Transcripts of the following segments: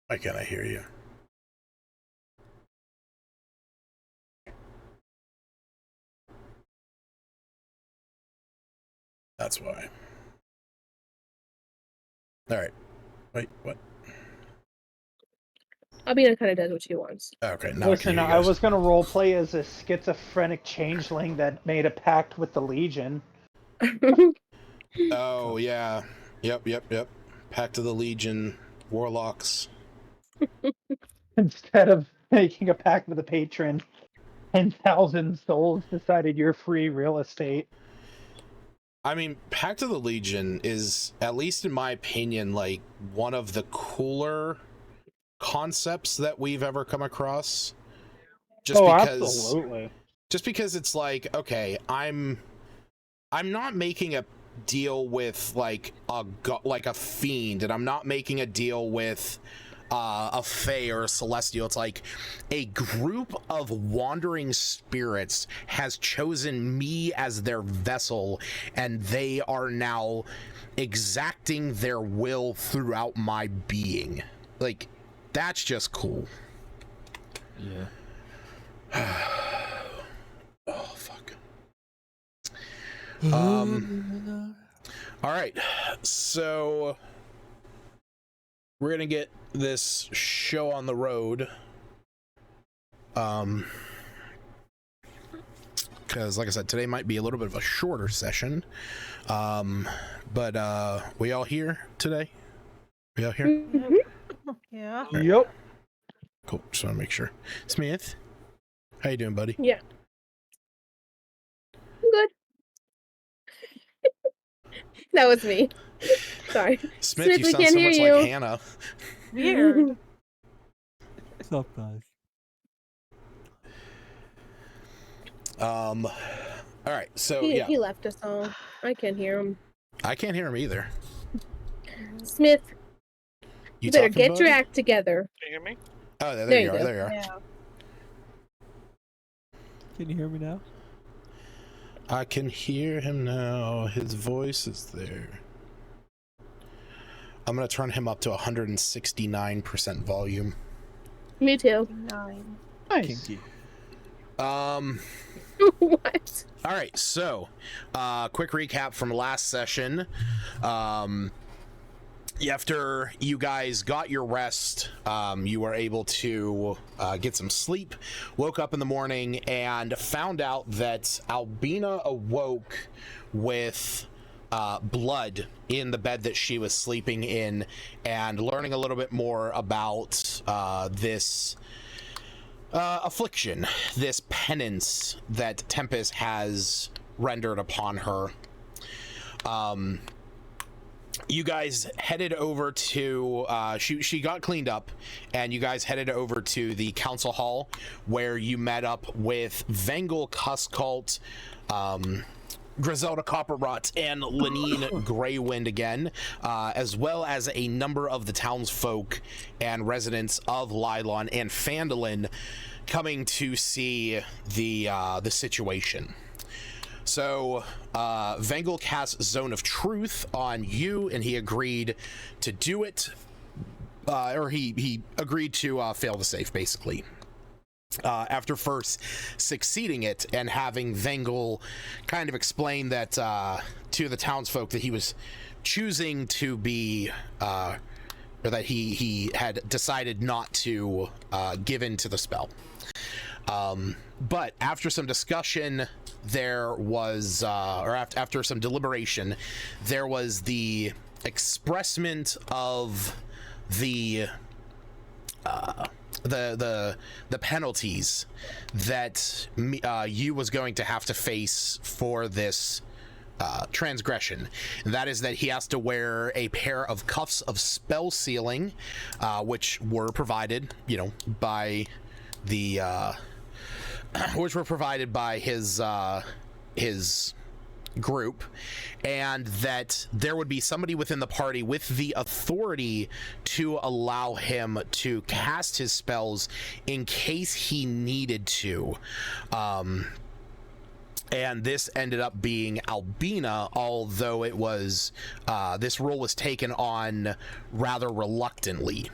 Why can't I hear you? That's why. All right. Wait, what? Albina kind of does what she wants. Okay, now Listen, I was going to roleplay as a schizophrenic changeling that made a pact with the Legion. Oh, yeah. Yep. Pact of the Legion, Warlocks. Instead of making a pact with a patron, 10,000 souls decided you're free real estate. I mean, Pact of the Legion is, at least in my opinion, like one of the cooler concepts that we've ever come across. Absolutely. Just because it's like, okay, I'm not making a deal with like a fiend, and I'm not making a deal with a fae or a celestial. It's like a group of wandering spirits has chosen me as their vessel, and they are now exacting their will throughout my being. Like, that's just cool. Yeah. Oh, fuck. All right, so we're gonna get this show on the road, because like I said, today might be a little bit of a shorter session, but we all here today? We all here? Mm-hmm. Yeah. Right. Yep. Cool, just want to make sure. Smith, how you doing, buddy? Yeah. I'm good. That was me. Sorry. Smith, you we sound can't so hear much you. like Hannah. Weird. What's up, guys? All right, so He left us all. I can't hear him. I can't hear him either. Smith, you better talking, get your buddy? act together. Can you hear me? Oh, there There you you are. go. There you are. Yeah. Can you hear me now? I can hear him now. His voice is there. I'm gonna turn him up to 169% volume. Me too. 9. Nice. Kinky. What? All right, so quick recap from last session. After you guys got your rest, you were able to get some sleep, woke up in the morning, and found out that Albina awoke with blood in the bed that she was sleeping in, and learning a little bit more about this affliction, this penance that Tempest has rendered upon her. You guys headed over to she got cleaned up, and you guys headed over to the council hall, where you met up with Vengel Cuscult, Griselda Copperrot, and Lenine Greywind again, as well as a number of the townsfolk and residents of Lylon and Phandalin coming to see the situation. So Vengel cast Zone of Truth on you, and he agreed to do it, or he agreed to fail the safe, basically. After first succeeding it and having Vengel kind of explain that to the townsfolk that he was choosing to be, or that he had decided not to give in to the spell. But after some discussion, there was, or after some deliberation, there was the expressment of the penalties that you was going to have to face for this transgression. And that is that he has to wear a pair of cuffs of spell sealing, which were provided, by the which were provided by his group, and that there would be somebody within the party with the authority to allow him to cast his spells in case he needed to. And this ended up being Albina, although it was this role was taken on rather reluctantly.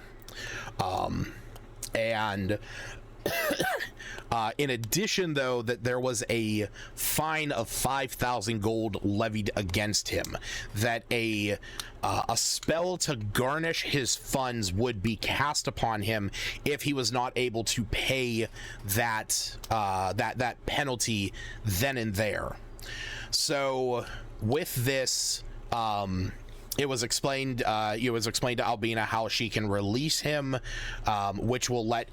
And in addition, though, that there was a fine of 5,000 gold levied against him, that a spell to garnish his funds would be cast upon him if he was not able to pay that that penalty then and there. So with this, it was explained to Albina how she can release him, which will let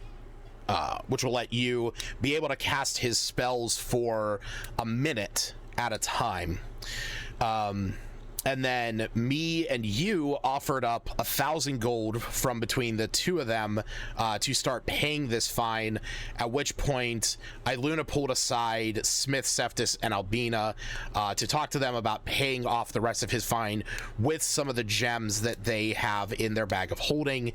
you be able to cast his spells for a minute at a time. And then me and you offered up 1,000 gold from between the two of them to start paying this fine, at which point Iluna pulled aside Smith, Seftis, and Albina to talk to them about paying off the rest of his fine with some of the gems that they have in their bag of holding.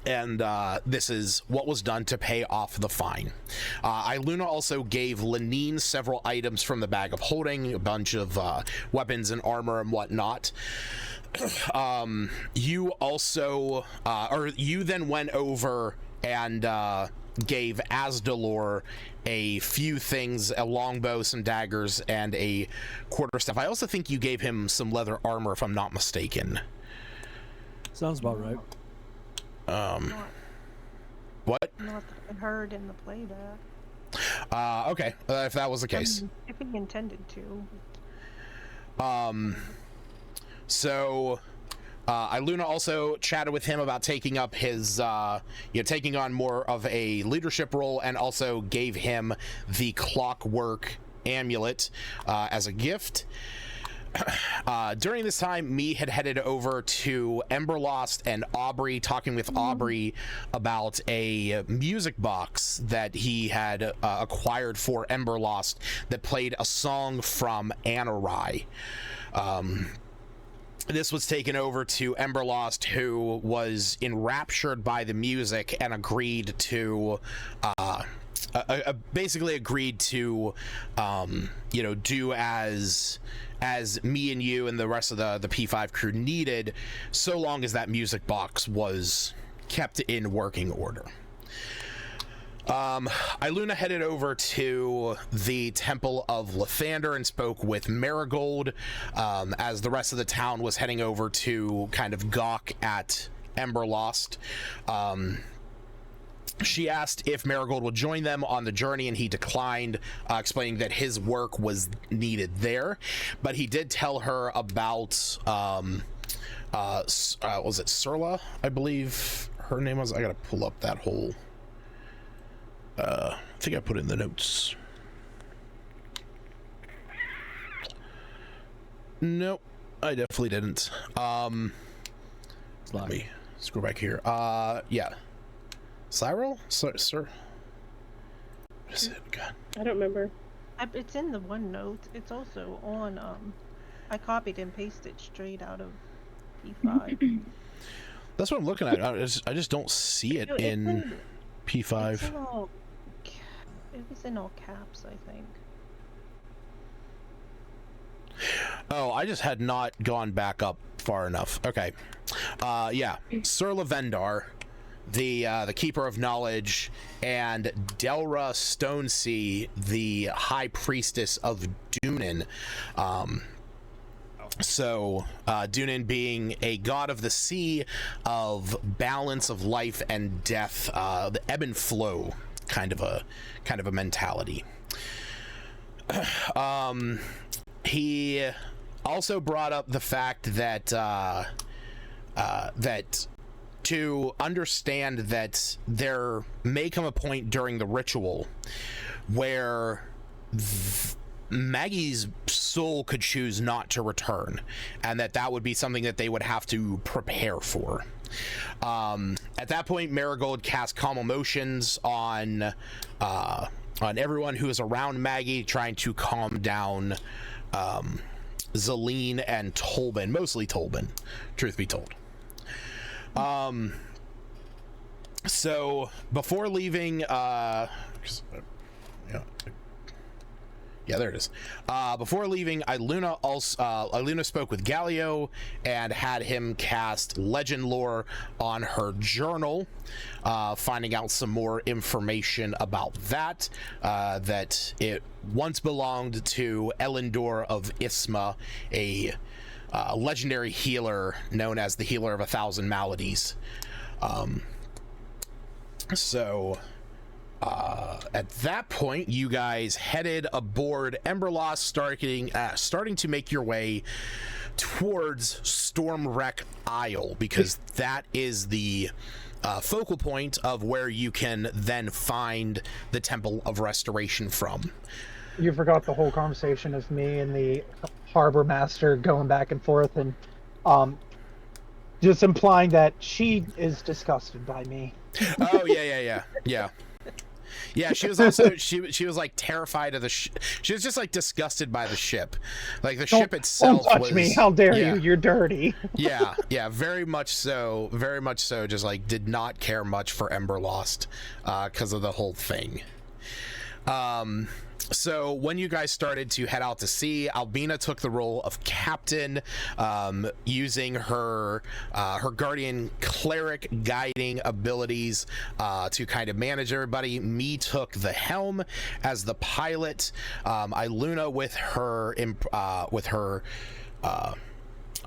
And this is what was done to pay off the fine. Iluna also gave Lenine several items from the bag of holding, a bunch of weapons and armor and whatnot. You also, you then went over and gave Asdalor a few things, a longbow, some daggers, and a quarterstaff. I also think you gave him some leather armor, if I'm not mistaken. Sounds about right. What? Not that I heard in the playback. Okay, if that was the case. If he intended to. So, Iluna also chatted with him about taking up his, taking on more of a leadership role, and also gave him the clockwork amulet as a gift. During this time, me had headed over to Emberlost and Aubrey, talking with Aubrey about a music box that he had acquired for Emberlost that played a song from Anorai. This was taken over to Emberlost, who was enraptured by the music and agreed to basically agreed to do as me and you and the rest of the P5 crew needed, so long as that music box was kept in working order. Iluna headed over to the Temple of Lathander and spoke with Marigold, as the rest of the town was heading over to kind of gawk at Emberlost. She asked if Marigold would join them on the journey, and he declined, explaining that his work was needed there. But he did tell her about, was it Surla, I believe her name was? I gotta pull up that whole, I think I put it in the notes. Nope, I definitely didn't. Let me scroll back here. Yeah. Cyril? Sir? What is it? God. I don't remember. It's in the OneNote. It's also on, I copied and pasted straight out of P5. That's what I'm looking at. I just don't see it in P5. It's in all, it was in all caps, I think. Oh, I just had not gone back up far enough. Okay. Yeah. Sir Lavendar, the Keeper of Knowledge, and Delra Stonesea, the High Priestess of Dunin. Dunin being a god of the sea, of balance of life and death, the ebb and flow kind of a mentality. He also brought up the fact that that to understand that there may come a point during the ritual where Maggie's soul could choose not to return, and that would be something that they would have to prepare for. At that point, Marigold cast calm emotions on everyone who is around Maggie, trying to calm down Zelene and Tolbin, mostly Tolbin, truth be told. So before leaving, Yeah, there it is. Before leaving, Iluna spoke with Galio and had him cast legend lore on her journal, finding out some more information about that. That it once belonged to Elendor of Isma, a legendary healer known as the Healer of 1,000 Maladies. At that point, you guys headed aboard Emberlost, starting to make your way towards Stormwreck Isle, because that is the focal point of where you can then find the Temple of Restoration from. You forgot the whole conversation of me and the harbor master going back and forth, and just implying that she is disgusted by me. Oh yeah. Yeah, she was also she was like terrified of the she was just like disgusted by the ship. Like the ship itself Don't touch me. How dare you? You're dirty. yeah, very much so, just like did not care much for Emberlost because of the whole thing. So when you guys started to head out to sea, Albina took the role of captain, using her guardian cleric guiding abilities to kind of manage everybody. Me took the helm as the pilot. Iluna with her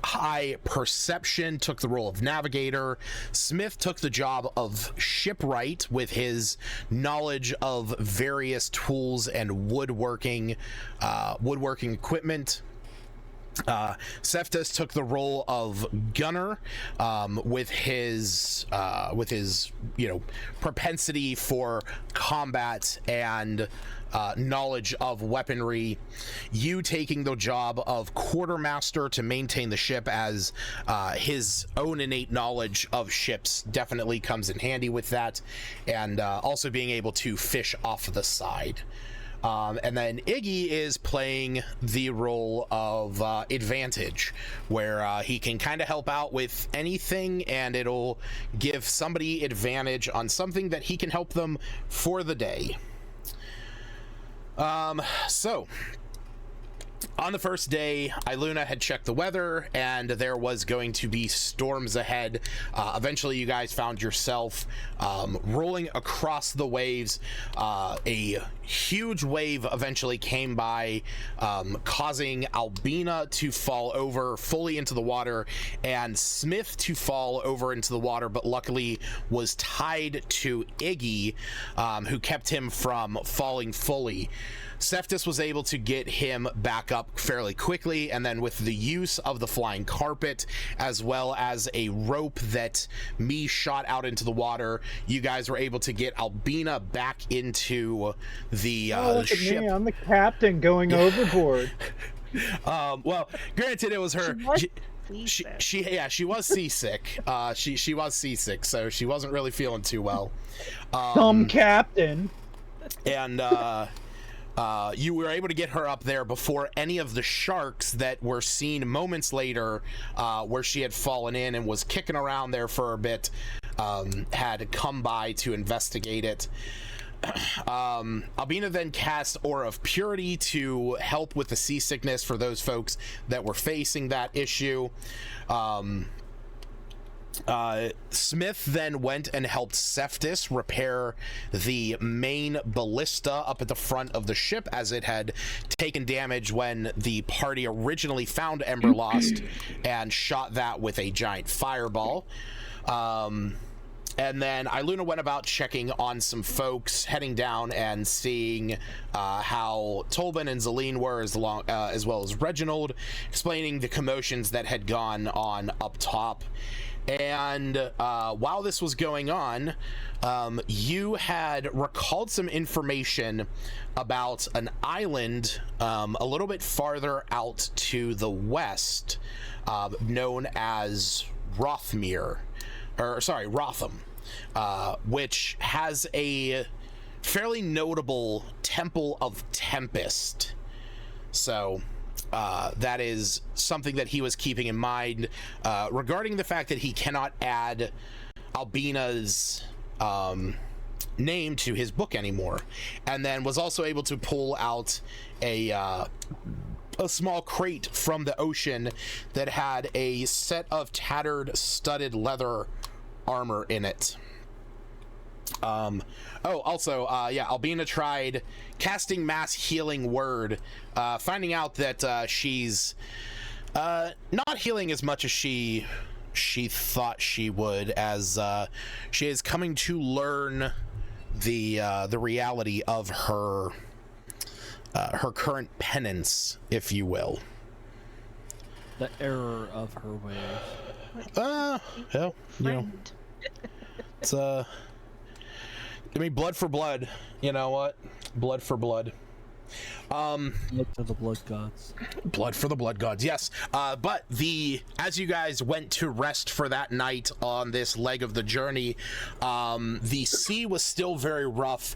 high perception took the role of navigator. Smith took the job of shipwright with his knowledge of various tools and woodworking equipment. Cephas took the role of gunner, with his propensity for combat and knowledge of weaponry. You taking the job of quartermaster to maintain the ship, as his own innate knowledge of ships definitely comes in handy with that, and also being able to fish off the side. And then Iggy is playing the role of advantage, where he can kind of help out with anything, and it'll give somebody advantage on something that he can help them for the day. So on the first day, Iluna had checked the weather, and there was going to be storms ahead. Eventually, you guys found yourself rolling across the waves. A huge wave eventually came by, causing Albina to fall over fully into the water, and Smith to fall over into the water, but luckily was tied to Iggy, who kept him from falling fully. Cephas was able to get him back up fairly quickly, and then with the use of the flying carpet, as well as a rope that me shot out into the water, you guys were able to get Albina back into the look at ship. me, I'm the captain going overboard. Well, granted, it was her. She was seasick. She was seasick, so she wasn't really feeling too well. Some captain. And you were able to get her up there before any of the sharks that were seen moments later, where she had fallen in and was kicking around there for a bit, had come by to investigate it. Albina then cast Aura of Purity to help with the seasickness for those folks that were facing that issue. Smith then went and helped Cephas repair the main ballista up at the front of the ship, as it had taken damage when the party originally found Emberlost and shot that with a giant fireball. And then Iluna went about checking on some folks, heading down and seeing how Tolban and Zelene were, as well as Reginald, explaining the commotions that had gone on up top. And while this was going on, you had recalled some information about an island a little bit farther out to the west, known as Rotham, which has a fairly notable Temple of Tempest. So that is something that he was keeping in mind, regarding the fact that he cannot add Albina's name to his book anymore, and then was also able to pull out a small crate from the ocean that had a set of tattered studded leather armor in it. Albina tried casting mass healing word, finding out that she's not healing as much as she thought she would, as she is coming to learn the reality of her current penance, if you will. The error of her ways. It's blood for blood. You know what? Blood for blood. Look to the blood gods. Blood for the blood gods, yes. But as you guys went to rest for that night on this leg of the journey, the sea was still very rough.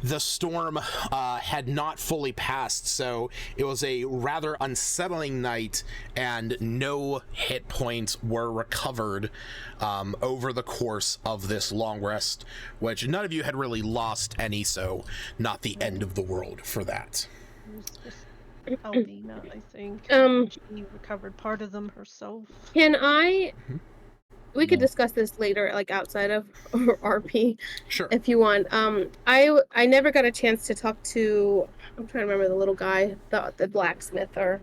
The storm had not fully passed, so it was a rather unsettling night, and no hit points were recovered over the course of this long rest, which none of you had really lost any, so not the end of the world for that. It was just Albina, I think. She recovered part of them herself. Can I? We could discuss this later, like outside of RP, Sure. if you want. I never got a chance to talk to. I'm trying to remember the little guy, the blacksmith or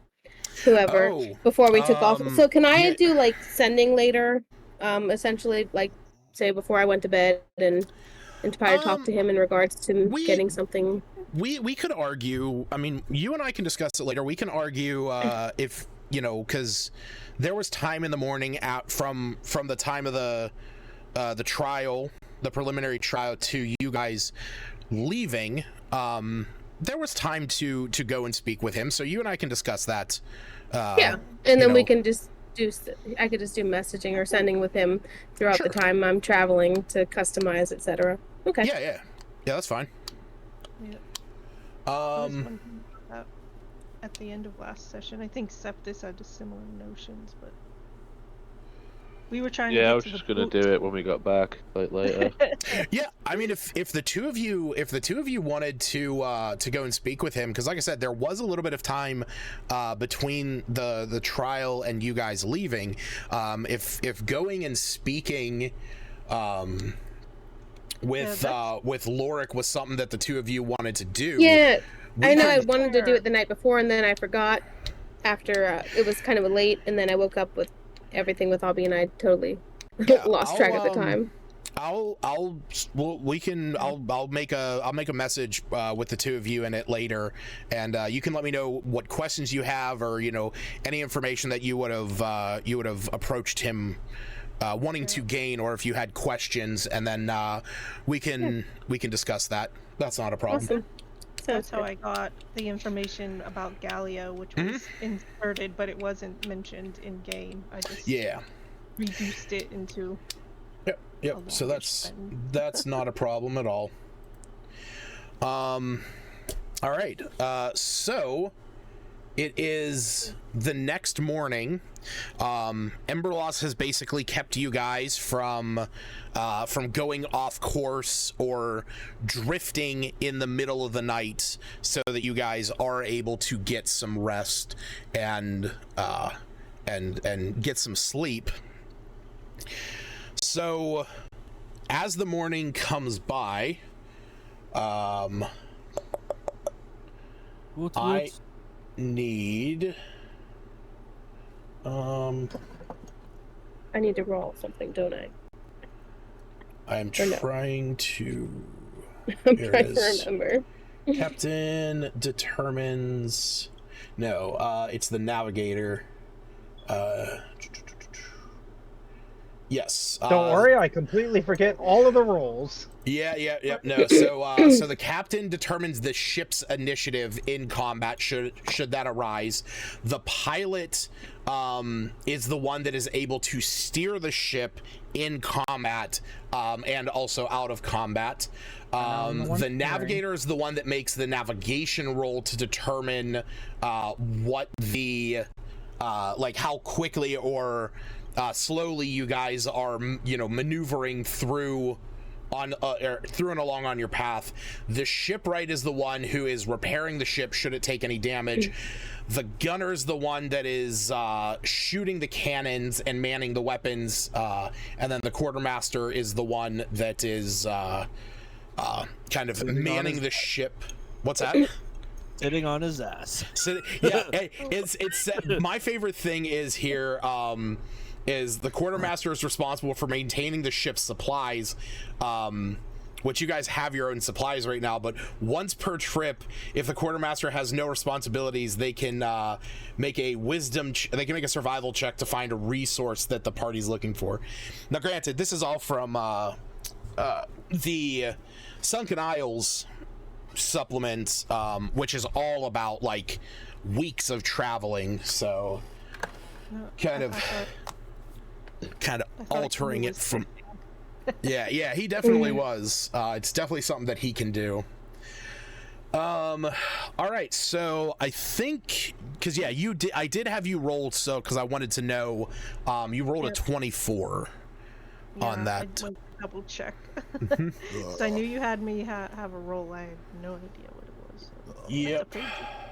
whoever, before we took off. So can I do like sending later? Essentially, like say before I went to bed and try to talk to him in regards to getting something. We could argue. I mean, you and I can discuss it later. We can argue if because there was time in the morning from the time of the trial, the preliminary trial, to you guys leaving. There was time to go and speak with him. So you and I can discuss that. And then we can just I could just do messaging or sending with him throughout the time I'm traveling to customize, etc. Okay. Yeah, that's fine. Yeah. At the end of last session, I think Septis had similar notions, but we were trying to get I was to just the gonna boat. do it when we got back, like later. Yeah, I mean, if the two of you wanted to go and speak with him, because like I said, there was a little bit of time between the trial and you guys leaving. If going and speaking with Lorik was something that the two of you wanted to do. Yeah, I know I wanted to do it the night before, and then I forgot after it was kind of late, and then I woke up with everything with Albie, and I totally lost track at the time. I'll make a message with the two of you in it later, and you can let me know what questions you have, or any information that you would have approached him wanting to gain, or if you had questions, and then we can discuss that. That's not a problem. Awesome. That's how I got the information about Gallia, which was inserted, but it wasn't mentioned in game. I just reduced it into. Yep. So that's not a problem at all. All right. So it is the next morning. Emberloss has basically kept you guys from going off course or drifting in the middle of the night, so that you guys are able to get some rest and get some sleep. So as the morning comes by, I need I need to roll something, don't I? I'm trying to. I'm trying to remember. Captain determines. No, it's the navigator. Yes. Don't worry, I completely forget all of the rolls. Yeah. No. So the captain determines the ship's initiative in combat should that arise. The pilot is the one that is able to steer the ship in combat and also out of combat. The navigator is the one that makes the navigation roll to determine what the like how quickly or slowly you guys are maneuvering through through and along on your path. The shipwright is the one who is repairing the ship should it take any damage. The gunner's the one that is shooting the cannons and manning the weapons, and then the quartermaster is the one that is kind of manning the ship. What's that? Sitting on his ass. Yeah, it's my favorite thing is here. Is the quartermaster is responsible for maintaining the ship's supplies, which you guys have your own supplies right now, but once per trip, if the quartermaster has no responsibilities, they can make a they can make a survival check to find a resource that the party's looking for. Now granted, this is all from the Sunken Isles supplement, which is all about like weeks of traveling, so kind of altering it from yeah, he definitely was. It's definitely something that he can do. All right, so I think because yeah, I did have you roll, so because I wanted to know, you rolled a 24 on that. I went to double check. So I knew you had me have a roll. I had no idea what it was. So Yep.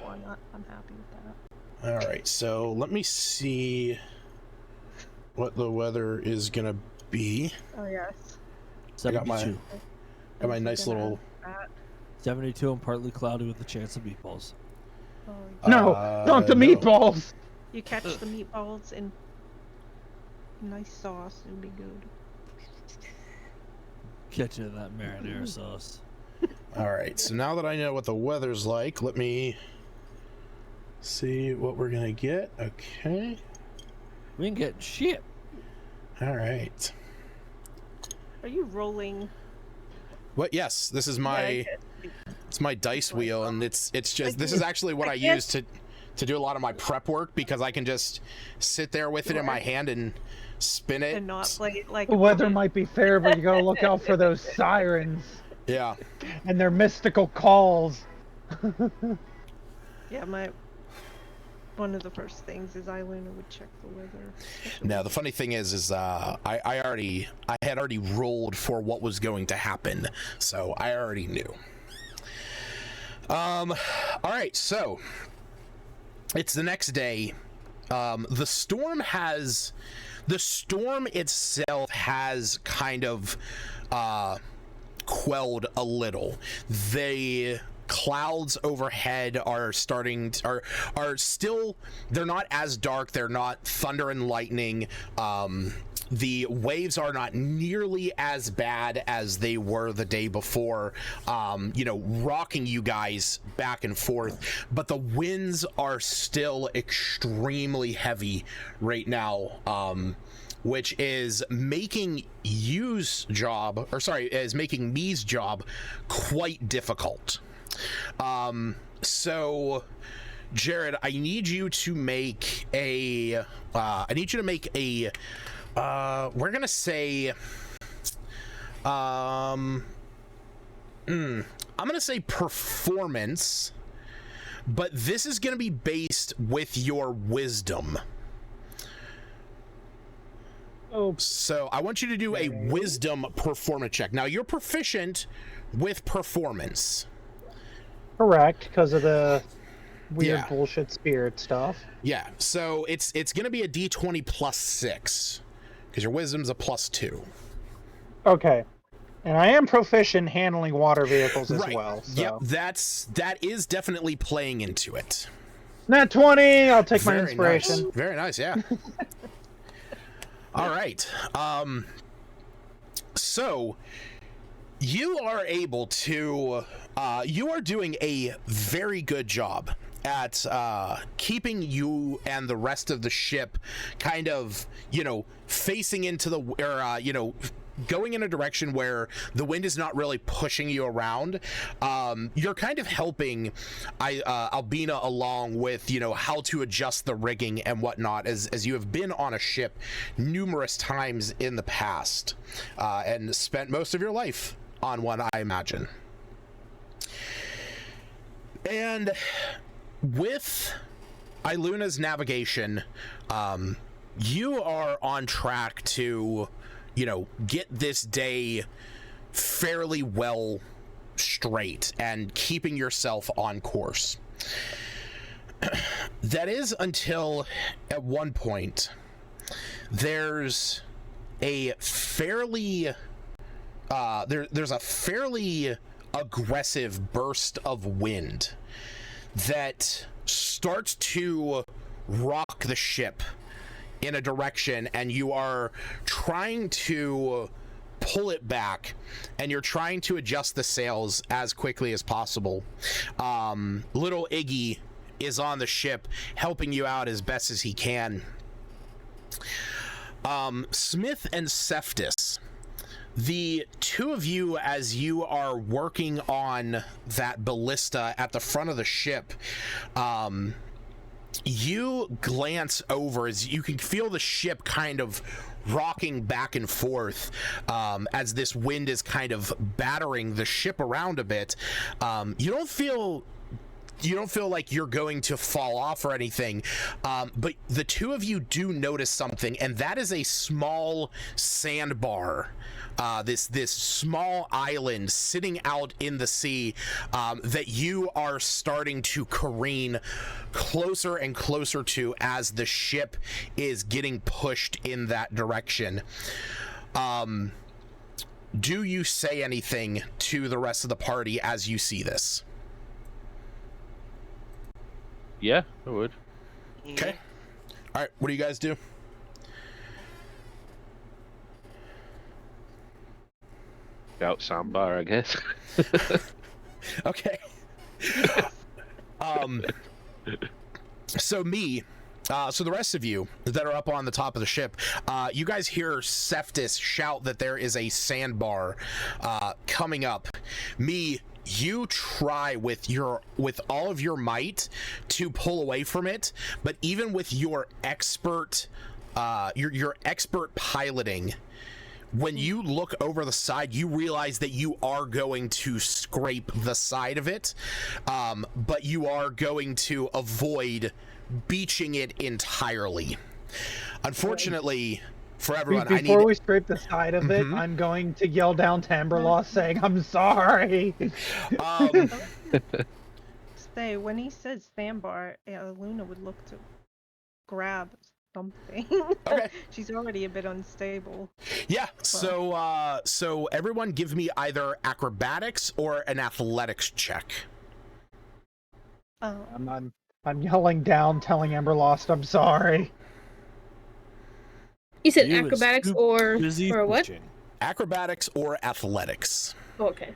I'm happy with that. All right, so let me see what the weather is gonna be. Oh yes. I got 72. my nice little 72 and partly cloudy with a chance of meatballs. Oh, No, not the no. meatballs. you catch the meatballs in nice sauce. It'd be good. Catch you in that marinara sauce. All right, so now that I know what the weather's like, let me see what we're gonna get. Okay. We ain't getting shit. All right. Are you rolling? What? Yes, this is my it's my dice wheel, and it's just this is actually what I use to do a lot of my prep work, because I can just sit there with it in my hand and spin it. And not play it like The weather might be fair, but you gotta look out for those sirens Yeah. and their mystical calls. Yeah, one of the first things is Iluna would check the weather. No, the funny thing is I had already rolled for what was going to happen, so I already knew. All right, so it's the next day. The storm itself has kind of quelled a little. The clouds overhead are still, they're not as dark, they're not thunder and lightning. The waves are not nearly as bad as they were the day before, rocking you guys back and forth, but the winds are still extremely heavy right now, which is making me's job quite difficult. So Jared, I need you to make a we're gonna say I'm gonna say performance, but this is gonna be based with your wisdom. Oh, so I want you to do a wisdom performance check. Now you're proficient with performance. correct, because of the weird bullshit spirit stuff. Yeah, so it's gonna be a d20 plus 6, because your wisdom's a plus 2. Okay, and I am proficient handling water vehicles as well. So. Yep, that is definitely playing into it. Nat 20. I'll take my Very inspiration. nice. Very nice. Yeah. All right. So you are able to. You are doing a very good job at keeping you and the rest of the ship kind of, facing into the, going in a direction where the wind is not really pushing you around. You're kind of helping Albina along with, how to adjust the rigging and whatnot, as you have been on a ship numerous times in the past, and spent most of your life on one, I imagine. And with Iluna's navigation, you are on track to, get this day fairly well straight and keeping yourself on course. That is until at one point there's a fairly there's a fairly aggressive burst of wind that starts to rock the ship in a direction, and you are trying to pull it back, and you're trying to adjust the sails as quickly as possible. Little Iggy is on the ship helping you out as best as he can. Smith and Cephas, the two of you, as you are working on that ballista at the front of the ship, you glance over as you can feel the ship kind of rocking back and forth as this wind is kind of battering the ship around a bit. You don't feel like you're going to fall off or anything, but the two of you do notice something, and that is a small sandbar, this small island sitting out in the sea that you are starting to careen closer and closer to as the ship is getting pushed in that direction. Do you say anything to the rest of the party as you see this? Yeah, I would. Okay. All right, what do you guys do? Out sandbar, I guess. Okay. So the rest of you that are up on the top of the ship, you guys hear Cephas shout that there is a sandbar coming up. You try with all of your might to pull away from it, but even with your expert piloting, when you look over the side, you realize that you are going to scrape the side of it, but you are going to avoid beaching it entirely. Unfortunately for everyone, before we scrape the side of it, I'm going to yell down to Amberlost saying, "I'm sorry." Say, when he says sandbar, Luna would look to grab something. Okay. She's already a bit unstable. Yeah. So everyone, give me either acrobatics or an athletics check. Oh. I'm yelling down, telling Amberlost, "I'm sorry." You said You acrobatics was or busy what? fishing. Acrobatics or athletics. Oh, okay.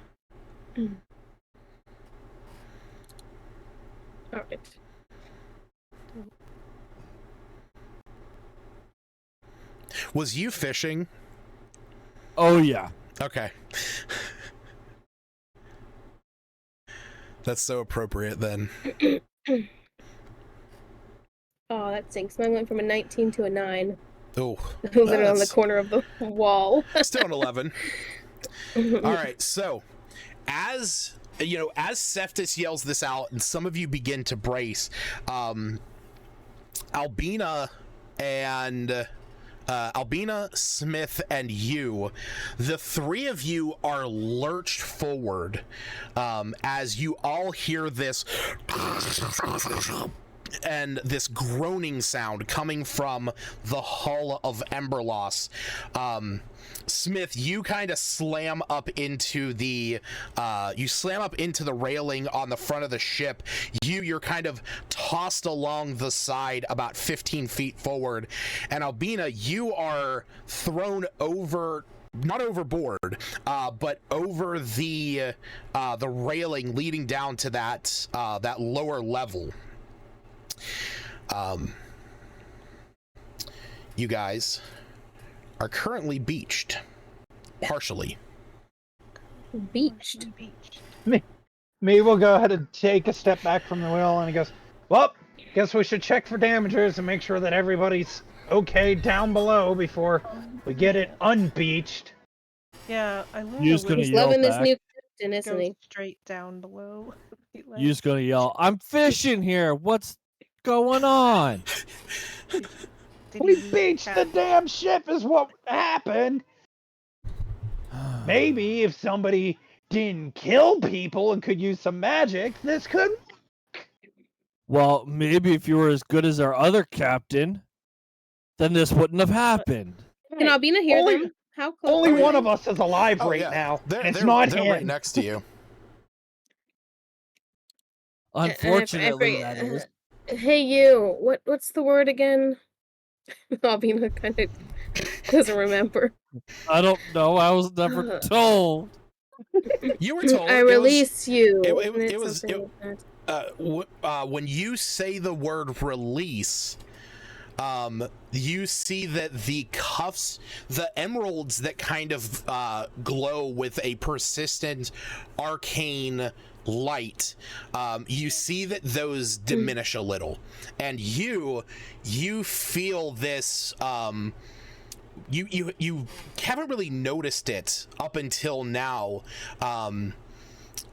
All right. Was you fishing? Oh yeah. Okay. That's so appropriate then. Oh, that stinks. Mine went from a 19 to a 9. Oh. Literally on the corner of the wall. Still an 11. All right, so as Cephas yells this out and some of you begin to brace, Albina, Smith, and you, the three of you are lurched forward as you all hear this and this groaning sound coming from the hull of Emberloss. Smith, you kind of slam up into the railing on the front of the ship. You're kind of tossed along the side about 15 feet forward, and Albina, you are thrown over, not overboard, but over the railing leading down to that lower level. You guys are currently beached, partially. Beached. Me will go ahead and take a step back from the wheel, and he goes, "Well, guess we should check for damages and make sure that everybody's okay down below before we get it unbeached." Yeah, I learned You's gonna He's yell loving this back. new captain, isn't go he? straight down below. You's gonna yell, "I'm fishing here. What's going on?" We beached the damn ship is what happened. Maybe if somebody didn't kill people and could use some magic, this could. Well, maybe if you were as good as our other captain, then this wouldn't have happened. Can Albina hear Only- them? How close? Only are one they? of us is alive Oh, right yeah. now. They're, and it's they're, not they're him. right next to you. Unfortunately, that is. Hey, you. What's the word again? Albina kind of doesn't remember. I don't know. I was never told. You were told. I release you. When you say the word release, you see that the cuffs, the emeralds that kind of glow with a persistent arcane light, you see that those diminish a little, and you feel this. You haven't really noticed it up until now,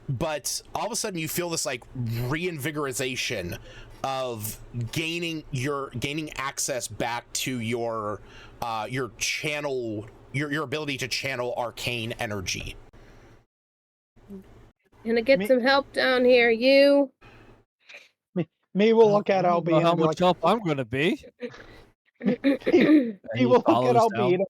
but all of a sudden you feel this like reinvigoration of gaining access back to your channel, your ability to channel arcane energy. Gonna get some help down here, you. Me will look at I don't know Albina how and be much like, help I'm going to be. he will look at Albina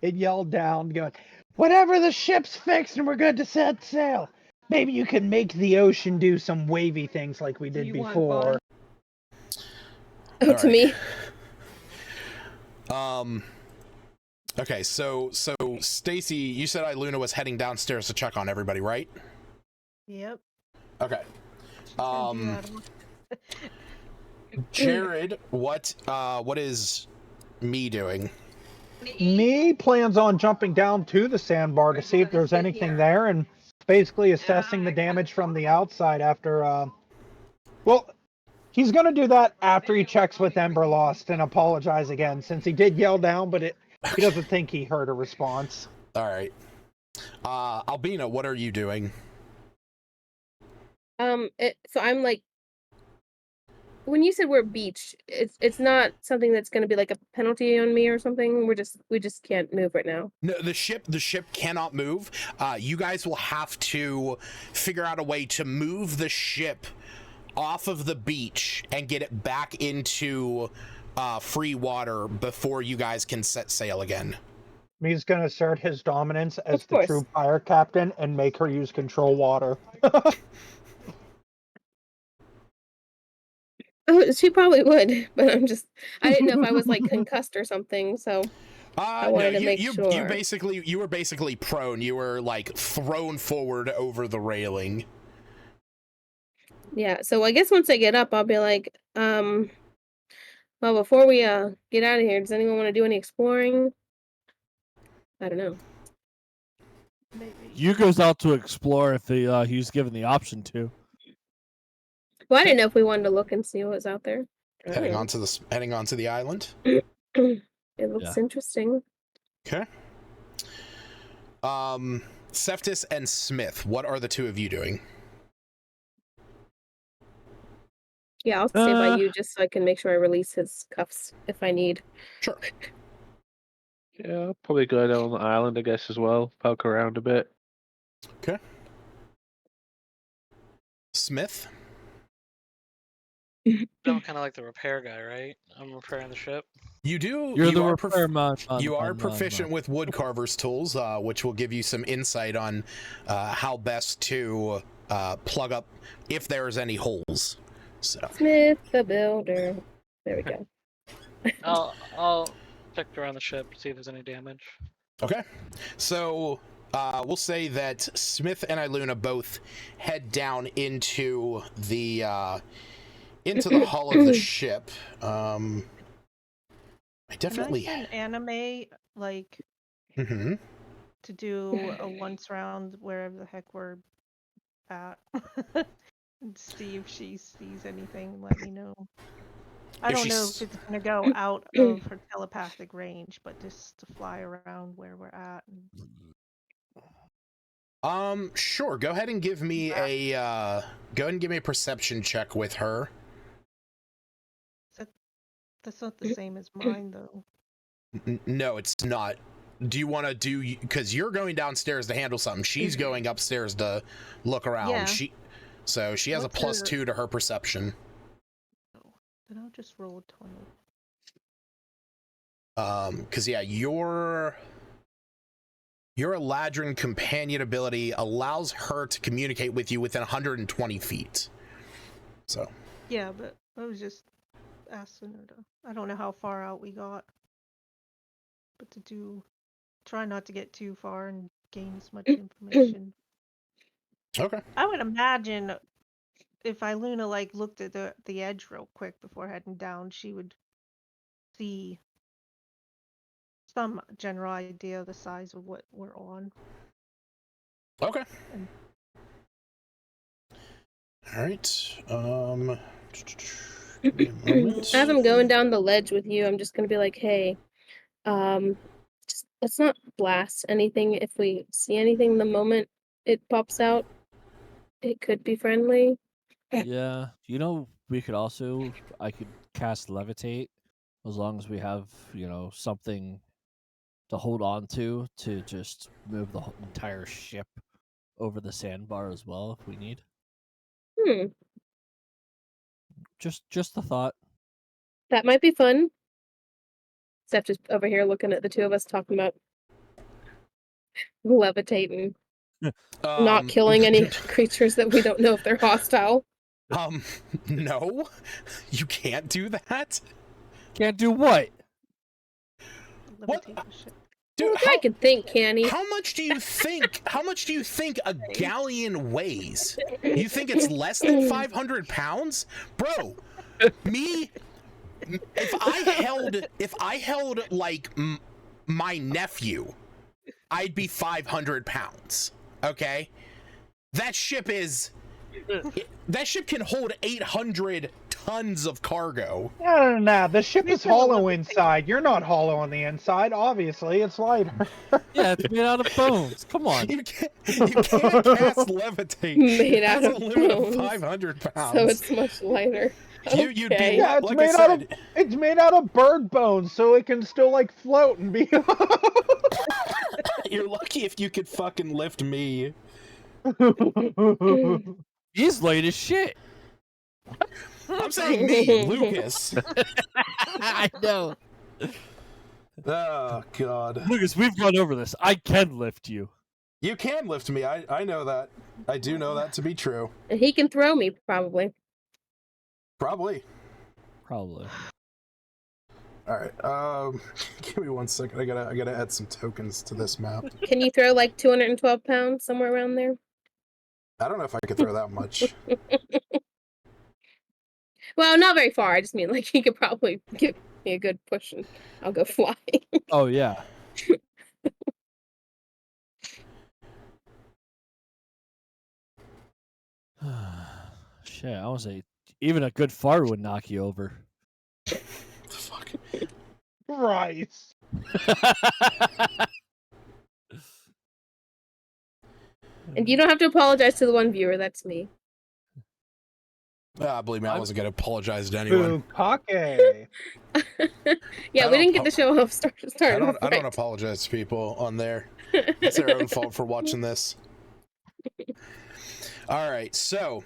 and yell down, going, "Whatever the ship's fixed and we're good to set sail. Maybe you can make the ocean do some wavy things like we did before." Oh, to me. Okay, so Stacy, you said Iluna was heading downstairs to check on everybody, right? Yep. Okay. Jared, what is me doing? Me plans on jumping down to the sandbar to see if there's anything there and basically assessing the damage from the outside after, well, he's going to do that after he checks with Emberlost and apologize again, since he did yell down, but he doesn't think he heard a response. All right. Albina, what are you doing? So I'm like, when you said we're beached, it's not something that's going to be like a penalty on me or something. We just can't move right now. No, the ship cannot move. You guys will have to figure out a way to move the ship off of the beach and get it back into free water before you guys can set sail again. He's going to assert his dominance as the true fire captain and make her use control water. Oh, she probably would, but I didn't know if I was like concussed or something, so I wanted to make sure. You were basically prone. You were like thrown forward over the railing. Yeah, so I guess once I get up, I'll be like, well, before we get out of here, does anyone want to do any exploring? I don't know. Maybe. You goes out to explore if he's given the option to. Well, I didn't know if we wanted to look and see what was out there. Heading onto the island. It looks interesting. Okay. Seftis and Smith, what are the two of you doing? Yeah, I'll stay by you just so I can make sure I release his cuffs if I need. Sure. Yeah, I'll probably go down on the island, I guess, as well. Poke around a bit. Okay. Smith? I'm kind of like the repair guy, right? I'm repairing the ship. You do. You're the repairman. You are proficient with woodcarver's tools, which will give you some insight on how best to plug up if there's any holes. So. Smith the builder. There we go. I'll check around the ship, see if there's any damage. Okay. So we'll say that Smith and Iluna both head down into the hull of the ship. I definitely Can I send anime like to do a once round wherever the heck we're at. And see if she sees anything. Let me know. I don't know if it's gonna go out of her telepathic range, but just to fly around where we're at. Sure. Go ahead and give me a perception check with her. That's not the same as mine, though. No, it's not. do you want to do, because you're going downstairs to handle something, she's going upstairs to look around. Yeah. She has What's a plus her- 2 to her perception. Then I'll just roll 20. Because yeah, your Eladrin companion ability allows her to communicate with you within 120 feet. So Yeah, but I was just asking her to. I don't know how far out we got, but try not to get too far and gain as much information. okay. I would imagine if Iluna like looked at the edge real quick before heading down, she would see some general idea of the size of what we're on. Okay. And- All right. Give me a moment. As I'm going down the ledge with you, I'm just gonna be like, hey, just, let's not blast anything. If we see anything the moment it pops out, it could be friendly. Yeah, I could cast levitate as long as we have, something to hold on to just move the whole entire ship over the sandbar as well if we need. Just the thought. That might be fun. Steph just over here looking at the two of us talking about levitating, not killing any creatures that we don't know if they're hostile. No, you can't do that. Can't do what? What? Levitate the ship. Dude, I can think, Canny. how much do you think? How much do you think a galleon weighs? You think it's less than 500 pounds, bro? Me, if I held like my nephew, I'd be 500 pounds. Okay, that ship can hold 800 tons of cargo. No. The ship is hollow inside. You're not hollow on the inside. Obviously, it's lighter. Yeah, it's made out of bones. Come on. You can't cast levitate. Made out That's of a limit of bones. 500 pounds. So it's much lighter. You'd be Okay. Yeah, it's like made I out of said, it's made out of bird bones, so it can still like float and be. you're lucky if you could fucking lift me. He's late as shit. I'm saying me, Lucas. I know. Oh god. Lucas, we've gone over this. I can lift you. You can lift me. I know that. I do know that to be true. And he can throw me, probably. Probably. Probably. All right. Give me 1 second. I gotta add some tokens to this map. Can you throw like 212 pounds, somewhere around there? I don't know if I could throw that much. Well, not very far. I just mean like he could probably give me a good push and I'll go flying. Oh yeah. Shit, I was say even a good fart would knock you over. Fuck. Christ. And you don't have to apologize to the one viewer. That's me. Believe me, I wasn't gonna apologize to anyone. Bukake. Yeah, we didn't get the show off I started. don't apologize to people on there. It's their own fault for watching this. All right, so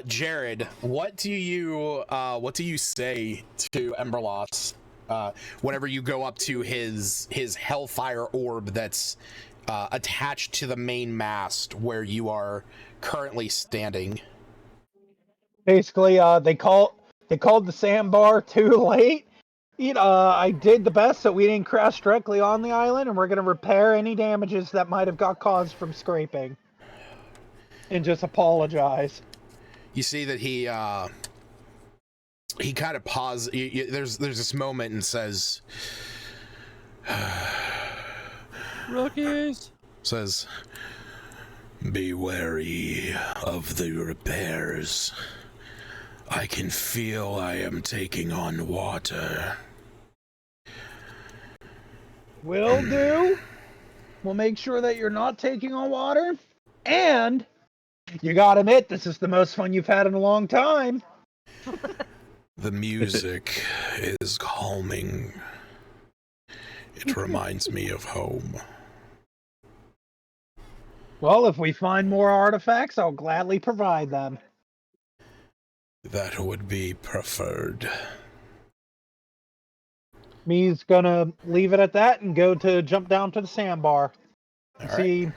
Jared, what do you say to Emberloss whenever you go up to his Hellfire orb that's attached to the main mast where you are currently standing? Basically, they called the sandbar too late. I did the best that we didn't crash directly on the island, and we're gonna repair any damages that might have got caused from scraping. And just apologize. You see that he kind of pauses. There's this moment and says, Rookies. Says, "Be wary of the repairs. I can feel I am taking on water." Will do. We'll make sure that you're not taking on water. And you gotta admit, this is the most fun you've had in a long time. The music is calming. It reminds me of home. Well, if we find more artifacts, I'll gladly provide them. That would be preferred. Me's gonna leave it at that and go to jump down to the sandbar. All right.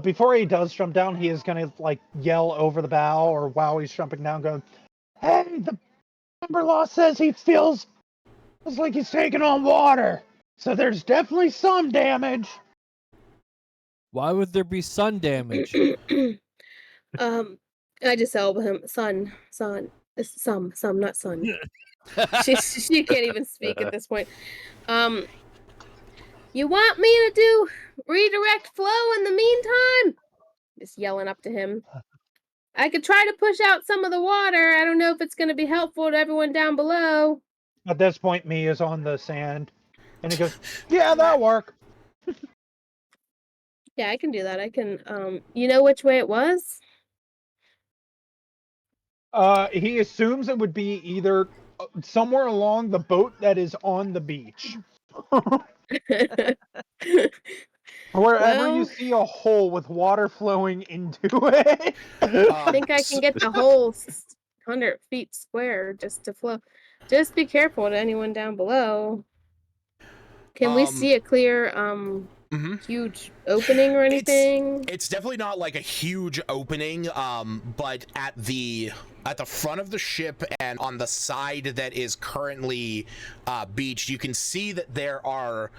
Before he does jump down, he is gonna yell over the bow, or while he's jumping down, go, "Hey, the member law says he feels like he's taking on water, so there's definitely some damage." Why would there be sun damage? I just elbow him. Son. It's some, not son. She can't even speak at this point. You want me to do redirect flow in the meantime? Just yelling up to him. I could try to push out some of the water. I don't know if it's going to be helpful to everyone down below. At this point, Me is on the sand, and he goes, "Yeah, that'll work." Yeah, I can do that. I can, you know which way it was? He assumes it would be either somewhere along the boat that is on the beach. Wherever you see a hole with water flowing into it. I think I can get the whole 100 feet square just to flow. Just be careful to anyone down below. Can we see a clear, huge opening or anything? It's definitely not like a huge opening, but at the front of the ship and on the side that is currently beached, you can see that there are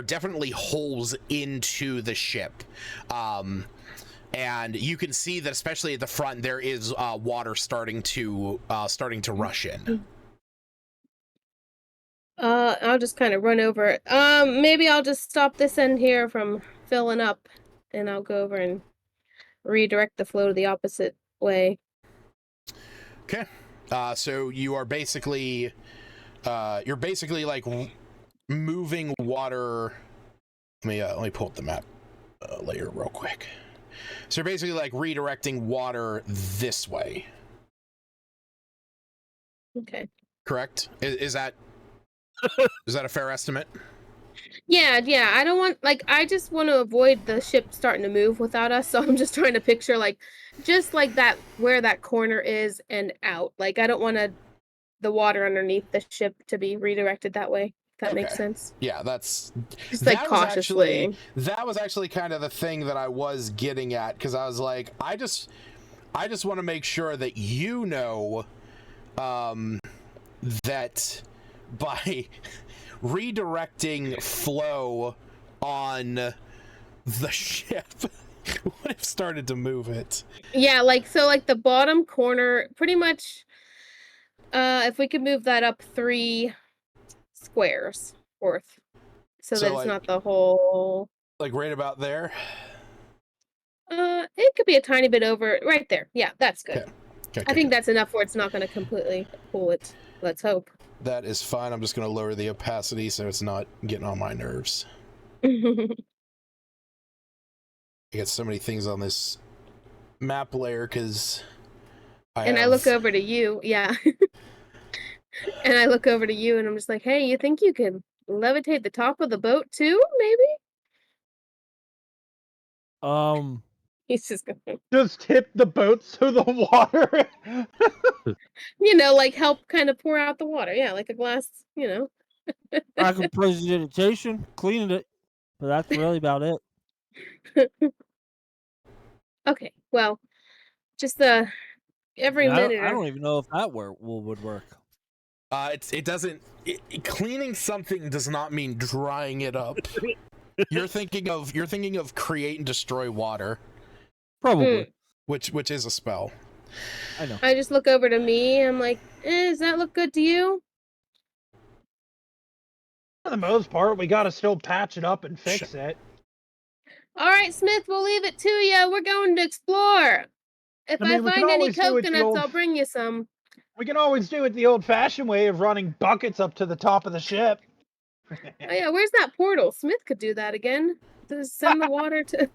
definitely holes into the ship. And you can see that, especially at the front, there is water starting to rush in. I'll just kind of run over it. Maybe I'll just stop this end here from filling up, and I'll go over and redirect the flow to the opposite way. Okay. So you are basically, like moving water. Let me pull up the map layer real quick. So you're basically like redirecting water this way. Okay. Correct? Is that a fair estimate? Yeah. I don't want, I just want to avoid the ship starting to move without us, so I'm just trying to picture, just like that, where that corner is and out. I don't want the water underneath the ship to be redirected that way. If that makes sense. Yeah, that's... Just, cautiously. That was actually kind of the thing that I was getting at, because I was like, I just want to make sure that you know that by redirecting flow on the ship would have started to move it. Yeah, the bottom corner, pretty much, if we could move that up 3 squares worth, so that it's not the whole... right about there? It could be a tiny bit over, right there. Yeah, that's good. Okay, I think that's enough where it's not going to completely pull it. Let's hope. That is fine. I'm just going to lower the opacity so it's not getting on my nerves. I got so many things on this map layer because I look over to you, yeah. And I look over to you and I'm just like, hey, you think you can levitate the top of the boat too, maybe? He's just gonna... Just tip the boat so the water... help kind of pour out the water. Yeah, like a glass, I can precipitation, cleaning it, but that's really about it. Okay, well, just every minute. I don't even know if that would work. It doesn't. Cleaning something does not mean drying it up. You're thinking of create and destroy water. Probably. Which is a spell. I know. I just look over to me. I'm like, does that look good to you? For the most part, we gotta still patch it up and fix it. All right, Smith, we'll leave it to you. We're going to explore. If I find any coconuts, I'll bring you some. We can always do it the old-fashioned way of running buckets up to the top of the ship. Oh yeah, where's that portal? Smith could do that again. Just send the water to...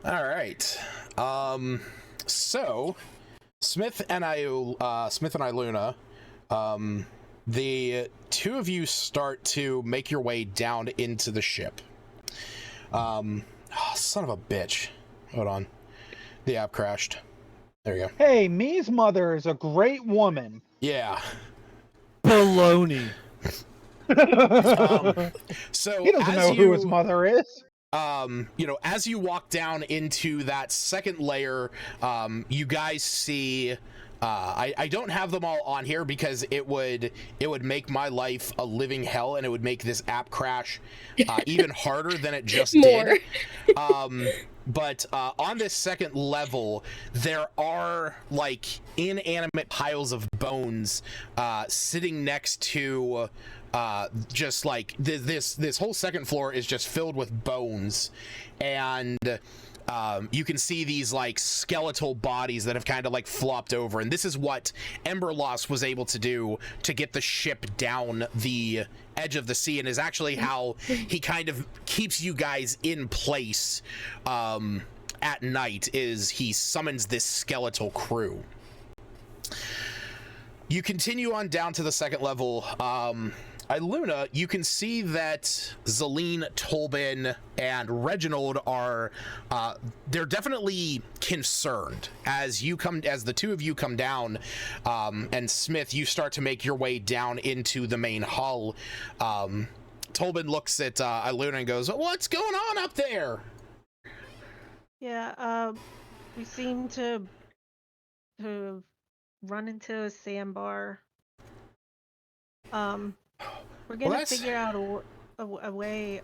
All right. So Smith and Iluna, the two of you start to make your way down into the ship. Oh, son of a bitch. Hold on. The app crashed. There you go. Hey, Me's mother is a great woman. Yeah. Baloney. So he doesn't know who his mother is. As you walk down into that second layer, you guys see. I don't have them all on here because it would make my life a living hell, and it would make this app crash even harder than it just did. But on this second level, there are like inanimate piles of bones sitting next to just like this whole second floor is just filled with bones, and you can see these like skeletal bodies that have kind of like flopped over, and this is what Emberlost was able to do to get the ship down the edge of the sea, and is actually how he kind of keeps you guys in place at night, is he summons this skeletal crew. You continue on down to the second level. Luna, you can see that Zelene, Tolbin, and Reginald are they're definitely concerned as the two of you come down, and Smith, you start to make your way down into the main hull. Tolbin looks at Luna and goes, "What's going on up there?" Yeah, we seem to run into a sandbar. We're gonna figure out a way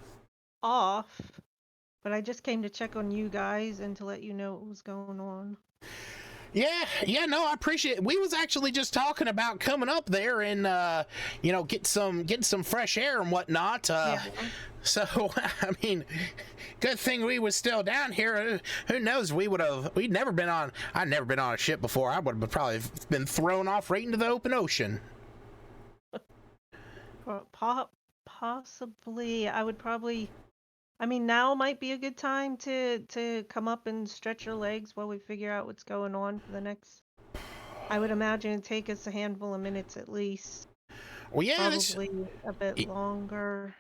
off, but I just came to check on you guys and to let you know what was going on. Yeah, no, I appreciate it. We was actually just talking about coming up there and get some fresh air and whatnot. So I mean, good thing we was still down here. Who knows? I'd never been on a ship before. I would have probably been thrown off right into the open ocean. Possibly. I would probably. I mean, now might be a good time to come up and stretch your legs while we figure out what's going on for the next. I would imagine it'd take us a handful of minutes at least. Well, yeah, probably a bit longer.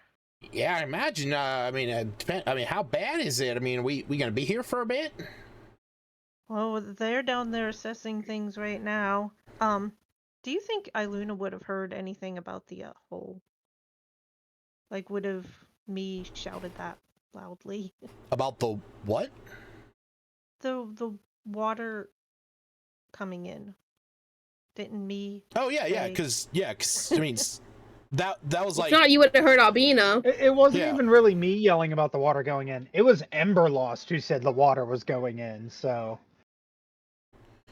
Yeah, I imagine. How bad is it? I mean, we gonna be here for a bit? Well, they're down there assessing things right now. Do you think Iluna would have heard anything about the hole? Like, would have me shouted that loudly? About the what? The water coming in. Didn't me? Oh yeah, because I mean, that was like. If not, you would have heard Albina. It wasn't even really me yelling about the water going in. It was Emberlost who said the water was going in. So.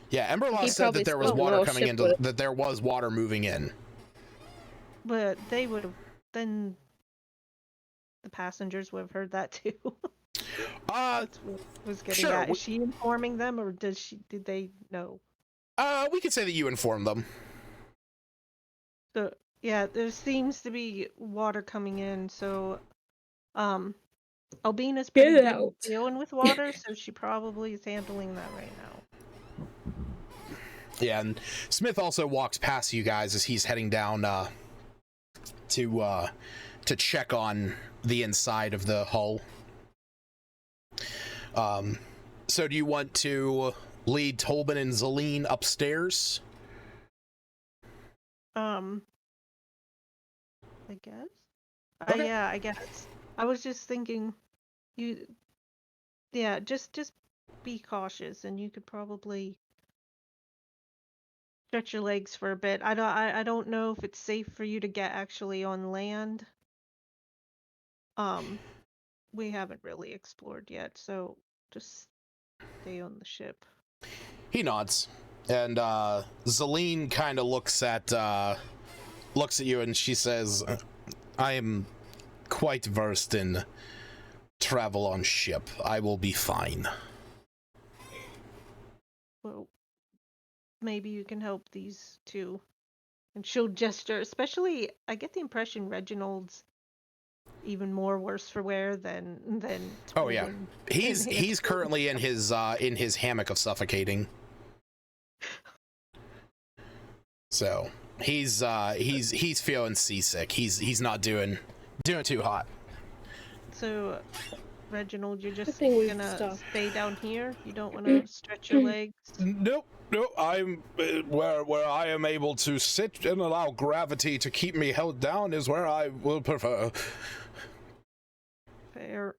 Yeah, Emberlost said that there was water coming in, that there was water moving in. But they would have, then the passengers would have heard that too. Was getting at. Is she informing them, or did they know? We could say that you informed them. So yeah, there seems to be water coming in, so Albina's pretty good dealing with water, so she probably is handling that right now. Yeah, and Smith also walks past you guys as he's heading down to check on the inside of the hull. So do you want to lead Tolbin and Zelene upstairs? I guess. Okay. Yeah, I guess. I was just thinking, just be cautious, and you could probably stretch your legs for a bit. I don't know if it's safe for you to get actually on land. We haven't really explored yet, so just stay on the ship. He nods, and Zelene kind of looks at you, and she says, "I am quite versed in travel on ship. I will be fine." Well, maybe you can help these two. And she'll gesture, especially, I get the impression Reginald's even more worse for wear than Oh yeah, he's currently in his hammock of suffocating. So He's feeling seasick. He's not doing too hot. So, Reginald, you're just think we've gonna stopped. stay down here? You don't want to stretch your legs? Nope. I'm where I am able to sit and allow gravity to keep me held down is where I will prefer. Fair.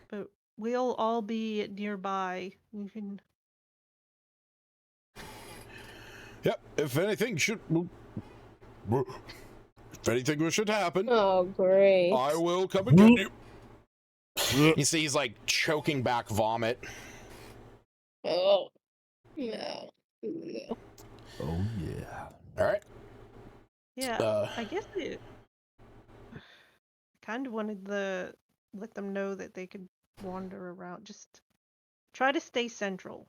But we'll all be nearby. You can. Yep. If anything should happen, Oh, great. I will come and get you. You see, he's like choking back vomit. Oh, no. No. Oh yeah. All right. Yeah, I guess it kind of wanted to let them know that they could wander around. Just try to stay central.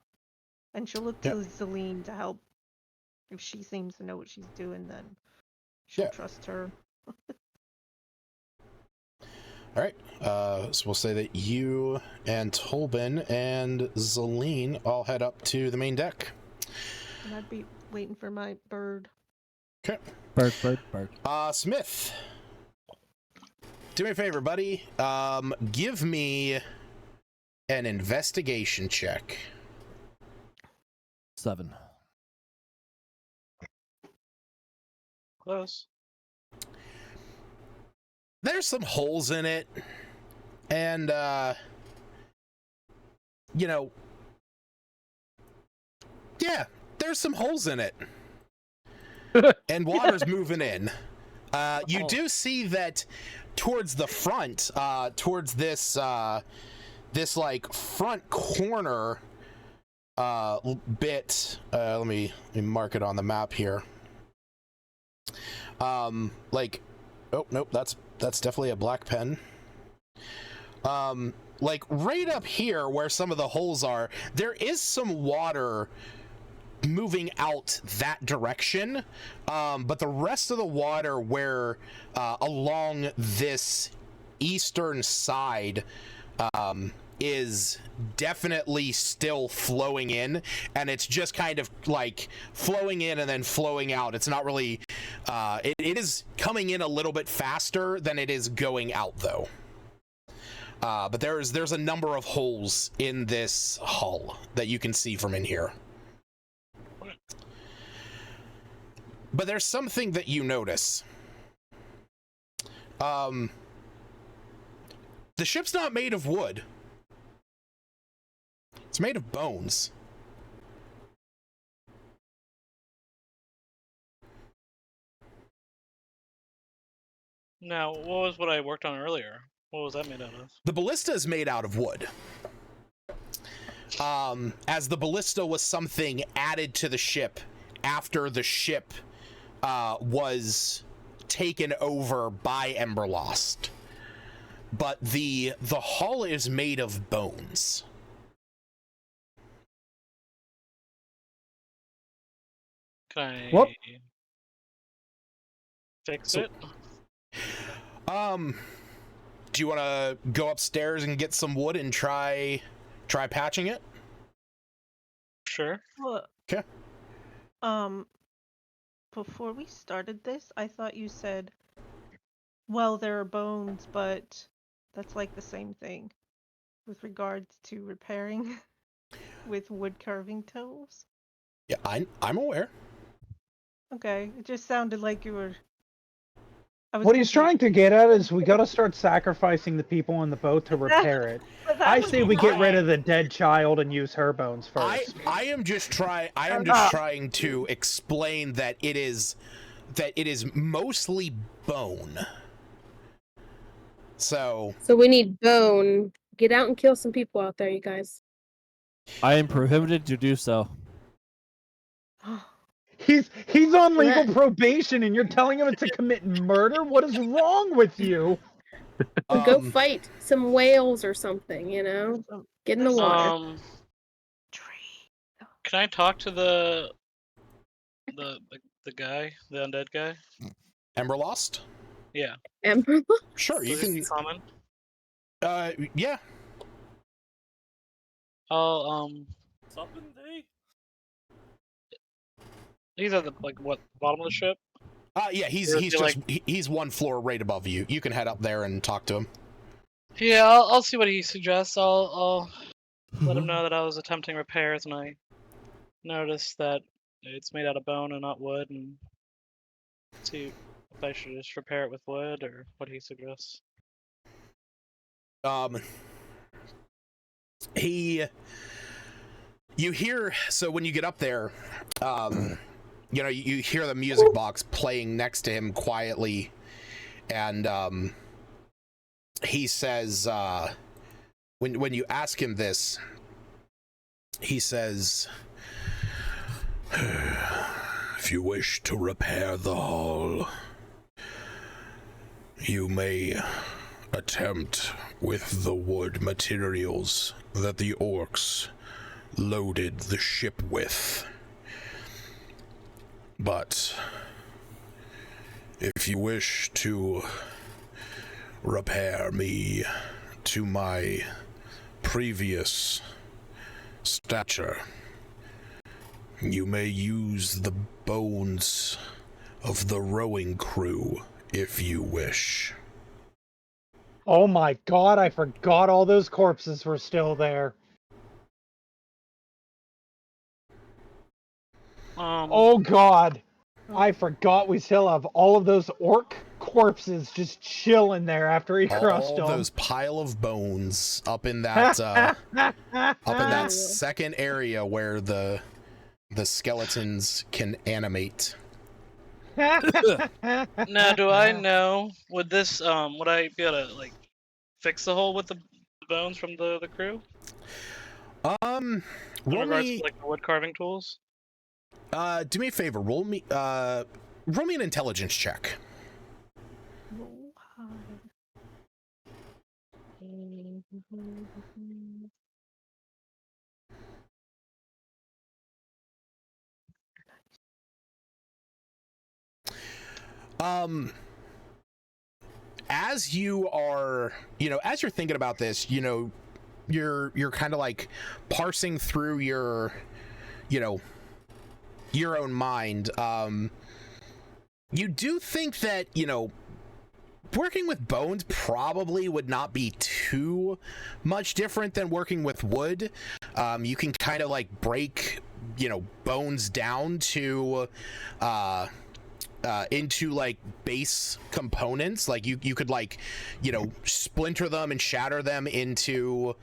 And she'll look to Zelene to help. If she seems to know what she's doing, then she'll trust her. All right. So we'll say that you and Tolbin and Zelene all head up to the main deck. And I'd be waiting for my bird. Okay. Bird. Smith. Do me a favor, buddy. Give me an investigation check. 7. Close. There's some holes in it, and there's some holes in it, and water's moving in. You do see that towards the front, towards this like front corner bit. Let me mark it on the map here. Oh nope, that's definitely a black pen. Like right up here where some of the holes are, there is some water moving out that direction, but the rest of the water where along this eastern side is definitely still flowing in, and it's just kind of like flowing in and then flowing out. It's not really it is coming in a little bit faster than it is going out though. But there's a number of holes in this hull that you can see from in here. But there's something that you notice. The ship's not made of wood. It's made of bones. Now, what was what I worked on earlier? What was that made out of? The ballista is made out of wood. As the ballista was something added to the ship after the ship was taken over by Emberlost. But the hull is made of bones. Can I Whoop. fix So- it? Do you want to go upstairs and get some wood and try patching it? Sure. Well, Okay. Before we started this, I thought you said, well, there are bones, but that's like the same thing with regards to repairing with wood carving tools. Yeah, I'm aware. Okay, it just sounded like you were. What he's trying to get at is we gotta start sacrificing the people on the boat to repair it. I say we get rid of the dead child and use her bones first. I am just trying to explain that it is mostly bone. So we need bone. Get out and kill some people out there, you guys. I am prohibited to do so. He's on legal probation and you're telling him to commit murder? What is wrong with you? Go fight some whales or something, you know? Get in the water. Can I talk to the guy, the undead guy? Emberlost? Yeah. Emberlost? Sure, you can. Common. Yeah. I'll He's at the bottom of the ship. Yeah, he's one floor right above you. You can head up there and talk to him. Yeah, I'll see what he suggests. I'll let him know that I was attempting repairs and I noticed that it's made out of bone and not wood, and see if I should just repair it with wood or what he suggests. You hear, so when you get up there, you know, you hear the music box playing next to him quietly, and he says, when you ask him this, he says, if you wish to repair the hull, you may attempt with the wood materials that the orcs loaded the ship with. But if you wish to repair me to my previous stature, you may use the bones of the rowing crew if you wish. Oh my god, I forgot all those corpses were still there. Oh god, I forgot we still have all of those orc corpses just chilling there after he crushed them. All those pile of bones up in that up in that second area where the skeletons can animate. Now, do I know, would I be able to fix the hole with the bones from the crew? In regards to the wood carving tools? Do me a favor, roll me an intelligence check. As you are, as you're thinking about this, you're kind of like parsing through your own mind. You do think that, working with bones probably would not be too much different than working with wood. You can kind of like break, bones down to, into like base components. Like you could like, splinter them and shatter them into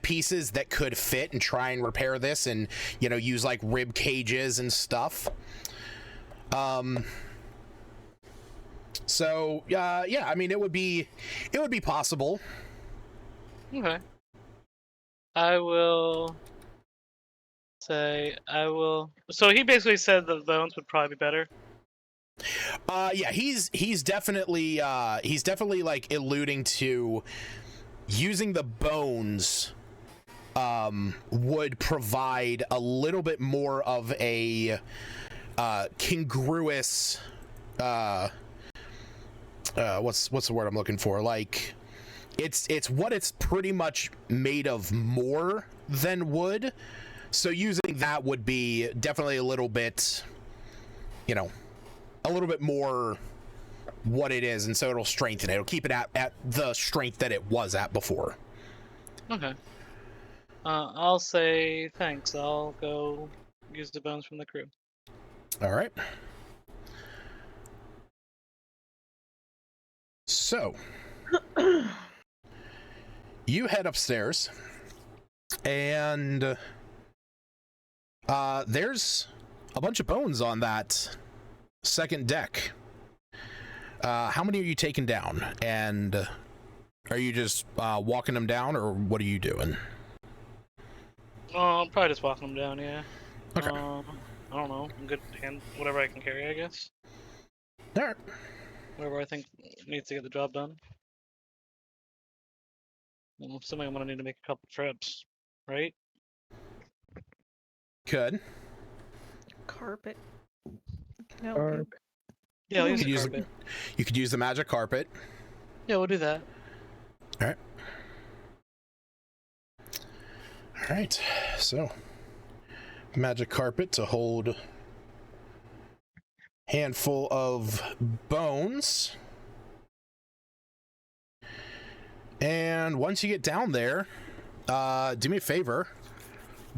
pieces that could fit and try and repair this, and use like rib cages and stuff. So yeah, I mean it would be possible. Okay. I will. So he basically said the bones would probably be better. Yeah, he's definitely like alluding to using the bones would provide a little bit more of a congruous what's the word I'm looking for? Like it's what it's pretty much made of more than wood. So using that would be definitely a little bit more what it is, and so it'll strengthen it. It'll keep it at the strength that it was at before. Okay. I'll say thanks. I'll go use the bones from the crew. All right. So you head upstairs, and there's a bunch of bones on that second deck. How many are you taking down? And are you just walking them down, or what are you doing? I'm probably just walking them down, yeah. Okay. I don't know. I'm good hand whatever I can carry, I guess. All right. Whatever I think needs to get the job done. I'm assuming I'm gonna need to make a couple trips, right? Good. Carpet. Carpet. Yeah, you could use the magic carpet. Yeah, we'll do that. All right. All right. So magic carpet to hold handful of bones. And once you get down there, do me a favor.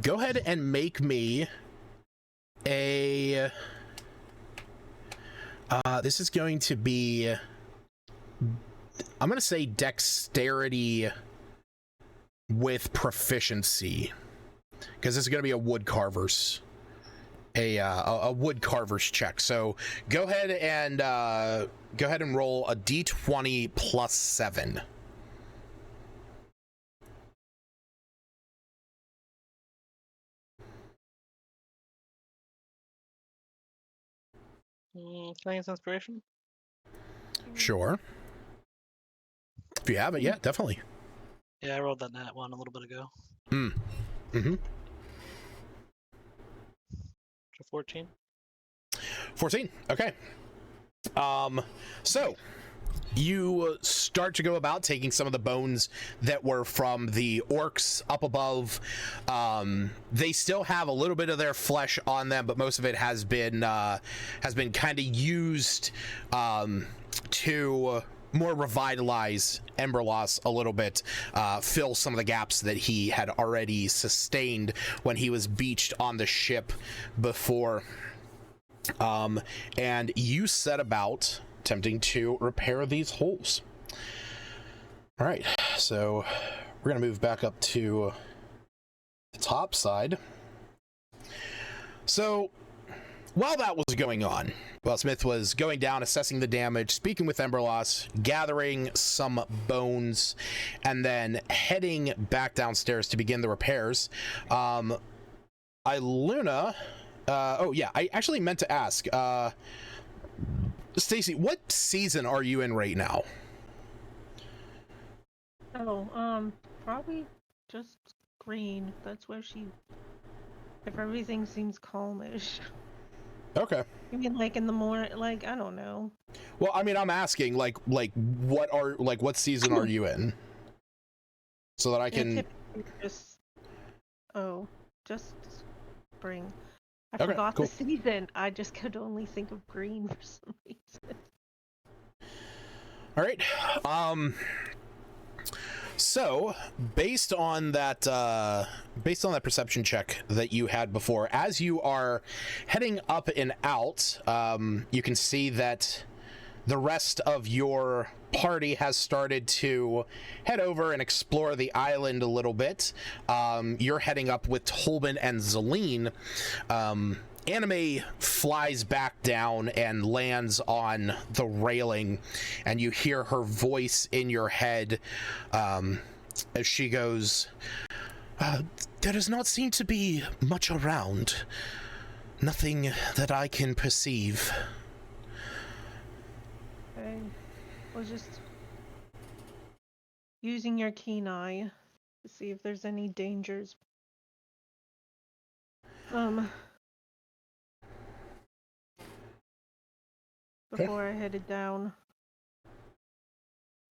Go ahead and make me a... this is going to be... I'm going to say dexterity with proficiency. Because this is going to be a wood carver's... a wood carver's check. So go ahead and roll a d20 plus 7. Can I use inspiration? Sure. If you have it, yeah, definitely. Yeah, I rolled that nat one a little bit ago. Mm-hmm. So 14. 14. Okay. So you start to go about taking some of the bones that were from the orcs up above. They still have a little bit of their flesh on them, but most of it has been kind of used to more revitalize Emberloss a little bit, fill some of the gaps that he had already sustained when he was beached on the ship before. And you set about attempting to repair these holes. All right, so we're gonna move back up to the top side. So while that was going on, while Smith was going down, assessing the damage, speaking with Emberloss, gathering some bones, and then heading back downstairs to begin the repairs, Iluna, oh yeah, I actually meant to ask, Stacy, what season are you in right now? Oh, probably just green. That's where she... If everything seems calmish. Okay. You mean like in the morning? Like, I don't know. Well, I mean, I'm asking, like what season are you in? So that I can... Just spring. I Okay, forgot cool. the season. I just could only think of green for some reason. All right. So based on that perception check that you had before, as you are heading up and out, you can see that the rest of your party has started to head over and explore the island a little bit. You're heading up with Tolbin and Zelene. Anime flies back down and lands on the railing, and you hear her voice in your head as she goes, there does not seem to be much around. Nothing that I can perceive. Okay. Well, just using your keen eye to see if there's any dangers. Before I headed down.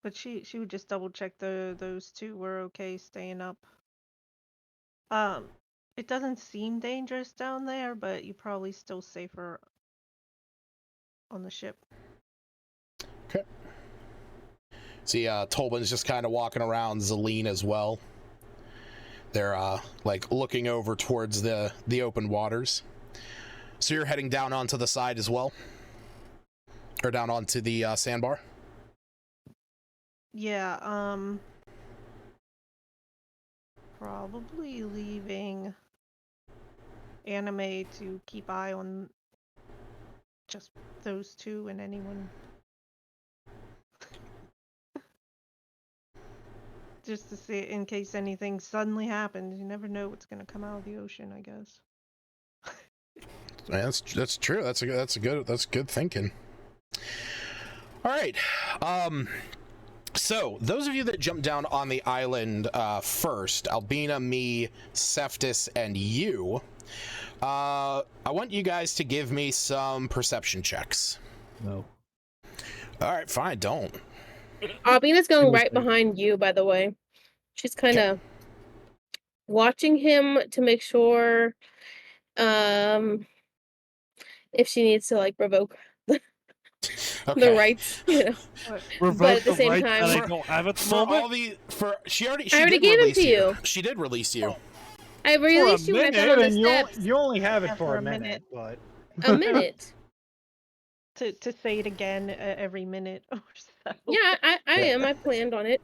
But she would just double check those two were okay staying up. It doesn't seem dangerous down there, but you're probably still safer on the ship. Okay. See, Tolbin's just kind of walking around Zelene as well. They're like looking over towards the open waters. So you're heading down onto the side as well? Or down onto the sandbar? Yeah, probably leaving Anime to keep eye on just those two and anyone. Just to see in case anything suddenly happens. You never know what's gonna come out of the ocean, I guess. Yeah, that's true. That's good thinking. All right. So those of you that jumped down on the island first, Albina, me, Seftis, and you, I want you guys to give me some perception checks. No. All right, fine, don't. Albina's going right behind you, by the way. She's kind of watching him to make sure If she needs to like revoke the Okay. rights, you know. Revoke But at the the same right time, that I don't have at the For moment. all the she I already did gave them release to you. She did release you. I released you when I got on the and steps. you only have it Yeah, for a minute, but A minute. To say it again every minute or so. Yeah, I am. I planned on it.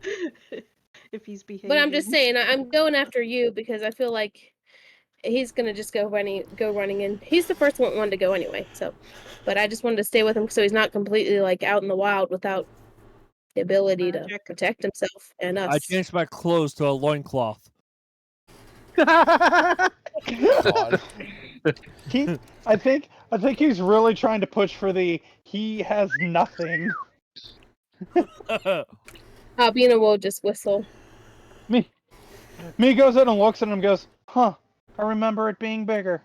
If he's behaving. But I'm just saying, I'm going after you because I feel like he's gonna just go running in. He's the first one to go anyway. So, but I just wanted to stay with him so he's not completely like out in the wild without the ability to Magic. protect himself and us. I changed my clothes to a loincloth. God. I think he's really trying to push for the he has nothing. Albina will just whistle. Me goes in and looks at him and goes, huh, I remember it being bigger.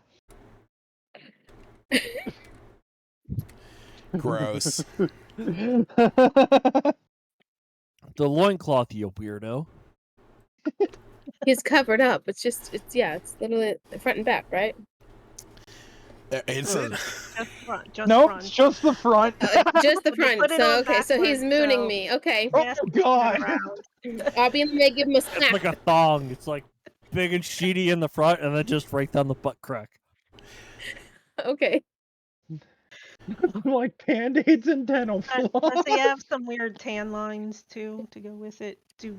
Gross. The loincloth, you weirdo. He's covered up. It's literally the front and back, right? Is it? Just front. Just Nope, front. it's just the front. Just the They front. put it So on okay, so he's backwards, mooning so- me. Okay. Yes, Oh God. Albina may give him a It's snap. like a thong. It's like big and sheety in the front, and then just right down the butt crack. Okay. Like Band-Aids and dental floss. Does he have some weird tan lines too to go with it? Do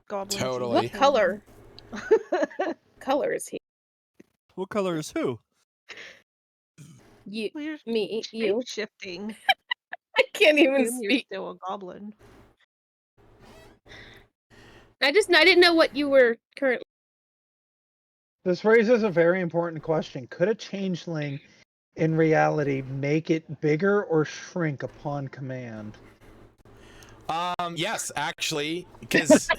goblins? Totally. What color? Color is he? What color is who? You, Weird me, you. shifting. I can't even You're speak. still a goblin. I didn't know what you were currently. This raises a very important question. Could a changeling in reality make it bigger or shrink upon command? Yes, actually, because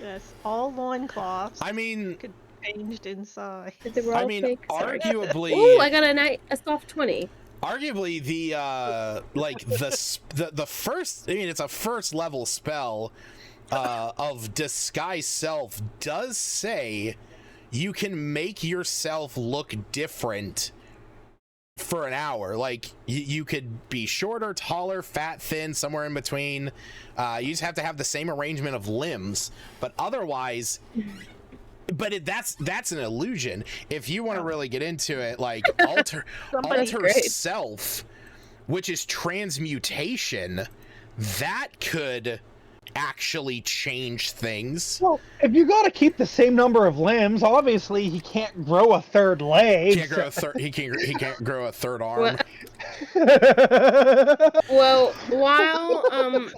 Yes, all loincloths. I mean, could be changed inside. Did they roll I mean, fake? Sorry. arguably, Ooh, I got a soft 20. arguably the like the first. I mean, it's a first level spell of disguise self does say you can make yourself look different for an hour. Like you could be shorter, taller, fat, thin, somewhere in between. You just have to have the same arrangement of limbs, but otherwise. But that's an illusion. If you want to really get into it, like alter Great. self, which is transmutation, that could actually change things. Well, if you got to keep the same number of limbs, obviously he can't grow a third leg. He can't grow a third arm. Well, while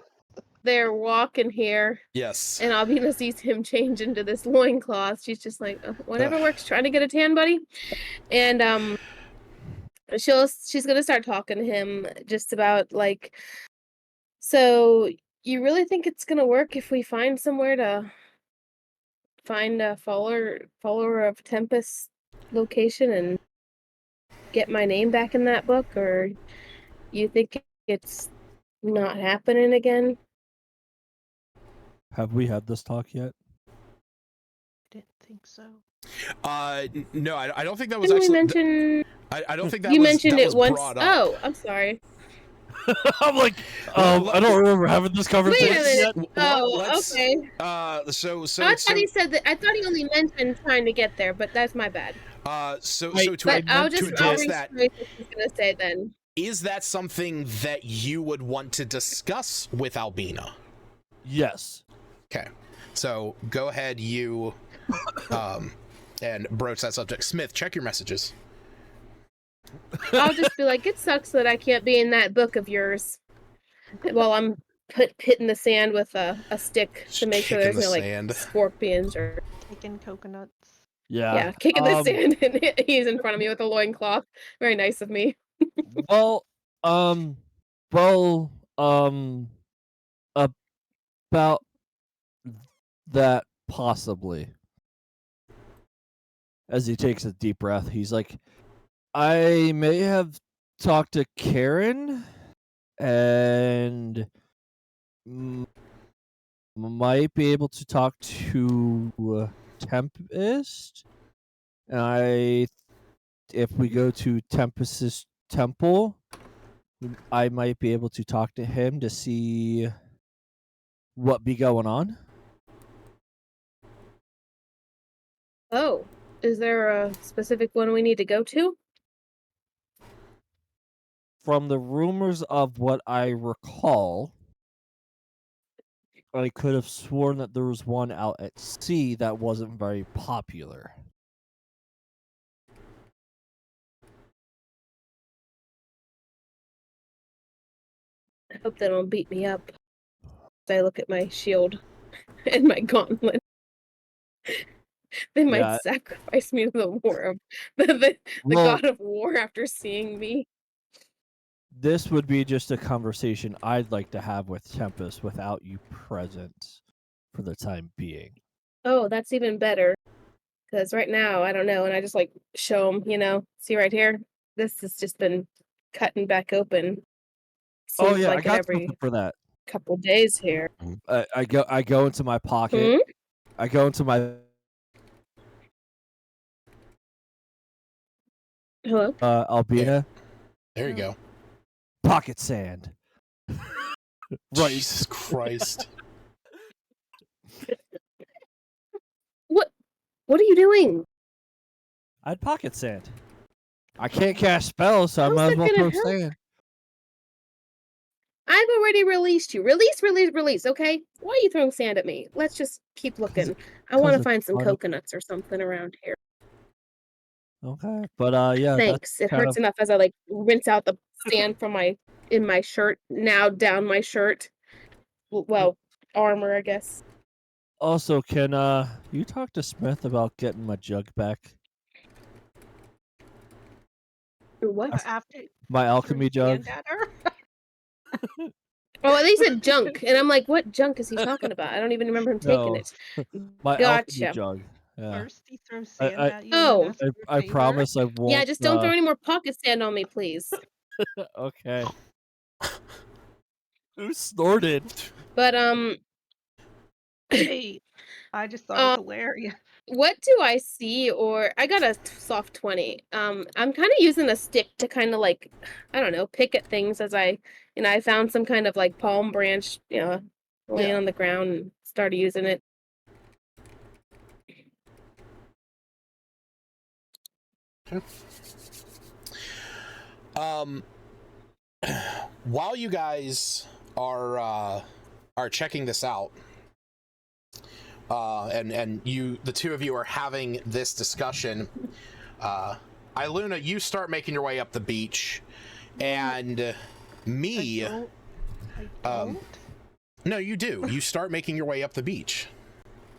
they're walking here, Yes. and Albina sees him change into this loincloth, she's just like, whatever works, trying to get a tan, buddy. And she's gonna start talking to him just about like, so you really think it's gonna work if we find somewhere to find a follower of Tempest location and get my name back in that book, or you think it's not happening again? Have we had this talk yet? Didn't think so. No, I don't think that was Didn't we actually. mention? I don't think that You was. mentioned that it was once. brought up. Oh, I'm sorry. I'm like, I don't remember having this conversation minute. yet. Oh, okay. So I thought he said that. I thought he only mentioned trying to get there, but that's my bad. So But to I'll address that, rephrase what he's gonna say then. is that something that you would want to discuss with Albina? Yes. Okay, so go ahead, you, and broach that subject. Smith, check your messages. I'll just be like, it sucks that I can't be in that book of yours. While I'm hitting the sand with a stick to make sure there's no like scorpions or Taking coconuts. yeah, kicking the sand, and he's in front of me with a loincloth. Very nice of me. Well, about that possibly. As he takes a deep breath, he's like, I may have talked to Karen and might be able to talk to Tempest. And I if we go to Tempest's temple, I might be able to talk to him to see what be going on. Oh, is there a specific one we need to go to? From the rumors of what I recall, I could have sworn that there was one out at sea that wasn't very popular. I hope they don't beat me up. I look at my shield and my gauntlet. They might sacrifice me to the war of the god of war after seeing me. This would be just a conversation I'd like to have with Tempest without you present for the time being. Oh, that's even better. Because right now, I don't know, and I just like show them, see right here? This has just been cutting back open. Oh yeah, like I got every something for that. couple days here. I go into my pocket. I go into my Hello? Albina. There you go. Pocket sand. Right. Jesus Christ. What are you doing? I had pocket sand. I can't cast spells, so I might as well throw sand. I've already released you. Release, okay? Why are you throwing sand at me? Let's just keep looking. I want to find some coconuts or something around here. Okay, but yeah. Thanks. It hurts enough as I like rinse out the sand from in my shirt, now down my shirt. Well, armor, I guess. Also, can you talk to Smith about getting my jug back? What? After my alchemy jug? Oh, they said junk, and I'm like, what junk is he talking about? I don't even remember him taking it. My alchemy jug. Yeah. First he throws sand at you. I promise I won't. Yeah, just don't throw any more pocket sand on me, please. Okay. Who snorted? But hey, I just thought it was hilarious. What do I see? Or I got a soft 20. I'm kind of using a stick to kind of like, I don't know, pick at things as I found some kind of like palm branch, laying on the ground and started using it. While you guys are checking this out, and the two of you are having this discussion, Iluna, you start making your way up the beach, and me, I don't. No, you do. You start making your way up the beach.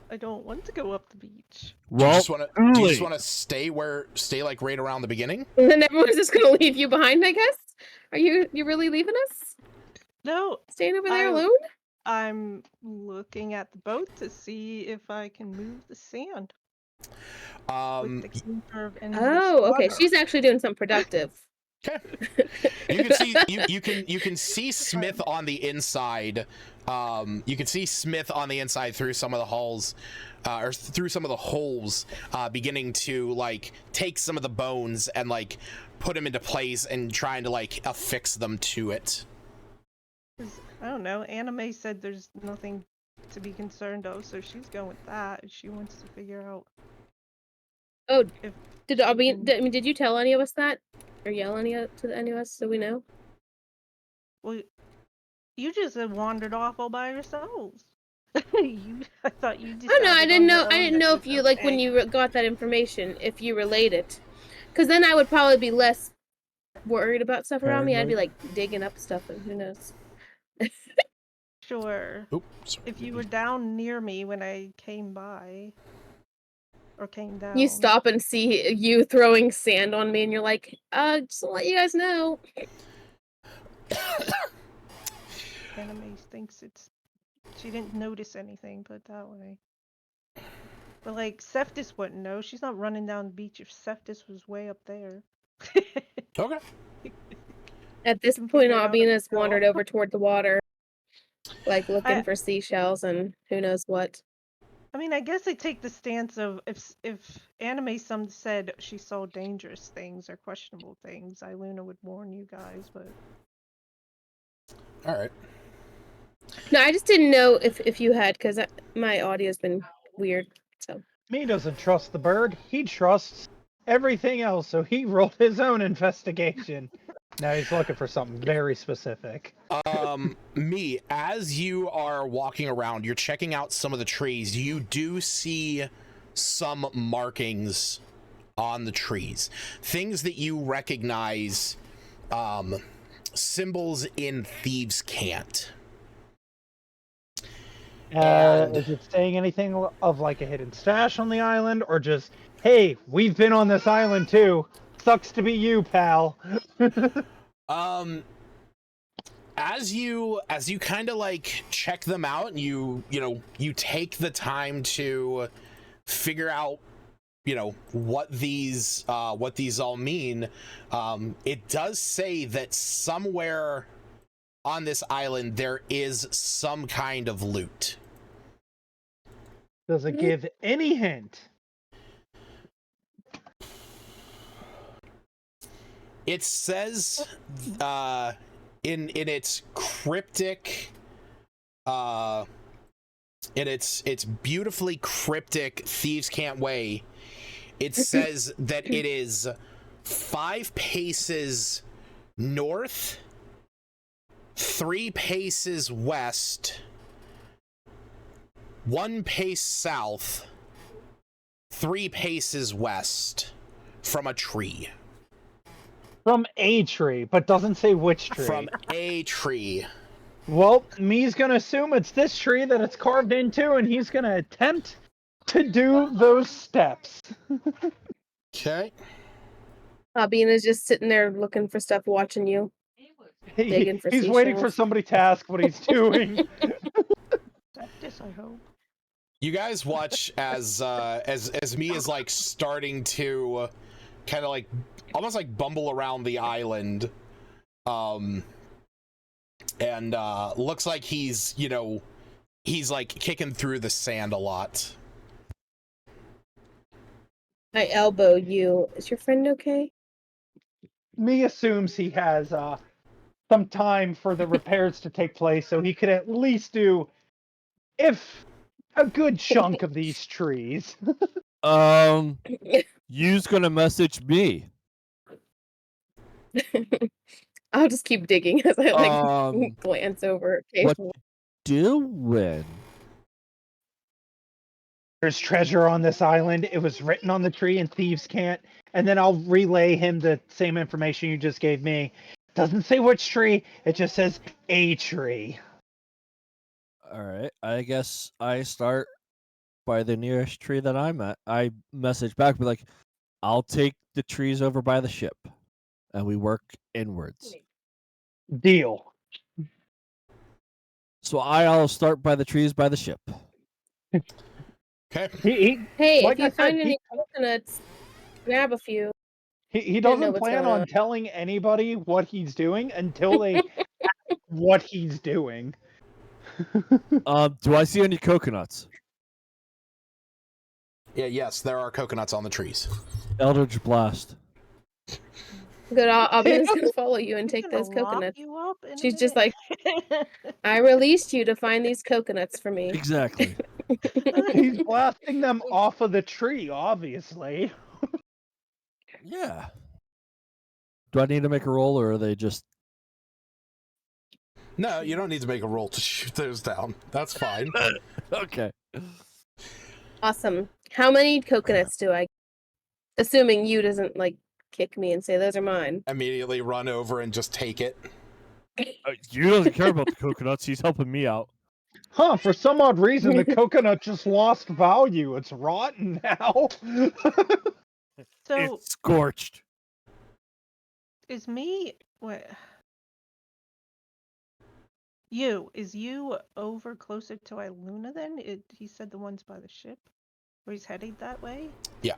I don't want to go up the beach. Well, do you just want to stay like right around the beginning? And then everyone's just gonna leave you behind, I guess? Are you really leaving us? No. Staying over there alone? I'm looking at the boat to see if I can move the sand. With the keeper of okay. She's actually doing something productive. Okay. You can see you can see Smith on the inside. You can see Smith on the inside through some of the halls, or through some of the holes, beginning to like take some of the bones and like put them into place and trying to like affix them to it. I don't know. Anime said there's nothing to be concerned of, so she's going with that. She wants to figure out. Oh, did you tell any of us that, or yell any of us so we know? Well, you just wandered off all by yourselves. I thought you just. Oh no, I didn't know if you like when you got that information, if you relate it, because then I would probably be less worried about stuff around me. I'd be like digging up stuff, and who knows. Sure. Oops. If you were down near me when I came by. Or came down. You stop and see you throwing sand on me, and you're like, just to let you guys know. Anime thinks she didn't notice anything, put it that way. But like, Cephas wouldn't know. She's not running down the beach if Cephas was way up there. Okay. At this point, Albina's wandered over toward the water, like looking for seashells and who knows what. I mean, I guess I take the stance of if anime some said she saw dangerous things or questionable things, Luna would warn you guys, but All right. No, I just didn't know if you had, because my audio's been weird. So Me doesn't trust the bird. He trusts everything else, so he rolled his own investigation. Now he's looking for something very specific. Me, as you are walking around, you're checking out some of the trees. You do see some markings on the trees, things that you recognize, symbols in thieves' cant. Is it saying anything of like a hidden stash on the island, or just, hey, we've been on this island too. Sucks to be you, pal. As you kind of like check them out, and you take the time to figure out what these all mean. It does say that somewhere on this island there is some kind of loot. Does it give any hint? It says in its cryptic in its beautifully cryptic thieves can't way, it says that it is 5 paces north, 3 paces west, 1 pace south, 3 paces west from a tree. From a tree, but doesn't say which tree. From a tree. Well, me's gonna assume it's this tree that it's carved into, and he's gonna attempt to do those steps. Okay. Bina's just sitting there looking for stuff, watching you. Digging for He's waiting for seashells. somebody to ask what he's doing. this I hope. You guys watch as me is like starting to kind of like almost like bumble around the island, and looks like he's like kicking through the sand a lot. I elbow you. Is your friend okay? Me assumes he has some time for the repairs to take place, so he could at least do, if a good chunk of these trees. You's gonna message me. I'll just keep digging as I like glance over. What doing? There's treasure on this island. It was written on the tree and thieves can't. And then I'll relay him the same information you just gave me. Doesn't say which tree. It just says a tree. All right. I guess I start by the nearest tree that I'm at. I message back, be like, I'll take the trees over by the ship, and we work inwards. Deal. So I'll start by the trees by the ship. Okay. Hey, like if you I said, find any coconuts, grab a few. He Didn't know doesn't what's plan going on on. telling anybody what he's doing until they ask what he's doing. Do I see any coconuts? Yeah, yes, there are coconuts on the trees. Eldritch Blast. Good, I'll be just gonna follow you and He's take gonna those lock coconuts. you up in a She's just like, minute. I released you to find these coconuts for me. Exactly. He's blasting them off of the tree, obviously. Yeah. Do I need to make a roll, or are they just... No, you don't need to make a roll to shoot those down. That's fine. Okay. Awesome. How many coconuts do I? Assuming you doesn't like kick me and say those are mine. Immediately run over and just take it. You doesn't care about the coconuts. He's helping me out. Huh, for some odd reason, the coconut just lost value. It's rotten now. So It's scorched. is me what? Is you over closer to Iluna then? He said the ones by the ship, or he's heading that way. Yeah.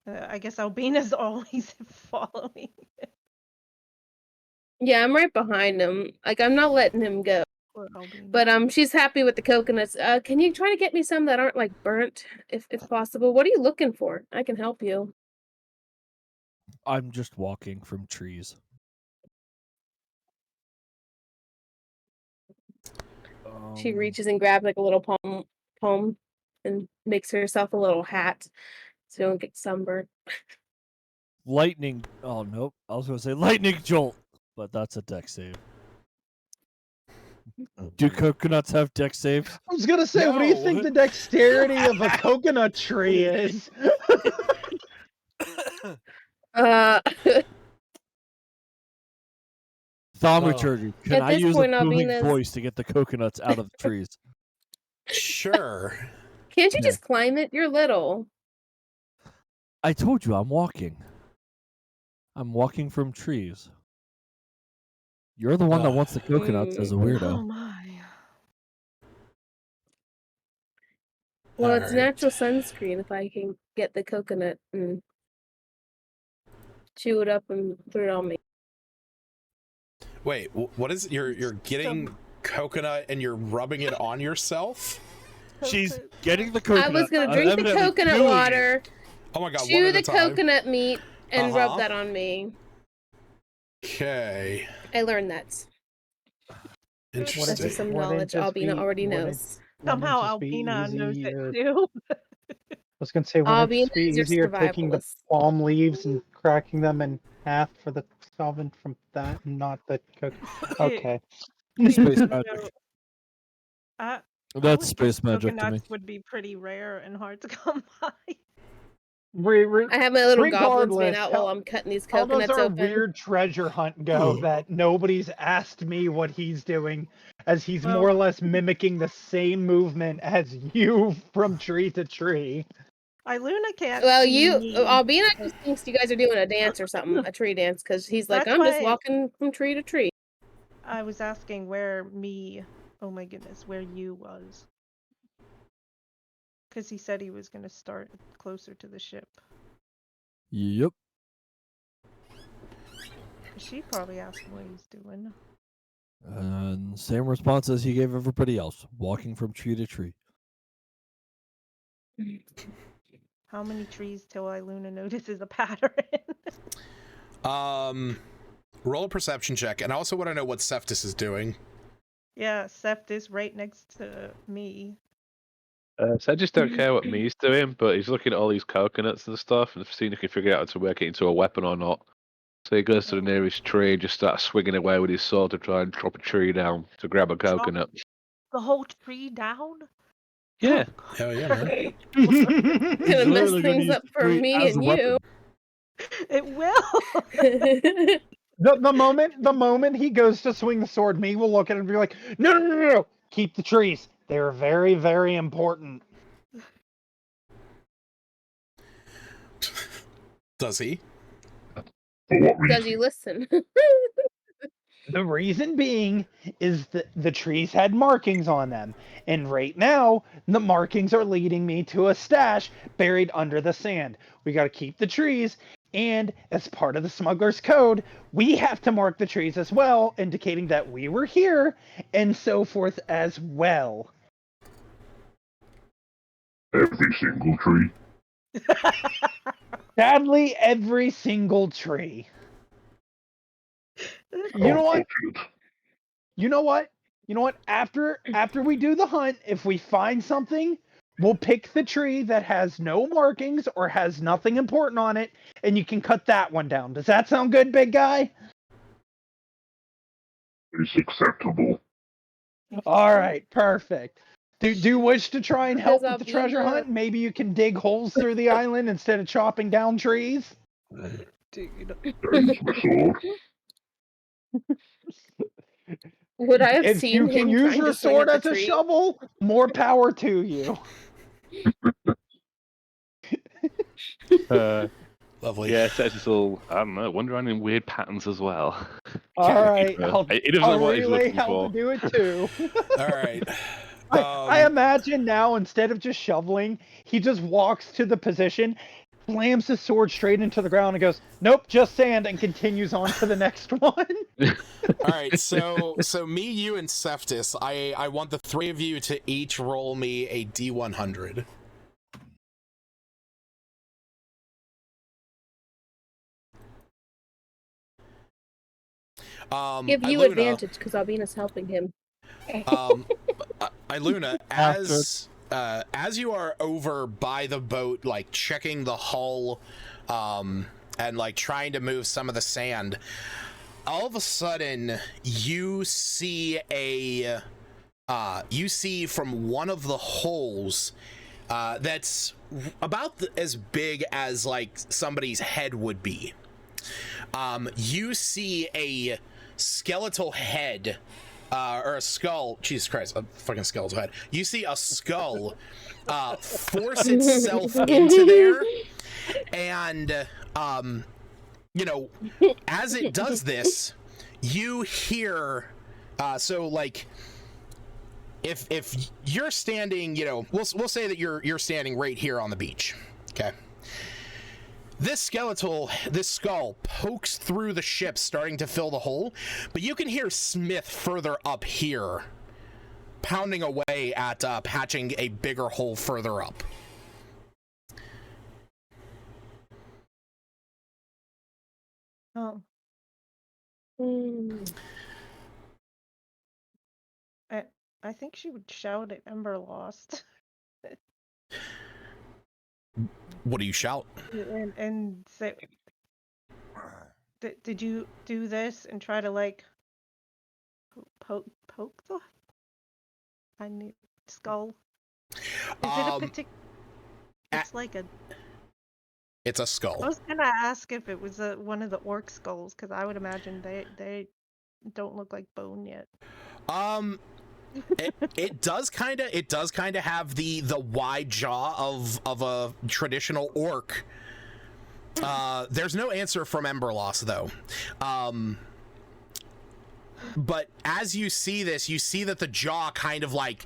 I guess Albina's always following. Yeah, I'm right behind him. Like, I'm not letting him go. Poor Albina. But she's happy with the coconuts. Can you try to get me some that aren't like burnt, if possible? What are you looking for? I can help you. I'm just walking from trees. She reaches and grabs like a little palm and makes herself a little hat so you don't get sunburned. Lightning. Oh nope. I was gonna say lightning jolt, but that's a deck save. Do coconuts have deck saves? I was gonna say, what do you think No. the dexterity of a coconut tree is? Thaumaturgy. Can At I this use point, a booming Albina's- voice to get the coconuts out of the trees? Sure. Can't you Okay. just climb it? You're little. I told you I'm walking. I'm walking from trees. You're the one that wants the coconuts as a Oh weirdo. my. Well, it's Alright. natural sunscreen if I can get the coconut and chew it up and put it on me. Wait, what is it? You're getting coconut and you're rubbing it on yourself? She's getting the coconut. I was gonna drink the evidently coconut doing it. water, Oh my god, one chew at the a time. coconut meat, and Uh-huh. rub that on me. Okay. I learned that. That's just Interesting. some Wouldn't knowledge just Albina be- already wouldn't- knows. Somehow Wouldn't it just be Albina knows easier- it too. I was gonna say, wouldn't it Albina just be is your easier taking the survivalist. palm leaves and cracking them in half for the solvent from that, and not the cook? Okay. Space You magic. know, I would That's think space magic to me. coconuts would be pretty rare and hard to come by. I have my little goblins made Regardless, out how- while I'm cutting these How does coconuts our open. weird treasure hunt go that nobody's asked me what he's doing, as he's Well- more or less mimicking the same movement as you from tree to tree? Luna can't Well, see me. Albina just thinks you guys are doing a dance or something, a tree dance, because he's like, That's I'm just why- walking from tree to tree. I was asking where oh my goodness, where you was. Because he said he was going to start closer to the ship. Yep. She probably asked him what he's doing. And same response as he gave everybody else. Walking from tree to tree. How many trees till Luna notices a pattern? Roll a perception check, and I also want to know what Cephas is doing. Yeah, Sept is right next to me. So I just don't care what Me's doing, but he's looking at all these coconuts and stuff and seeing if he can figure out how to work it into a weapon or not. So he goes to the nearest tree and just starts swinging away with his sword to try and drop a tree down to grab a coconut. The whole tree down? Yeah. Hell yeah, man. Gonna mess things up for me and you. It will. The moment he goes to swing the sword, me will look at him and be like, no, keep the trees. They're very, very important. Does he? Does he listen? The reason being is that the trees had markings on them. And right now, the markings are leading me to a stash buried under the sand. We got to keep the trees. And as part of the smuggler's code, we have to mark the trees as well, indicating that we were here and so forth as well. Every single tree. Sadly, every single tree. You know what? You know what? You know what? After we do the hunt, if we find something, we'll pick the tree that has no markings or has nothing important on it, and you can cut that one down. Does that sound good, big guy? It's acceptable. All right, perfect. Do you wish to try and help Does with the treasure Albina- hunt? Maybe you can dig holes through the island instead of chopping down trees? There's my sword. Would I have If seen you him can use trying your to swing sword at as the a tree? shovel, more power to you. Lovely. Yeah, it says it's all, I don't know, wandering in weird patterns as well. All right, He doesn't know I'll what he's relay looking how for. to do it too. All right. I imagine now, instead of just shoveling, he just walks to the position, slams his sword straight into the ground and goes, "Nope, just sand," and continues on to the next one. All right, so me, you, and Seftis, I want the three of you to each roll me a D100. Give you Iluna, advantage because Albina's helping him. Iluna, as you are over by the boat, like checking the hull, and like trying to move some of the sand, all of a sudden you see from one of the holes that's about as big as like somebody's head would be. You see a skeletal head, or a skull. Jesus Christ, a fucking skeletal head. You see a skull force itself into there, and you know, as it does this, you hear. So like, if you're standing, you know, we'll say that you're standing right here on the beach. Okay. This skull pokes through the ship, starting to fill the hole, but you can hear Smith further up here, pounding away at patching a bigger hole further up. Oh. I think she would shout at Emberlost. What do you shout? And say, did you do this and try to like poke the tiny skull? Is it a particular? It's like a. It's a skull. I was gonna ask if it was one of the orc skulls, because I would imagine they don't look like bone yet. It does kind of have the wide jaw of a traditional orc. There's no answer from Emberlost though. But as you see this, you see that the jaw kind of like,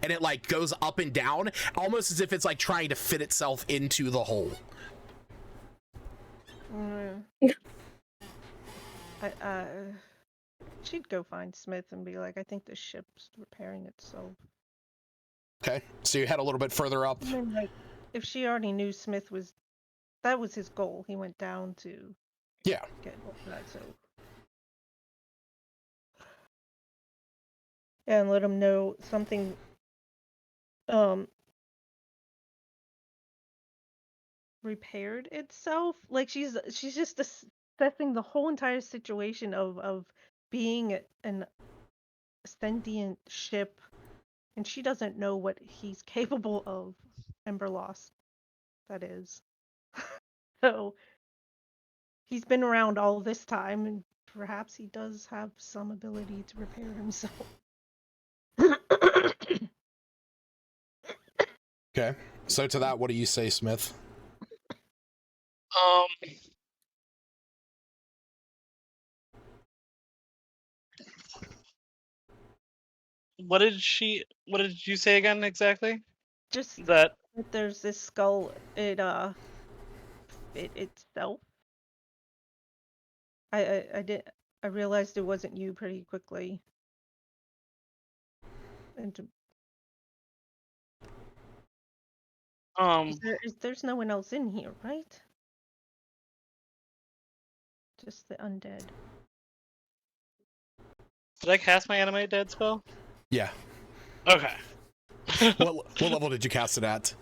and it like goes up and down, almost as if it's like trying to fit itself into the hole. She'd go find Smith and be like, I think the ship's repairing itself. Okay, so you head a little bit further up. I mean, like, if she already knew Smith that was his goal. He went down to get that, so. Yeah, and let him know something repaired itself. Like she's just assessing the whole entire situation of being an sentient ship, and she doesn't know what he's capable of. Emberlost, that is. So he's been around all this time, and perhaps he does have some ability to repair himself. Okay, so to that, what do you say, Smith? What did you say again exactly? Just that there's this skull. It itself. I realized it wasn't you pretty quickly. And there's no one else in here, right? Just the undead. Did I cast my animate dead spell? Yeah. Okay. What level did you cast it at?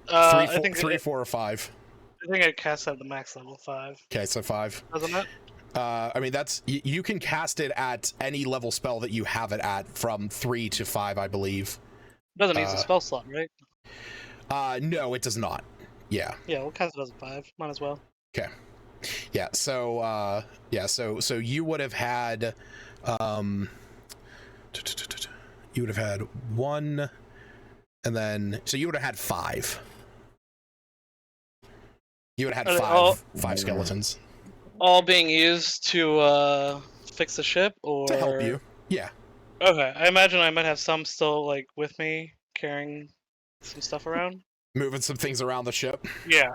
I think 3, 4, or 5? I think I cast at the max level 5. Okay, so 5. Doesn't it? I mean, that's you can cast it at any level spell that you have it at, from 3 to 5, I believe. Doesn't use a spell slot, right? No, it does not. Yeah. Yeah, we'll cast it as a 5. Might as well. Okay. Yeah. So so you would have had you would have had 1, and then so you would have had 5. You would have had five skeletons. All being used to fix the ship, or to help you. Yeah. Okay, I imagine I might have some still like with me carrying some stuff around. Moving some things around the ship. Yeah.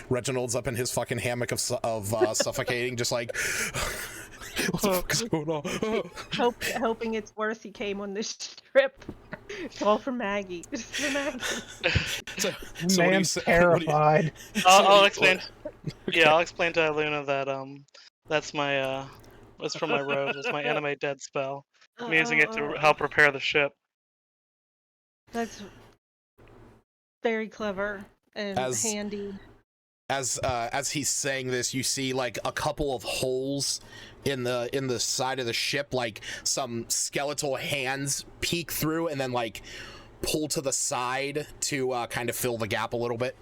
Reginald's up in his fucking hammock of suffocating, just like, what the fuck is going on? Hoping it's worse he came on this trip. It's all for Maggie. It's for Maggie. So Man's terrified. I'll explain. Yeah, I'll explain to Luna that that's my it's from my robe. It's my animate dead spell. I'm using it to help repair the ship. That's very clever and handy. As he's saying this, you see like a couple of holes in the side of the ship, like some skeletal hands peek through and then like pull to the side to kind of fill the gap a little bit.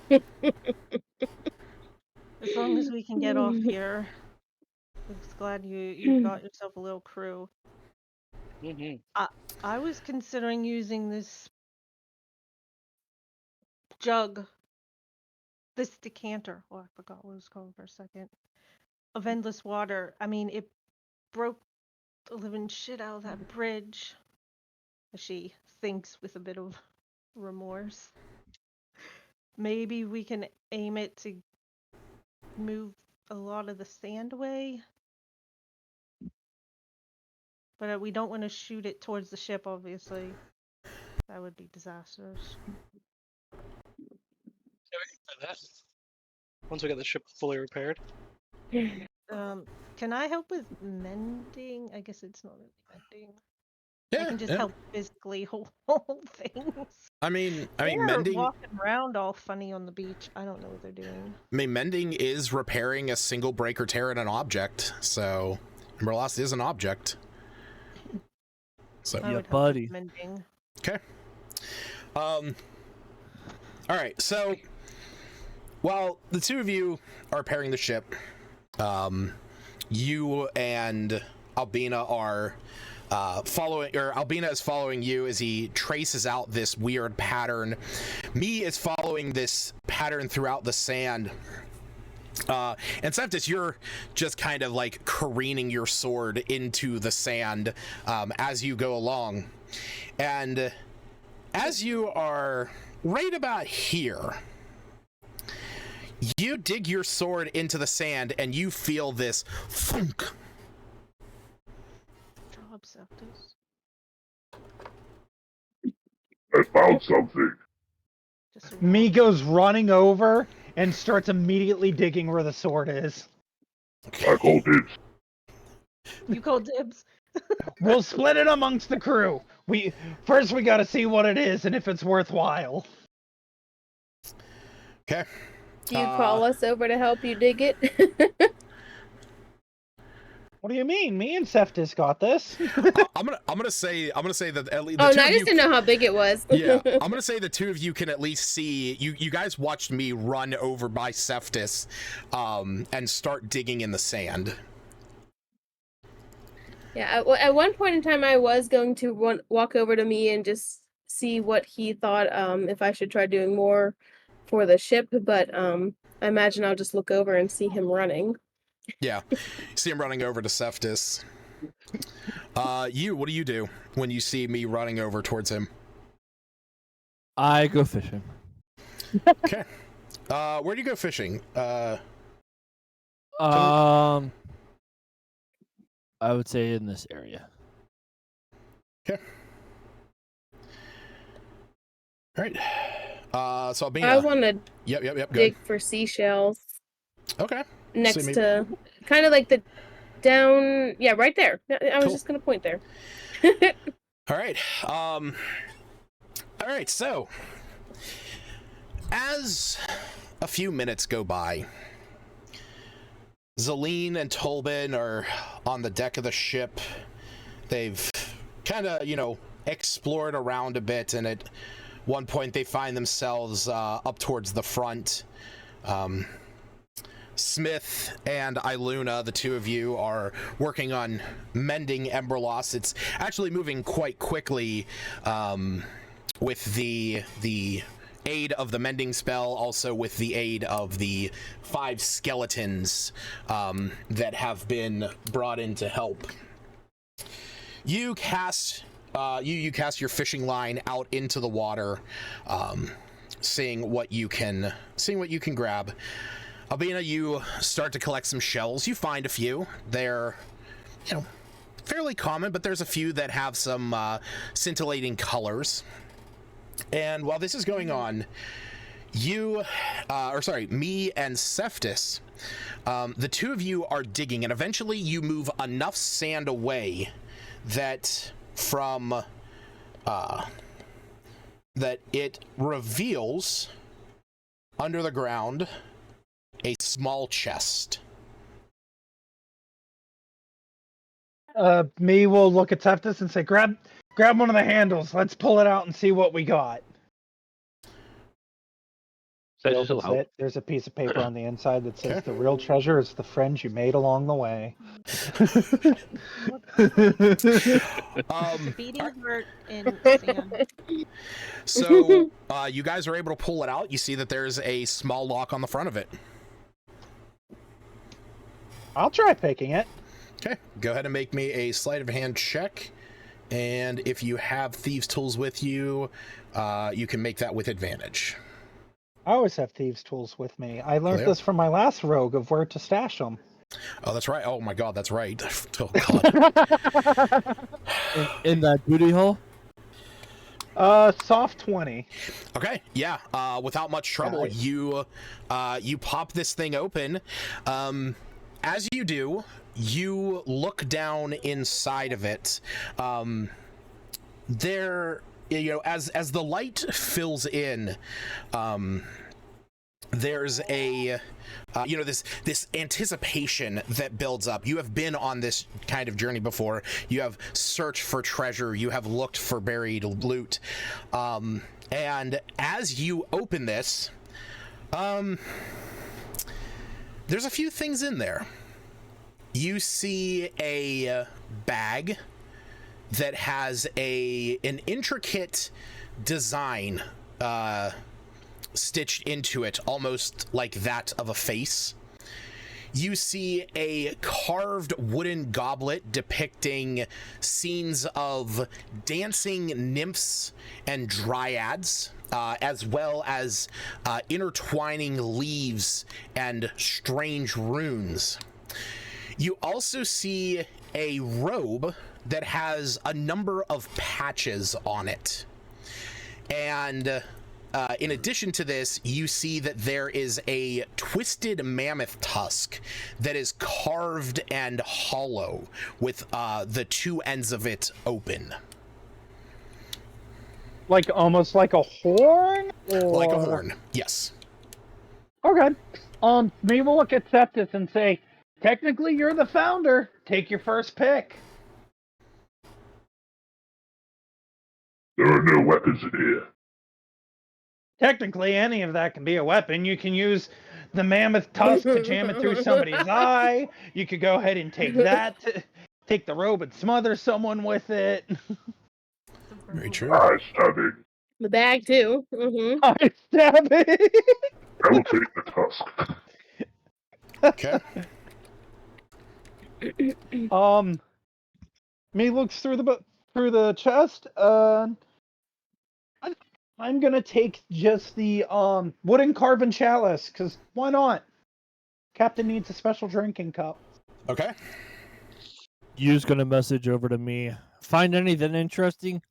As long as we can get off here. I'm just glad you got yourself a little crew. Mm-hmm. I was considering using this jug, this decanter. Oh, I forgot what it was called for a second. Of endless water. I mean, it broke the living shit out of that bridge. She thinks with a bit of remorse. Maybe we can aim it to move a lot of the sand away. But we don't want to shoot it towards the ship, obviously. That would be disastrous. Yeah, we can try that. Once we get the ship fully repaired. Can I help with mending? I guess it's not really mending. Yeah, I can just yeah. help physically hold things. I mean, They're mending. Walking around all funny on the beach. I don't know what they're doing. I mean, mending is repairing a single break or tear in an object. So, Emberlost is an object. So, I would help with buddy. mending. Okay. All right. So, while the two of you are repairing the ship, you and Albina are following, or Albina is following you as he traces out this weird pattern. Me is following this pattern throughout the sand. And Septis, you're just kind of like careening your sword into the sand as you go along. And as you are right about here, you dig your sword into the sand and you feel this thunk. Job, Septus. I found something. Me goes running over and starts immediately digging where the sword is. I call dibs. You call dibs. We'll split it amongst the crew. We gotta see what it is and if it's worthwhile. Okay. Do you call us over to help you dig it? What do you mean? Me and Septis got this. I'm gonna say that at least. Oh, no, I just didn't know how big it was. Yeah, I'm gonna say the two of you can at least see. You guys watched me run over by Septis, and start digging in the sand. Yeah, at one point in time, I was going to walk over to me and just see what he thought, if I should try doing more for the ship, but I imagine I'll just look over and see him running. Yeah, see him running over to Septis. What do you do when you see me running over towards him? I go fishing. Okay. Where do you go fishing? I would say in this area. Okay. All right. So Albina. I want to Yep. dig for seashells. Okay. Next to, kind of like the down, yeah, right there. I was just gonna point there. All right. All right. So, as a few minutes go by, Zelene and Tolbin are on the deck of the ship. They've kind of, explored around a bit, and at one point they find themselves up towards the front. Smith and Iluna, the two of you, are working on mending Emberlost. It's actually moving quite quickly with the aid of the mending spell, also with the aid of the 5 skeletons that have been brought in to help. You cast you cast your fishing line out into the water, seeing what you can grab. Albina, you start to collect some shells. You find a few. They're, fairly common, but there's a few that have some scintillating colors. And while this is going on, me and Cephas, the two of you are digging, and eventually you move enough sand away that that it reveals under the ground a small chest. Me will look at Cephas and say, grab one of the handles. Let's pull it out and see what we got. He opens it. There's a piece of paper on the inside that says, "The real treasure is the friends you made along the way." Beating heart in sand. So you guys are able to pull it out. You see that there's a small lock on the front of it. I'll try picking it. Okay, go ahead and make me a sleight of hand check. And if you have thieves' tools with you, you can make that with advantage. I always have thieves' tools with me. I learned this from my last rogue of where to stash them. Oh, that's right. Oh my God, that's right. Oh God. in that booty hole? Soft 20. Okay, yeah. Without much trouble, you pop this thing open. As you do, you look down inside of it. There, as the light fills in, there's a this anticipation that builds up. You have been on this kind of journey before. You have searched for treasure. You have looked for buried loot. And as you open this, there's a few things in there. You see a bag that has an intricate design stitched into it, almost like that of a face. You see a carved wooden goblet depicting scenes of dancing nymphs and dryads, as well as intertwining leaves and strange runes. You also see a robe that has a number of patches on it. And in addition to this, you see that there is a twisted mammoth tusk that is carved and hollow with the two ends of it open. Like almost like a horn? Or... Like a horn, yes. Okay. Me will look at Cephas and say, technically you're the founder. Take your first pick. There are no weapons in here. Technically, any of that can be a weapon. You can use the mammoth tusk to jam it through somebody's eye. You could go ahead and take that, take the robe and smother someone with it. Very true. Eye stabbing. The bag, too. Mm-hmm. Eye stabbing. I will take the tusk. Okay. Me looks through the chest. I'm gonna take just the wooden carven chalice, because why not? Captain needs a special drinking cup. Okay. You's gonna message over to me. Find anything interesting?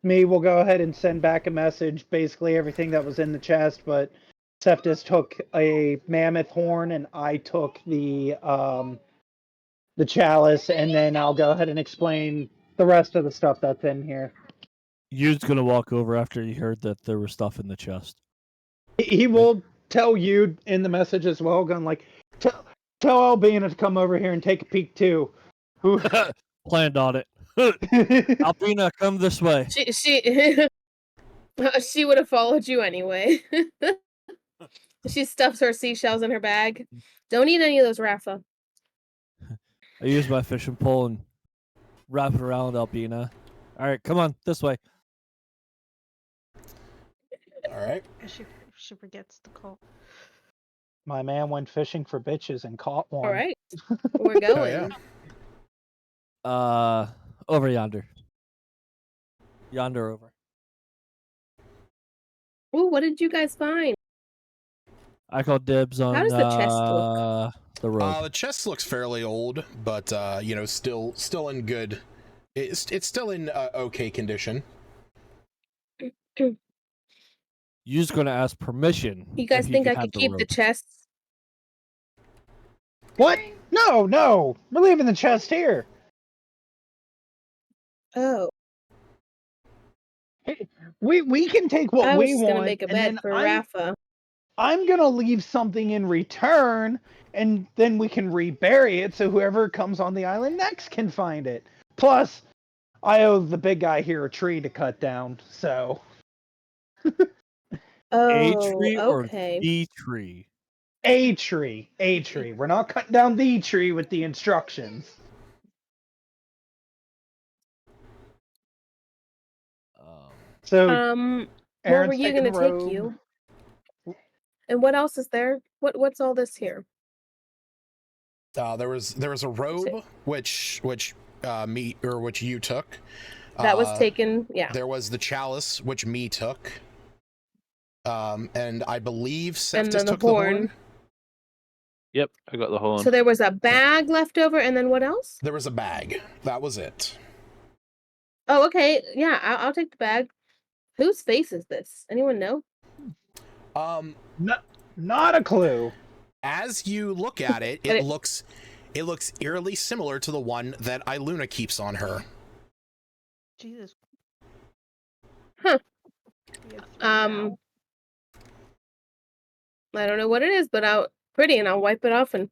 Me will go ahead and send back a message, basically everything that was in the chest, but Cephas took a mammoth horn and I took the chalice, and then I'll go ahead and explain the rest of the stuff that's in here. You's gonna walk over after he heard that there was stuff in the chest. He will tell you in the message as well, going like, tell Albina to come over here and take a peek too. Planned on it. Albina, come this way. She would have followed you anyway. She stuffs her seashells in her bag. Don't eat any of those, Rafa. I use my fishing pole and wrap it around Albina. All right, come on, this way. All right. She forgets to call. My man went fishing for bitches and caught one. All right, we're going. Oh, yeah. Over yonder. Yonder over. Ooh, what did you guys find? I call dibs on How does the chest look? the rope. The chest looks fairly old, but you know, still in good. It's still in okay condition. You're just gonna ask permission. You guys if you think can I have could the keep the rope. chests? What? No, we're leaving the chest here. Oh, We can take what I was we just want, gonna make a and bed then for Rafa. I'm gonna leave something in return, and then we can rebury it so whoever comes on the island next can find it. Plus, I owe the big guy here a tree to cut down, so. A Oh, tree okay. or the tree? A tree. We're not cutting down the tree with the instructions. So, Where Aaron's were you taking gonna the take robe. you? And what else is there? What's all this here? There was a robe which you took. That was taken. Yeah. There was the chalice which me took. And I believe And Seftis then the took the horn. Yep, I got the horn. So there was a bag left over, and then what else? There was a bag. That was it. Oh, okay. Yeah, I'll take the bag. Whose face is this? Anyone know? Not a clue. As you look at it, it looks eerily similar to the one that Iluna keeps on her. Jesus. Huh. I don't know what it is, but I'll wipe it off and.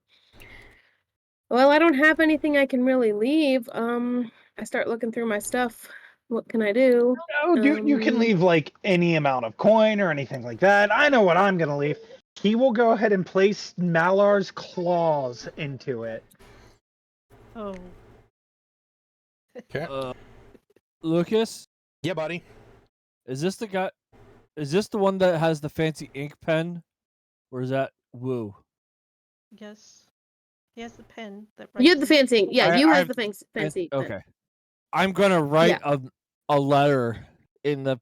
Well, I don't have anything I can really leave. I start looking through my stuff. What can I do? No, you can leave like any amount of coin or anything like that. I know what I'm gonna leave. He will go ahead and place Malar's claws into it. Oh. Okay. Lucas? Yeah, buddy. Is this the guy? Is this the one that has the fancy ink pen? Or is that Woo? Yes. He has the pen that You have the fancy. Yeah, you have the fancy. Okay. I'm gonna write a letter in the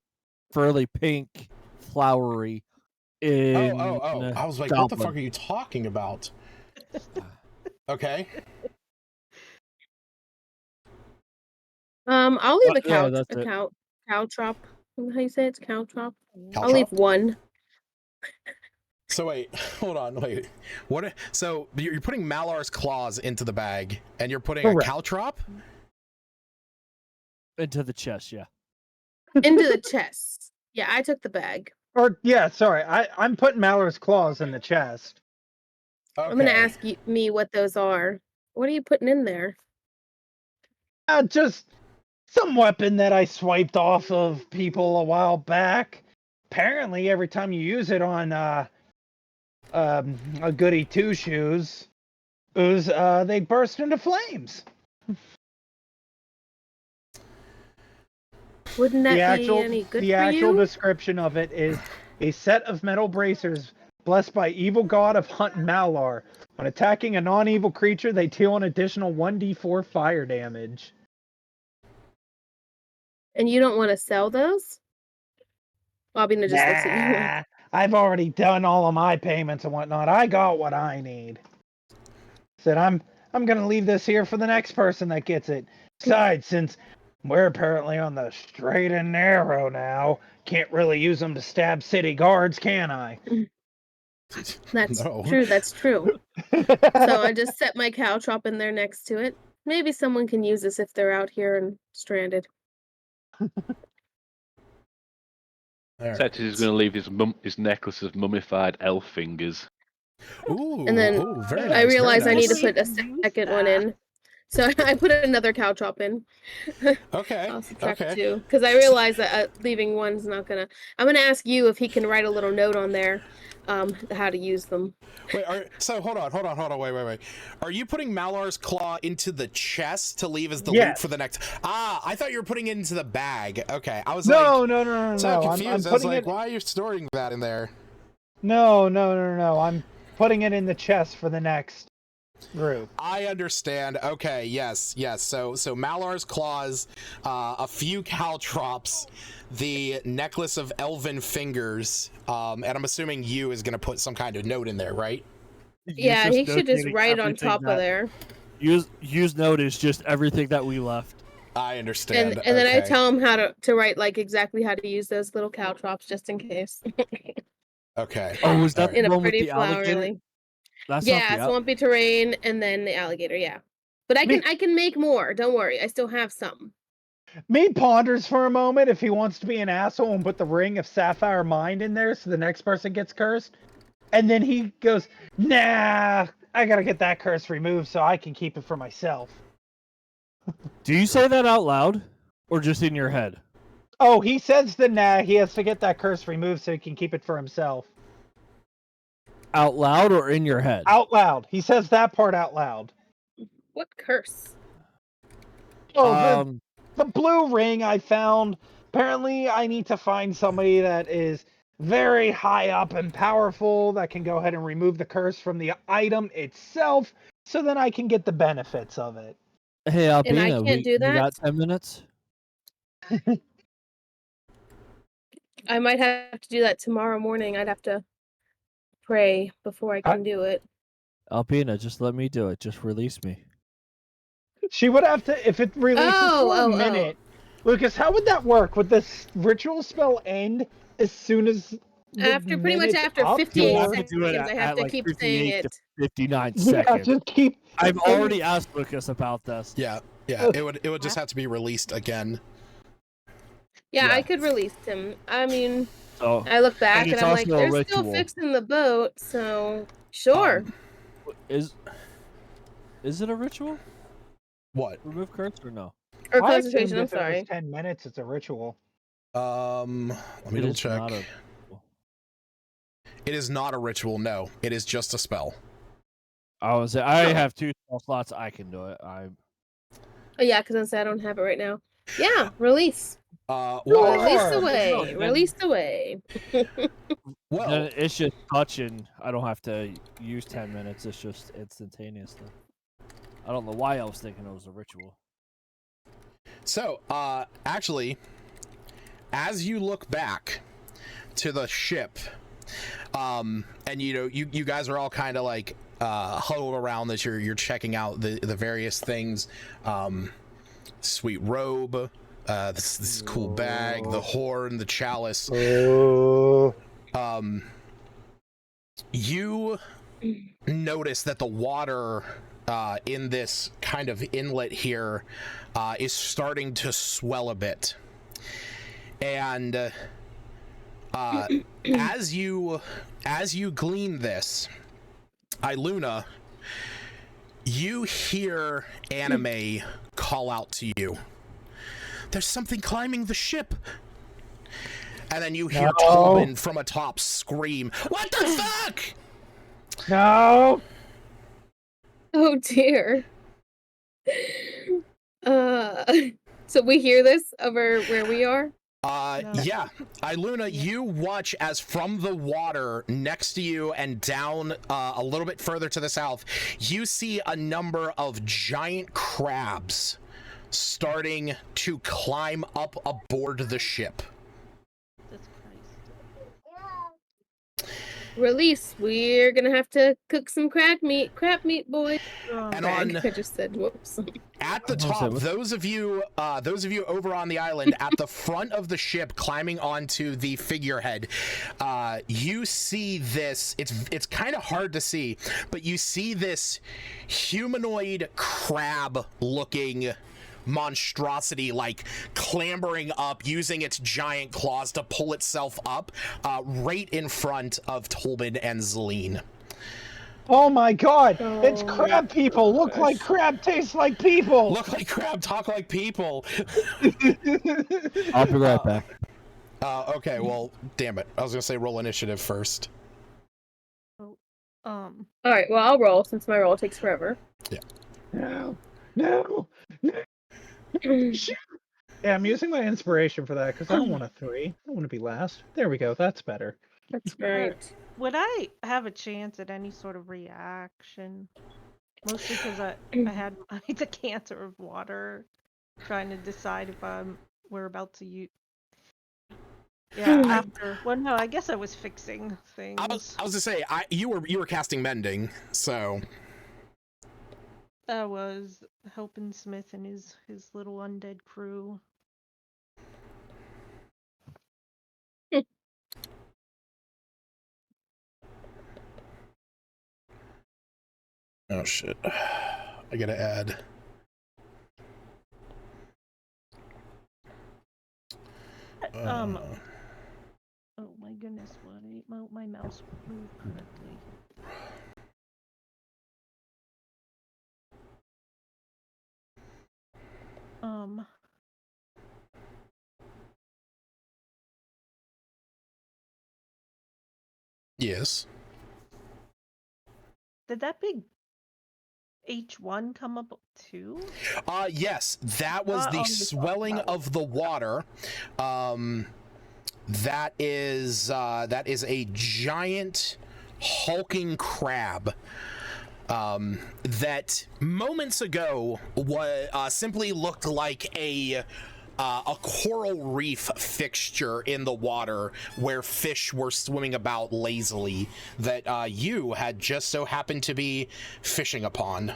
fairly pink, flowery. I was like, what the fuck are you talking about? Okay. I'll leave a caltrop. How you say it's caltrop? I'll leave one. So wait, hold on, wait. What? So you're putting Malar's claws into the bag, and you're putting a caltrop into the chest. Yeah. Into the chest. Yeah, I took the bag. Or sorry, I'm putting Malar's claws in the chest. Okay. I'm gonna ask me what those are. What are you putting in there? Just some weapon that I swiped off of people a while back. Apparently, every time you use it on a goody two shoes, they burst into flames. Wouldn't that be any good for you? The actual description of it is a set of metal bracers blessed by evil god of Hunt Malar. When attacking a non-evil creature, they deal an additional 1d4 fire damage. And you don't want to sell those? Bobby just looks at you like, I've already done all of my payments and whatnot. I got what I need. Said I'm gonna leave this here for the next person that gets it. Besides, since we're apparently on the straight and narrow now, can't really use them to stab city guards, can I? That's true. That's true. So I just set my caltrop in there next to it. Maybe someone can use this if they're out here and stranded. Said he's going to leave his necklace of mummified elf fingers. Ooh, and then very I nice, realized very I need to nice. put a second one in. So I put another caltrop in. Okay. I'll subtract two because I realized that leaving one's not gonna. I'm gonna ask you if he can write a little note on there, how to use them. Wait, so hold on, wait. Are you putting Malar's claw into the chest to leave as the loot for the next? I thought you were putting it into the bag. Okay, I was no, so confused. I'm I was like, why are you storing that in there? No. I'm putting it in the chest for the next group. I understand. Okay, yes. So Malar's claws, a few caltrops, the necklace of elven fingers, and I'm assuming you is gonna put some kind of note in there, right? Yeah, he should just write on top of there. Use note is just everything that we left. I understand. And then I tell him how to write like exactly how to use those little caltrops just in case. Okay. Oh, was that in the a one with pretty the alligator? flowery. That's Yeah, swampy terrain and then the alligator, yeah. But I can make more. Don't worry. I still have some. Me ponders for a moment if he wants to be an asshole and put the ring of sapphire mind in there so the next person gets cursed. And then he goes, nah, I gotta get that curse removed so I can keep it for myself. Do you say that out loud or just in your head? Oh, he says the nah, he has to get that curse removed so he can keep it for himself. Out loud or in your head? Out loud. He says that part out loud. What curse? Oh, the blue ring I found. Apparently, I need to find somebody that is very high up and powerful that can go ahead and remove the curse from the item itself so then I can get the benefits of it. Hey, Albina, And I can't do that? we got 10 minutes? I might have to do that tomorrow morning. I'd have to pray before I can do it. Albina, just let me do it. Just release me. She would have to, if it releases for a minute. Lucas, how would that work? Would this ritual spell end as soon as after pretty much after 58 seconds, I have to keep saying it. 59 seconds. Just keep. I've already asked Lucas about this. Yeah. It would just have to be released again. Yeah, I could release him. I mean, I look back and I'm like, they're still fixing the boat, so sure. Is it a ritual? What? Remove curse or no? Or concentration, I'm sorry. 10 minutes, it's a ritual. Let me double check. It is not a ritual, no. It is just a spell. I was I have 2 spell slots, I can do it. Oh yeah, because I don't have it right now. Yeah, release. Release away. Release away. Well, then it's just touching. I don't have to use 10 minutes. It's just instantaneously. I don't know why I was thinking it was a ritual. So, actually, as you look back to the ship, and you guys are all kind of like huddled around this. You're checking out the various things. Sweet robe, this cool bag, the horn, the chalice. You notice that the water in this kind of inlet here is starting to swell a bit, and as you glean this, Iluna, you hear Anime call out to you, "There's something climbing the ship." And then you hear Tobin from atop scream, "What the fuck?" No. Oh dear. So we hear this over where we are? Yeah. Iluna, you watch as from the water next to you and down a little bit further to the south, you see a number of giant crabs starting to climb up aboard the ship. Release. We're gonna have to cook some crab meat, boys. And I just said whoops. At the top, those of you over on the island, at the front of the ship, climbing onto the figurehead, you see this. It's kind of hard to see, but you see this humanoid crab-looking monstrosity, like clambering up, using its giant claws to pull itself up, right in front of Tolbin and Zelene. Oh my god, it's crab people! Look like crab, taste like people! Look like crab, talk like people! I'll be right back. Okay, well, damn it. I was gonna say roll initiative first. Alright, well, I'll roll since my roll takes forever. Yeah. No. Yeah, I'm using my inspiration for that because I don't want a 3. I don't want to be last. There we go. That's better. That's great. Would I have a chance at any sort of reaction? Mostly because I had a decanter of water, trying to decide if we're about to use. Yeah, after. Well, no, I guess I was fixing things. I was to say, you were casting mending, so. I was helping Smith and his little undead crew. Oh shit! I gotta add. Oh my goodness! What my mouse moved correctly. Yes. Did that big H1 come up too? Yes, that was the swelling of the water. That is a giant hulking crab. That moments ago simply looked like a coral reef fixture in the water where fish were swimming about lazily that you had just so happened to be fishing upon.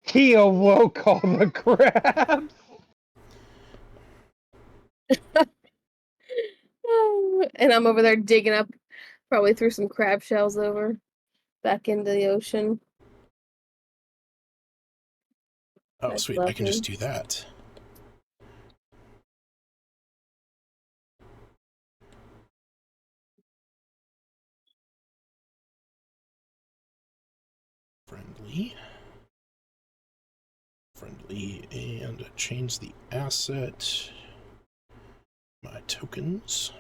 He awoke all the crabs. And I'm over there digging up, probably threw some crab shells over back into the ocean. Oh, that's sweet. Lovely. I can just do that. Friendly, and change the asset. My tokens.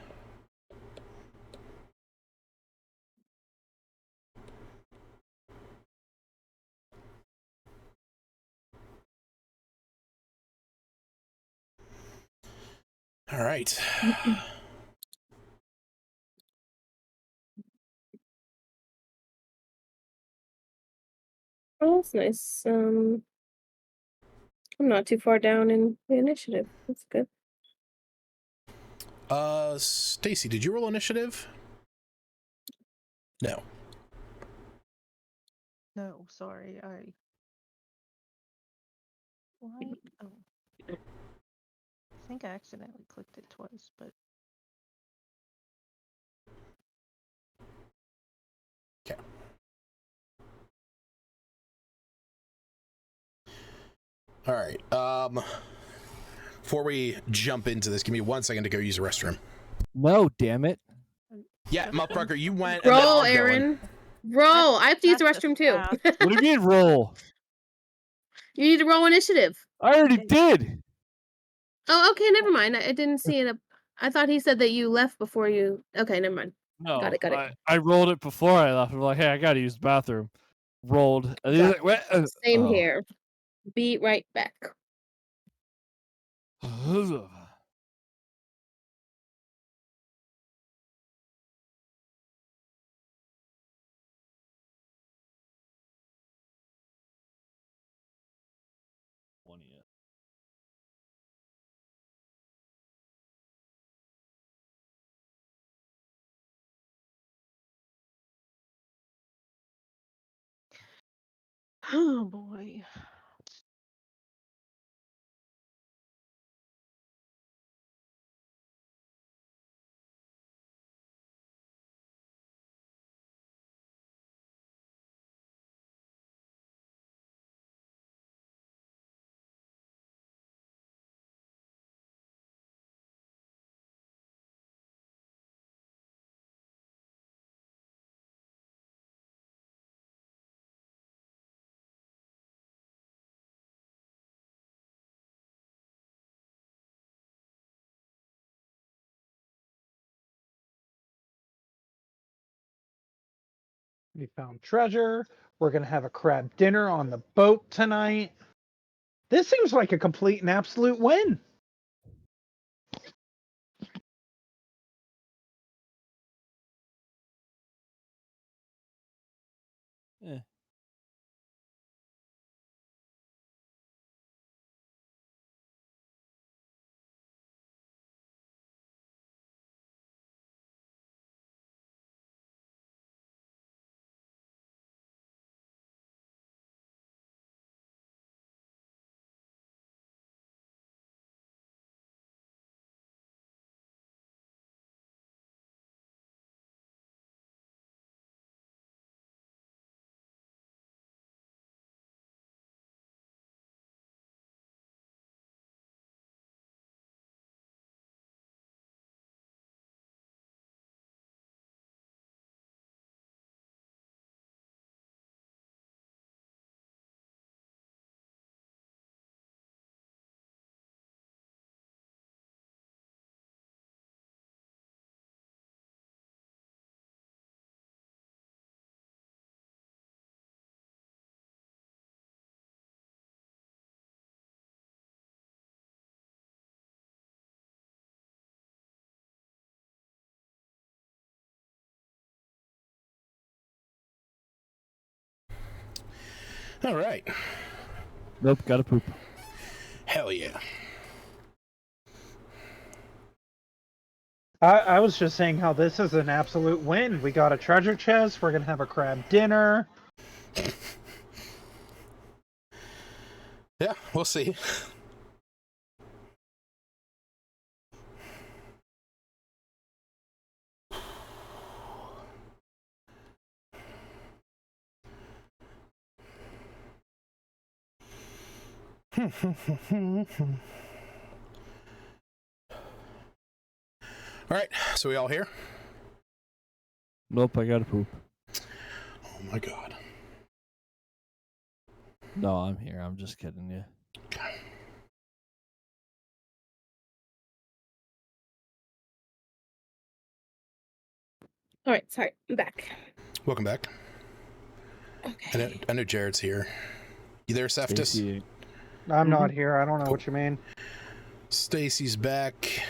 All right. Oh, that's nice. I'm not too far down in the initiative. That's good. Stacy, did you roll initiative? No. No, sorry. Why? Oh. I think I accidentally clicked it twice, but. Okay. All right. Before we jump into this, give me 1 second to go use the restroom. No, damn it. Yeah, motherfucker, you went. Roll, Aaron. Roll. I have to use the restroom too. What do you mean roll? You need to roll initiative. I already did. Oh, okay. Never mind. I didn't see it. I thought he said that you left before you. Okay, never mind. No, got it. I rolled it before I left. I'm like, hey, I gotta use the bathroom. Rolled. And he's like, what? Same here. Be right back. Oh boy. We found treasure. We're going to have a crab dinner on the boat tonight. This seems like a complete and absolute win. All right. Nope, gotta poop. Hell yeah. I was just saying how this is an absolute win. We got a treasure chest. We're gonna have a crab dinner. Yeah, we'll see. All right, so we all here? Nope, I gotta poop. Oh my god. No, I'm here. I'm just kidding you. All right, sorry, I'm back. Welcome back. Okay. I know Jared's here. You there, Seftis? Stacy, I'm not here. I don't know what you mean. Stacy's back.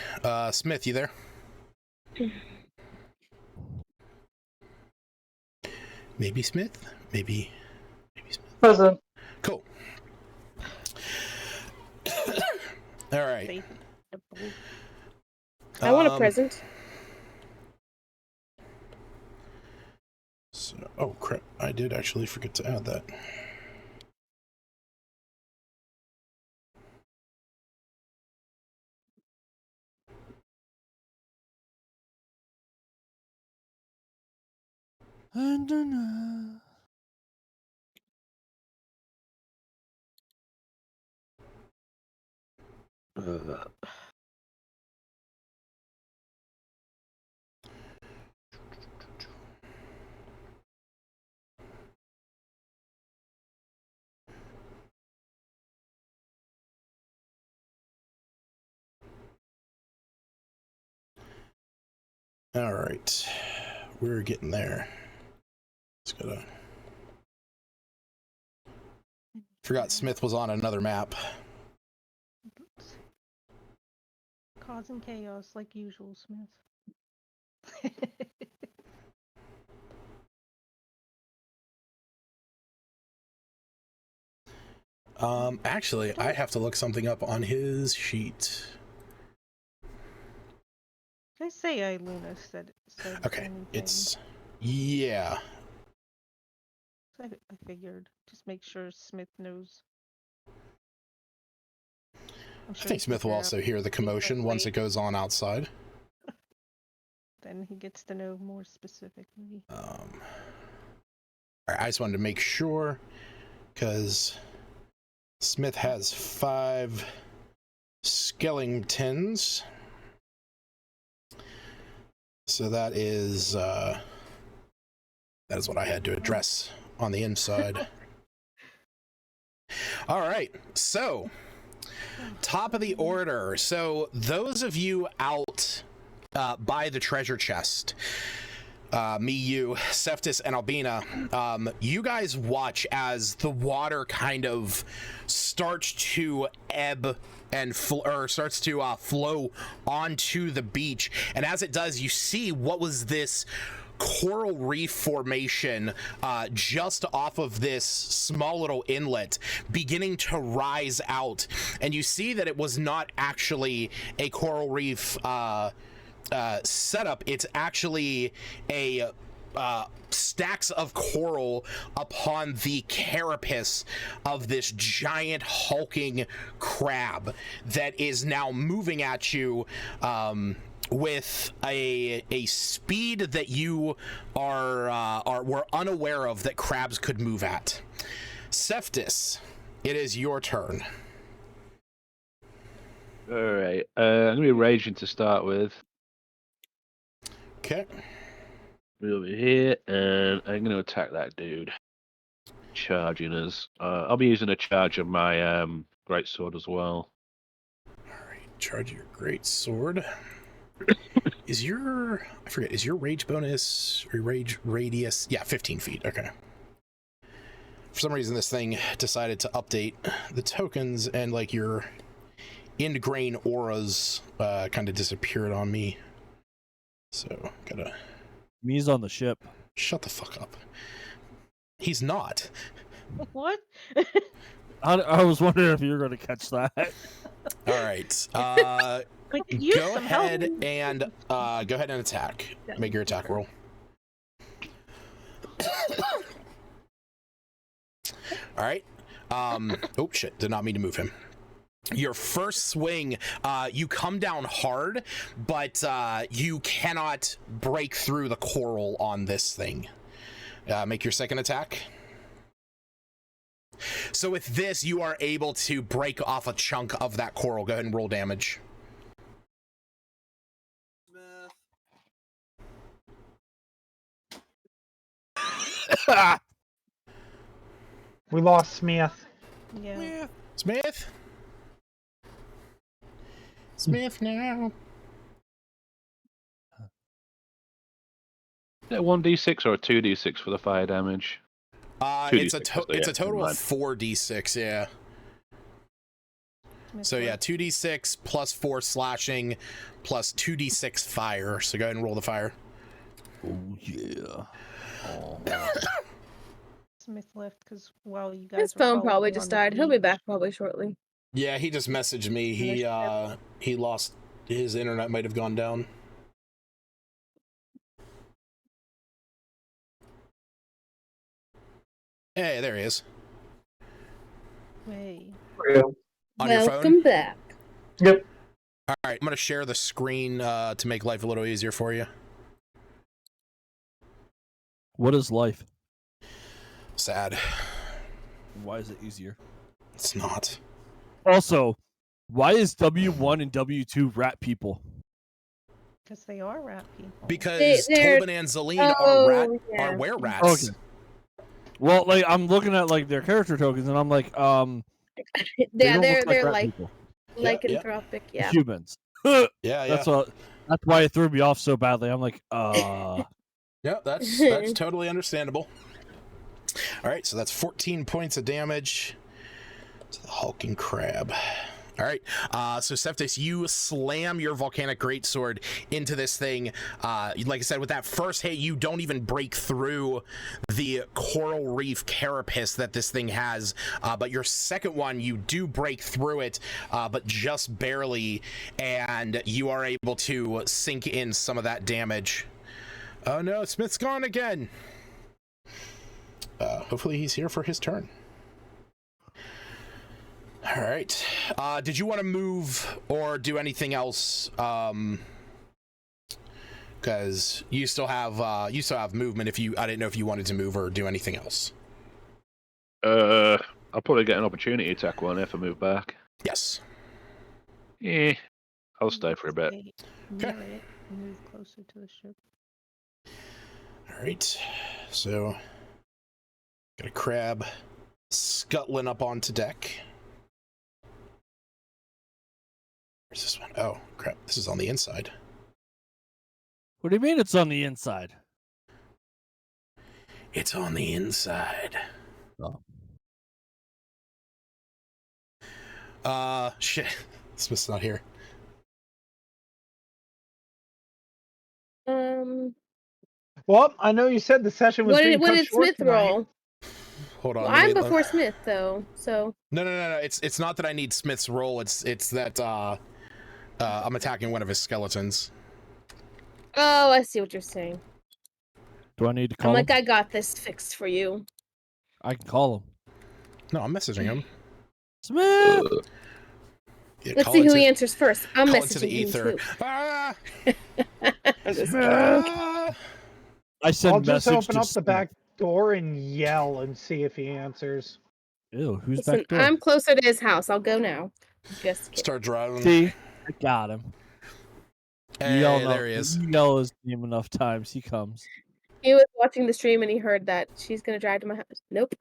Smith, you there? Maybe Smith? Maybe Smith. Present. Cool. All right. I want a present. So, oh crap! I did actually forget to add that. All right, we're getting there. Just gotta. Forgot Smith was on another map. Causing chaos like usual, Smith. Actually, I have to look something up on his sheet. Did I say Luna said Okay, anything? it's yeah. I figured. Just make sure Smith knows. I think Smith will also hear the commotion once it goes on outside. Then he gets to know more specifically. All right, I just wanted to make sure because Smith has 5 skeletons. So that is what I had to address on the inside. All right, so top of the order. So those of you out by the treasure chest, me, you, Seftis, and Albina, you guys watch as the water kind of starts to ebb and starts to flow onto the beach. And as it does, you see what was this coral reef formation just off of this small little inlet beginning to rise out. And you see that it was not actually a coral reef setup. It's actually a stacks of coral upon the carapace of this giant hulking crab that is now moving at you with a speed that you were unaware of that crabs could move at. Seftis, it is your turn. All right, I'm gonna be raging to start with. Okay. Be over here, and I'm gonna attack that dude. Charging us. I'll be using a charge of my great sword as well. All right, charge your great sword. Is your rage bonus or rage radius? Yeah, 15 feet. Okay. For some reason, this thing decided to update the tokens, and like your end grain auras kind of disappeared on me. So Me's on the ship. Shut the fuck up. He's not. What? I was wondering if you were going to catch that. All right. Like, use Go some ahead help. and attack. Make your attack roll. All right. Oh shit! Did not mean to move him. Your first swing, you come down hard, but you cannot break through the coral on this thing. Make your second attack. So with this, you are able to break off a chunk of that coral. Go ahead and roll damage. We lost Smith. Yeah. Smith now. Is it 1d6 or a 2d6 for the fire damage? It's a total of 4d6, yeah. So yeah, 2d6 plus 4 slashing plus 2d6 fire. So go ahead and roll the fire. Oh yeah. Oh. Smith left because while you guys His were phone probably on just the died. He'll be beach. back probably shortly. Yeah, he just messaged me. He lost his internet, might have gone down. Hey, there he is. Hey. On your phone? Welcome back. Yep. All right, I'm going to share the screen to make life a little easier for you. What is life? Sad. Why is it easier? It's not. Also, why is W1 and W2 rat people? Because they are rat people. Because They're- Tobin and Zelene are were-rats. Okay. Well, like I'm looking at like their character tokens, and I'm like, they Yeah, don't look they're rat like people. lycanthropic. Yeah. Humans. Yeah. That's why it threw me off so badly. I'm like, Yeah, that's totally understandable. All right, so that's 14 points of damage to the hulking crab. All right, so Seftis, you slam your volcanic greatsword into this thing. Like I said, with that first hit, you don't even break through the coral reef carapace that this thing has. But your second one, you do break through it, but just barely, and you are able to sink in some of that damage. Oh no, Smith's gone again. Hopefully he's here for his turn. All right. Did you want to move or do anything else? Because you still have movement. I didn't know if you wanted to move or do anything else. I'll probably get an opportunity attack one if I move back. Yes. Yeah, I'll stay for a bit. Near it, move closer to the ship. All right. So, got a crab scuttling up onto deck. Where's this one? Oh, crap. This is on the inside. what do you mean it's on the inside? It's on the inside. Oh. Shit. Smith's not here. Well, I know you said the session was being What cut did short Smith tonight. roll? Hold on. Well, let I'm me look. before Smith though, so. No. It's not that I need Smith's roll. It's that I'm attacking one of his skeletons. Oh, I see what you're saying. Do I need to call I'm him? like, I got this fixed for you. I can call him. No, I'm messaging him. Smith. Yeah, Let's call see it who to- he answers first. I'm call it to the messaging him ether. too. Ah! I'm just Ah! I send I'll just message open to up the Smith. back door and yell and see if he answers. Ew, who's Listen, back door? I'm closer to his house. I'll go now. Just kidding. Start driving. See, I got him. Hey, there he is. You yell his name enough times, he comes. He was watching the stream and he heard that she's gonna drive to my house. Nope.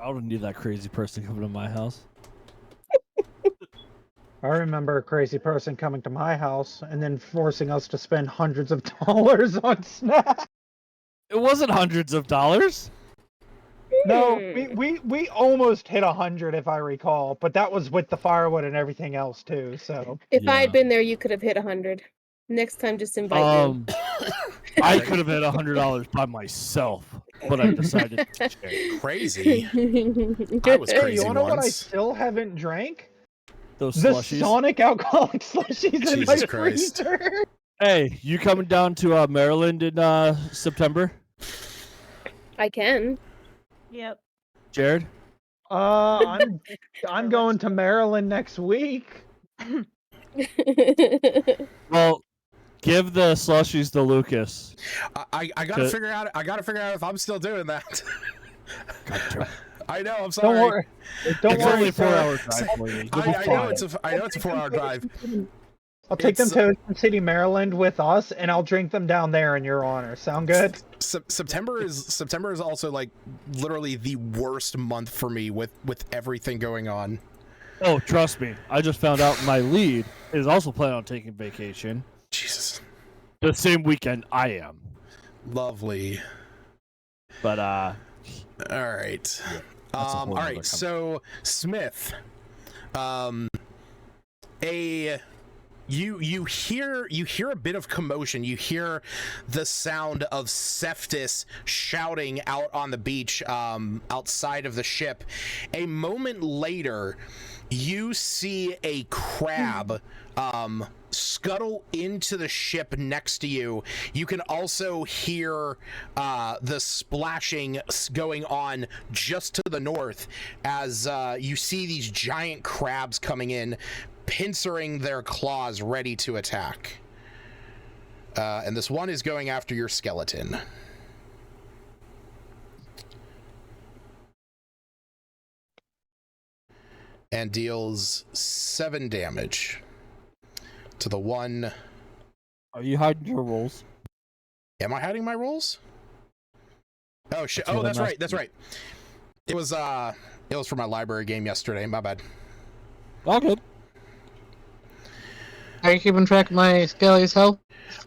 I don't need that crazy person coming to my house. I remember a crazy person coming to my house and then forcing us to spend hundreds of dollars on snacks. It wasn't hundreds of dollars. No, Hmm. we almost hit 100 if I recall, but that was with the firewood and everything else too. So If I Yeah. had been there, you could have hit 100. Next time, just invite you. I could have hit $100 by myself. but I decided to share. Crazy. I was Hey, crazy you wanna know what I once. still haven't drank? Those The slushies. Sonic alcoholic slushies in my Jesus Christ. freezer. Hey, you coming down to Maryland in September? I can. Yep. Jared? I'm going to Maryland next week. Well, give the slushies to Lucas. I gotta figure out. I gotta figure out if I'm still doing that. I know. I'm sorry. Don't worry. Don't It's worry. only a sir. 4-hour drive for you. You'll be I know fine. it's a 4-hour drive. I'll take them to Ocean City, Maryland with us, and I'll drink them down there in your honor. Sound good? September is also like literally the worst month for me with everything going on. Oh, trust me. I just found out my lead is also planning on taking vacation. Jesus. The same weekend I am. Lovely. But all right. All right. So Smith, You hear a bit of commotion. You hear the sound of Cephas shouting out on the beach outside of the ship. A moment later, you see a crab scuttle into the ship next to you. You can also hear the splashing going on just to the north as you see these giant crabs coming in, pincering their claws ready to attack. And this one is going after your skeleton. And deals 7 damage to the one. Are you hiding your rolls? Am I hiding my rolls? Oh shit! Oh, that's right. That's right. It was for my library game yesterday. My bad. All good. Are you keeping track of my Skelly's health?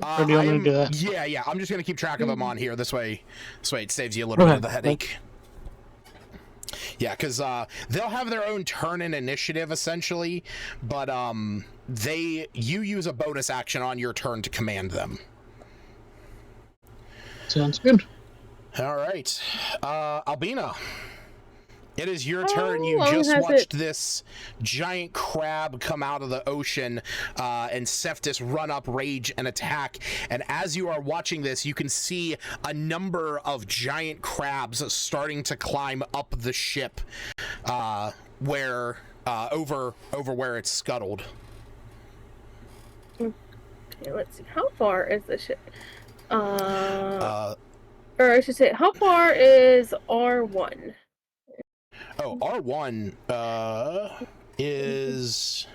Or do you want me to do that? Yeah. I'm just gonna keep track of them on here. This way it saves you a little bit of the headache. Yeah, because they'll have their own turn in initiative essentially, but you use a bonus action on your turn to command them. Sounds good. All right, Albina. It is your turn. You long just has watched this giant crab come out of the ocean and Cephas run up, rage, and attack. And as you are watching this, you can see a number of giant crabs starting to climb up the ship where over where it's scuttled. Okay, let's see. How far is the ship? Or I should say, how far is R1? Oh, R1 is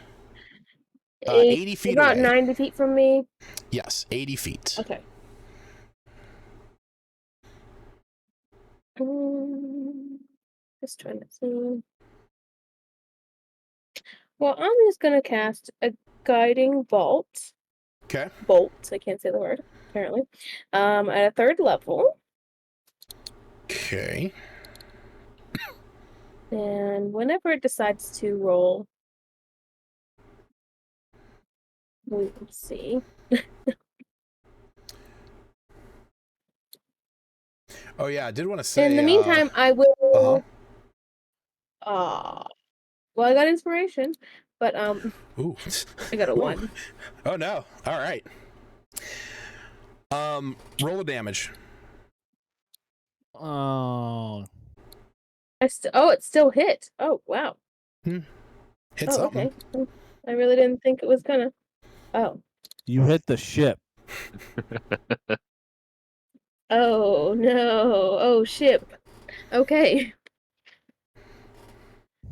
80 feet about away. 90 feet from me. Yes, 80 feet. Okay. Just trying to see. Well, I'm just gonna cast a guiding bolt. Okay. Bolt. I can't say the word apparently. At a 3rd level. Okay. And whenever it decides to roll, we will see. Oh yeah, I did want to say. In the meantime, I will. Uh-huh. Well, I got inspiration, but Ooh. I got a 1. Oh no! All right. Roll a damage. Oh. It still hit. Oh wow. Hit something. Okay. I really didn't think it was gonna. Oh. You hit the ship. Oh no. Oh ship. Okay.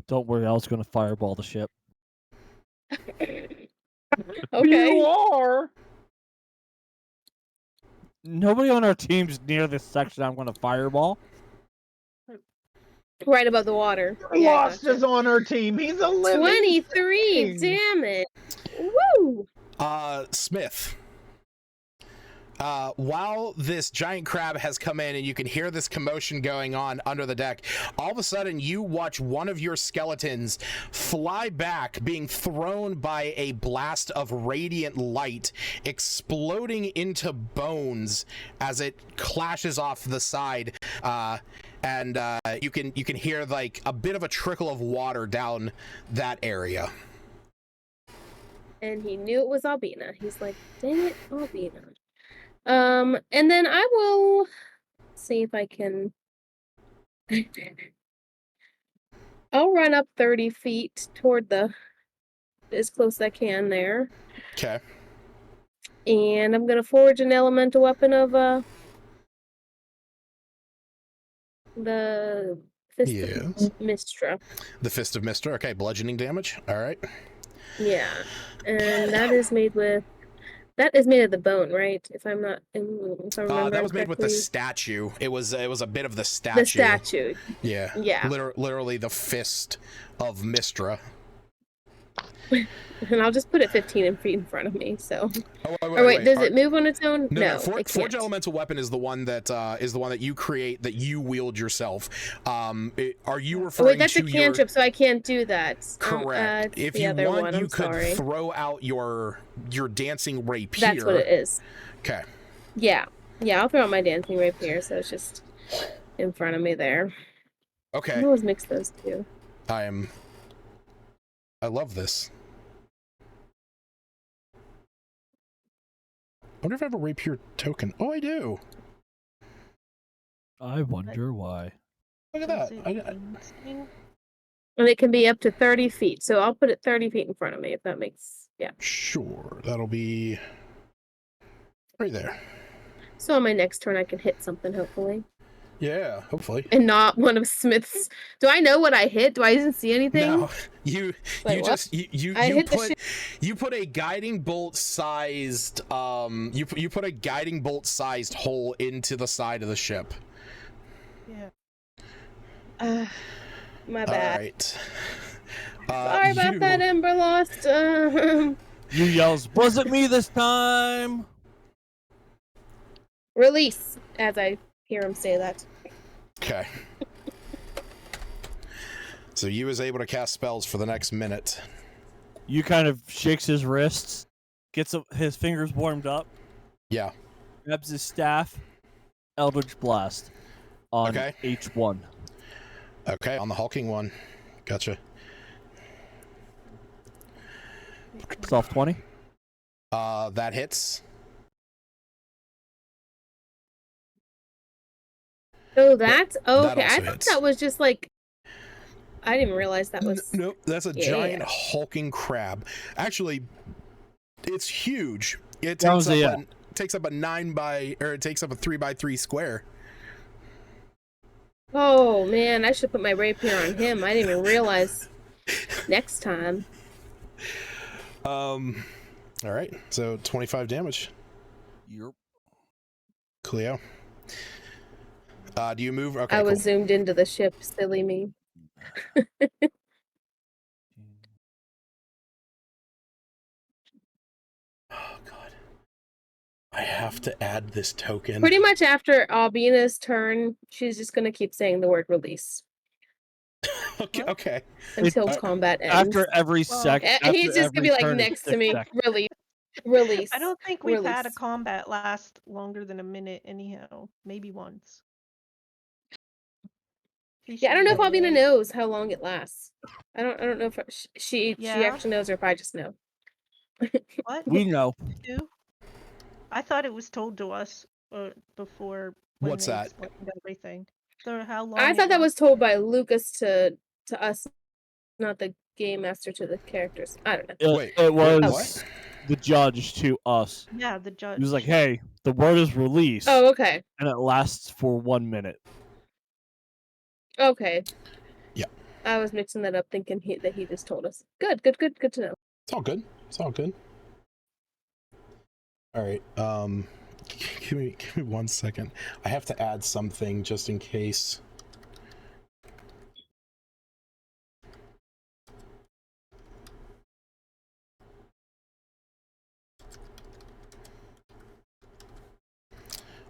Don't worry, I was going to fireball the ship. Okay. You are. Nobody on our team's near this section I'm going to fireball. Right above the water. Lost is on our team. He's a living 23. thing. Damn it. Woo. Smith. while this giant crab has come in and you can hear this commotion going on under the deck, all of a sudden you watch one of your skeletons fly back, being thrown by a blast of radiant light, exploding into bones as it clashes off the side. And you can hear like a bit of a trickle of water down that area. And he knew it was Albina. He's like, dang it, Albina. And then I will see if I can. I'll run up 30 feet toward as close as I can there. Okay. And I'm gonna forge an elemental weapon of the Fist of Mistra. The Fist of Mistra. Okay, bludgeoning damage. All right. Yeah, and that is made of the bone, right? If I remember That was made with the correctly. statue. It was a bit of the statue. The statue. Yeah. Yeah. Literally the Fist of Mistra. And I'll just put it 15 feet in front of me. So. Oh, wait, does it move on its own? No. It Forge can't. elemental weapon is the one that you create, that you wield yourself. Are you referring wait, that's to a cantrip, so I can't do that. Correct. If you want, you could throw out your dancing rapier. That's what it is. Okay. Yeah, I'll throw out my dancing rapier, so it's just in front of me there. Okay. I always mix those two. I love this. I wonder if I have a rapier token. Oh, I do. I wonder why. Look at that. And it can be up to 30 feet, so I'll put it 30 feet in front of me, if that makes... Yeah. Sure. That'll be right there. So on my next turn, I can hit something, hopefully. Yeah, hopefully. And not one of Smith's... Do I know what I hit? Do I even see anything? No, you put a guiding bolt sized you put a guiding bolt sized hole into the side of the ship. Yeah. My bad. All right. Sorry about that, Emberlost. You yells, wasn't me this time. Release, as I hear him say that. Okay. So you was able to cast spells for the next minute. You kind of shakes his wrists, gets his fingers warmed up. Yeah. Grabs his staff. Eldritch Blast on H1. Okay, on the hulking one. Gotcha. Soft 20. That hits. Oh, that's okay. I thought hits. that was just like. I didn't realize that was. Nope, that's a giant hulking crab. Actually, it's huge. It takes up a 3x3 square. Oh man, I should put my rapier on him. I didn't even realize. Next time. All right, so 25 damage. Yep. Cleo. Do you move? Okay, I was zoomed into the ship, silly me. Oh god. I have to add this token. Pretty much after Albina's turn, she's just gonna keep saying the word release. Okay. Until combat ends. After every second. He's just gonna be like next to me. Release. I don't think we've had a combat last longer than a minute anyhow. Maybe once. Yeah, I don't know if Albina knows how long it lasts. I don't know if she actually knows or if I just know. What? We know. I thought it was told to us before. What's that? Everything. So how long? I thought that was told by Lucas to us, not the game master to the characters. I don't know. It was the judge to us. Yeah, the judge. He was like, "Hey, the word is release." Oh, okay. And it lasts for 1 minute. Okay. Yeah. I was mixing that up, thinking that he just told us. Good to know. It's all good. All right. Give me 1 second. I have to add something just in case.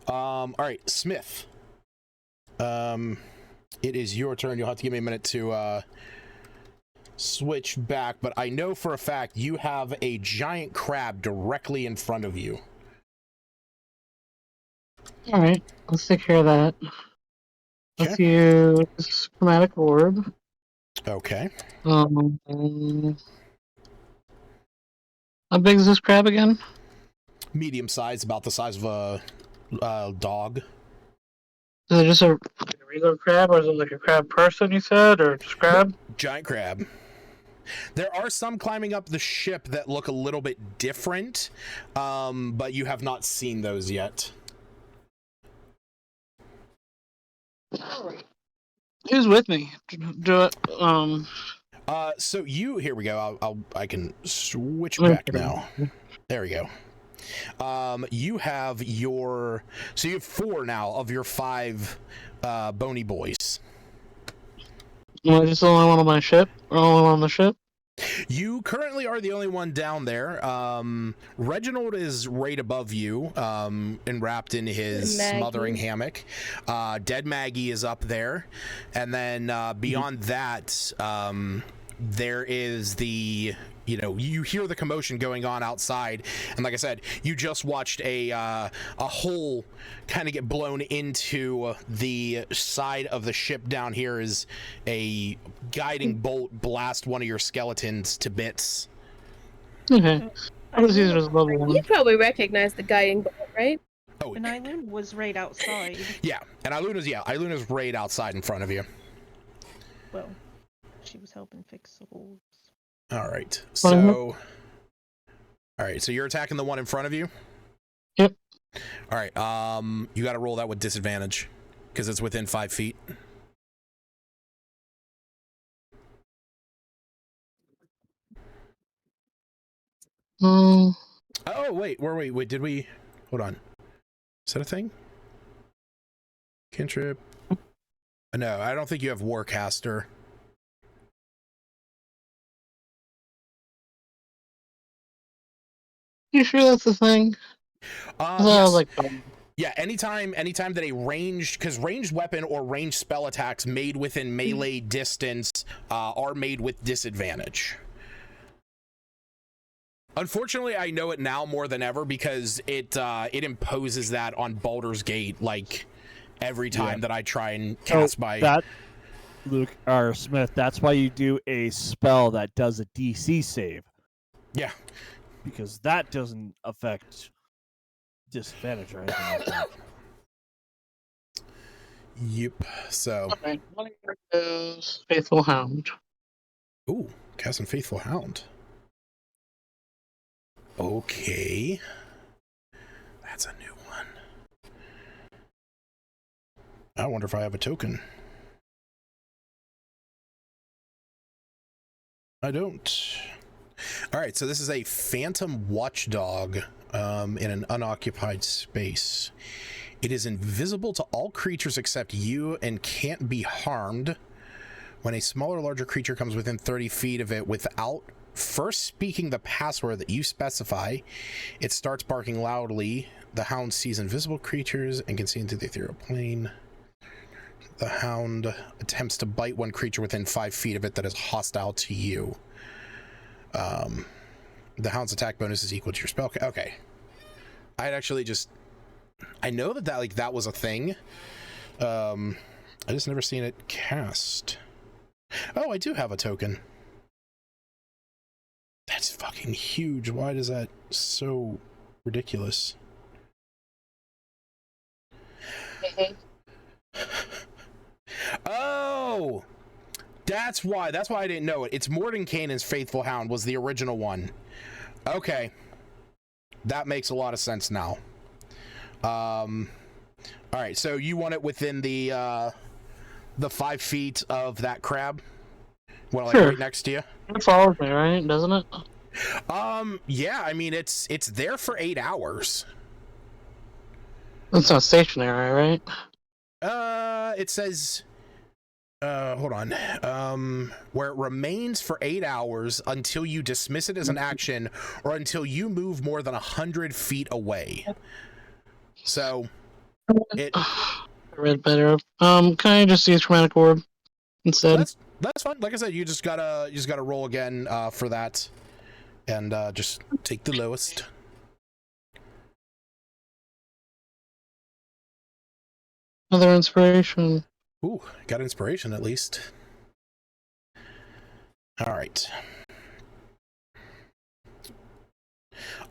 All right, Smith. It is your turn. You'll have to give me a minute to switch back, but I know for a fact you have a giant crab directly in front of you. All right, let's take care of that. Let's use chromatic orb. Okay. How big is this crab again? Medium size, about the size of a dog. Is it just a regular crab, or is it like a crab person, you said, or just crab? Giant crab. There are some climbing up the ship that look a little bit different, but you have not seen those yet. Who's with me? Do it. So you, here we go. I can switch back now. There we go. You have so you have 4 now of your 5 bony boys. Am I just the only one on my ship? Or only one on the ship? You currently are the only one down there. Reginald is right above you, enwrapped in his smothering hammock. Dead Maggie is up there. And then beyond that, there is you hear the commotion going on outside, and like I said, you just watched a hole kind of get blown into the side of the ship down here as a guiding bolt blast one of your skeletons to bits. Okay. I'll just use it as level 1. You probably recognize the guiding bolt, right? Oh, and Eileen was right outside. Yeah, and Eiluna's right outside in front of you. Well, she was helping fix the holes. All right. So you're attacking the one in front of you? Yep. All right. You got to roll that with disadvantage because it's within 5 feet. Oh, wait. Did we? Hold on. Is that a thing? Cantrip. No, I don't think you have Warcaster. you sure that's the thing? Yes. Yeah, anytime that because ranged weapon or ranged spell attacks made within melee distance are made with disadvantage. Unfortunately, I know it now more than ever because it imposes that on Baldur's Gate like every time that I try and cast Luke or Smith. That's why you do a spell that does a DC save. Yeah. Because that doesn't affect disadvantage or anything like that. Yep. So. Okay. One is Faithful Hound. Ooh, casting Faithful Hound. Okay. That's a new one. I wonder if I have a token. I don't. All right, so this is a phantom watchdog in an unoccupied space. It is invisible to all creatures except you and can't be harmed. When a smaller or larger creature comes within 30 feet of it without first speaking the password that you specify, it starts barking loudly. The hound sees invisible creatures and can see into the ethereal plane. The hound attempts to bite one creature within 5 feet of it that is hostile to you. The hound's attack bonus is equal to your spell. Okay. I know that was a thing. I just never seen it cast. Oh, I do have a token. That's fucking huge. Why is that so ridiculous? Oh! That's why I didn't know it. It's Mordenkainen's Faithful Hound was the original one. Okay. That makes a lot of sense now. Alright, so you want it within the 5 feet of that crab? Well, like right next to you? It follows me, right? Doesn't it? Yeah, I mean it's there for 8 hours. It's not stationary, right? It says hold on. Where it remains for 8 hours until you dismiss it as an action or until you move more than 100 feet away. So It I read better. Can I just use chromatic orb instead? that's fine. Like I said, you just gotta roll again for that, and just take the lowest. Another inspiration. Ooh, got inspiration at least. All right.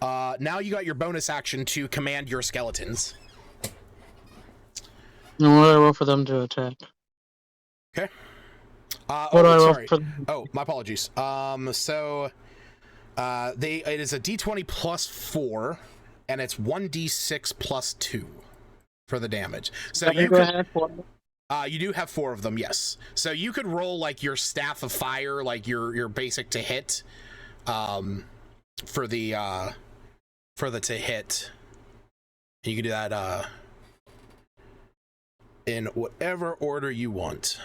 Now you got your bonus action to command your skeletons. And what do I roll for them to attack? Okay. What do I roll sorry. for? Oh, my apologies. So it is a D20 plus 4, and it's 1d6 plus 2 for the damage. So you could, you do have 4 of them, yes. So you could roll like your staff of fire, like your basic to hit, for the to hit. You can do that in whatever order you want.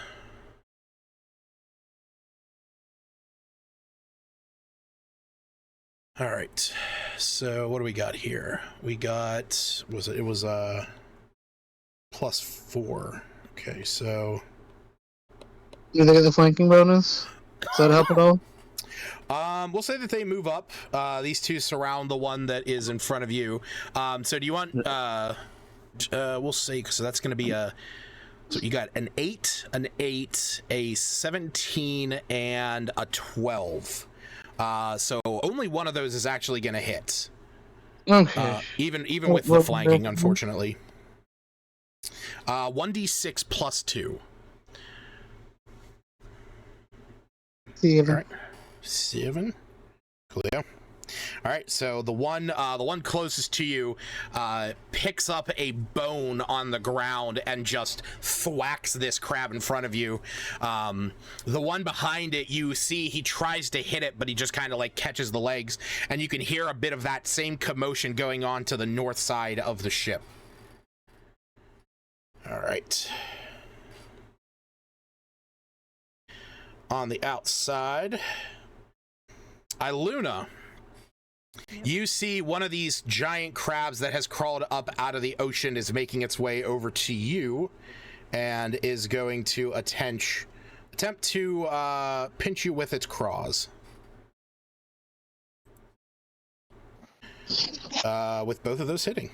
All right, so what do we got here? We got, it was plus 4. Okay, so Do they get the flanking bonus? Does that help at all? We'll say that they move up. These two surround the one that is in front of you. So do you want, we'll say, so that's going to be so you got an 8, a 17, and a 12. So only one of those is actually going to hit. Okay. Even with the flanking, unfortunately. 1d6 plus 2. 7. All right. 7. Coolio. All right, so the one closest to you picks up a bone on the ground and just thwacks this crab in front of you. The one behind it, you see he tries to hit it, but he just kind of like catches the legs, and you can hear a bit of that same commotion going on to the north side of the ship. All right. On the outside, Iluna. You see one of these giant crabs that has crawled up out of the ocean is making its way over to you and is going to attempt to pinch you with its claws. With both of those hitting.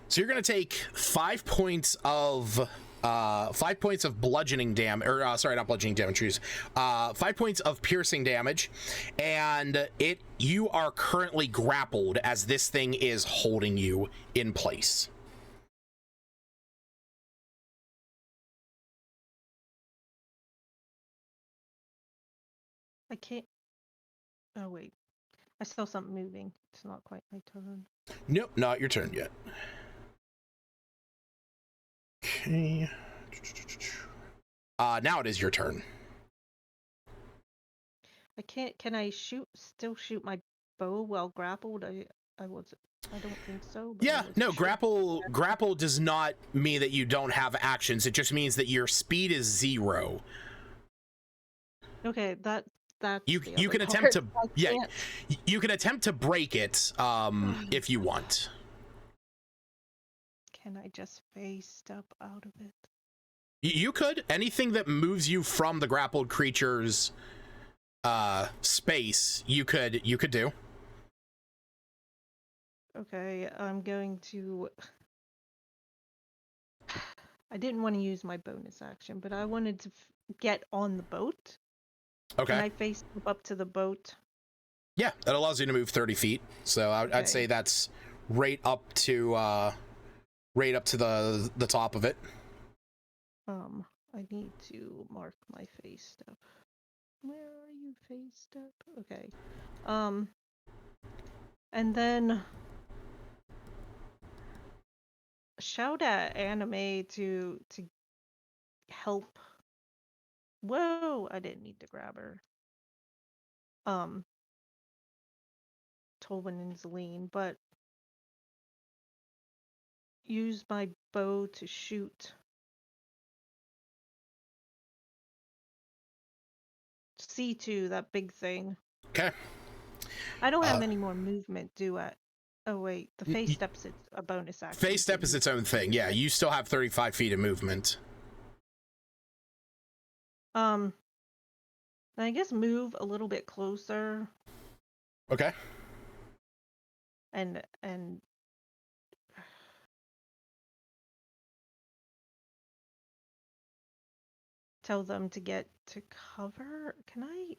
So you're going to take 5 points of 5 points of bludgeoning damage, or sorry, not bludgeoning damage, 5 points of piercing damage, and you are currently grappled as this thing is holding you in place. I can't. Oh wait, I saw something moving. It's not quite my turn. Nope, not your turn yet. Okay. Now it is your turn. I can't. Can I still shoot my bow while grappled? I don't think so. But Yeah, no, grapple does not mean that you don't have actions. It just means that your speed is 0. Okay, that's you can attempt to you can attempt to break it if you want. Can I just face step out of it? You could. Anything that moves you from the grappled creature's space, you could do. Okay, I'm going to. I didn't want to use my bonus action, but I wanted to get on the boat. Okay. Can I face up to the boat? Yeah, that allows you to move 30 feet. So I'd say that's right up to the top of it. I need to mark my face step. Where are you, face step? Okay. And then shout at Anime to help. Whoa, I didn't need to grab her. Tolwyn and Zelene, but use my bow to shoot C2, that big thing. Okay. I don't have any more movement, do I? Oh wait, the phase step's a bonus action. Phase step is its own thing. Yeah, you still have 35 feet of movement. I guess move a little bit closer. Okay. And tell them to get to cover. Can I?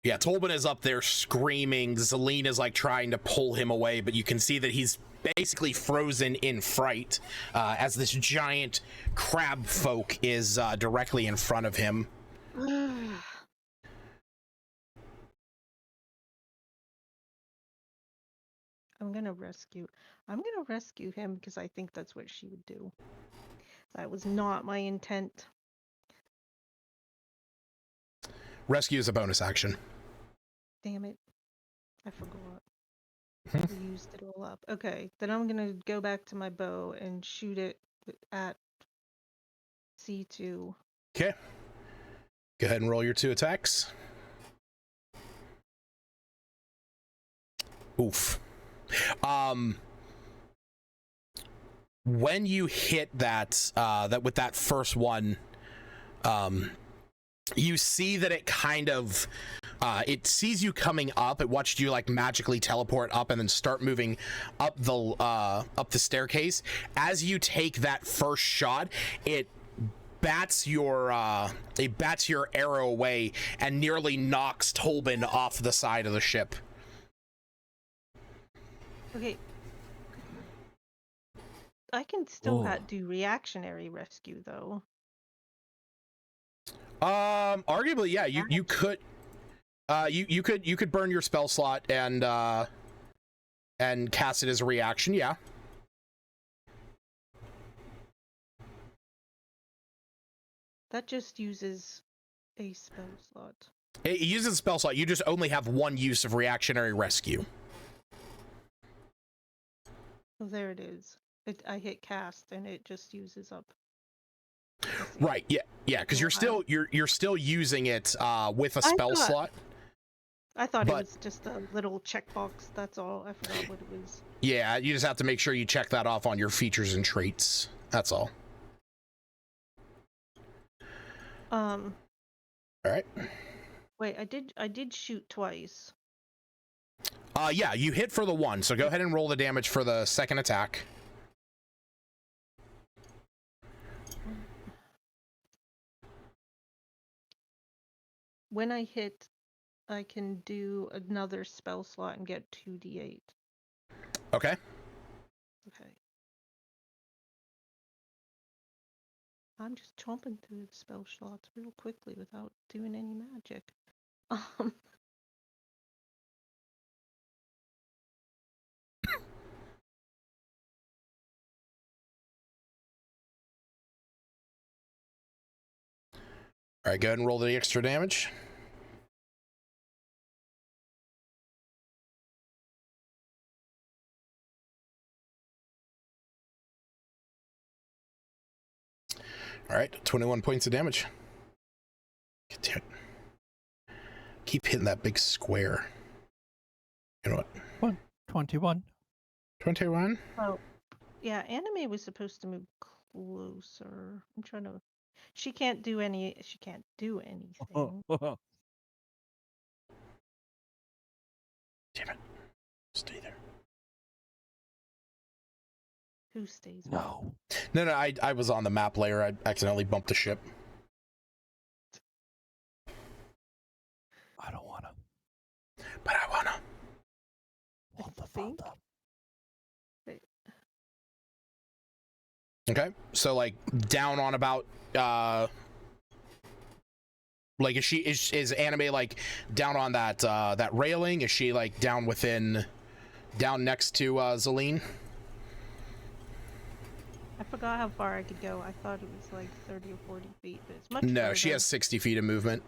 Yeah, Tolbin is up there screaming. Zelene is like trying to pull him away, but you can see that he's basically frozen in fright as this giant crab folk is directly in front of him. I'm gonna rescue him because I think that's what she would do. That was not my intent. Rescue is a bonus action. Damn it. I forgot. We used it all up. Okay, then I'm gonna go back to my bow and shoot it at C2. Okay. Go ahead and roll your 2 attacks. Oof. When you hit that with that first one, you see that it kind of it sees you coming up. It watched you like magically teleport up and then start moving up the staircase. As you take that first shot, it bats your arrow away and nearly knocks Tolbin off the side of the ship. Okay. I can still do reactionary rescue though. Arguably, yeah, you could you could burn your spell slot and cast it as a reaction, yeah. That just uses a spell slot. It uses a spell slot. You just only have one use of reactionary rescue. Oh, there it is. I hit cast and it just uses up. Right. Yeah. Because you're still using it with a spell slot. I thought it was just a little checkbox. That's all. I forgot what it was. Yeah, you just have to make sure you check that off on your features and traits. That's all. All right. Wait, I did shoot twice. Yeah, you hit for the one. So go ahead and roll the damage for the second attack. When I hit, I can do another spell slot and get 2d8. Okay. Okay. I'm just chomping through the spell slots real quickly without doing any magic. All right, go ahead and roll the extra damage. All right, 21 points of damage. Damn it. Keep hitting that big square. You know what? 21. 21? Oh, yeah, Anime was supposed to move closer. I'm trying to... She can't do anything. Damn it. Stay there. Who stays? No. No, I was on the map layer. I accidentally bumped the ship. I don't wanna. But I wanna. Want the think? Fanda. Okay, so like down on about like is Anime like down on that railing? Is she like down next to Zelene? I forgot how far I could go. I thought it was like 30 or 40 feet, but it's much No, further. she has 60 feet of movement.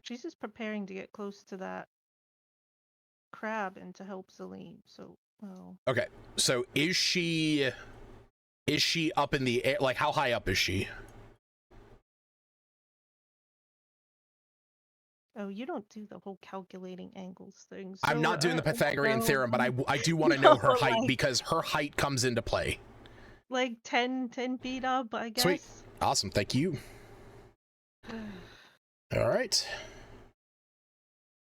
She's just preparing to get close to that crab and to help Zelene. So, well. Okay, so is she up in the air? Like, how high up is she? Oh, you don't do the whole calculating angles thing. So, I'm not doing the Pythagorean so, theorem, but I do want to know her height like, because her height comes into play. like 10 feet up, I guess. Sweet. Awesome. Thank you. All right.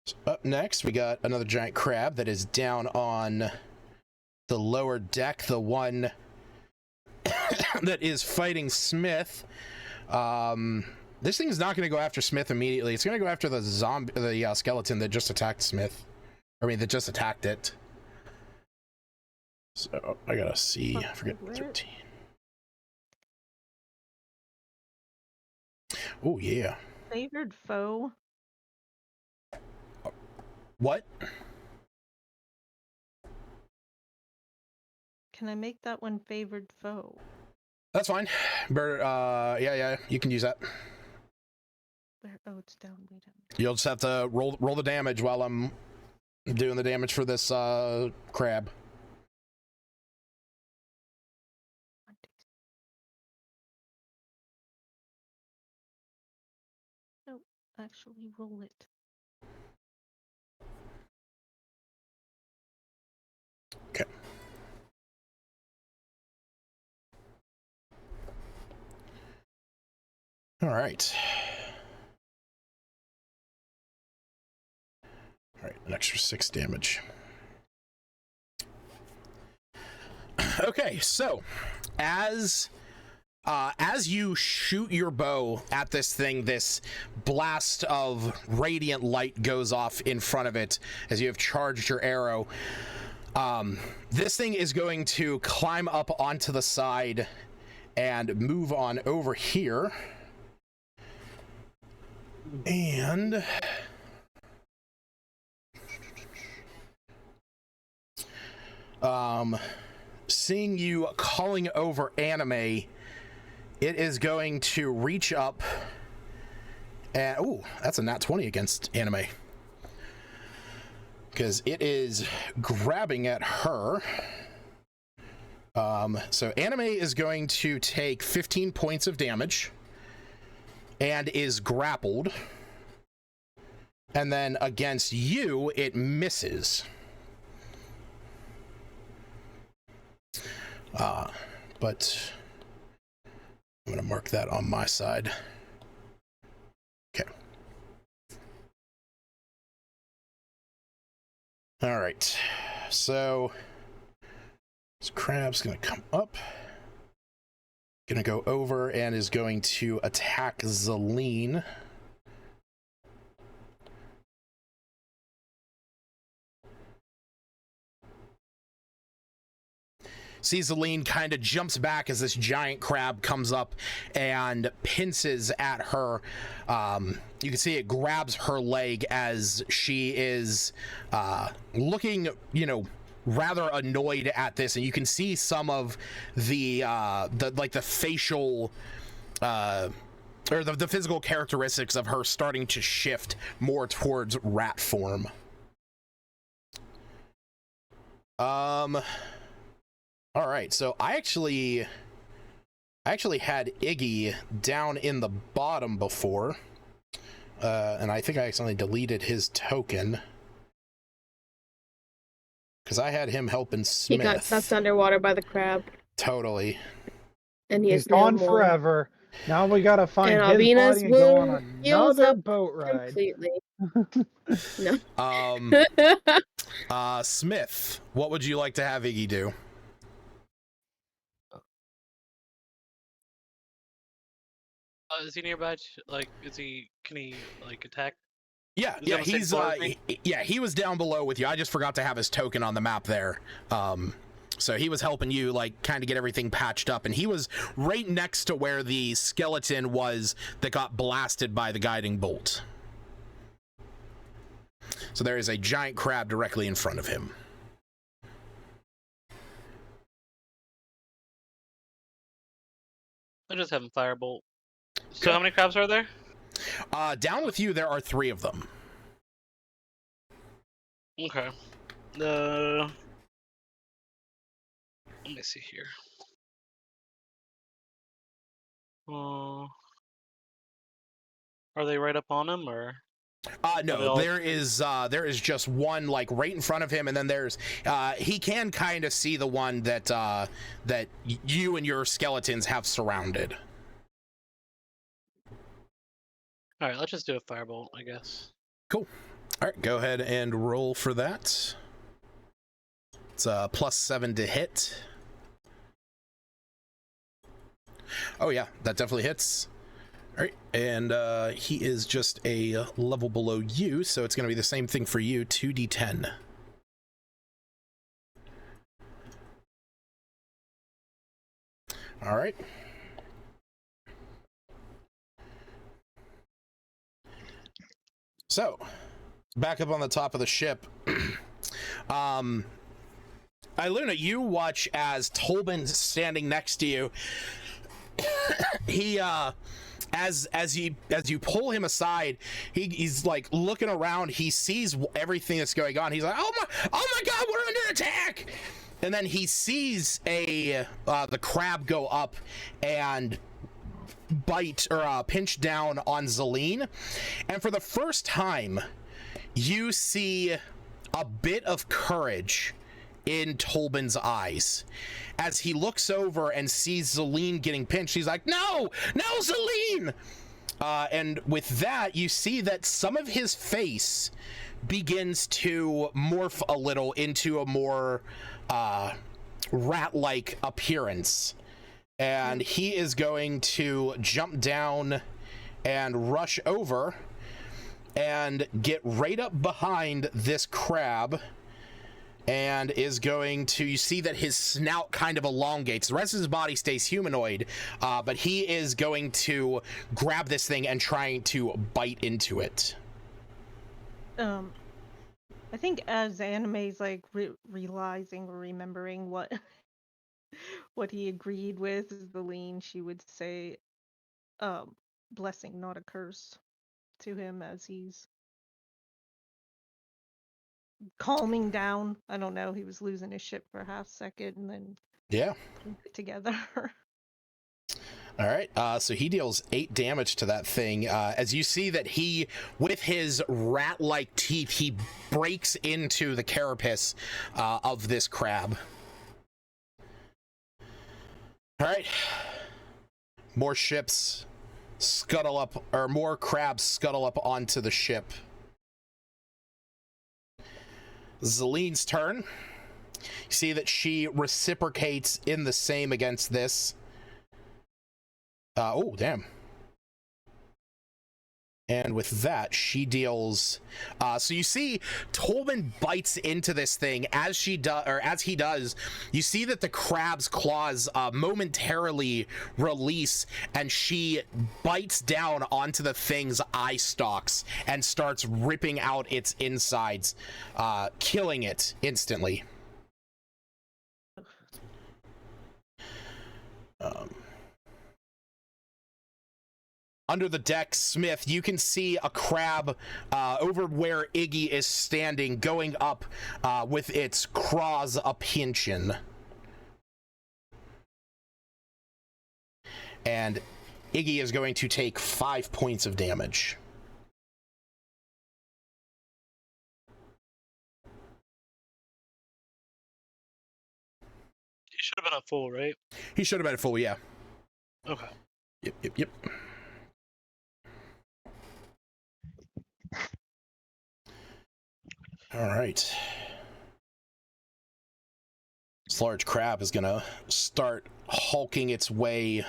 So up next, we got another giant crab that is down on the lower deck, the one that is fighting Smith. This thing's not going to go after Smith immediately. It's going to go after the skeleton that just attacked Smith. I mean, that just attacked it. So I gotta see. I forget 13. Oh yeah. Favored foe. What? Can I make that one favored foe? That's fine. Yeah, you can use that. Where? Oh, it's down. Way down. You'll just have to roll the damage while I'm doing the damage for this crab. No, actually roll it. Okay. All right. All right, an extra 6 damage. Okay, so as you shoot your bow at this thing, this blast of radiant light goes off in front of it as you have charged your arrow. This thing is going to climb up onto the side and move on over here. And seeing you calling over Anime, it is going to reach up and oh, that's a nat 20 against Anime. Because it is grabbing at her. So Anime is going to take 15 points of damage and is grappled. And then against you, it misses. But I'm going to mark that on my side. Okay. All right. So this crab's going to come up. Going to go over and is going to attack Zelene. See, Zelene kind of jumps back as this giant crab comes up and pinces at her. You can see it grabs her leg as she is looking, rather annoyed at this, and you can see some of the facial or the physical characteristics of her starting to shift more towards rat form. All right, so I actually had Iggy down in the bottom before, and I think I accidentally deleted his token because I had him helping Smith. He got sucked underwater by the crab. Totally. And he's gone forever. Now we gotta find his body and go on another boat ride. Completely. No. Smith, what would you like to have Iggy do? Is he nearby? Like, can he attack? Yeah, he was down below with you. I just forgot to have his token on the map there. So he was helping you, kind of get everything patched up, and he was right next to where the skeleton was that got blasted by the guiding bolt. So there is a giant crab directly in front of him. I just have him firebolt. So how many crabs are there? Down with you, there are 3 of them. Okay. Let me see here. Are they right up on him, or? No, there is just one like right in front of him, and then there's he can kind of see the one that that you and your skeletons have surrounded. All right, let's just do a firebolt, I guess. Cool. All right, go ahead and roll for that. It's a +7 to hit. Oh yeah, that definitely hits. All right, and he is just a level below you, so it's going to be the same thing for you, 2d10. All right. So, back up on the top of the ship. Iluna, you watch as Tolban's standing next to you. He as you pull him aside, he's like looking around. He sees everything that's going on. He's like, oh my god, we're under attack. And then he sees the crab go up and bite or pinch down on Zelene, and for the first time you see a bit of courage in Tolban's eyes. As he looks over and sees Zelene getting pinched, he's like, no, Zelene! And with that, you see that some of his face begins to morph a little into a more rat-like appearance. And he is going to jump down and rush over and get right up behind this crab, and is going to, you see that his snout kind of elongates. The rest of his body stays humanoid, but he is going to grab this thing and trying to bite into it. I think as Anime's like realizing or remembering what what he agreed with Zelene, she would say, blessing, not a curse, to him as he's calming down. I don't know, he was losing his shit for a half second and then put it together. All right, so he deals 8 damage to that thing. As you see that he, with his rat-like teeth, he breaks into the carapace of this crab. All right, more ships scuttle up, or more crabs scuttle up onto the ship. Zelene's turn. You see that she reciprocates in the same against this. Oh, damn. And with that, she deals. So you see, Tolban bites into this thing as he does. You see that the crab's claws momentarily release, and she bites down onto the thing's eye stalks and starts ripping out its insides, killing it instantly. Under the deck, Smith, you can see a crab over where Iggy is standing, going up with its claws a-pinching. And Iggy is going to take 5 points of damage. He should have been at full, right? He should have been at full, yeah. Okay. Yep. All right. This large crab is gonna start hulking its way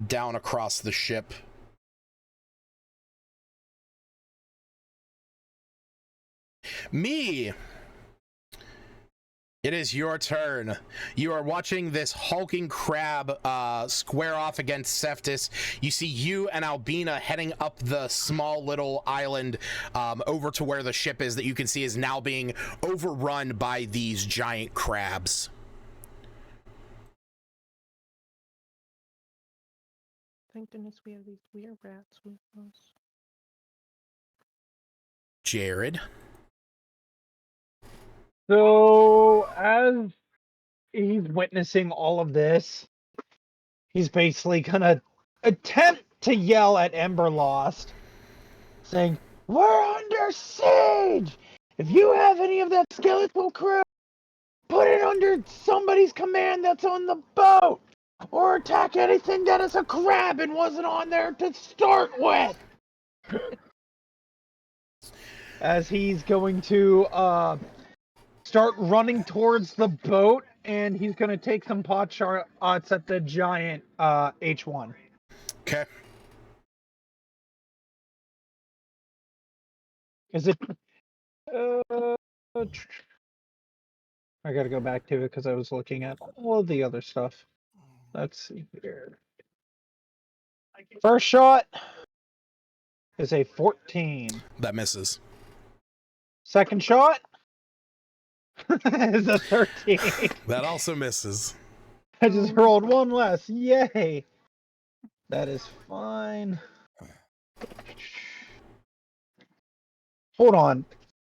down across the ship. Me! It is your turn. You are watching this hulking crab square off against Cephas. You see you and Albina heading up the small little island over to where the ship is that you can see is now being overrun by these giant crabs. Thank goodness we have these weird rats with us. Jared. So, as he's witnessing all of this, he's basically gonna attempt to yell at Emberlost, saying, We're under siege! If you have any of that skeletal crew, put it under somebody's command that's on the boat! Or attack anything that is a crab and wasn't on there to start with! As he's going to start running towards the boat, and he's going to take some pot shots at the giant H1. Okay. Is it... I gotta go back to it because I was looking at all of the other stuff. Let's see here. First shot is a 14. That misses. Second shot is a 13. That also misses. I just rolled one less. Yay! That is fine. Hold on.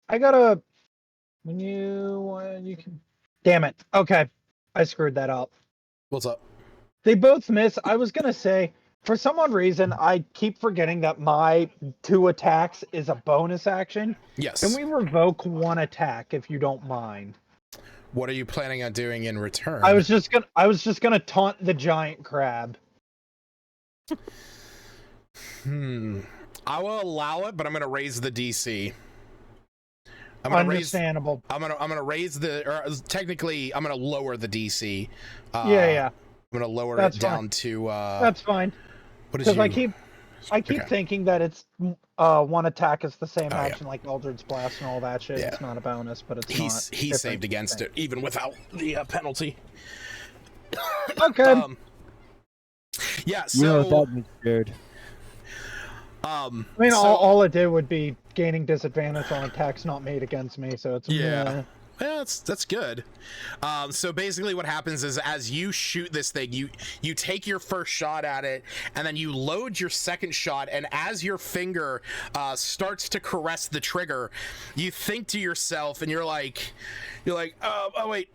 I gotta... When you can... Damn it. Okay. I screwed that up. What's up? They both miss. I was gonna say, for some odd reason, I keep forgetting that my 2 attacks is a bonus action. Yes. Can we revoke 1 attack if you don't mind? What are you planning on doing in return? I was just gonna taunt the giant crab. I will allow it, but I'm gonna raise the DC. Understandable. I'm gonna raise the, or technically I'm gonna lower the DC. Yeah. I'm gonna lower That's it down fine. to. That's fine. What is Because you? I keep Okay. thinking that it's 1 attack is the same Oh, action like Eldritch Blast and all that shit. Yeah. It's not a bonus, but it's He not. saved different against thing. it even without the penalty. Okay. Yeah. You know, So. without me scared. I mean, all it did would be gaining disadvantage on attacks not made against me, so it's... Yeah. Yeah, that's good. So basically what happens is as you shoot this thing, you take your first shot at it, and then you load your second shot, and as your finger starts to caress the trigger, you think to yourself, and you're like, oh wait,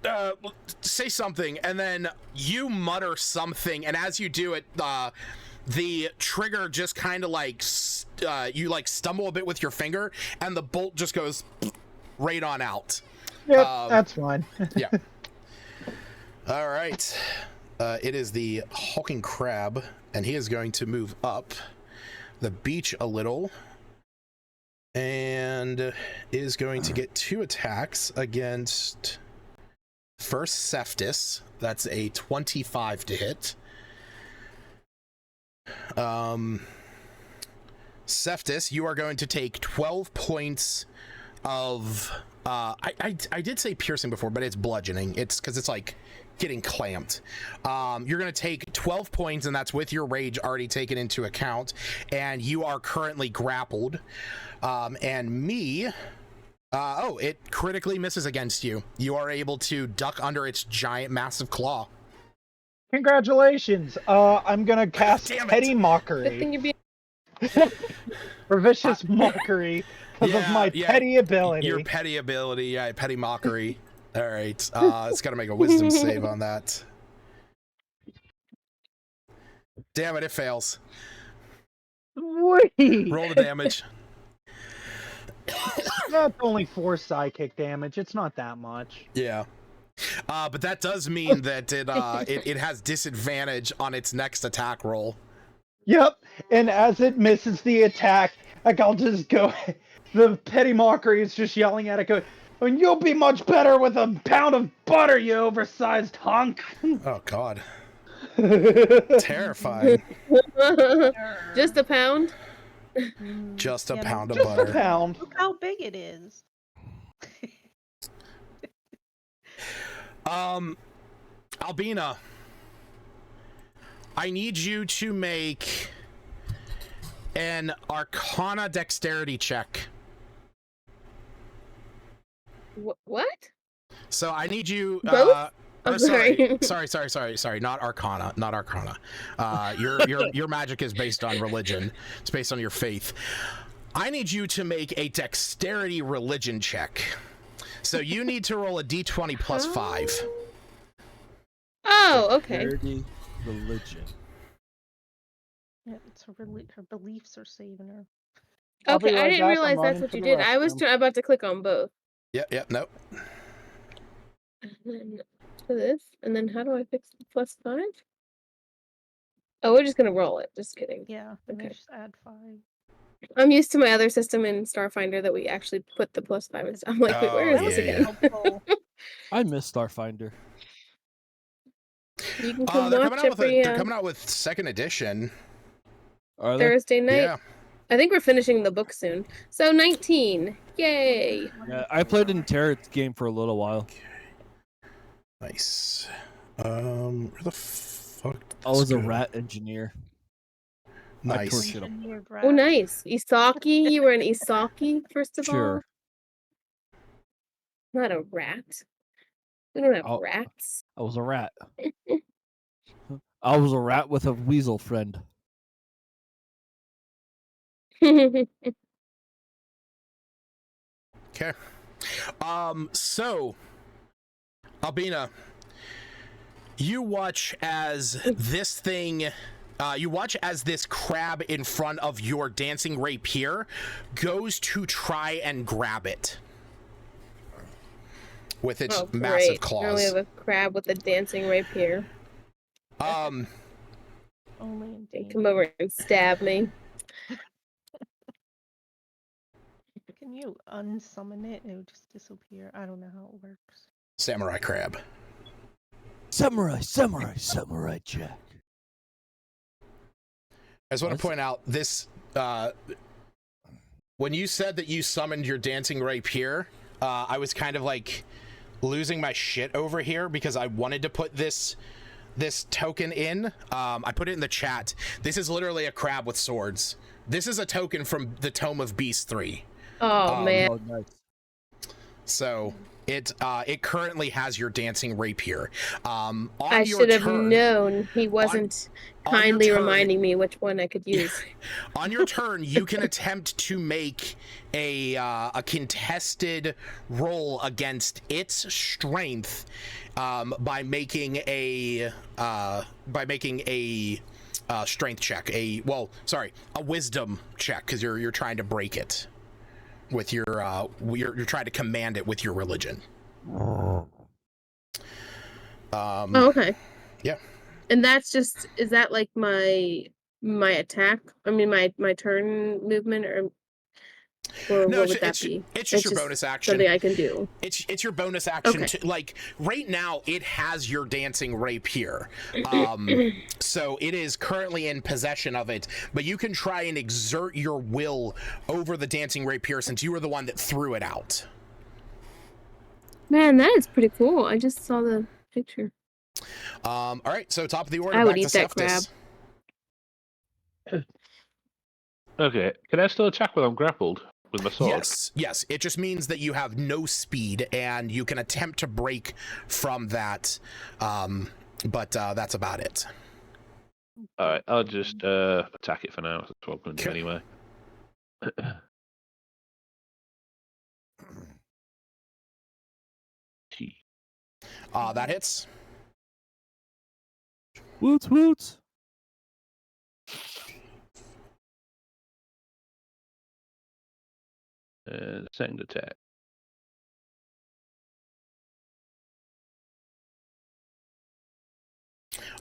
say something, and then you mutter something, and as you do it, the trigger just kind of like, you like stumble a bit with your finger, and the bolt just goes right on out. Yep, that's fine. Yeah. All right. It is the hulking crab, and he is going to move up the beach a little, and is going to get 2 attacks against first Cephas. That's a 25 to hit. Cephas, you are going to take 12 points of I did say piercing before, but it's bludgeoning. It's because it's like getting clamped. You're gonna take 12 points, and that's with your rage already taken into account, and you are currently grappled. And me, it critically misses against you. You are able to duck under its giant massive claw. Congratulations. I'm gonna cast Petty Mockery. Good thing you be. For vicious mockery because of my petty ability. Your petty ability, yeah, petty mockery. All right, it's got to make a wisdom save on that. Damn it, it fails. Wait. Roll the damage. That's only 4 psychic damage. It's not that much. Yeah. But that does mean that it has disadvantage on its next attack roll. Yep, and as it misses the attack, like I'll just go. The petty mockery is just yelling at it, going, "And you'll be much better with a pound of butter, you oversized hunk." Oh God. Terrifying. Just a pound. Just a pound of just butter. A pound. Look how big it is. Albina, I need you to make an Arcana dexterity check. What? So I need you. Both? Sorry. Not Arcana. Your magic is based on religion. It's based on your faith. I need you to make a dexterity religion check. So you need to roll a d20 plus 5. Oh, okay. Dexterity, religion. Yeah, it's her beliefs are saving her. I'll be Okay, I right didn't back. realize I'm that's running what to you the did. I was restroom. about to click on both. Yep, nope. And then to this, and then how do I fix the +5? Oh, we're just gonna roll it. Just kidding. Yeah, and then Okay. just add 5. I'm used to my other system in Starfinder that we actually put the +5 in. I'm like, wait, where Oh, is That this would be again? helpful. I miss Starfinder. You can come They're watch coming out with every they're coming out with second edition. Are they? Thursday night. Yeah. I think we're finishing the book soon. So 19. Yay. Yeah, I played in Terra's game for a little while. Nice. Where the fuck? Did I this was a go? rat engineer. I Nice. torched it up. Engineered Oh, rat. nice. Isaki. You were an Isaki, first of all. Sure. Not a rat. We don't have Oh. rats. I was a rat. I was a rat with a weasel friend. Okay. So, Albina, you watch as this thing. You watch as this crab in front of your dancing rapier goes to try and grab it with its massive Now we claws. have a crab with a dancing rapier. Um, Only in They D&D. come over and stab me. Can you unsummon it and it would just disappear? I don't know how it works. samurai crab. Samurai Jack. I just want to point out this. When you said that you summoned your dancing rapier, I was kind of like losing my shit over here because I wanted to put this token in. I put it in the chat. This is literally a crab with swords. This is a token from the Tome of Beasts 3. Oh, man. Oh, nice. So it currently has your dancing rapier. On I your should have turn, known he wasn't on your kindly turn- reminding me which one I could use. On your turn, you can attempt to make a contested roll against its strength by making a strength check. A wisdom check, because you're trying to break it with your you're trying to command it with your religion. Oh, okay. Yeah. And that's just, is that like my attack? I mean, my turn movement, or No, what would that be? it's just your bonus action. Something I can do. It's your bonus action. Okay. To, like right now, it has your dancing rapier, so it is currently in possession of it. But you can try and exert your will over the dancing rapier since you were the one that threw it out. Man, that is pretty cool. I just saw the picture. All right, so top of the order. I would back eat to that crab. Seftis. Okay, can I still attack when I'm grappled with my sword? Yes. It just means that you have no speed and you can attempt to break from that, but that's about it. Alright, I'll just attack it for now. That's what I'm going to do anyway. That hits. Woots. Second attack.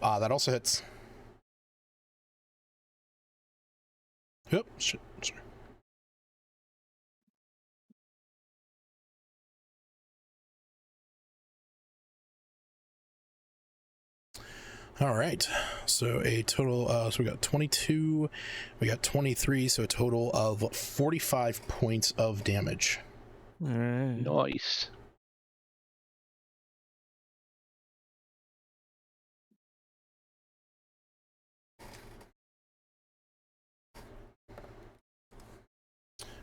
That also hits. Yep. Shit. Sorry. All right. So a total. So we got 22. We got 23. So a total of 45 points of damage. Nice.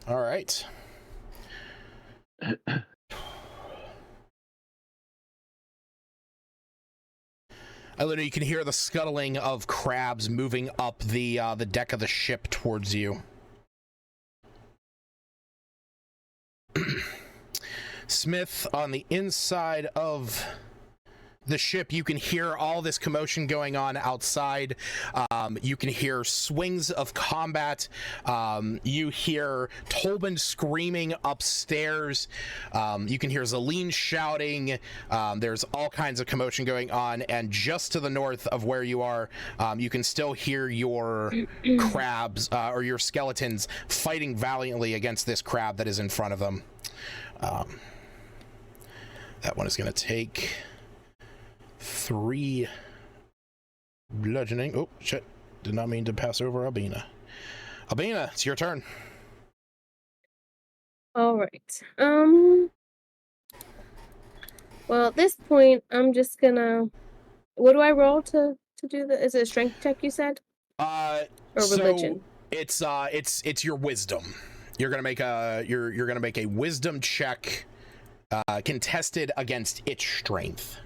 All right. You can hear the scuttling of crabs moving up the deck of the ship towards you. Smith, on the inside of the ship, you can hear all this commotion going on outside. You can hear swings of combat. You hear Tolbin screaming upstairs. You can hear Zaleen shouting. There's all kinds of commotion going on, and just to the north of where you are, you can still hear your crabs or your skeletons fighting valiantly against this crab that is in front of them. That one is going to take 3 bludgeoning. Oh, shit. Did not mean to pass over Albina. Albina, it's your turn. All right. Well, at this point, I'm just gonna. What do I roll to do that? Is it a strength check? You said. Or religion. So it's your wisdom. You're gonna make a wisdom check, contested against its strength.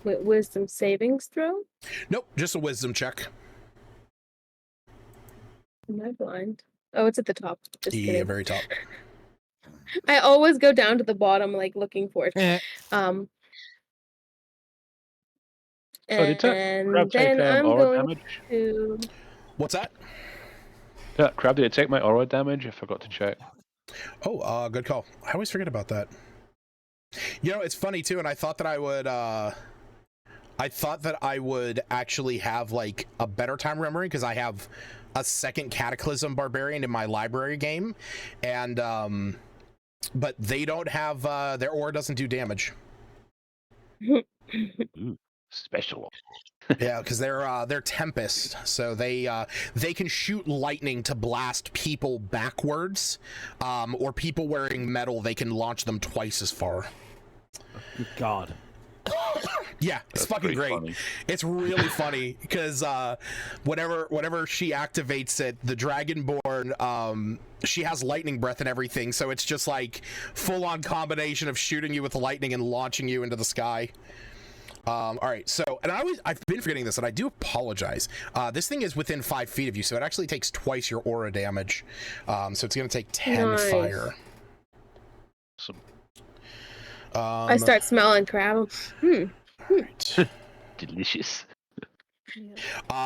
With wisdom savings throw? Nope, just a wisdom check. Am I blind? Oh, it's at the top. Just Yeah, kidding. very top. I always go down to the bottom, like looking for it. Oh, did that And crab take then I'm aura going damage? to. What's that? That crab, did it take my aura damage? I forgot to check. Oh, good call. I always forget about that. You know, it's funny too, and I thought that I would actually have like a better time remembering because I have a second Cataclysm Barbarian in my library game, and but they don't have their aura doesn't do damage. Ooh, special. Yeah, because they're Tempest, so they can shoot lightning to blast people backwards, or people wearing metal. They can launch them twice as far. Good God. Yeah, it's fucking great. Funny. It's really funny because whenever she activates it, the Dragonborn, she has lightning breath and everything, so it's just like full-on combination of shooting you with lightning and launching you into the sky. All right, so, and I've been forgetting this, and I do apologize. This thing is within 5 feet of you, so it actually takes twice your aura damage. So it's going to take 10 fire. Awesome. I start smelling crab. Right. Delicious.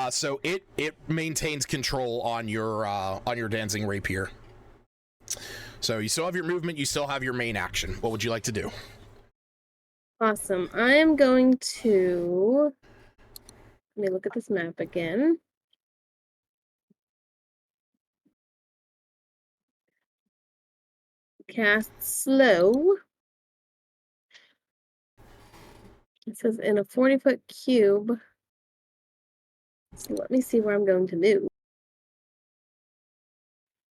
So it maintains control on your dancing rapier. So you still have your movement, you still have your main action. What would you like to do? Awesome. I am going to. Let me look at this map again. Cast slow. It says in a 40-foot cube. So let me see where I'm going to move.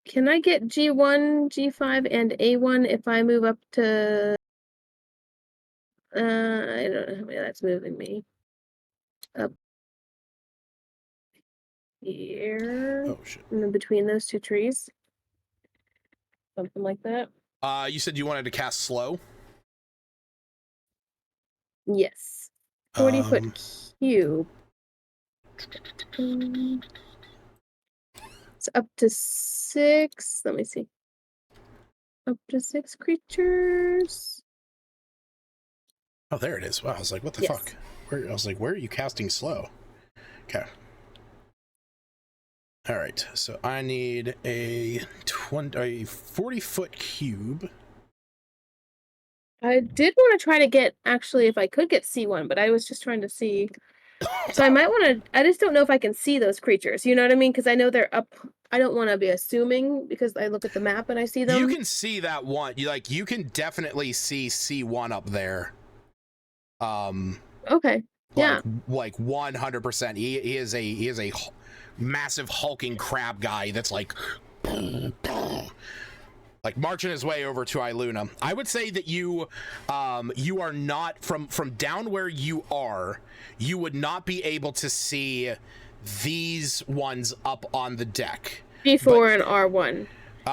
Can I get G1, G5, and A1 if I move up to... I don't know how many that's moving me. Up here. Oh shit. In between those two trees. Something like that. You said you wanted to cast slow? Yes. 40-foot cube. It's up to 6. Let me see. Up to 6 creatures. Oh, there it is. Wow, I was like, what the fuck? I was like, where are you casting slow? Okay. All right, so I need a 40-foot cube. I did want to try to get, actually, if I could get C1, but I was just trying to see. So I might want to, I just don't know if I can see those creatures. You know what I mean? Because I know they're up. I don't want to be assuming because I look at the map and I see them. You can see that one. You can definitely see C1 up there. Okay. Yeah. Like 100%. He is a massive hulking crab guy that's like marching his way over to Iluna. I would say that you are not from down where you are. You would not be able to see these ones up on the deck. G4 and R1.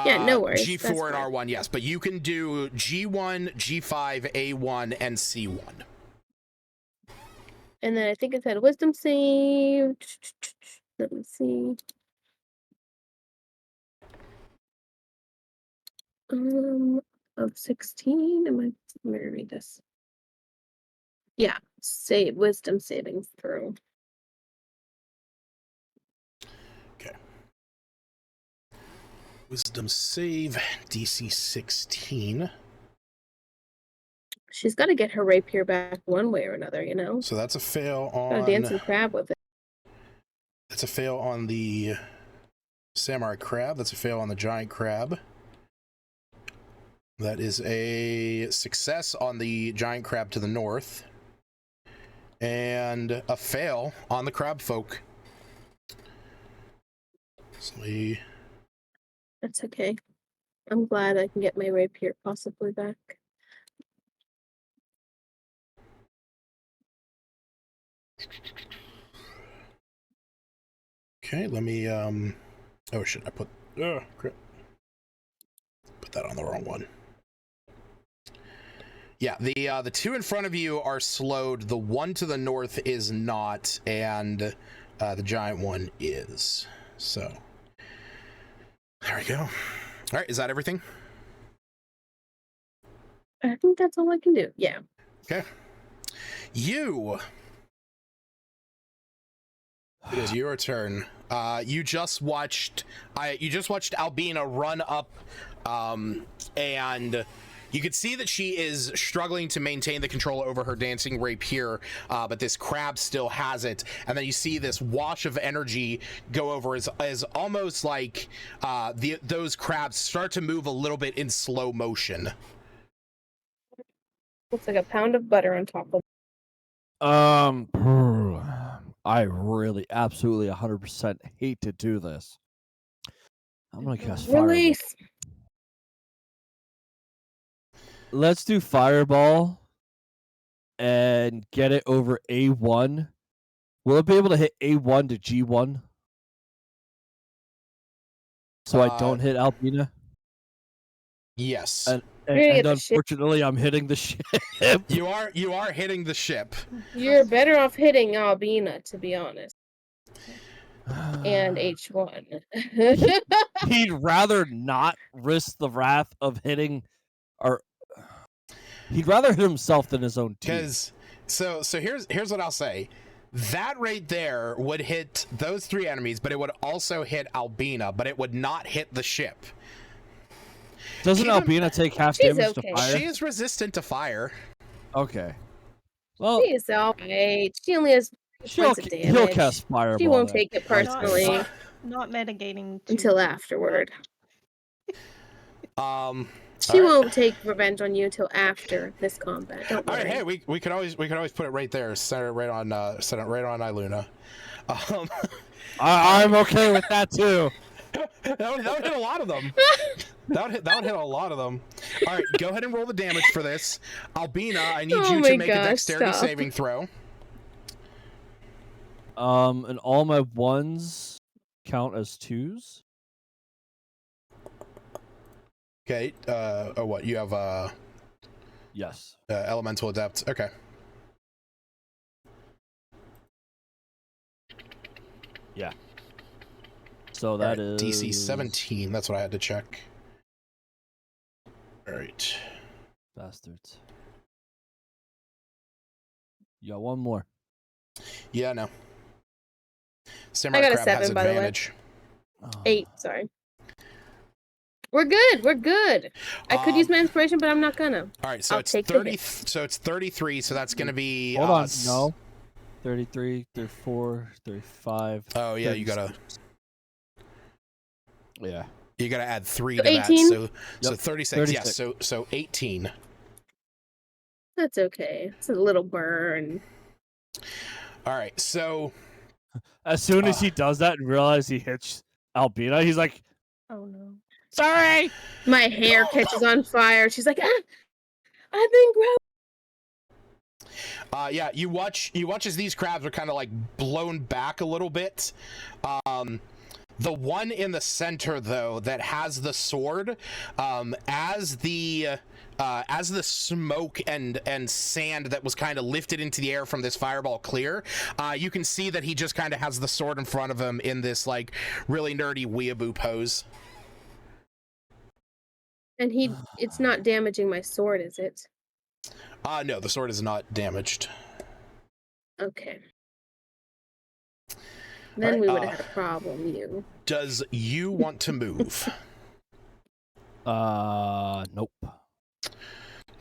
Yeah, no worries. G4 and R1, yes, but you can do G1, G5, A1, and C1. And then I think it said wisdom save. Let me see. of 16. Let me read this. Yeah, save wisdom saving throw. Okay. Wisdom save, DC 16. She's got to get her rapier back one way or another, you know? So that's a fail Gotta on... dance and crab with it. That's a fail on the samurai crab. That's a fail on the giant crab. That is a success on the giant crab to the north. And a fail on the crab folk. So That's okay. I'm glad I can get my rapier possibly back. Okay, let me, oh shit, I put, crap. Put that on the wrong one. Yeah, the two in front of you are slowed. The one to the north is not, and the giant one is. So, there we go. All right, is that everything? I think that's all I can do. Yeah. Okay. It is your turn. You just watched Albina run up, and you could see that she is struggling to maintain the control over her dancing rapier, but this crab still has it. And then you see this wash of energy go over as almost like those crabs start to move a little bit in slow motion. Looks like a pound of butter on top of. I really, absolutely, 100% hate to do this. I'm gonna cast Fireball. Release. Let's do Fireball and get it over A1. Will it be able to hit A1 to G1? So I don't hit Albina? Yes. And unfortunately, I'm hitting the ship. You are hitting the ship. You're better off hitting Albina, to be honest. And H1. He'd rather not risk the wrath of hitting, or he'd rather hit himself than his own team. So here's what I'll say. That right there would hit those three enemies, but it would also hit Albina, but it would not hit the ship. Doesn't Albina take half damage to fire? She is resistant to fire. Okay. Well, she's alright. She only has points of damage. He'll cast Fireball. She won't take it personally. Not mitigating until afterward. She won't take revenge on you until after this combat. Don't worry. All right, hey, we could always put it right there, set it right on Iluna. I'm okay with that too. that would hit a lot of them. That would hit a lot of them. All right, go ahead and roll the damage for this. Albina, I need you to make a dexterity saving throw. And all my ones count as twos. Okay. Oh, what you have? Yes. Elemental adept. Okay. Yeah. So that is DC 17. That's what I had to check. All right. Bastards. You got one more. Yeah, no. Samurai I got a Crab 7, has by advantage. the way. 8, sorry. We're good. We're good. I could use my inspiration, but I'm not gonna. All right, so it's 30. So it's 33. So that's gonna be. Hold on. No. 33, 34, 35. Oh yeah, 36. You gotta. Yeah. You gotta add 3 so to 18? that. So 36. Yes. Yeah, so 18. That's okay. It's a little burn. All right. So. As soon as he does that and realizes he hits Albina, he's like, "Oh no, sorry." My hair catches on fire. She's like, I've been grown. Yeah, you watch as these crabs are kind of like blown back a little bit. The one in the center, though, that has the sword, as the smoke and sand that was kind of lifted into the air from this fireball clear, you can see that he just kind of has the sword in front of him in this like really nerdy weeaboo pose. And it's not damaging my sword, is it? No, the sword is not damaged. Okay. Then right, we would have had a problem, you. Does you want to move? Nope.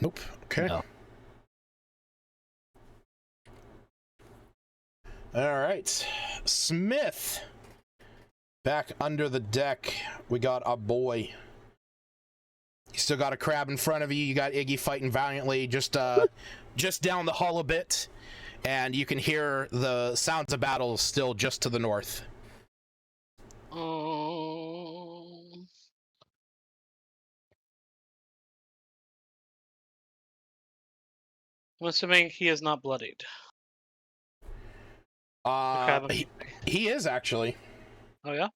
Nope. Okay. No. All right. Smith. Back under the deck, we got a boy. You still got a crab in front of you. You got Iggy fighting valiantly just down the hall a bit. And you can hear the sounds of battle still just to the north. I'm assuming he is not bloodied. He is actually. Oh yeah?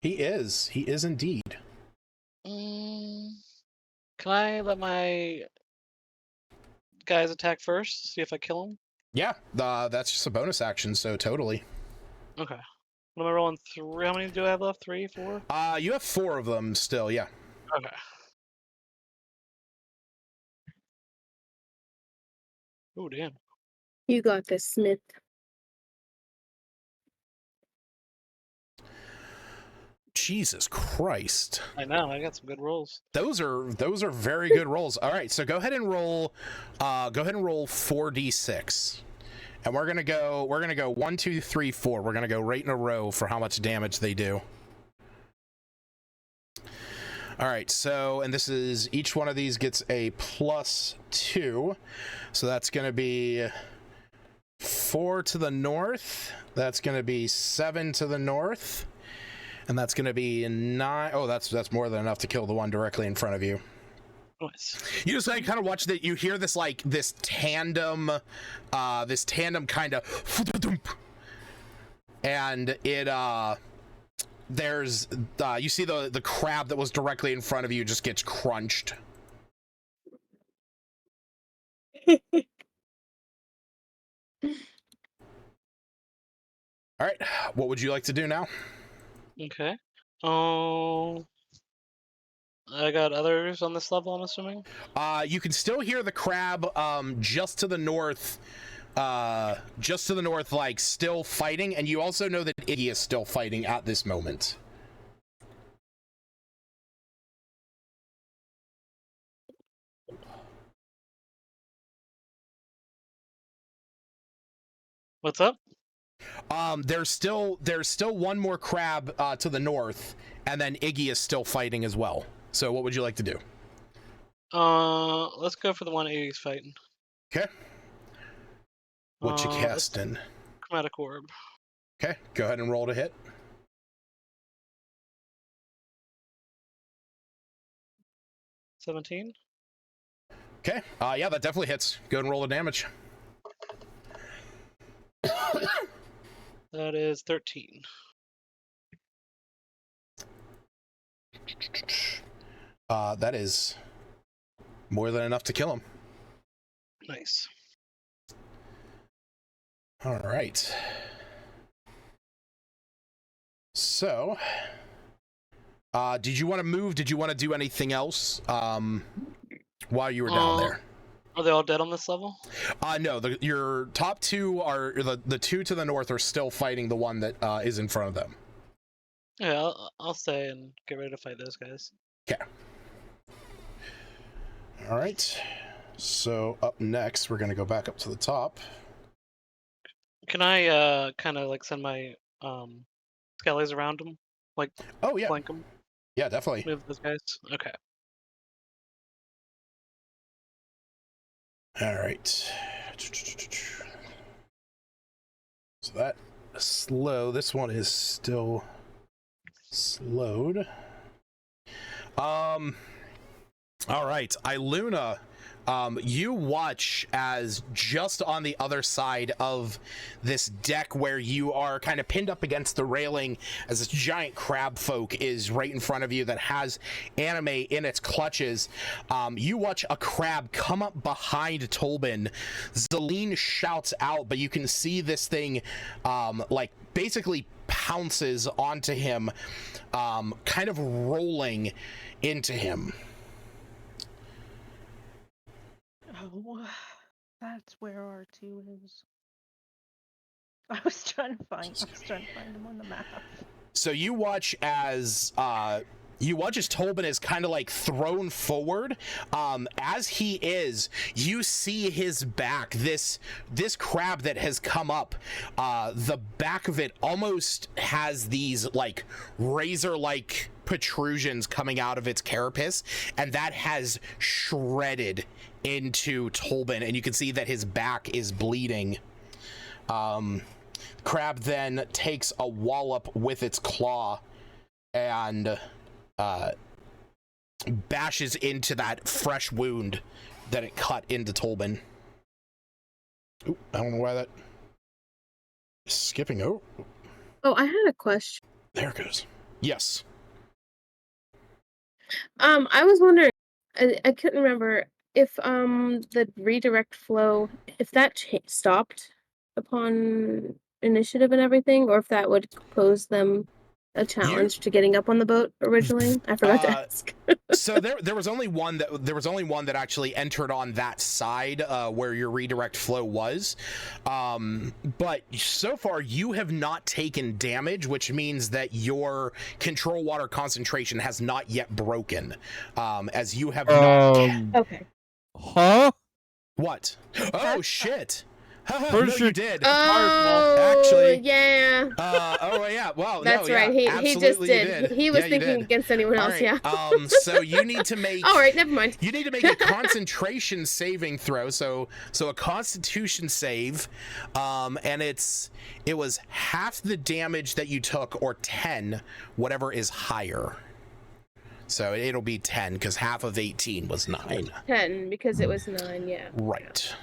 He is. He is indeed. Can I let my guys attack first? See if I kill him? Yeah, that's just a bonus action, so totally. Okay. What am I rolling? 3? How many do I have left? 3, 4? You have 4 of them still, yeah. Okay. Oh, damn. You got this, Smith. Jesus Christ. I know, I got some good rolls. Those are very good rolls. All right, so go ahead and roll 4d6. And we're going to go 1 2 3 4. We're going to go right in a row for how much damage they do. All right, so and this is each one of these gets a +2. So that's going to be 4 to the north. That's going to be 7 to the north. And that's going to be 9. Oh, that's more than enough to kill the one directly in front of you. Nice. You just like kind of watch that. You hear this like this tandem kind of, and it there's you see the crab that was directly in front of you just gets crunched. All right, what would you like to do now? Okay. Oh, I got others on this level, I'm assuming? You can still hear the crab just to the north, like still fighting, and you also know that Iggy is still fighting at this moment. What's up? There's still one more crab to the north, and then Iggy is still fighting as well. So what would you like to do? Let's go for the one Iggy's fighting. Okay. What you casting? Chromatic orb. Okay, go ahead and roll to hit. 17. Okay. Yeah, that definitely hits. Go ahead and roll the damage. That is 13. That is more than enough to kill him. Nice. All right. So, did you want to move? Did you want to do anything else while you were down there? Are they all dead on this level? No. Your top 2 are the 2 to the north are still fighting the one that is in front of them. Yeah, I'll stay and get ready to fight those guys. Okay. All right. So up next, we're gonna go back up to the top. Can I kind of like send my skellies around them, like flank them? Yeah, definitely. Move those guys. Okay. All right. So that slow. This one is still slowed. All right, Iluna, you watch as just on the other side of this deck where you are kind of pinned up against the railing as this giant crab folk is right in front of you that has anime in its clutches. You watch a crab come up behind Tolbin. Zelene shouts out, but you can see this thing like basically pounces onto him, kind of rolling into him. Oh, that's where R2 is. I was trying to find him on the map. So you watch as Tobin is kind of like thrown forward. As he is, you see his back. This crab that has come up, the back of it almost has these like razor-like protrusions coming out of its carapace, and that has shredded into Tobin, and you can see that his back is bleeding. Crab then takes a wallop with its claw and bashes into that fresh wound that it cut into Tobin. Ooh, I don't know why that is skipping. Oh, I had a question. there it goes. Yes. I was wondering, I couldn't remember if the redirect flow, if that stopped upon initiative and everything, or if that would pose them a challenge to getting up on the boat originally. I forgot to ask. So there was only one that actually entered on that side where your redirect flow was, but so far you have not taken damage, which means that your control water concentration has not yet broken, as you have not. Okay. Huh? What? Oh shit! No, you did. Oh, actually, yeah. Oh yeah. Well, that's no, right. Yeah, He just did. He was thinking against anyone else. Right. Yeah. So you need to make. All right. Never mind. You need to make a concentration saving throw. So a Constitution save, and it was half the damage that you took, or 10, whatever is higher. So it'll be 10 because half of 18 was 9. 10 because it was 9. Yeah. Right.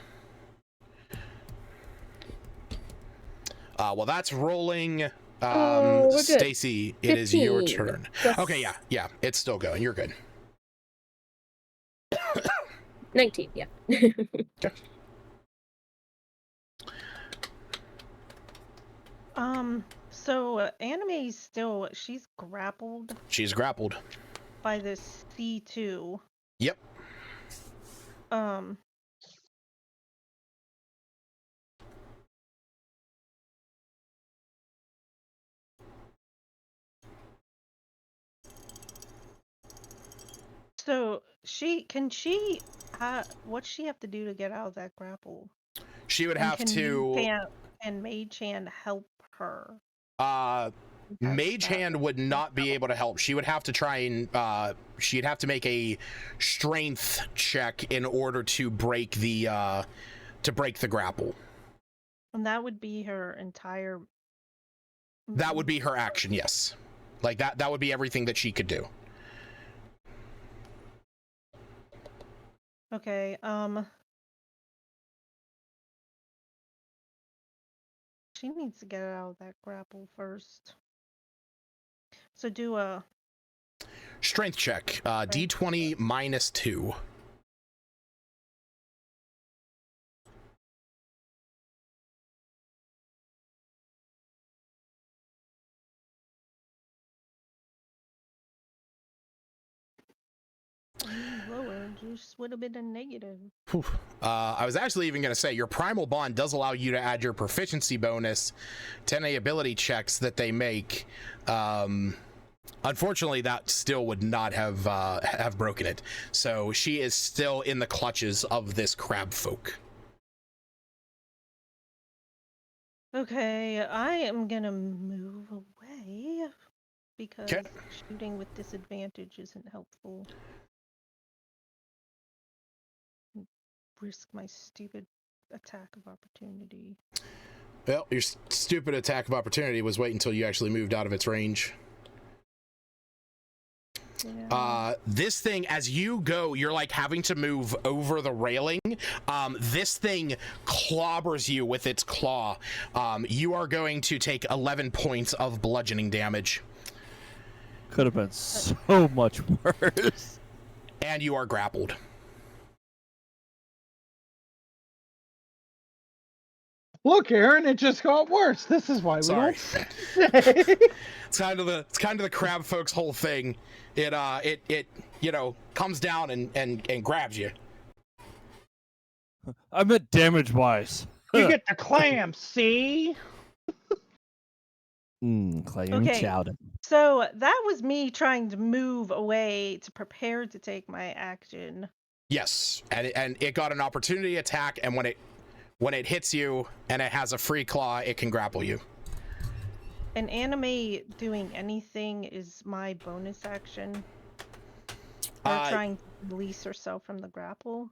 Well, that's rolling. Stacy, it is your turn. Yes. Okay, yeah, it's still going. You're good. 19, yeah. Okay. So Anime's still, she's grappled She's grappled. by this C2. Yep. So what's she have to do to get out of that grapple? She would And have can to. and Mage Hand help her? Mage Hand would not be able to help. She would have to try and she'd have to make a strength check in order to break the grapple. And that would be her entire. That would be her action, yes. Like that would be everything that she could do. Okay, she needs to get out of that grapple first. So do a strength check. D20 minus 2. lower, just would have been a negative. I was actually even going to say your primal bond does allow you to add your proficiency bonus to any ability checks that they make. Unfortunately, that still would not have broken it. So she is still in the clutches of this crab folk. Okay, I am gonna move away because shooting with disadvantage isn't helpful. Risk my stupid attack of opportunity. Well, your stupid attack of opportunity was wait until you actually moved out of its range. Yeah. This thing, as you go, you're like having to move over the railing. This thing clobbers you with its claw. You are going to take 11 points of bludgeoning damage. Could have been so much worse. And you are grappled. Look, Aaron, it just got worse. This is why we don't say. It's kind of the crab folks' whole thing. It comes down and grabs you. I meant damage-wise. You get the clamp, see? Clam Okay. chowder. So that was me trying to move away to prepare to take my action. Yes, and it got an opportunity attack, and when it hits you and it has a free claw, it can grapple you. An anime doing anything is my bonus action. Or trying to release herself from the grapple.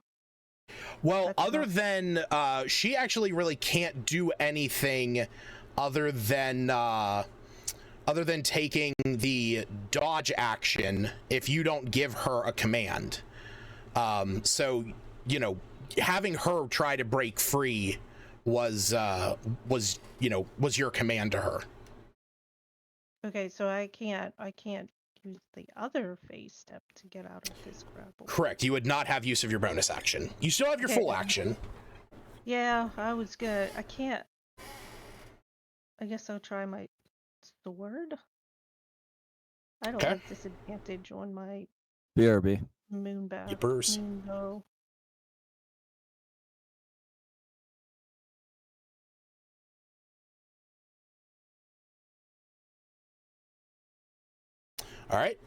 Well, other than she actually really can't do anything other than taking the dodge action if you don't give her a command. So, you know, having her try to break free was your command to her. Okay, so I can't use the other phase step to get out of this grapple. Correct. You would not have use of your bonus action. You still have your full action. Yeah, I can't. I guess I'll try my sword. I don't have disadvantage on my BRB. moonbow. Yippers. Moonbow. All right.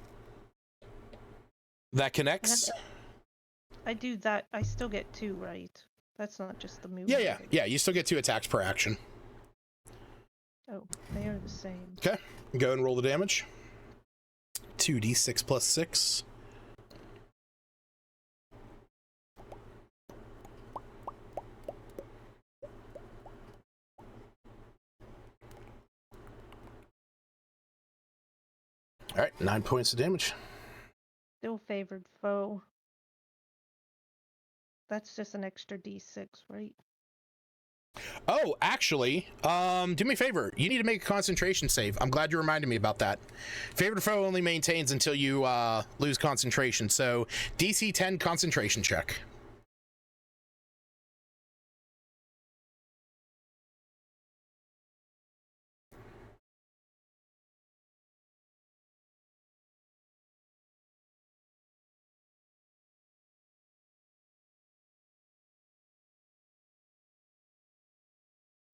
That connects. I do that. I still get 2, right? That's not just the move. Yeah. You still get 2 attacks per action. Oh, they are the same. Okay. Go and roll the damage. 2d6 plus 6. All right, 9 points of damage. Still favored foe. That's just an extra d6, right? Oh, actually, do me a favor. You need to make a concentration save. I'm glad you reminded me about that. Favored foe only maintains until you lose concentration. So DC 10 concentration check.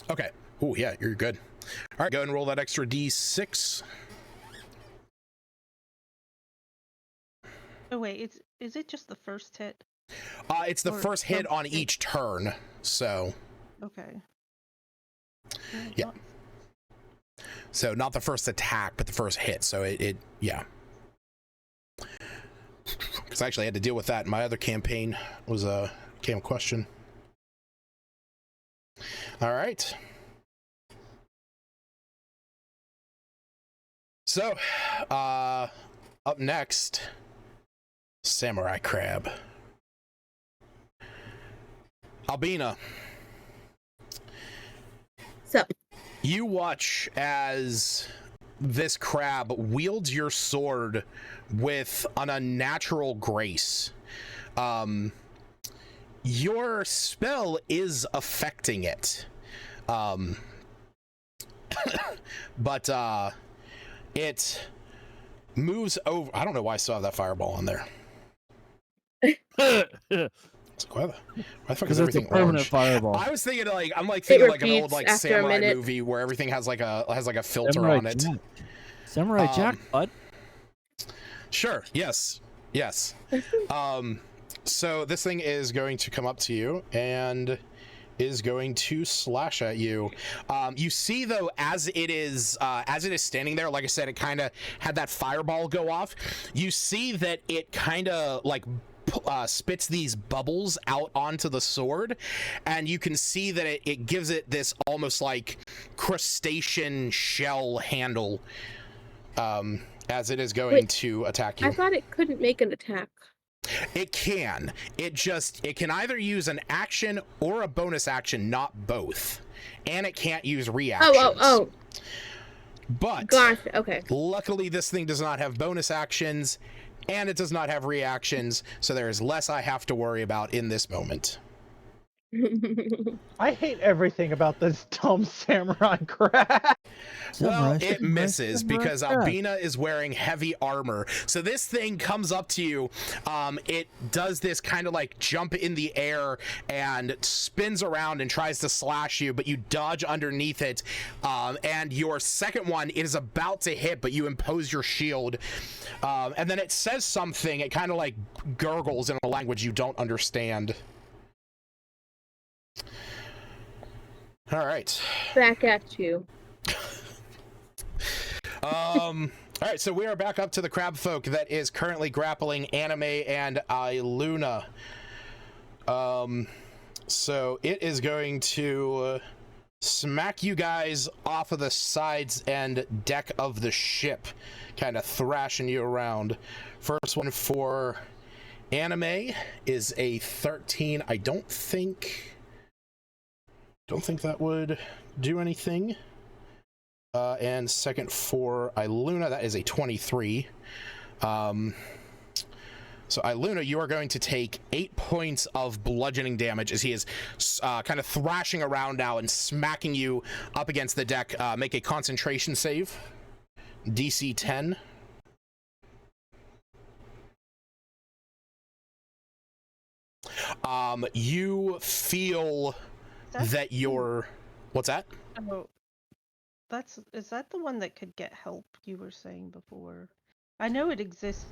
Okay. Oh, yeah, you're good. All right, go and roll that extra D6. Oh wait, is it just the first hit? It's the first hit on each turn, so. Okay. Yeah. So not the first attack, but the first hit. So yeah. Because I actually had to deal with that in my other campaign. Was a question. All right. So, up next, Samurai Crab. Albina. So, you watch as this crab wields your sword with an unnatural grace. Your spell is affecting it. But it moves over. I don't know why I still have that fireball on there. It's like, why the fuck is everything orange? Fireball. I was thinking I'm thinking like an old samurai a movie where everything has like a filter Samurai on it. Jack. Samurai Jack, bud. Sure. Yes. So this thing is going to come up to you and is going to slash at you. You see though, as it is standing there, like I said, it kind of had that fireball go off. You see that it kind of like spits these bubbles out onto the sword, and you can see that it gives it this almost like crustacean shell handle as it is going to attack you. I thought it couldn't make an attack. It can. It can either use an action or a bonus action, not both. And it can't use reactions. Oh. But gosh, okay. Luckily this thing does not have bonus actions and it does not have reactions, so there is less I have to worry about in this moment. I hate everything about this dumb samurai crap. Well, it misses because Albina is wearing heavy armor. So this thing comes up to you. It does this kind of like jump in the air and spins around and tries to slash you, but you dodge underneath it. And your second one, it is about to hit, but you impose your shield. And then it says something. It kind of like gurgles in a language you don't understand. All right. Back at you. All right, so we are back up to the crab folk that is currently grappling Anime and Iluna. So it is going to smack you guys off of the sides and deck of the ship, kind of thrashing you around. First one for Anime is a 13. I don't think that would do anything. And second for Iluna, that is a 23. So Iluna, you are going to take 8 points of bludgeoning damage as he is kind of thrashing around now and smacking you up against the deck. Make a concentration save. DC 10. You feel that you're... What's that? Oh, is that the one that could get help you were saying before? I know it exists.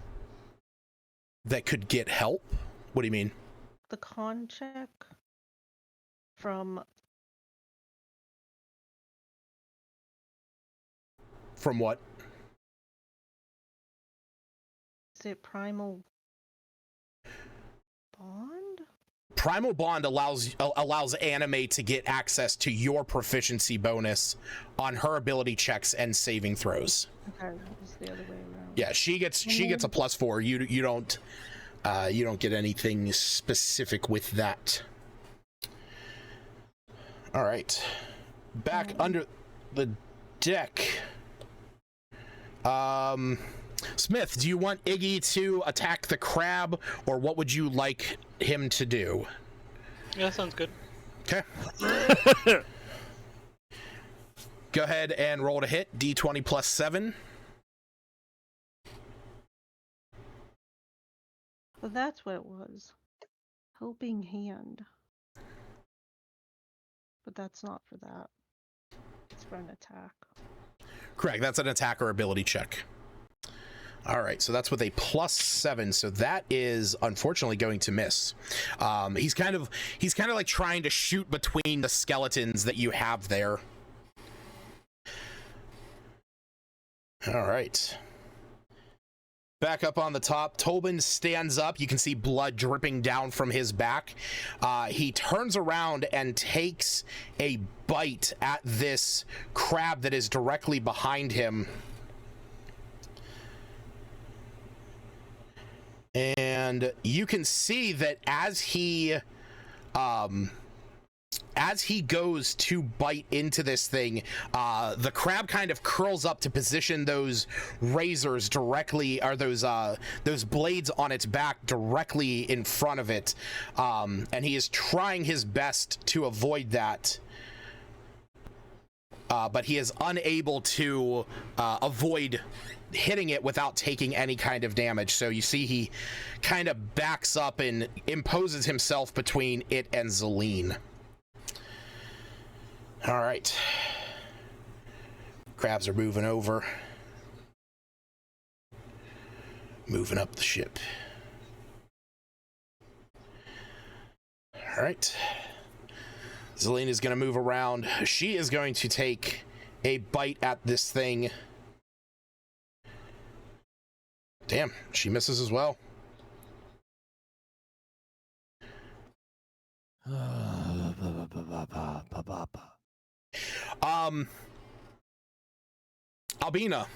That could get help? What do you mean? The con check from what? Is it Primal Bond? Primal Bond allows Anime to get access to your proficiency bonus on her ability checks and saving throws. Okay, it's the other way around. Yeah, she gets a +4. You don't get anything specific with that. All right, back under the deck. Smith, do you want Iggy to attack the crab, or what would you like him to do? Yeah, sounds good. Okay. Go ahead and roll to hit. D20 plus 7. Well, that's what it was. Helping hand. But that's not for that. It's for an attack. Correct. That's an attack or ability check. All right, so that's with a +7, so that is unfortunately going to miss. He's kind of like trying to shoot between the skeletons that you have there. All right. Back up on the top, Tobin stands up. You can see blood dripping down from his back. He turns around and takes a bite at this crab that is directly behind him. And you can see that as he goes to bite into this thing, the crab kind of curls up to position those razors directly, or those blades on its back directly in front of it. And he is trying his best to avoid that. But he is unable to avoid hitting it without taking any kind of damage. So you see he kind of backs up and imposes himself between it and Zelene. All right. Crabs are moving over. Moving up the ship. All right. Zelene is going to move around. She is going to take a bite at this thing. Damn, she misses as well. Albina,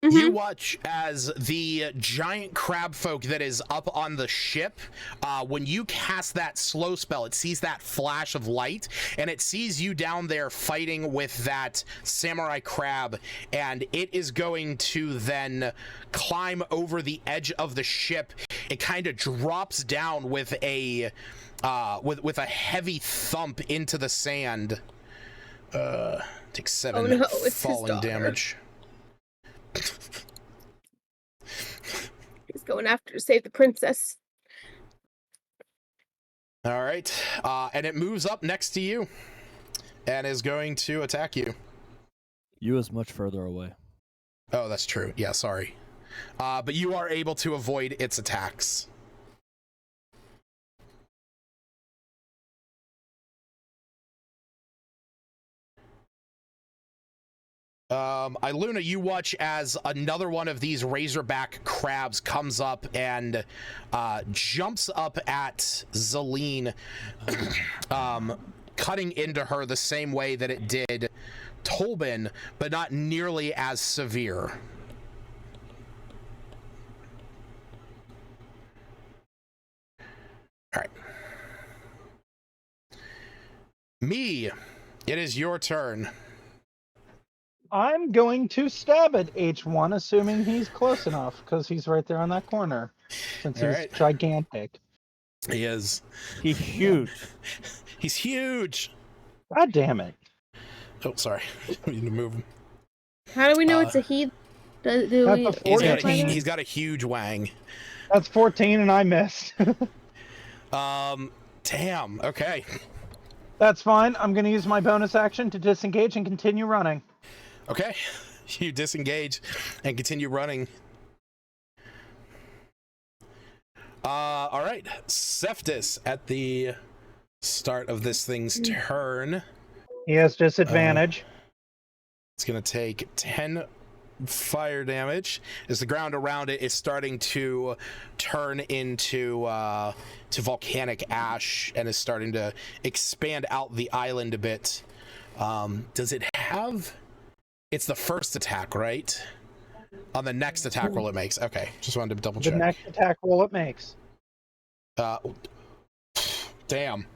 You watch as the giant crab folk that is up on the ship, when you cast that slow spell, it sees that flash of light, and it sees you down there fighting with that samurai crab, and it is going to then climb over the edge of the ship. It kind of drops down with a with a heavy thump into the sand. Takes 7 falling damage. He's going after to save the princess. All right, and it moves up next to you and is going to attack you. You is much further away. Oh, that's true. Yeah, sorry. But you are able to avoid its attacks. Iluna, you watch as another one of these razorback crabs comes up and jumps up at Zelene, cutting into her the same way that it did Tolbin, but not nearly as severe. All right. Me, it is your turn. I'm going to stab at H1, assuming he's close enough, because he's right there on that corner, since he's gigantic. He is. He's huge. He's huge. God damn it. Oh, sorry. We need to move him. How do we know it's a he? He's got a huge wang. That's 14, and I missed. Damn. Okay. That's fine. I'm going to use my bonus action to disengage and continue running. Okay, you disengage and continue running. All right, Cephas at the start of this thing's turn. He has disadvantage. It's going to take 10 fire damage as the ground around it is starting to turn into to volcanic ash and is starting to expand out the island a bit. Does it have... It's the first attack, right? On the next attack roll it makes. Okay, just wanted to double check. The next attack roll it makes. Damn.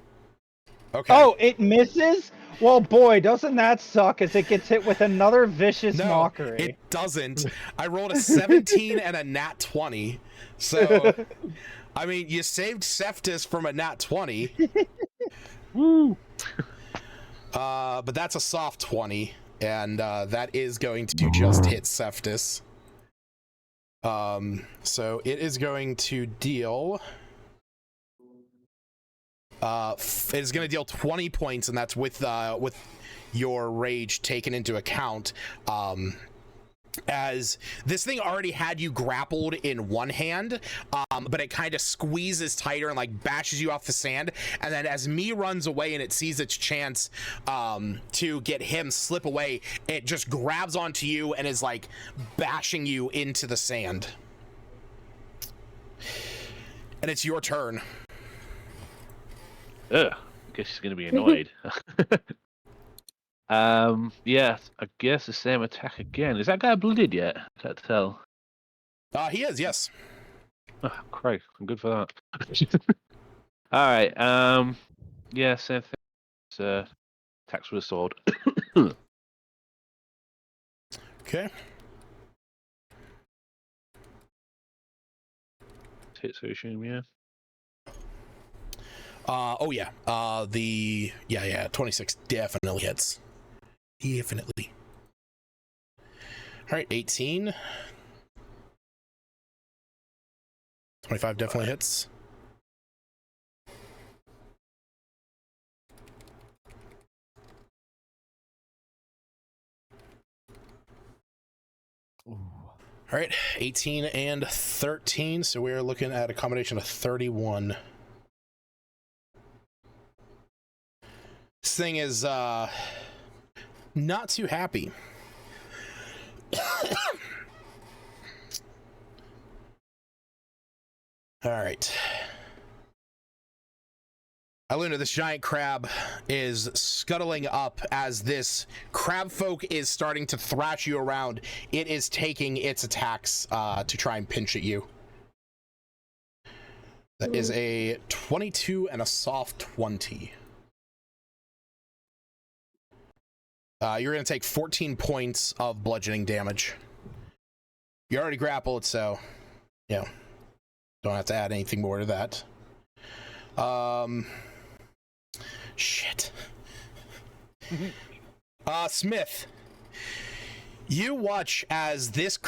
Okay. Oh, it misses? Well, boy, doesn't that suck as it gets hit with another vicious mockery. It doesn't. I rolled a 17 and a nat 20. So, I mean, you saved Cephas from a nat 20. Woo. But that's a soft 20. And that is going to just hit Cephas. So it is going to deal... it is going to deal 20 points, and that's with your rage taken into account. As this thing already had you grappled in one hand, but it kind of squeezes tighter and like bashes you off the sand, and then as me runs away and it sees its chance to get him slip away, it just grabs onto you and is like bashing you into the sand. And it's your turn. Ugh, I guess she's gonna be annoyed. Yeah, I guess the same attack again. Is that guy blooded yet? Can't tell. He is, yes. Oh, Christ, I'm good for that. Alright, yeah, same thing. It's, attacks with a sword. Okay. Hits, I assume, yeah. Oh yeah. 26 definitely hits. Definitely. All right, 18. 25 definitely hits. Ooh. All right, 18 and 13, so we're looking at a combination of 31. This thing is not too happy. All right. Aluna, this giant crab is scuttling up as this crab folk is starting to thrash you around. It is taking its attacks to try and pinch at you. That is a 22 and a soft 20. You're going to take 14 points of bludgeoning damage. You already grappled, so, you know, don't have to add anything more to that. Shit. Smith, you watch as this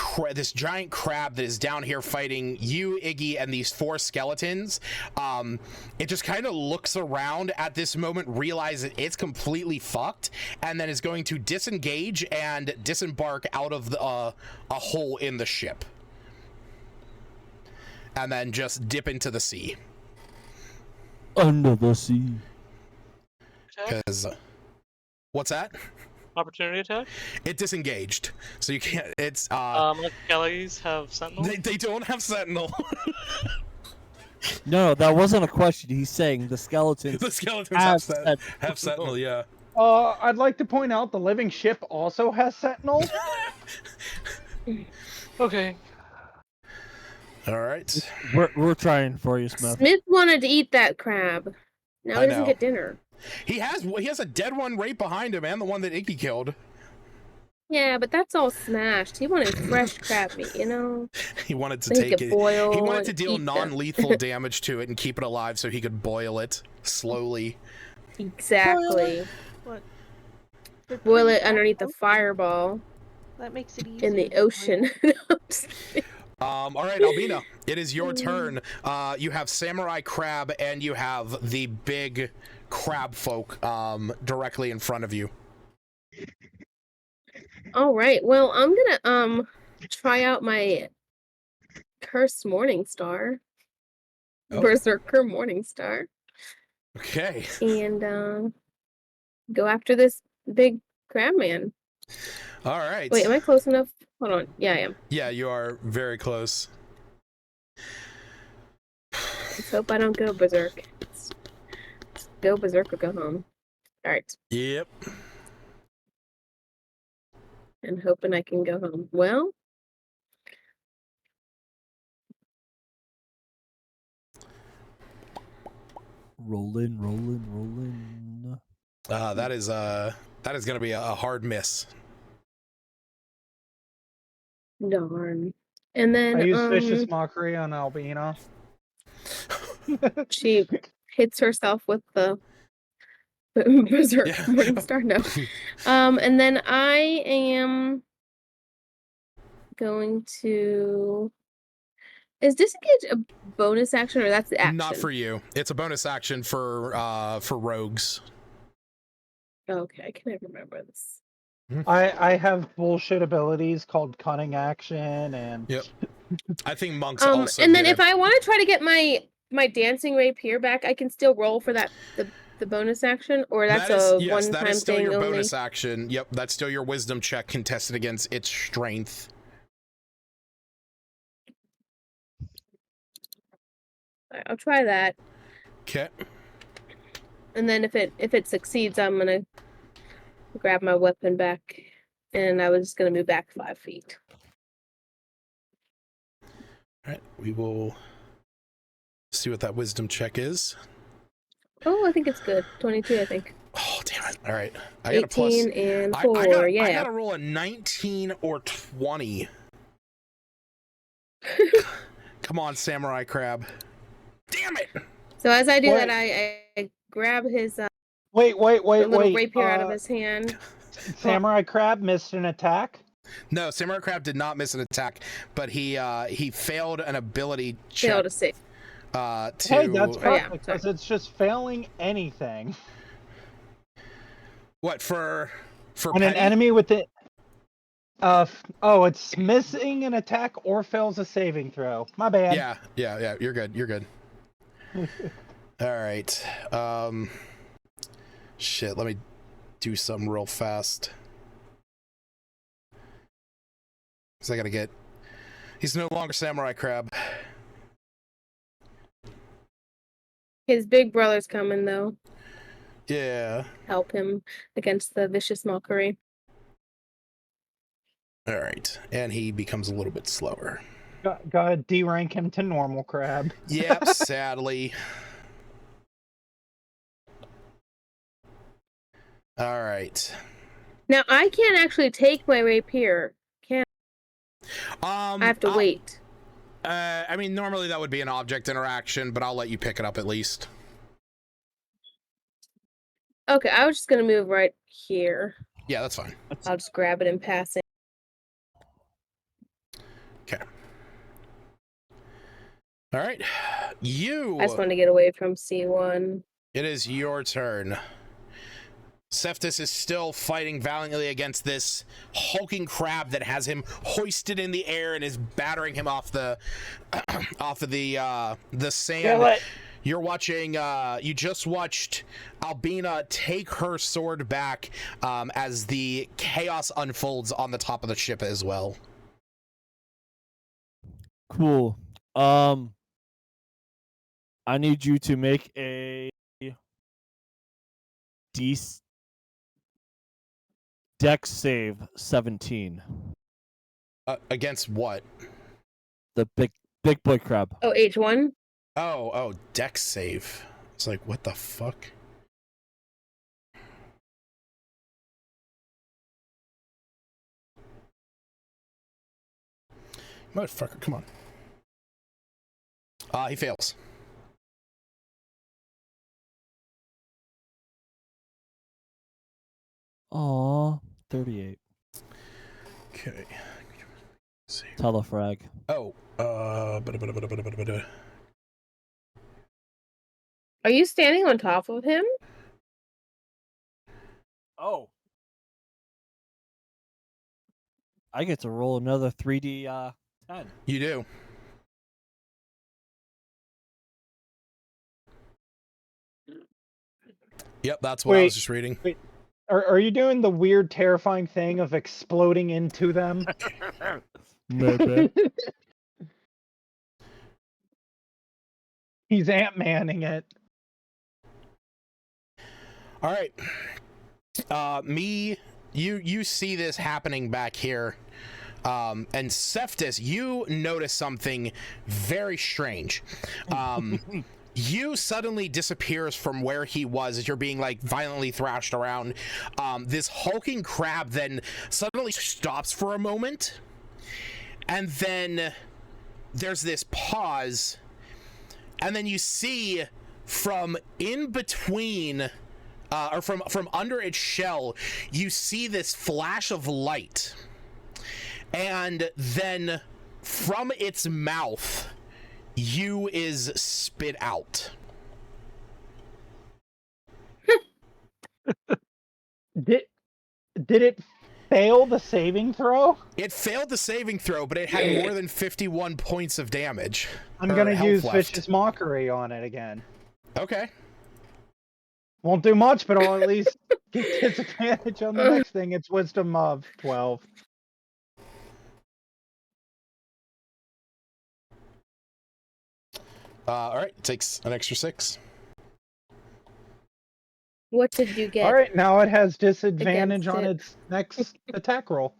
giant crab that is down here fighting you, Iggy, and these 4 skeletons. It just kind of looks around at this moment, realizes it's completely fucked, and then is going to disengage and disembark out of the, a hole in the ship. And then just dip into the sea. Under the sea. Because, what's that? Opportunity attack? It disengaged, so you can't. It's Like skellies have sentinel. They don't have sentinel. No, that wasn't a question. He's saying the skeletons. The skeletons have sentinel. Yeah. I'd like to point out the living ship also has sentinel. Okay. All right. We're trying for you, Smith. Smith wanted to eat that crab. Now he doesn't get dinner. He has a dead one right behind him, and the one that Iggy killed. Yeah, but that's all smashed. He wanted fresh crab meat, you know. He wanted to So take it. boil He wanted to and deal eat non-lethal damage to it and keep it alive, so he could boil it slowly. Exactly. What? Boil it underneath the fireball. That makes it easier. In the ocean. All right, Albina, it is your turn. You have Samurai Crab and you have the big crab folk directly in front of you. All right. Well, I'm gonna try out my Cursed Morning Star. Oh. Berserker Morning Star. Okay. And go after this big crab man. All right. Wait, am I close enough? Hold on. Yeah, I am. Yeah, you are very close. Let's hope I don't go berserk. Let's go berserk or go home. All right. Yep. And hoping I can go home. Well. Rolling. That is gonna be a hard miss. Darn. And then I use vicious mockery on Albina. She hits herself with the berserk morning star. No. And then I am going to. Is disengage a bonus action or that's the action? Not for you. It's a bonus action for rogues. Okay, I can never remember this. I have bullshit abilities called cunning action and. Yep. I think monks also. And then if I want to try to get my dancing rapier back, I can still roll for that the bonus action, or that's that is, a yes, one-time that is still thing your only. bonus action. Yep, that's still your wisdom check contested against its strength. I'll try that. Okay. And then if it succeeds, I'm gonna grab my weapon back, and I was just gonna move back 5 feet. All right, we will see what that wisdom check is. Oh, I think it's good. 22, I think. Oh, damn it. All right. I got a 18 plus. and 4, yeah. I gotta roll a 19 or 20. Come on, Samurai Crab. Damn it! So as I do that, I grab his Wait, little rapier out of his hand. Samurai Crab missed an attack? No, Samurai Crab did not miss an attack, but he failed an ability check. Failed to save. Hey, that's perfect, because it's just failing anything. What, for when an enemy with it... it's missing an attack or fails a saving throw. My bad. Yeah, you're good. All right. Shit, let me do something real fast. Because I gotta get... He's no longer Samurai Crab. His big brother's coming though. Yeah. Help him against the vicious mockery. All right, and he becomes a little bit slower. Gotta D-rank him to normal crab. Yep, sadly. All right. Now I can't actually take my rapier. Can I have to wait. I mean, normally that would be an object interaction, but I'll let you pick it up at least. Okay, I was just gonna move right here. Yeah, that's fine. I'll just grab it in passing. Okay. All right. I just want to get away from C1. It is your turn. Cephas is still fighting valiantly against this hulking crab that has him hoisted in the air and is battering him off the off of the sand. You're watching. You just watched Albina take her sword back as the chaos unfolds on the top of the ship as well. Cool. I need you to make a Dex save 17. Against what? The big boy crab. Oh, H1? Oh, Dex save. It's like, what the fuck? Motherfucker, come on. He fails. Aw, 38. Okay. Telefrag. Oh, Are you standing on top of him? Oh. I get to roll another 3D 10. You do. Yep, that's what I was just reading. Wait. Are you doing the weird, terrifying thing of exploding into them? Maybe. He's Ant-Manning it. All right. You see this happening back here. And Cephas, you notice something very strange. You suddenly disappears from where he was as you're being like violently thrashed around. This hulking crab then suddenly stops for a moment, and then there's this pause, and then you see from in between, or from under its shell, you see this flash of light, and then from its mouth, you is spit out. Did it fail the saving throw? It failed the saving throw, but it had more than 51 points of damage. I'm gonna use Vicious Mockery on it again. Okay. Won't do much, but I'll at least get disadvantage on the next thing. It's Wisdom of 12. All right, it takes an extra 6. What did you get? All right, now it has disadvantage on its next attack roll.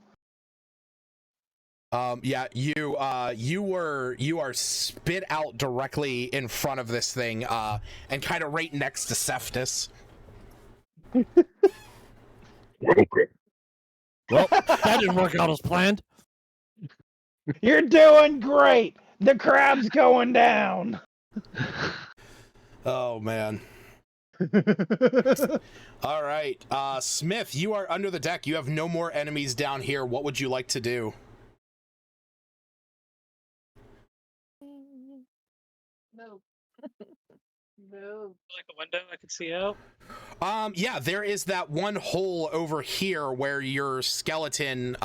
Yeah, you are spit out directly in front of this thing, and kind of right next to Cephas. Well, that didn't work out as planned. You're doing great. The crab's going down. Oh man. All right, Smith, you are under the deck. You have no more enemies down here. What would you like to do? No. No. Like a window I could see out? Yeah, there is that one hole over here where your skeleton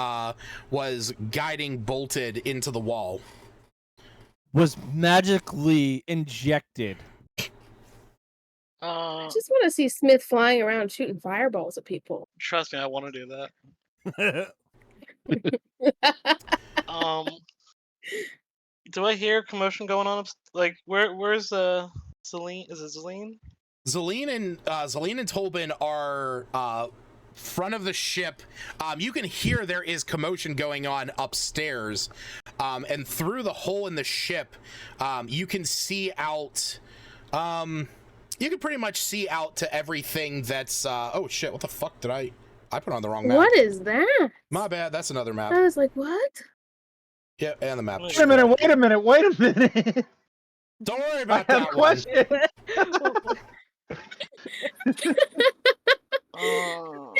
was guiding bolted into the wall. Was magically injected. I just want to see Smith flying around shooting fireballs at people. Trust me, I want to do that. Do I hear commotion going on? Like, where's Celine, is it Celine? Zelene and Tolbin are front of the ship. You can hear there is commotion going on upstairs, and through the hole in the ship, you can see out. You can pretty much see out to everything that's. Oh shit! What the fuck did I put on the wrong map? What is that? My bad. That's another map. I was like, what? Yeah, and the map. Wait Wait a minute, wait a minute, wait a minute. Don't worry I about have a that one. question. Oh.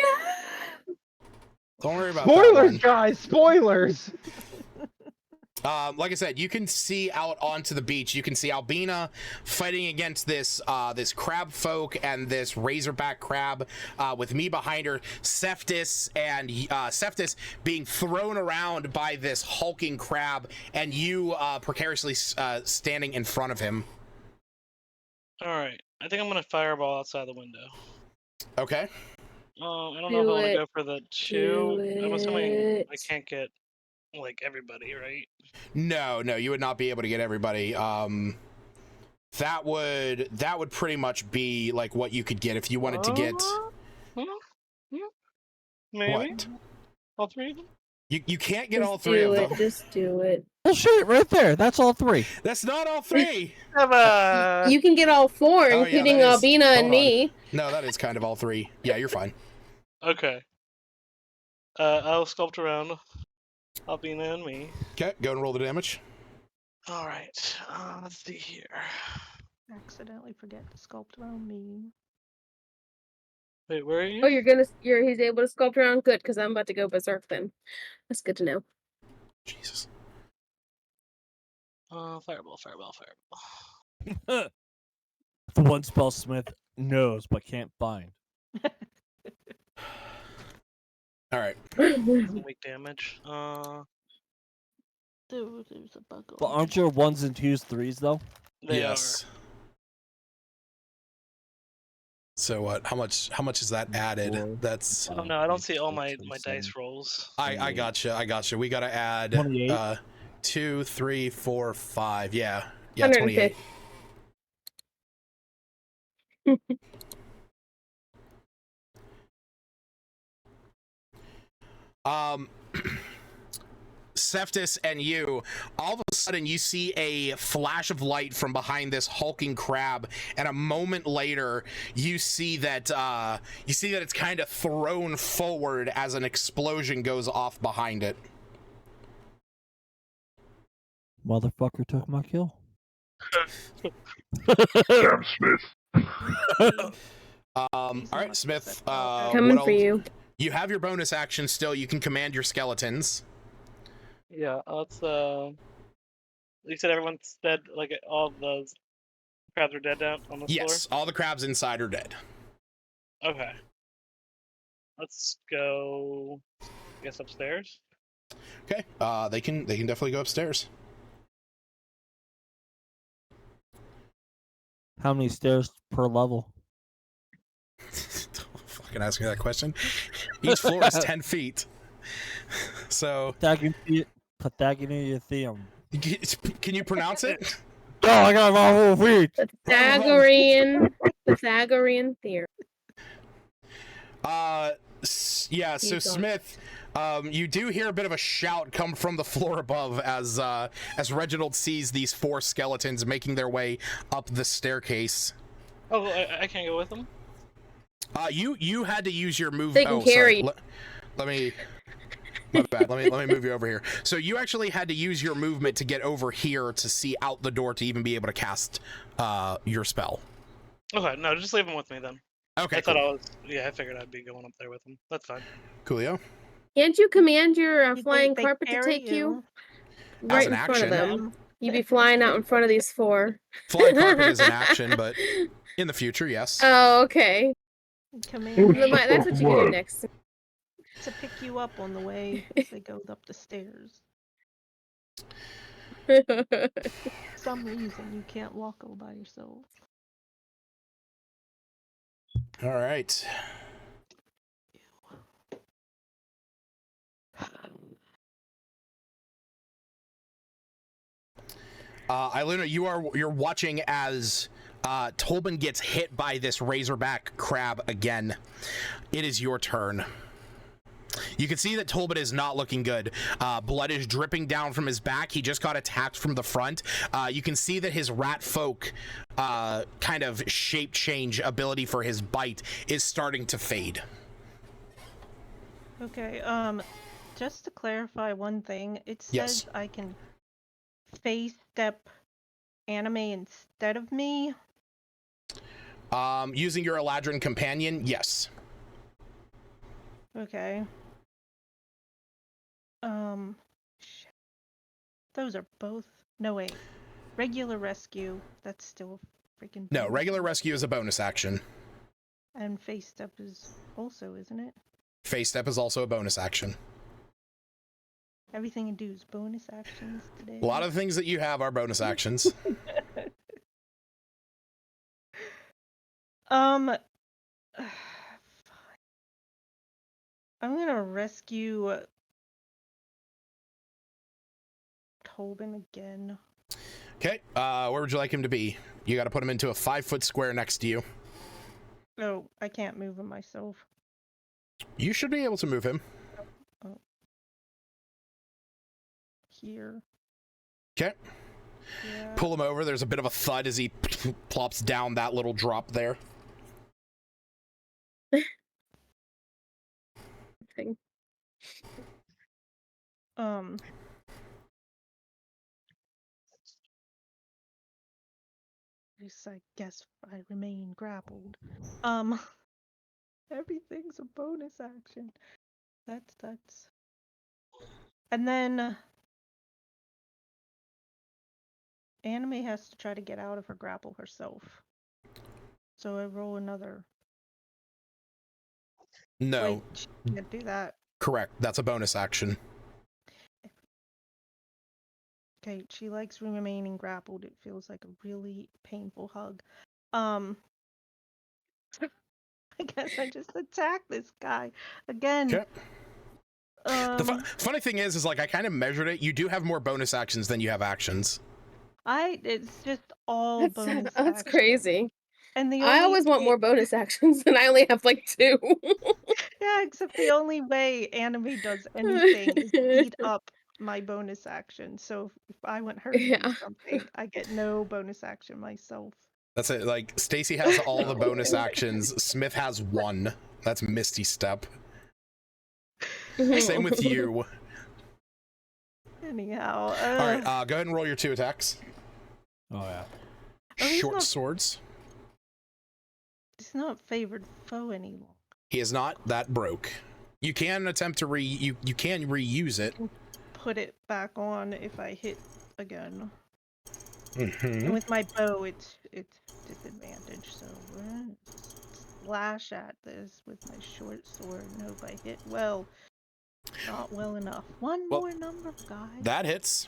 Don't worry about that Spoilers, one. guys, spoilers. Like I said, you can see out onto the beach. You can see Albina fighting against this crab folk and this razorback crab with me behind her. Cephas being thrown around by this hulking crab, and you precariously standing in front of him. All right. I think I'm gonna fireball outside the window. Okay. I don't know if I Do want to it. go for the two. I'm assuming I it. can't get like everybody, right? No, you would not be able to get everybody. That would pretty much be like what you could get if you wanted to get. Maybe. What? All three of them? You can't get Just all three do of it. them. Just do it. Bullshit, right there. That's all three. That's not all three. You can get all four, Oh, yeah, including that is- Albina and hold on. me. No, that is kind of all three. Yeah, you're fine. Okay. I'll sculpt around Albina and me. Okay, go and roll the damage. All right. Let's see here. Accidentally forget to sculpt around me. Wait, where are you? Oh, he's able to sculpt around. Good, because I'm about to go berserk then. That's good to know. Jesus. Fireball. The one spell Smith knows but can't bind. All right. Weak damage. Dude, there's a bug. But aren't your ones and twos threes though? They Yes. So what? How much is that added? Four. That's. are. Oh no, I don't see all my dice rolls. I gotcha. We gotta add 28? 2, 3, 4, 5. Yeah, 150. 28. Cephas and you, all of a sudden you see a flash of light from behind this hulking crab, and a moment later you see that it's kind of thrown forward as an explosion goes off behind it. Motherfucker took my kill. Damn, Smith. All right, Smith. Coming what for else? you. You have your bonus action still. You can command your skeletons. Yeah, let's you said everyone's dead, like all of those crabs are dead down on the Yes, all the crabs inside are dead. floor? Okay. Let's go, I guess, upstairs. Okay. They can definitely go upstairs. How many stairs per level? Don't fucking ask me that question. Each floor is 10 feet. So Pythagorean. can you pronounce it? Oh, I got my whole feet. Pythagorean theory. Yeah, so Smith, you do hear a bit of a shout come from the floor above as Reginald sees these 4 skeletons making their way up the staircase. Oh, I can't go with them? You had to use your move. They can carry. Sorry. Let me. My bad. Let me move you over here. So you actually had to use your movement to get over here to see out the door to even be able to cast your spell. Okay, no, just leave them with me then. Okay. I thought I figured I'd be going up there with them. That's fine. Coolio. Can't you command your You flying think they carpet to carry take you As right an in front of action. them? You'd be flying out in front of these 4. Flying carpet is an action, but in the future, yes. Oh, okay. Command That's what you can do next. to pick you up on the way as they go up the stairs. For some reason, you can't walk all by yourself. All right. Iluna, you're watching as Tolbin gets hit by this razorback crab again. It is your turn. You can see that Tolbin is not looking good. Blood is dripping down from his back. He just got attacked from the front. You can see that his rat folk kind of shape change ability for his bite is starting to fade. Okay, just to clarify one thing, it says Yes. I can face step anime instead of me. Using your Eladrin companion, yes. Okay. Shit. Those are both. No, wait. Regular rescue. That's still a freaking. No, bonus. regular rescue is a bonus action. And face step is also, isn't it? Face step is also a bonus action. Everything you do is bonus actions today. A lot of the things that you have are bonus actions. Fine. I'm gonna rescue Tolbin again. Okay, where would you like him to be? You got to put him into a 5-foot square next to you. Oh, I can't move him myself. You should be able to move him. Oh. Here. Okay. Yeah. Pull him over. There's a bit of a thud as he plops down that little drop there. Thing. Just I guess I remain grappled. Everything's a bonus action. That's. And then Anime has to try to get out of her grapple herself. So I roll another. No. Wait, she can't do that. Correct. That's a bonus action. Okay, she likes remaining grappled. It feels like a really painful hug. I guess I just attacked this guy again. Okay. The funny thing is like I kind of measured it. You do have more bonus actions than you have actions. It's just all bonus That's actions. crazy. And I always want more bonus actions, and I only have like 2. Yeah, except the only way anime does anything is eat up my bonus action. So if I want her to do something, I get no bonus action myself. That's it. Like Stacy has all the bonus actions. Smith has 1. That's Misty Step. Same with you. Anyhow. All right, go ahead and roll your 2 attacks. Oh yeah. Short swords. It's not favored foe anymore. He is not. That broke. You can attempt to you can reuse it. Put it back on if I hit again. Mm-hmm. And with my bow, it's disadvantage. So slash at this with my short sword. And hope I hit well. Not well enough. One more number, guys. That hits.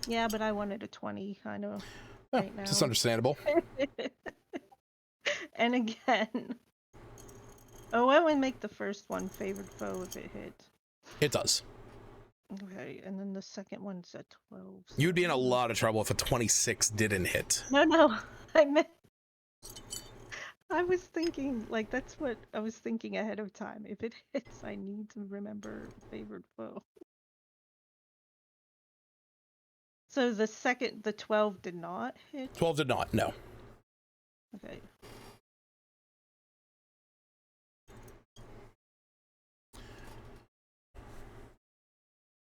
Yeah, but I wanted a 20 kind of right now. It's understandable. And again. Oh, I would make the first one favored foe if it hits. It does. Okay, and then the second one's at 12. So... You'd be in a lot of trouble if a 26 didn't hit. No, I meant... I was thinking, like, that's what I was thinking ahead of time. If it hits, I need to remember favored foe. So the 12 did not hit? 12 did not, no. Okay.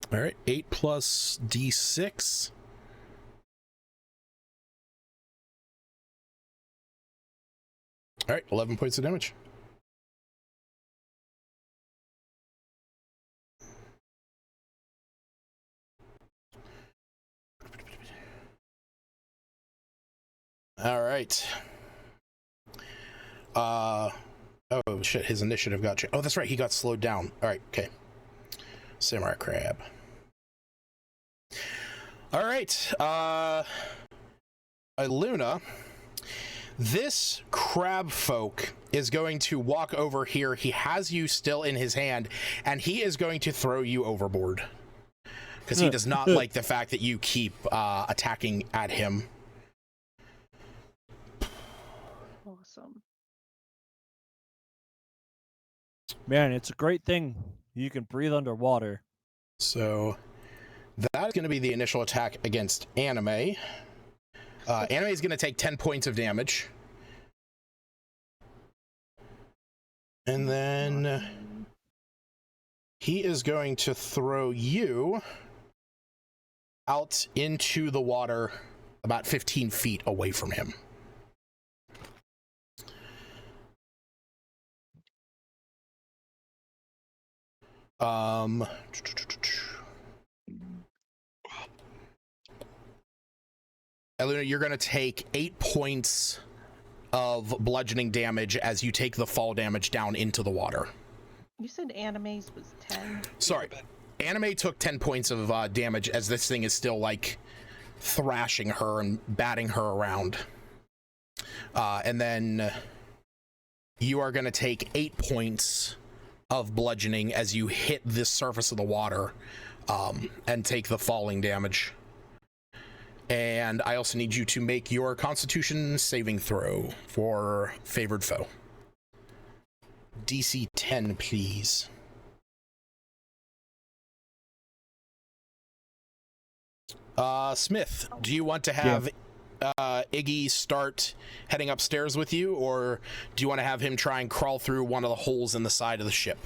All right, 8 plus D6. All right, 11 points of damage. All right. Oh shit, his initiative got you. Oh, that's right, he got slowed down. All right, okay. Samurai Crab. All right, Luna, this crab folk is going to walk over here. He has you still in his hand, and he is going to throw you overboard because he does not like the fact that you keep attacking at him. Man, it's a great thing you can breathe underwater. So that's going to be the initial attack against Anime. Anime is going to take 10 points of damage. And then he is going to throw you out into the water about 15 feet away from him. Eluna, you're going to take 8 points of bludgeoning damage as you take the fall damage down into the water. You said Anime's was 10. Sorry. Anime took 10 points of damage as this thing is still, like, thrashing her and batting her around. And then you are going to take 8 points of bludgeoning as you hit the surface of the water and take the falling damage. And I also need you to make your Constitution saving throw for favored foe. DC 10, please. Smith, do you want to have Iggy start heading upstairs with you, or do you want to have him try and crawl through one of the holes in the side of the ship?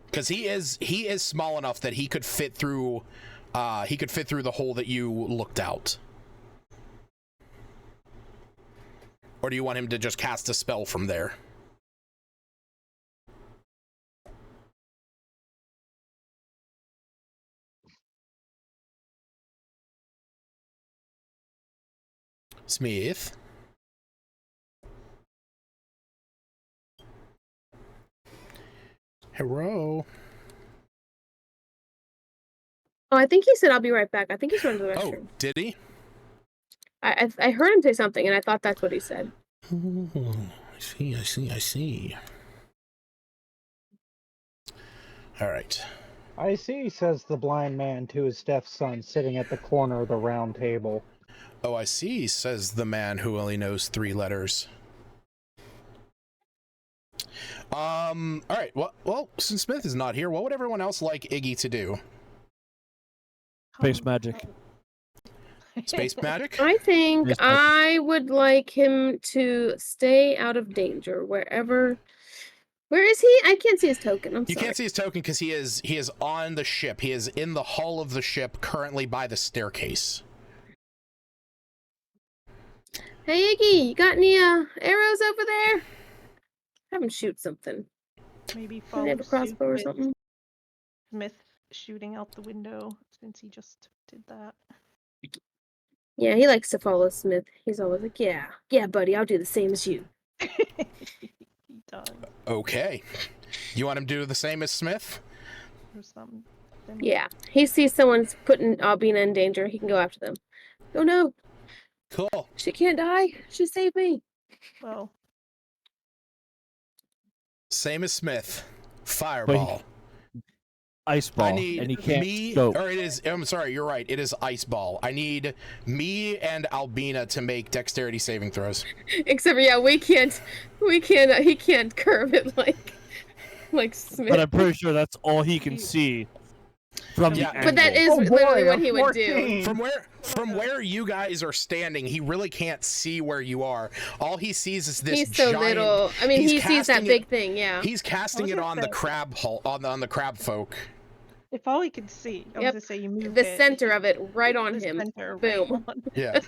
Because he is small enough that he could fit through the hole that you looked out. Or do you want him to just cast a spell from there? Smith? Hello? Oh, I think he said I'll be right back. I think he's running to the Oh, restroom. did he? I heard him say something, and I thought that's what he said. Oh, I see. All right. I see, says the blind man to his deaf son sitting at the corner of the round table. Oh, I see, says the man who only knows 3 letters. All right. Well, since Smith is not here, what would everyone else like Iggy to do? Space magic. Space magic? I think Yes, I would like him to stay out of danger wherever. Where is he? I can't see his token. I'm You sorry. can't see his token because he is on the ship. He is in the hull of the ship, currently by the staircase. Hey Iggy, you got any arrows over there? Have him shoot something. Maybe Do they follow have a crossbow or suit with something? Smith shooting out the window since he just did that. Yeah, he likes to follow Smith. He's always like, yeah, buddy, I'll do the same as you. He does. Okay. You want him to do the same as Smith? Or something. Yeah, he sees someone's putting Albina in danger. He can go after them. Oh no, Cool. she can't die. She saved me. Well, Same as Smith. Fireball. Ice ball, I need and he can't me, scope. or it is, I'm sorry, you're right. It is ice ball. I need me and Albina to make dexterity saving throws. Except for, yeah, we can't, he can't curve it like Smith. But I'm pretty sure that's all he can see from Yeah. the But that angle. is Oh, boy, literally what a he would do. 14. From where you guys are standing, he really can't see where you are. All he sees is this He's so giant, little. I mean, he's he sees that casting big it- thing, yeah. He's casting I was it gonna on the say- crab hull, on the crab folk. if all he could see, I was Yep. gonna say you move The it. center of it right on The him. center, Boom. Right on. Yeah.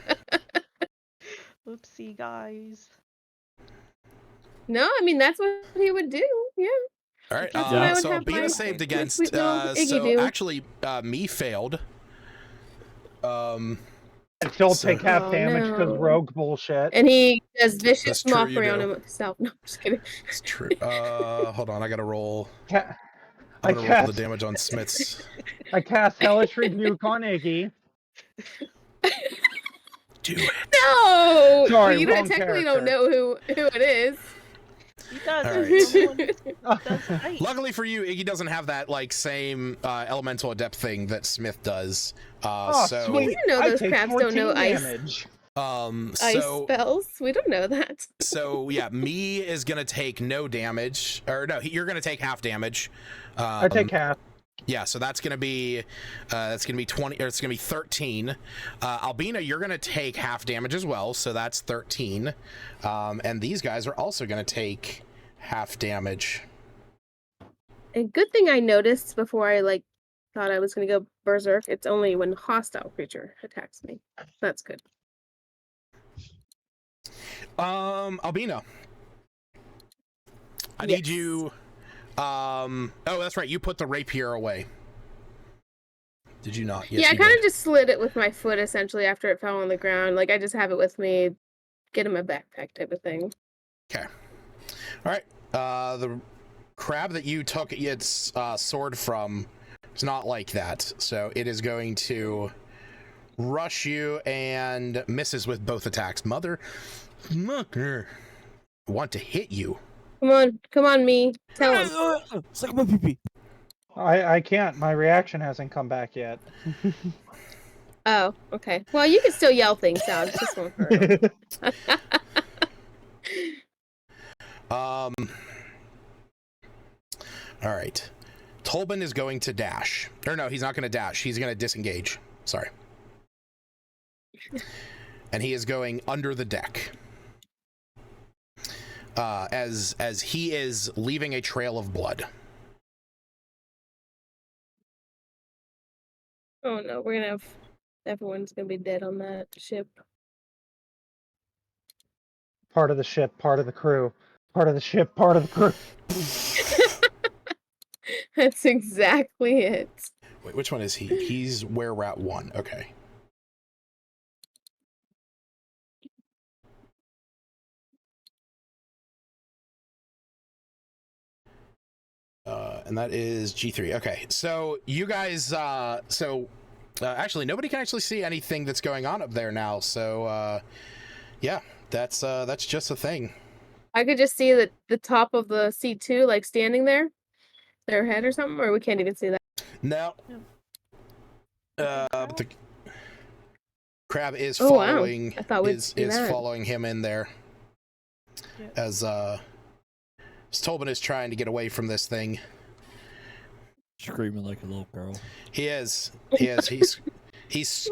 Oopsie, guys. No, I mean, that's what he would do. Yeah. All right. That's what I would So have my- Albina saved my against. sweet little Iggy So do. actually, me failed. I still So- take half Oh, damage because no. rogue bullshit. And he does vicious That's true, you mockery on do. himself. No, I'm just kidding. It's true. Hold on. I gotta roll. Ca- I'm I gonna roll the cast, damage on Smith's. I cast Hellish Rebuke on Iggy. Do it. No! Sorry, you wrong technically character. don't know who it is. He does. All He's the one Oh, who does right. Luckily for you, Iggy doesn't have that like same elemental adept thing that Smith does. oh, So sweet. didn't know I those take crabs don't know 14 ice. damage. Ice So spells? We don't know that. so yeah, me is gonna take no damage, or no, you're gonna take half damage. I take half. Yeah, so that's gonna be 20, or it's gonna be 13. Albina, you're gonna take half damage as well, so that's 13. And these guys are also gonna take half damage. And good thing I noticed before I thought I was gonna go berserk. It's only when hostile creature attacks me. That's good. Albina, I need you. Oh, that's right. You put the rapier away. Did you not? Yes, yeah, I you kind did. of just slid it with my foot essentially after it fell on the ground. Like I just have it with me, get in my backpack type of thing. Okay. All right. The crab that you took its sword from is not like that, so it is going to rush you and misses with both attacks. Mother, want to hit you. Come on, me. Tell him. Suck my pee-pee. I can't. My reaction hasn't come back yet. Oh, okay. Well, you can still yell things out. It just won't hurt him. All right. Tolbin is going to dash. Or no, he's not going to dash. He's going to disengage. Sorry. And he is going under the deck. As he is leaving a trail of blood. Oh no, we're gonna have everyone's gonna be dead on that ship. Part of the ship, part of the crew. Part of the ship, part of the crew. That's exactly it. Wait, which one is he? He's where we're at 1. Okay. And that is G3. Okay, so you guys, actually, nobody can actually see anything that's going on up there now. So, yeah, that's just a thing. I could just see the top of the C2, like standing there, their head or something, or we can't even see that. No. But the crab is Oh, wow. following. I thought we'd is see that. following him in there. Yep. As Tolbin is trying to get away from this thing. Screaming like a little girl. He is. He's.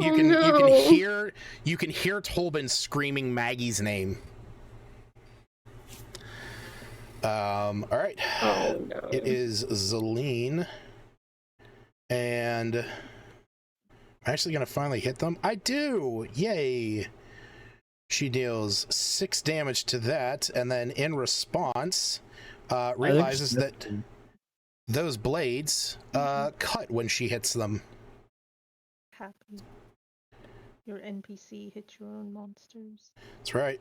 Oh, you can no. hear Tolbin screaming Maggie's name. All right. Oh no. It is Zelene, and I'm actually gonna finally hit them. I do. Yay. She deals 6 damage to that, and then in response, realizes that those blades cut when she hits them. Happy. Your NPC hit your own monsters. That's right.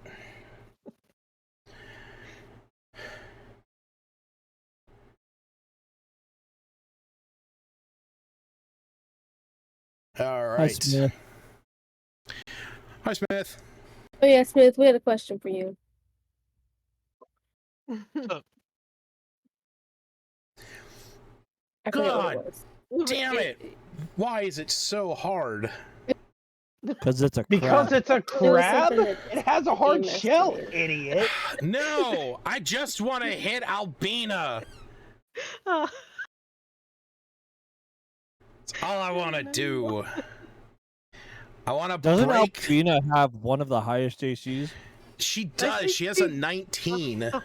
All right. Hi, Smith. Hi, Smith. Oh yeah, Smith, we had a question for you. I forget what it was. Damn it! Why is it so hard? Because it's a crab. Because it's a crab? something that It has a hard Game shell, estimated. idiot. No, I just want to hit Albina. Oh, That's all I want to do. I want to Doesn't break. Albina have one of the highest ACs? She does. She has a 19. her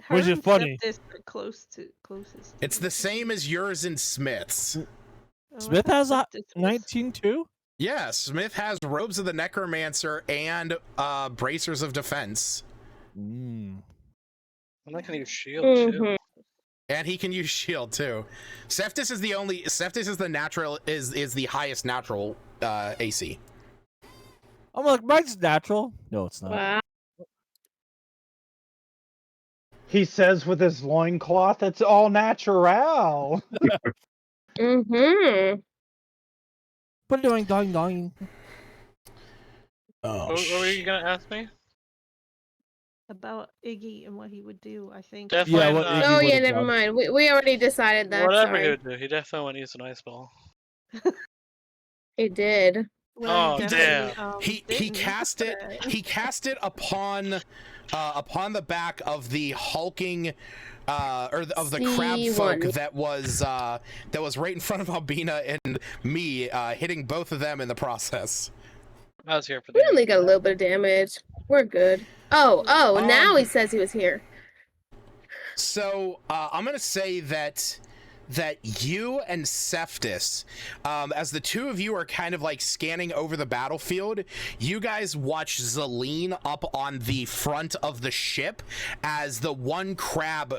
Which is and funny. Septis are closest. It's the same as yours and Smith's. Oh, I Smith thought has a Septis was- 19 too? Yeah, Smith has Robes of the Necromancer and Bracers of Defense. Mm. And I can use shield too. Mhm. And he can use shield too. Septis is the highest natural AC. I'm like, mine's natural. No, it's not. Wow. He says with his loincloth, it's all natural. Mm-hmm. But doing, doing. Oh, What were you gonna ask me? about Iggy and what he would do, I think. Definitely. Yeah, what Iggy Oh yeah, would've never done. mind. We already decided that. Whatever he Sorry. would do, he definitely wouldn't use an ice ball. He did. Oh, damn. He cast it. He cast it upon the back of the hulking of the crab folk that was right in front of Albina and me, hitting both of them in the process. I was here for We only got a little bit of damage. We're good. Oh, now he says he was here. So I'm gonna say that you and Cephas, as the two of you are kind of like scanning over the battlefield, you guys watch Zelene up on the front of the ship as the one crab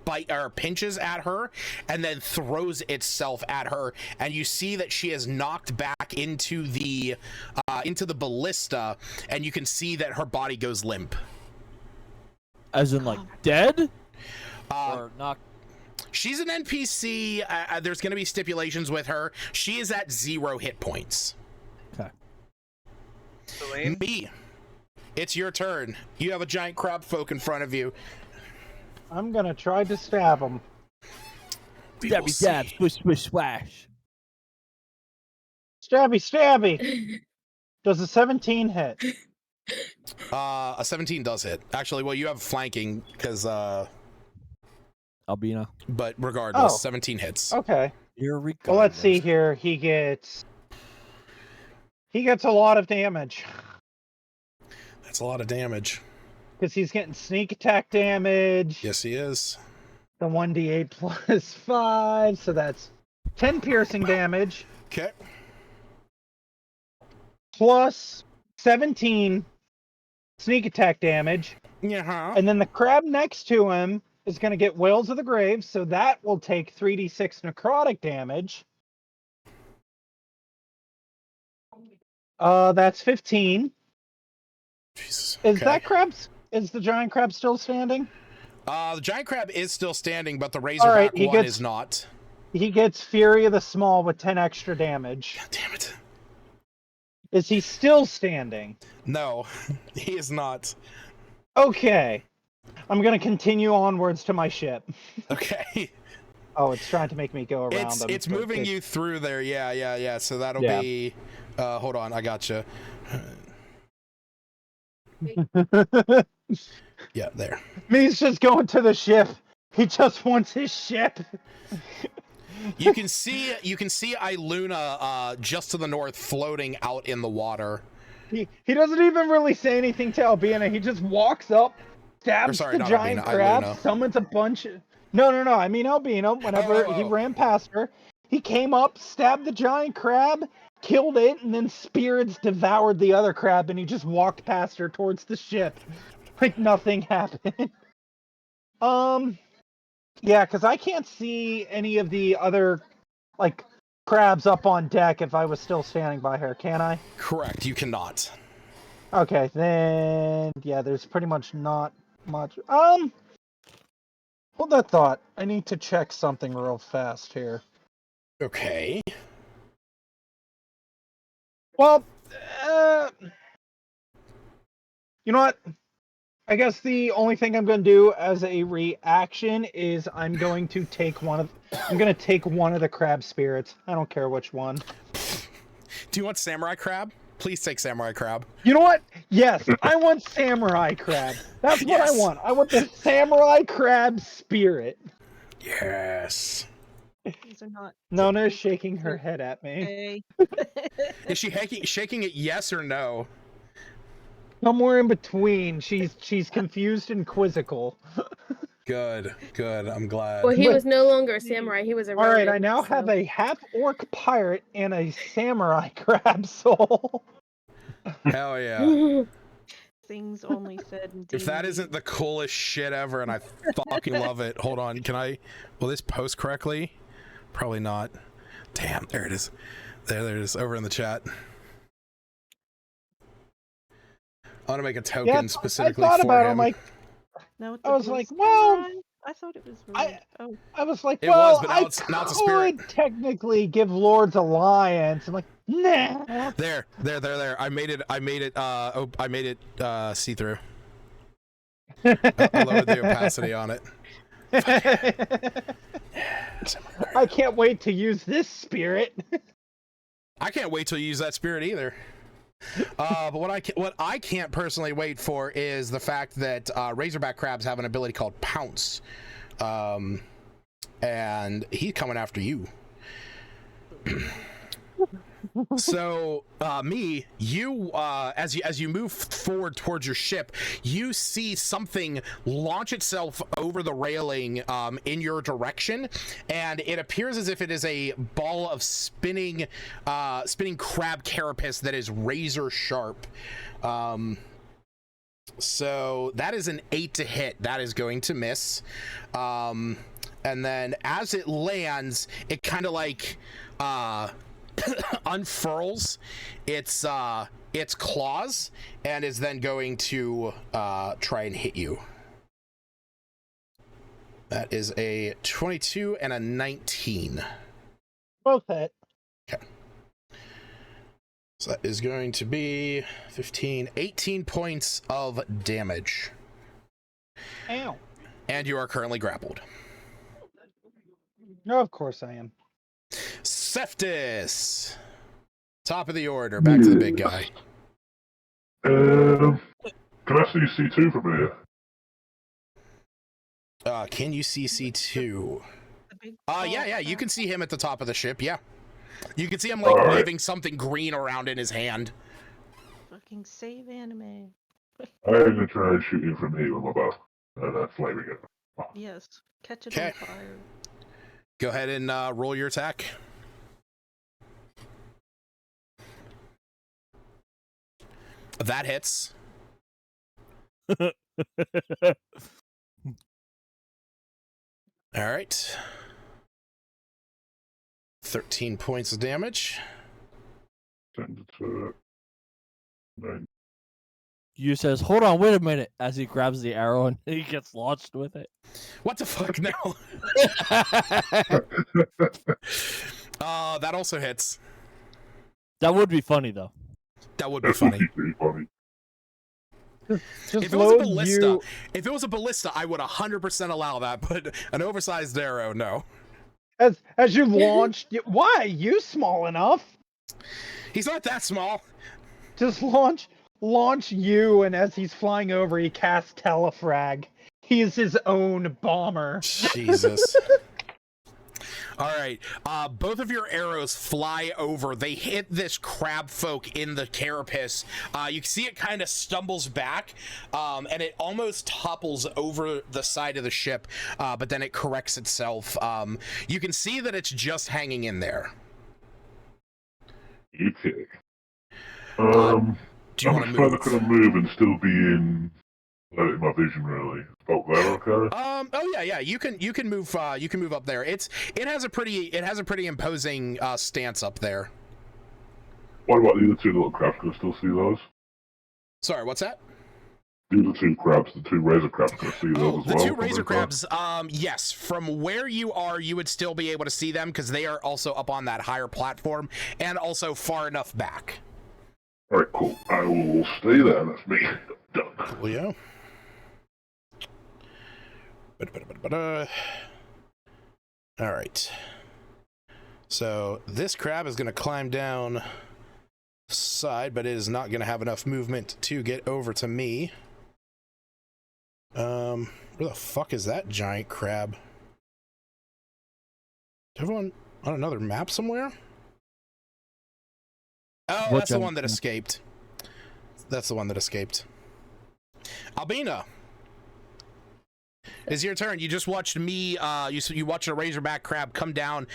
bite or pinches at her and then throws itself at her, and you see that she is knocked back into the ballista, and you can see that her body goes limp. As in, like, dead? Or knocked? She's an NPC. There's going to be stipulations with her. She is at 0 hit points. Okay. Zelene? Me. It's your turn. You have a giant crab folk in front of you. I'm going to try to stab him. Stabby stab, swish swish swash. Stabby stabby. Does a 17 hit? A 17 does hit. Actually, well, you have flanking because Albina. but regardless, Oh. 17 hits. Okay. You're Well, let's see here. He gets a lot of damage. That's a lot of damage. Because he's getting sneak attack damage. Yes, he is. The 1d8 plus 5, so that's 10 piercing damage. Okay. Plus 17 sneak attack damage. Yeah. And then the crab next to him is going to get Whales of the Grave, so that will take 3d6 necrotic damage. That's 15. Jesus. Is the giant crab still standing? The giant crab is still standing, but the razorback one is not. He gets Fury of the Small with 10 extra damage. God damn it. Is he still standing? No, he is not. Okay. I'm going to continue onwards to my ship. Okay. Oh, it's trying to make me go around them. It's moving you through there. Yeah. So that'll be... hold on, I gotcha. Yeah, there. Me's just going to the ship. He just wants his ship. You can see Iluna just to the north floating out in the water. He doesn't even really say anything to Albina. He just walks up, stabs the giant crab, Iluna. summons a bunch of... No, I mean Albina. Whenever he ran past her, he came up, stabbed the giant crab, killed it, and then spirits devoured the other crab, and he just walked past her towards the ship. Like nothing happened. Yeah, because I can't see any of the other, like, crabs up on deck if I was still standing by her, can I? Correct, you cannot. Okay, then, yeah, there's pretty much not much. Hold that thought. I need to check something real fast here. Okay. Well, you know what? I guess the only thing I'm going to do as a reaction is I'm going to take one of the crab spirits. I don't care which one. Do you want samurai crab? Please take samurai crab. You know what? Yes, I want samurai crab. That's what I want. I want the samurai crab spirit. Yes. These are not. Nona's shaking her head at me. Is she shaking it yes or no? Somewhere in between. She's confused and quizzical. Good. I'm glad. Well, he was no longer a samurai. He was a rodent. All right, I now have a half-orc pirate and a samurai crab soul. Hell yeah. Things only said in If that isn't the coolest shit ever, and I fucking love it. Hold on, will this post correctly? Probably not. Damn, there it is. There it is, over in the chat. I want to make a token specifically I thought for about him. It, like, I was like, well, I thought it was really... I was like, It well, was, but now it's a spirit. I could technically give Lord's Alliance. I'm like, nah. There. I made it see through. I lowered the opacity on it. I can't wait to use this spirit. I can't wait till you use that spirit either. But what I can't personally wait for is the fact that razorback crabs have an ability called Pounce, and he's coming after you. So, as you move forward towards your ship, you see something launch itself over the railing in your direction, and it appears as if it is a ball of spinning crab carapace that is razor sharp. So that is an 8 to hit. That is going to miss. And then as it lands, it kind of like unfurls its claws and is then going to try and hit you. That is a 22 and a 19. Both hit. Okay. So that is going to be 18 points of damage. Ow. And you are currently grappled. No, of course I am. Seftis! Top of the order, back to the big guy. Can I see C2 from here? Can you see C2? Yeah, you can see him at the top of the ship, yeah. You can see him, like, waving something green around in his hand. Fucking save anime. I'm gonna try and shoot him from here with my bow. Flaming it. Yes. Catch it on fire. Go ahead and roll your attack. That hits. All right. 13 points of damage. Send it to 9. You says, hold on, wait a minute, as he grabs the arrow and he gets launched with it. What the fuck now? That also hits. That would be funny, though. That would be funny. Just if it was a ballista, I would 100% allow that, but an oversized arrow, no. As you launched, why? You small enough? He's not that small. Just launch you, and as he's flying over, he casts Telefrag. He is his own bomber. Jesus. All right, both of your arrows fly over. They hit this crab folk in the carapace. You can see it kind of stumbles back, and it almost topples over the side of the ship, but then it corrects itself. You can see that it's just hanging in there. Okay. Do you want to move? I'm gonna move and still be in my vision, really. Oh, that okay? Oh yeah. You can move. You can move up there. It has a pretty imposing stance up there. What about the other two little crabs? Can I still see those? Sorry, what's that? The other two crabs, the two razor crabs, can I see those as well? The two razor crabs, yes. From where you are, you would still be able to see them because they are also up on that higher platform and also far enough back. Alright, cool. I will stay there. That's me. Done. Cool, yeah. All right. So this crab is going to climb down the side, but it is not going to have enough movement to get over to me. Where the fuck is that giant crab? Everyone on another map somewhere? Oh, that's the one that escaped. That's the one that escaped. Albina, it's your turn. You just watched me, you watched a razorback crab come down,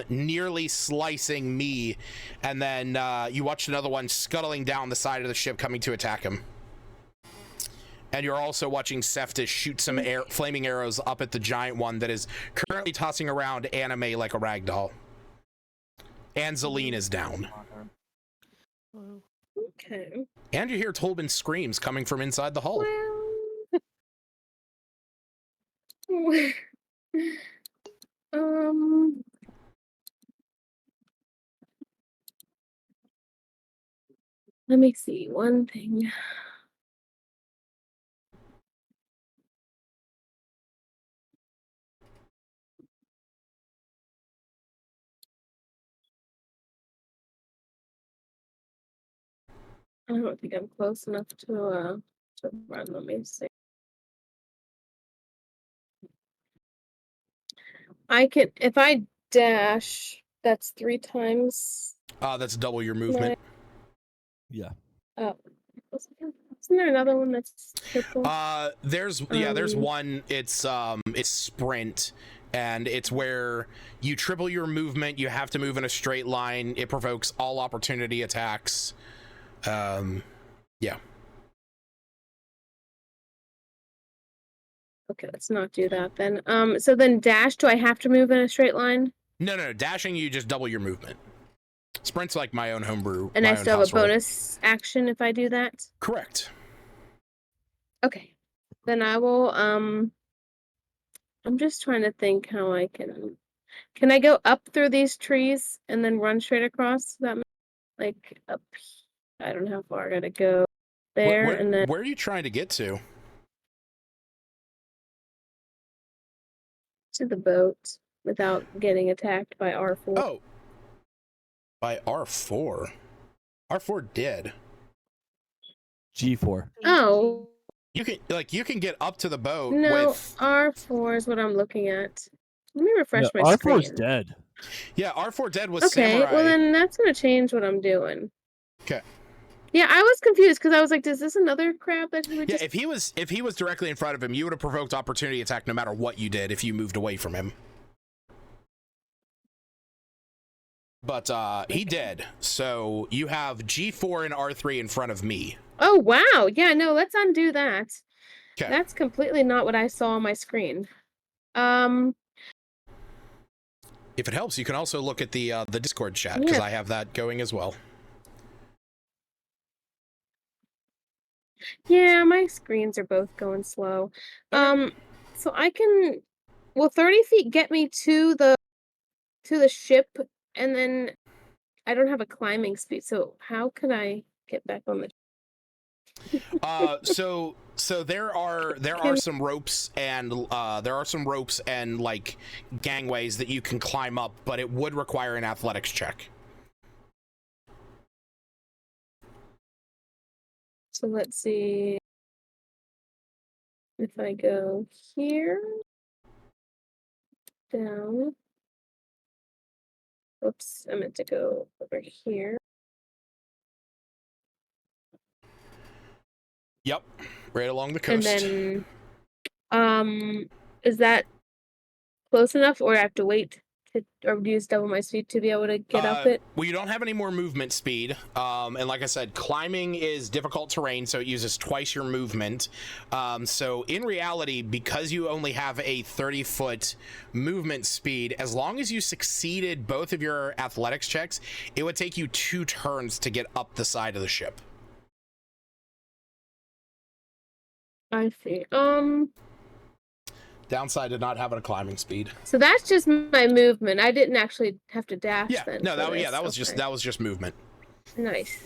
nearly slicing me, and then you watched another one scuttling down the side of the ship coming to attack him. And you're also watching Seftis shoot some flaming arrows up at the giant one that is currently tossing around anime like a ragdoll. And Zelene is down. Okay. And you hear Tolbin's screams coming from inside the hull. Let me see one thing. I don't think I'm close enough to run. Let me see. I can, if I dash, that's 3 times. That's double your movement. Yeah. Oh, isn't there another one that's triple? There's one. It's sprint, and it's where you triple your movement. You have to move in a straight line. It provokes all opportunity attacks. Yeah. Okay, let's not do that then. So then dash, do I have to move in a straight line? No. Dashing, you just double your movement. Sprint's like my own homebrew. And I still have a bonus action if I do that? Correct. Okay. Then I will, I'm just trying to think how I can I go up through these trees and then run straight across? That like up, I don't know how far I gotta go there, and then where are you trying to get to? To the boat without getting attacked by R4. Oh, by R4. R4 dead. G4. Oh, you can get up to the boat no, with R4 is what I'm looking at. Let me refresh my R4 screen. is dead. Yeah, R4 dead was okay, Samurai. well then that's gonna change what I'm doing. Okay. Yeah, I was confused because I was like, "Is this another crab that he would?" Yeah, if he was directly in front of him, you would have provoked opportunity attack no matter what you did if you moved away from him. But he dead, so you have G4 and R3 in front of me. Oh wow! Yeah, no, let's undo that. Okay. That's completely not what I saw on my screen. If it helps, you can also look at the Discord chat because I have that going as well. Yeah, my screens are both going slow. Okay. So I can, will 30 feet get me to the ship, and then I don't have a climbing speed, so how can I get back on the so there are some ropes and like gangways that you can climb up, but it would require an athletics check. So let's see if I go here, down. Oops, I meant to go over here. Yep, right along the coast. And then, is that close enough, or I have to wait to, or use double my speed to be able to get up it? Well, you don't have any more movement speed, and like I said, climbing is difficult terrain, so it uses twice your movement. So in reality, because you only have a 30-foot movement speed, as long as you succeeded both of your athletics checks, it would take you 2 turns to get up the side of the ship. I see. Downside to not having a climbing speed. So that's just my movement. I didn't actually have to dash. Yeah, then. no, that was just movement. Nice.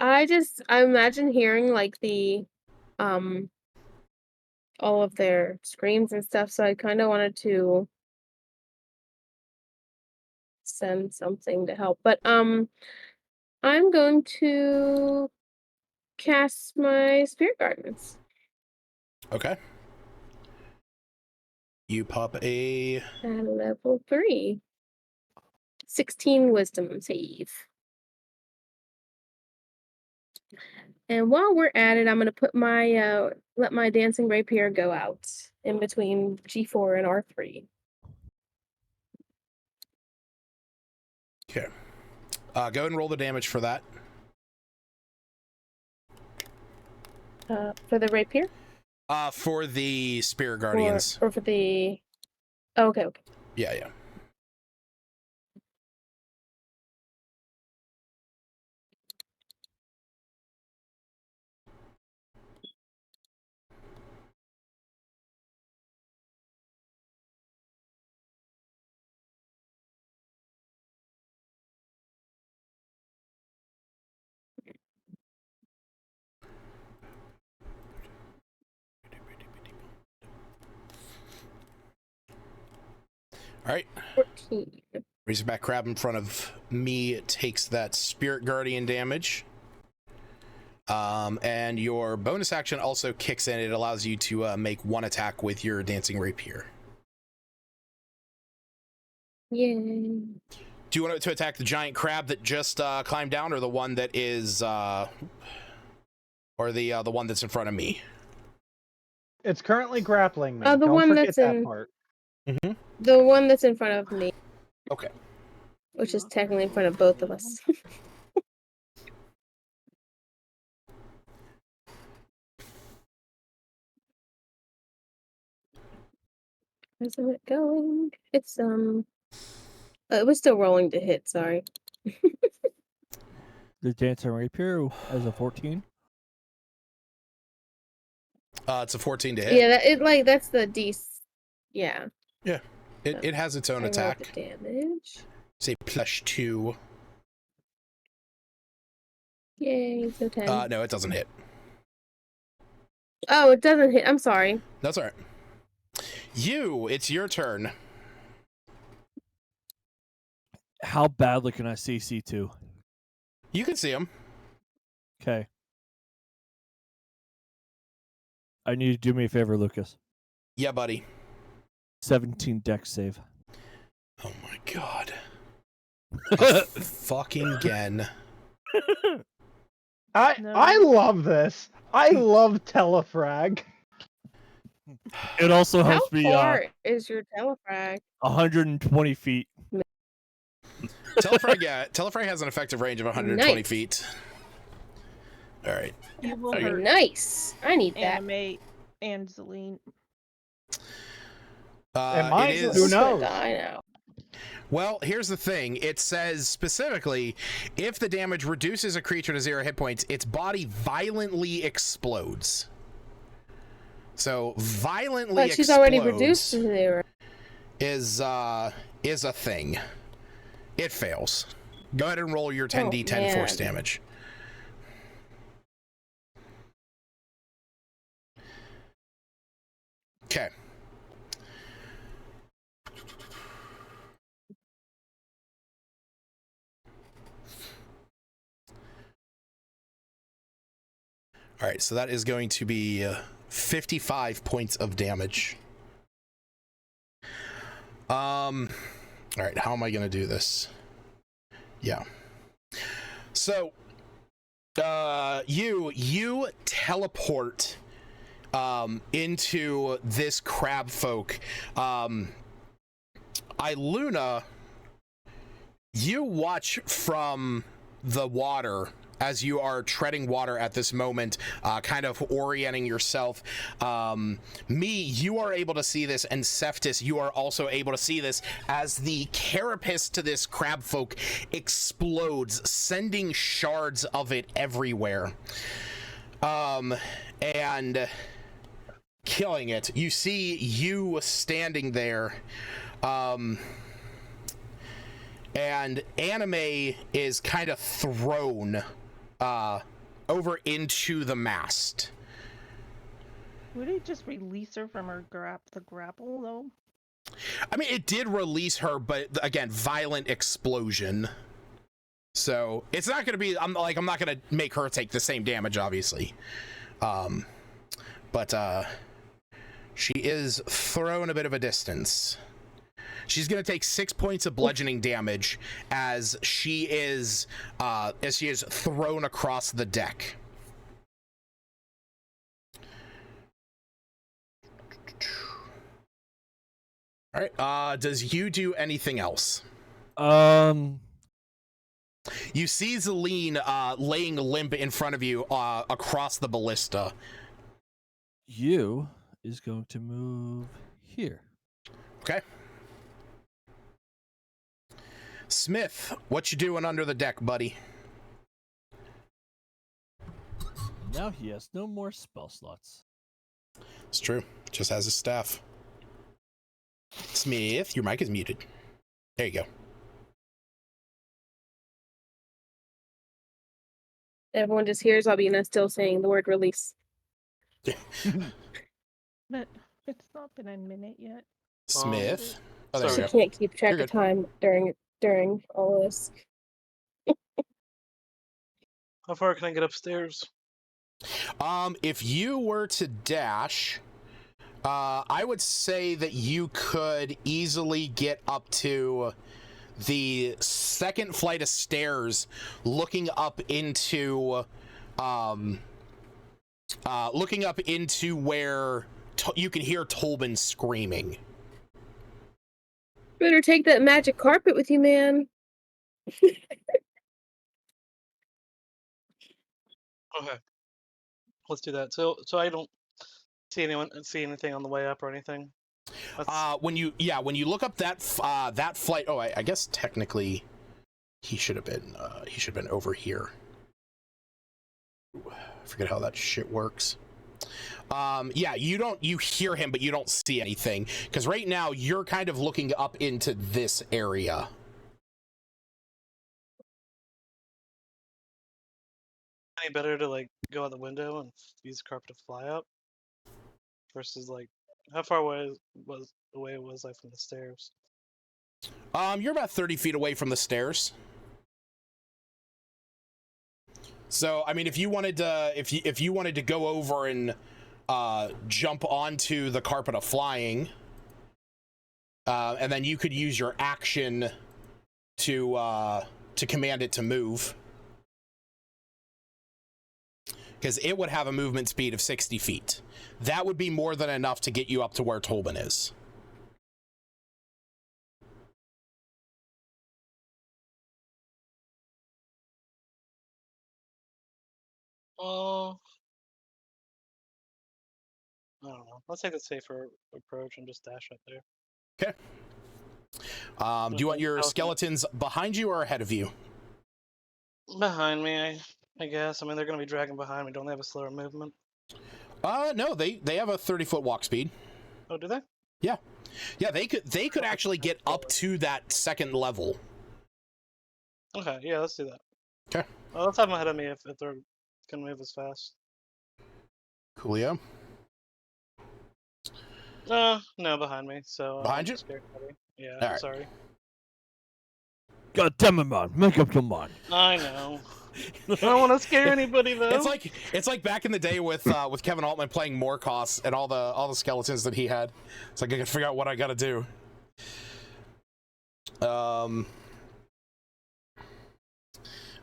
I imagine hearing like the, all of their screams and stuff. So I kind of wanted to send something to help, but I'm going to cast my spirit guardians. Okay. You pop a... At level 3. 16 wisdom save. And while we're at it, I'm going to put my, let my dancing rapier go out in between G4 and R3. Okay. Go ahead and roll the damage for that. For the rapier? For the Spirit Guardians. Or for the... Oh, okay. Yeah. All right. 14. Razorback crab in front of me takes that spirit guardian damage. And your bonus action also kicks in. It allows you to make one attack with your dancing rapier. Yay. Do you want to attack the giant crab that just climbed down, or the one that is, or the one that's in front of me? It's currently grappling me. The Don't one forget that's that in part. Mm-hmm. the one that's in front of me. Okay. Which is technically in front of both of us. Where's it going? It's it was still rolling to hit, sorry. The dancing rapier as a 14. It's a 14 to hit. Yeah, that's the D. Yeah. Yeah. It has its own attack. The damage. Say +2. Yay, so 10. No, it doesn't hit. Oh, it doesn't hit. I'm sorry. That's all right. It's your turn. How badly can I see C2? You can see him. Okay. I need you to do me a favor, Lucas. Yeah, buddy. 17 dex save. Oh my god. Fucking again. I love this. I love telefrag. It also How helps me far is your telefrag? 120 feet. Telefrag has an effective range of 120 Nice. feet. All right. You will Okay. hurt Nice. I need that. Anime and Zeline. It is. Who knows? I know. Well, here's the thing. It says specifically, if the damage reduces a creature to 0 hit points, its body violently explodes. So violently But she's already reduced to 0. Is a thing. It fails. Go ahead and roll your 10d10 force damage. Okay. All right, so that is going to be 55 points of damage. All right, how am I going to do this? Yeah. So, you teleport into this crab folk. Iluna, you watch from the water as you are treading water at this moment, kind of orienting yourself. You are able to see this, and Seftis, you are also able to see this as the carapace to this crab folk explodes, sending shards of it everywhere. And killing it. You see you standing there, and Anime is kind of thrown over into the mast. Would it just release her from her grapple though? I mean, it did release her, but again, violent explosion. So it's not going to be. I'm not going to make her take the same damage, obviously. But she is thrown a bit of a distance. She's going to take 6 points of bludgeoning damage as she is thrown across the deck. All right. Does you do anything else? You see Zeline laying limp in front of you across the ballista. You is going to move here. Okay. Smith, what you doing under the deck, buddy? Now he has no more spell slots. It's true. Just has his staff. Smith, your mic is muted. There you go. Everyone just hears Albina still saying the word release. But it's not been a minute yet. Smith. She can't keep track of time during during all of this. How far can I get upstairs? If you were to dash, I would say that you could easily get up to the second flight of stairs, looking up into where you can hear Tolbin screaming. Better take that magic carpet with you, man. Okay, let's do that. So I don't see anything on the way up or anything. When you look up that flight. Oh, I guess technically he should have been over here. I forget how that shit works. Yeah, you hear him, but you don't see anything because right now you're kind of looking up into this area. Any better to like go out the window and use the carpet to fly up versus like how far away was I from the stairs? You're about 30 feet away from the stairs. So I mean, if you wanted to go over and jump onto the carpet of flying, and then you could use your action to command it to move, because it would have a movement speed of 60 feet. That would be more than enough to get you up to where Tolbin is. Oh, I don't know. Let's take the safer approach and just dash up there. Okay. Do you want your skeletons behind you or ahead of you? Behind me, I guess. I mean, they're going to be dragging behind me. Don't they have a slower movement? No, they have a 30-foot walk speed. Oh, do they? Yeah. Yeah, they could actually get up to that second level. Okay, yeah, let's do that. Okay. Well, let's have them ahead of me if they're going to move as fast. Coolio. No, behind me. So behind you? Scared. Yeah, All right. sorry. God damn it, man! Make up your mind. I know. I don't want to scare anybody though. It's like back in the day with Kevin Altman playing Morkos and all the skeletons that he had. It's like I gotta figure out what I gotta do. All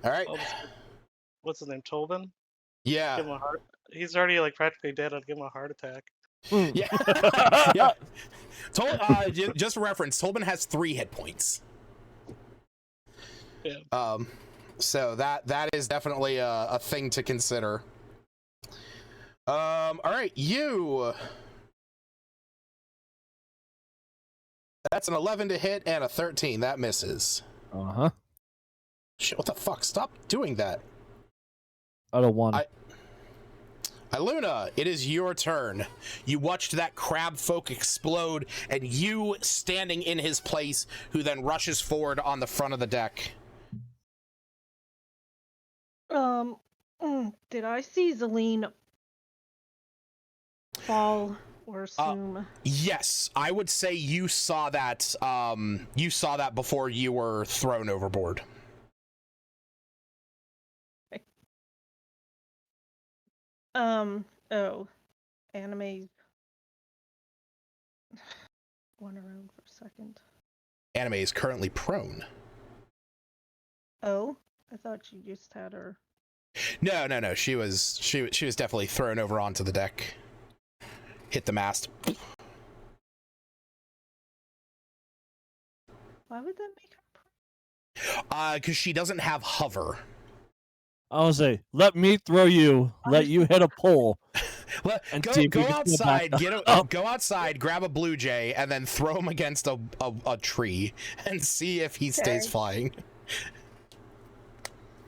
right. What's his name? Tolbin? Yeah. Give him a heart. He's already like practically dead. I'd give him a heart attack. Yeah. Yeah. Just for reference, Tolbin has 3 hit points. Yeah. So that is definitely a thing to consider. All right, you. That's an 11 to hit and a 13. That misses. Uh-huh. Shit, what the fuck? Stop doing that. I don't want. Iluna, it is your turn. You watched that crab folk explode, and you standing in his place, who then rushes forward on the front of the deck. Did I see Zelene fall or assume? Yes, I would say you saw that. You saw that before you were thrown overboard. Oh, anime. One around for a second. Anime is currently prone. Oh, I thought you just had her. No. She was definitely thrown over onto the deck. Hit the mast. Why would that make her prone? Because she doesn't have hover. I was say, let me throw you. Let you hit a pole. Go outside. Go outside. Grab a blue jay, and then throw him against a tree, and see if he stays flying.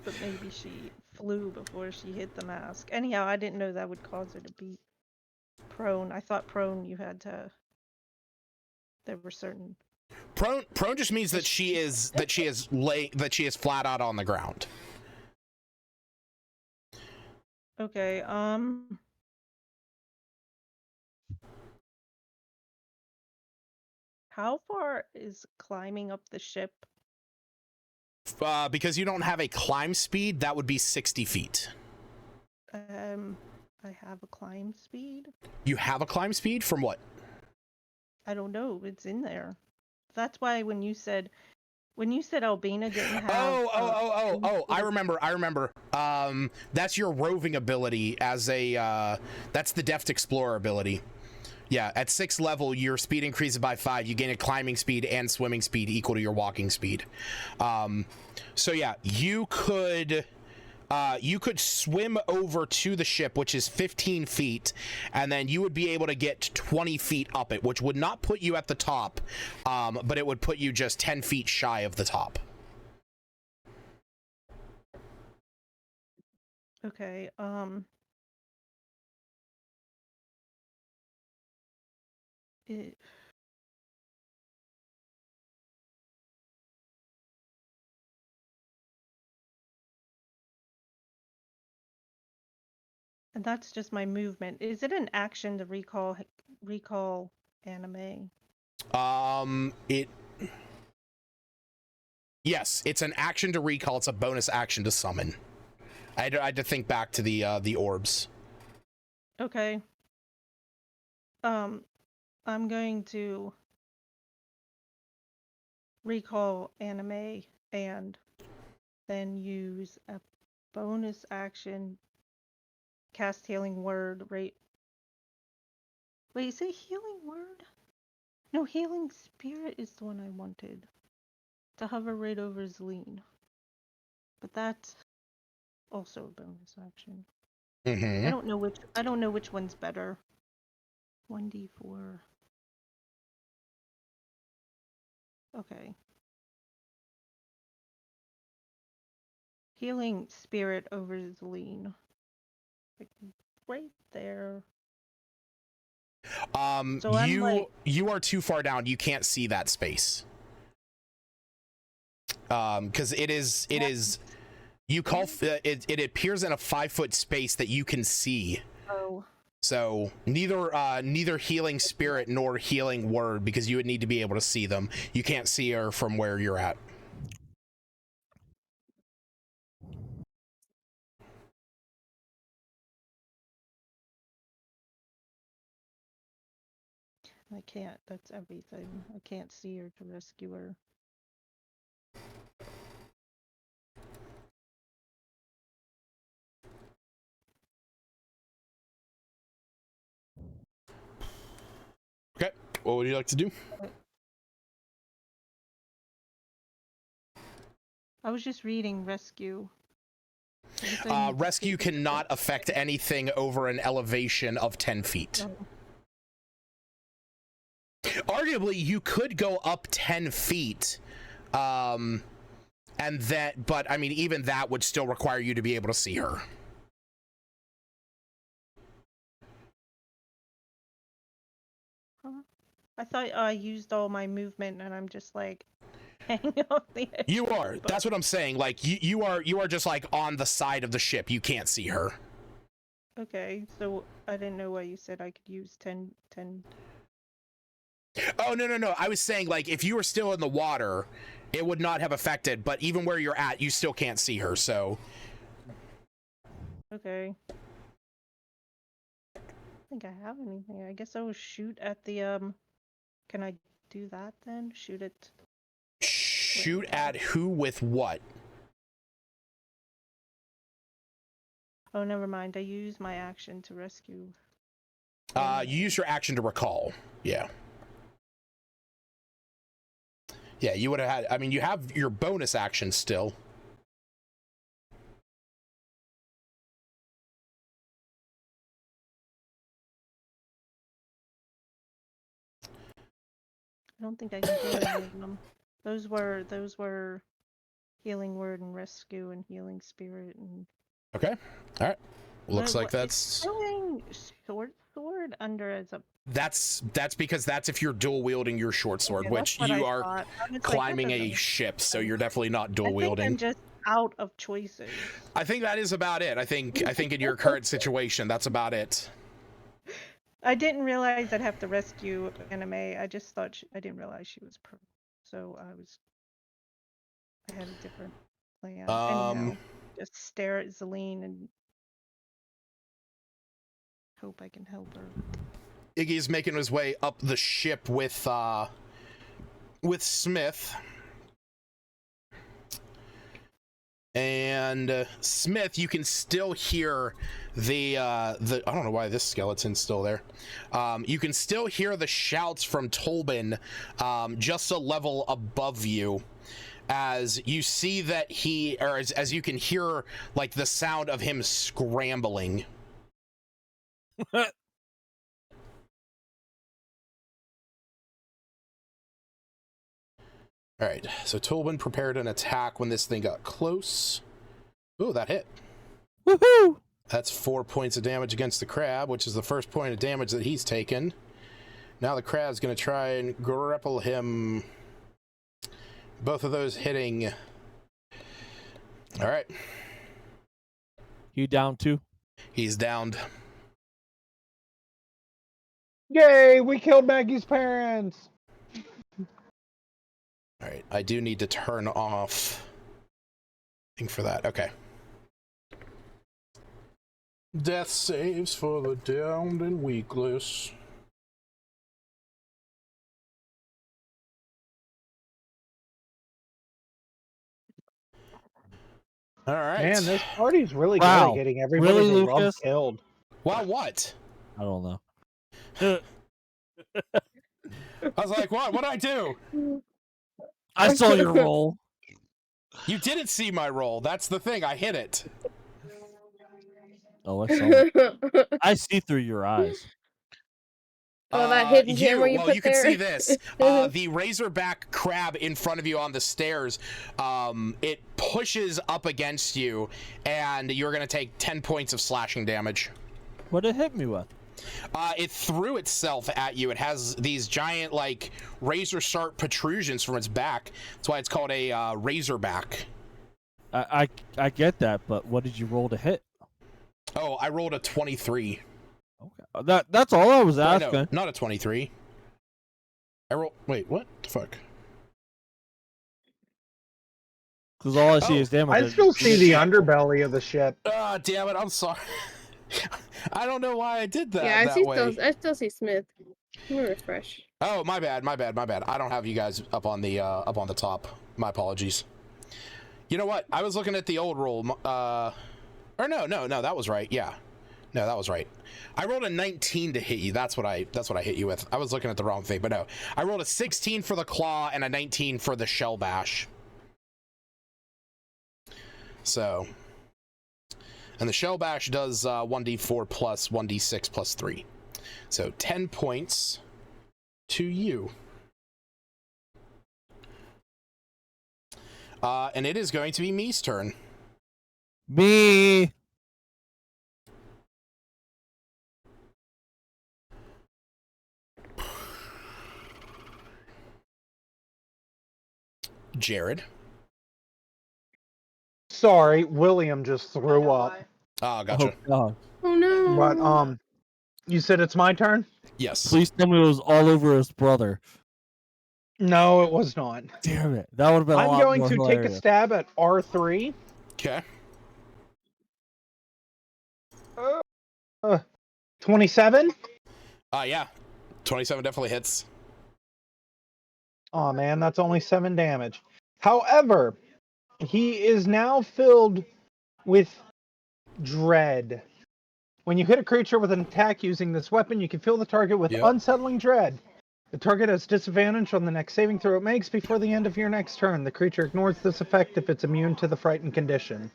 But maybe she flew before she hit the mask. Anyhow, I didn't know that would cause her to be prone. I thought prone you had to. There were certain. Prone just means that she is flat out on the ground. Okay. How far is climbing up the ship Because you don't have a climb speed, that would be 60 feet. I have a climb speed. You have a climb speed from what? I don't know. It's in there. That's why when you said Albina didn't have. Oh! I remember. That's your roving ability as a. That's the Deft Explorer ability. Yeah, at 6th level, your speed increases by 5. You gain a climbing speed and swimming speed equal to your walking speed. So yeah, you could swim over to the ship, which is 15 feet, and then you would be able to get 20 feet up it, which would not put you at the top, but it would put you just 10 feet shy of the top. Okay. And that's just my movement. Is it an action to recall anime? Yes, it's an action to recall. It's a bonus action to summon. I had to think back to the orbs. Okay. I'm going to recall anime and then use a bonus action cast healing word. Wait, is it healing word? No, healing spirit is the one I wanted. To hover right over Zeline. But that's also a bonus action. Mm-hmm. I don't know which one's better. 1d4. Okay. Healing spirit over Zeline. Like right there. So you are too far down. You can't see that space. Because it is you call it appears in a 5-foot space that you can see. Oh. So neither healing spirit nor healing word, because you would need to be able to see them. You can't see her from where you're at. I can't. That's everything. I can't see her to rescue her. Okay. What would you like to do? I was just reading rescue. Rescue cannot affect anything over an elevation of 10 feet. Oh. Arguably, you could go up 10 feet, but I mean, even that would still require you to be able to see her. Huh? I thought I used all my movement and I'm just like hanging off the edge. You are. That's what I'm saying. Like you are just like on the side of the ship. You can't see her. Okay, so I didn't know why you said I could use 10. Oh, no. I was saying, like, if you were still in the water, it would not have affected, but even where you're at, you still can't see her, so. Okay. I think I have anything. I guess I will shoot at the, can I do that then? Shoot it. Shoot at who with what? Oh, never mind. I use my action to rescue. You use your action to recall. Yeah. Yeah, you would have had, I mean, you have your bonus action still. I don't think I can do any of them. Those were healing word and rescue and healing spirit and. Okay. All right. Looks like that's. Showing short sword under as a. That's because that's if you're dual wielding your short sword, Okay, which you are like, climbing a ship, so you're definitely not dual wielding. I'm just out of choices. I think that is about it. I think in your current situation, that's about it. I didn't realize I'd have to rescue anime. I just thought I didn't realize she was pro. So I had a different plan. Anyhow, just stare at Zelene and hope I can help her. Iggy's making his way up the ship with Smith. And Smith, you can still hear the I don't know why this skeleton's still there. You can still hear the shouts from Tolbin just a level above you, as you see that as you can hear like the sound of him scrambling. All right, so Tolbin prepared an attack when this thing got close. Oh, that hit. Woohoo! That's 4 points of damage against the crab, which is the first point of damage that he's taken. Now the crab's going to try and grapple him. Both of those hitting. All right. You down too? He's downed. Yay, we killed Maggie's parents! All right, I do need to turn off thing for that. Okay. Death saves for the downed and weakless. All right. Man, this party's really good Wow. at getting everybody Really, they love Lucas? killed. Wow, what? I don't know. I was like, what? What'd I do? I saw your roll. You didn't see my roll. That's the thing. I hit it. Oh, I saw it. I see through your eyes. Oh, that hidden camera you put you can there. see this. The razorback crab in front of you on the stairs, it pushes up against you, and you're going to take 10 points of slashing damage. What did it hit me with? It threw itself at you. It has these giant, like, razor-sharp protrusions from its back. That's why it's called a razorback. I get that, but what did you roll to hit? Oh, I rolled a 23. Okay, that's all I was asking. No, not a 23. I rolled. Wait, what the fuck? Because all I see is damage. I still see the underbelly of the ship. Ah, damn it! I'm sorry. I don't know why I did that. Yeah, that I still see Smith. Let me refresh. Oh, my bad. I don't have you guys up on the top. My apologies. You know what? I was looking at the old roll. Or no, that was right. Yeah, no, that was right. I rolled a 19 to hit you. That's what I hit you with. I was looking at the wrong thing, but no. I rolled a 16 for the claw and a 19 for the shell bash. So, and the shell bash does 1d4 plus 1d6 plus 3. So 10 points to you. And it is going to be me's turn. Me. Jared. Sorry, William just threw up. Oh, gotcha. Oh, God. Oh no. But you said it's my turn? Yes. Please tell me it was all over his brother. No, it was not. Damn it. That would have been a lot I'm going more to hilarious. take a stab at R3. Okay. 27? Yeah. 27 definitely hits. Oh man, that's only 7 damage. However, he is now filled with dread. When you hit a creature with an attack using this weapon, you can fill the target with unsettling dread. The target has disadvantage on the next saving throw it makes before the end of your next turn. The creature ignores this effect if it's immune to the frightened condition.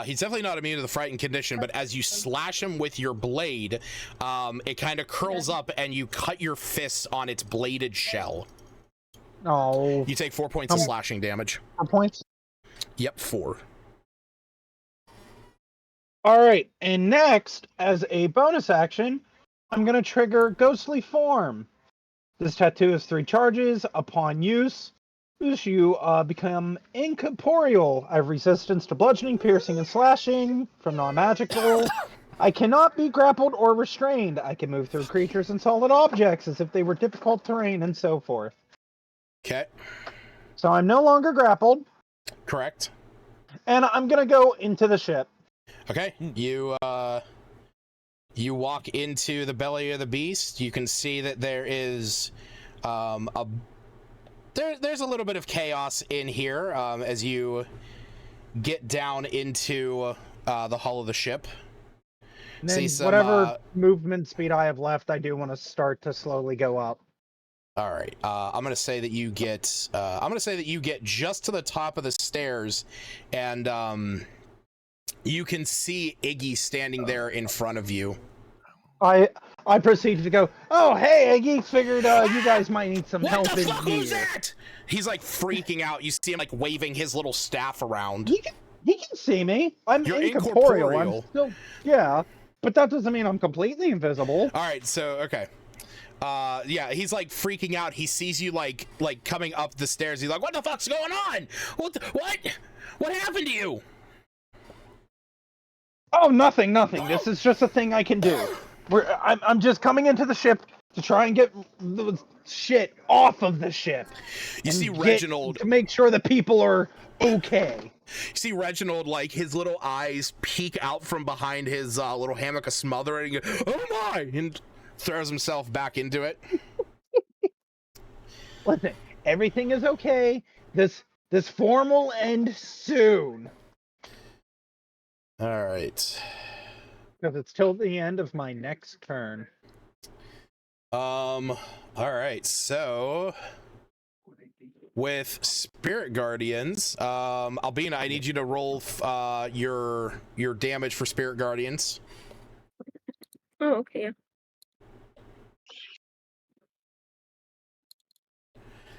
He's definitely not immune to the frightened condition, but as you slash him with your blade, it kind of curls up and you cut your fists on its bladed shell. Oh. You take 4 points of slashing damage. 4 points? Yep, 4. Alright, and next, as a bonus action, I'm going to trigger Ghostly Form. This tattoo has 3 charges. Upon use, you become incorporeal. I have resistance to bludgeoning, piercing, and slashing from non-magical. I cannot be grappled or restrained. I can move through creatures and solid objects as if they were difficult terrain and so forth. Okay. So I'm no longer grappled. Correct. And I'm gonna go into the ship. Okay. You walk into the belly of the beast. You can see that there is there's a little bit of chaos in here as you get down into the hull of the ship. And then whatever movement speed I have left, I do want to start to slowly go up. All right. I'm gonna say that you get. I'm gonna say that you get just to the top of the stairs, and you can see Iggy standing there in front of you. I proceeded to go, oh, hey, Iggy, figured you guys might need some help in here. What the fuck was that? He's like freaking out. You see him like waving his little staff around. He can see me. I'm You're incorporeal. I'm still, yeah, but that doesn't mean I'm completely invisible. All right, so, okay. Yeah, he's like freaking out. He sees you like coming up the stairs. He's like, what the fuck's going on? What happened to you? Oh, nothing. This is just a thing I can do. I'm just coming into the ship to try and get the shit off of the ship. You see Reginald to make sure the people are okay. You see Reginald, like, his little eyes peek out from behind his little hammock of smother, and he goes, oh my, and throws himself back into it. Listen, everything is okay. This form will end soon. All right. Because it's till the end of my next turn. All right, so with Spirit Guardians, Albina, I need you to roll your damage for Spirit Guardians. Oh, okay.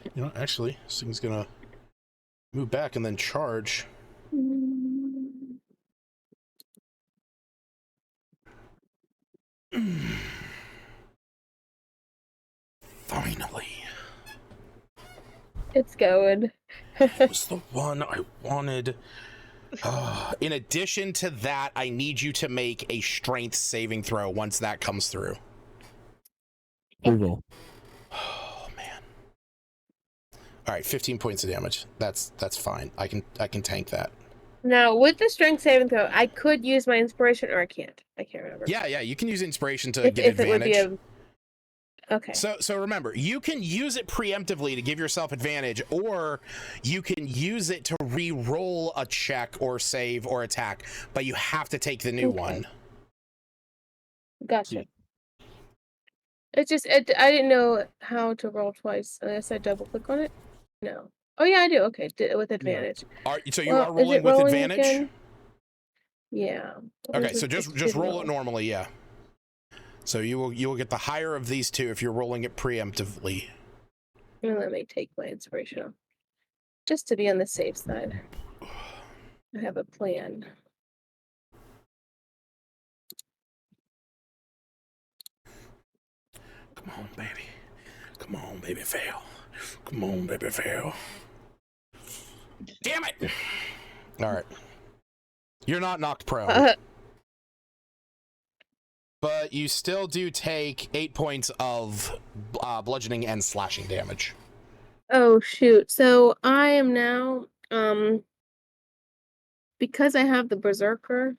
You know, actually, this thing's gonna move back and then charge. Finally. It's going. That was the one I wanted. In addition to that, I need you to make a strength saving throw once that comes through. Google. Oh man. All right, 15 points of damage. That's fine. I can tank that. Now, with the strength saving throw, I could use my inspiration, or I can't. I can't remember. Yeah, you can use inspiration to get advantage. It would be okay. So remember, you can use it preemptively to give yourself advantage, or you can use it to re-roll a check or save or attack, but you have to take the new one. Gotcha. It's just I didn't know how to roll twice. Unless I double click on it. No. Oh yeah, I do. Okay, with advantage. Yeah. So you are rolling with advantage? Again? Yeah. Okay, so just roll it normally, yeah. So you will get the higher of these two if you're rolling it preemptively. And let me take my inspiration off. Just to be on the safe side. I have a plan. Come on, baby. Come on, baby, fail. Come on, baby, fail. Damn it! All right. You're not knocked prone. But you still do take 8 points of bludgeoning and slashing damage. Oh, shoot. So I am now, because I have the Berserker.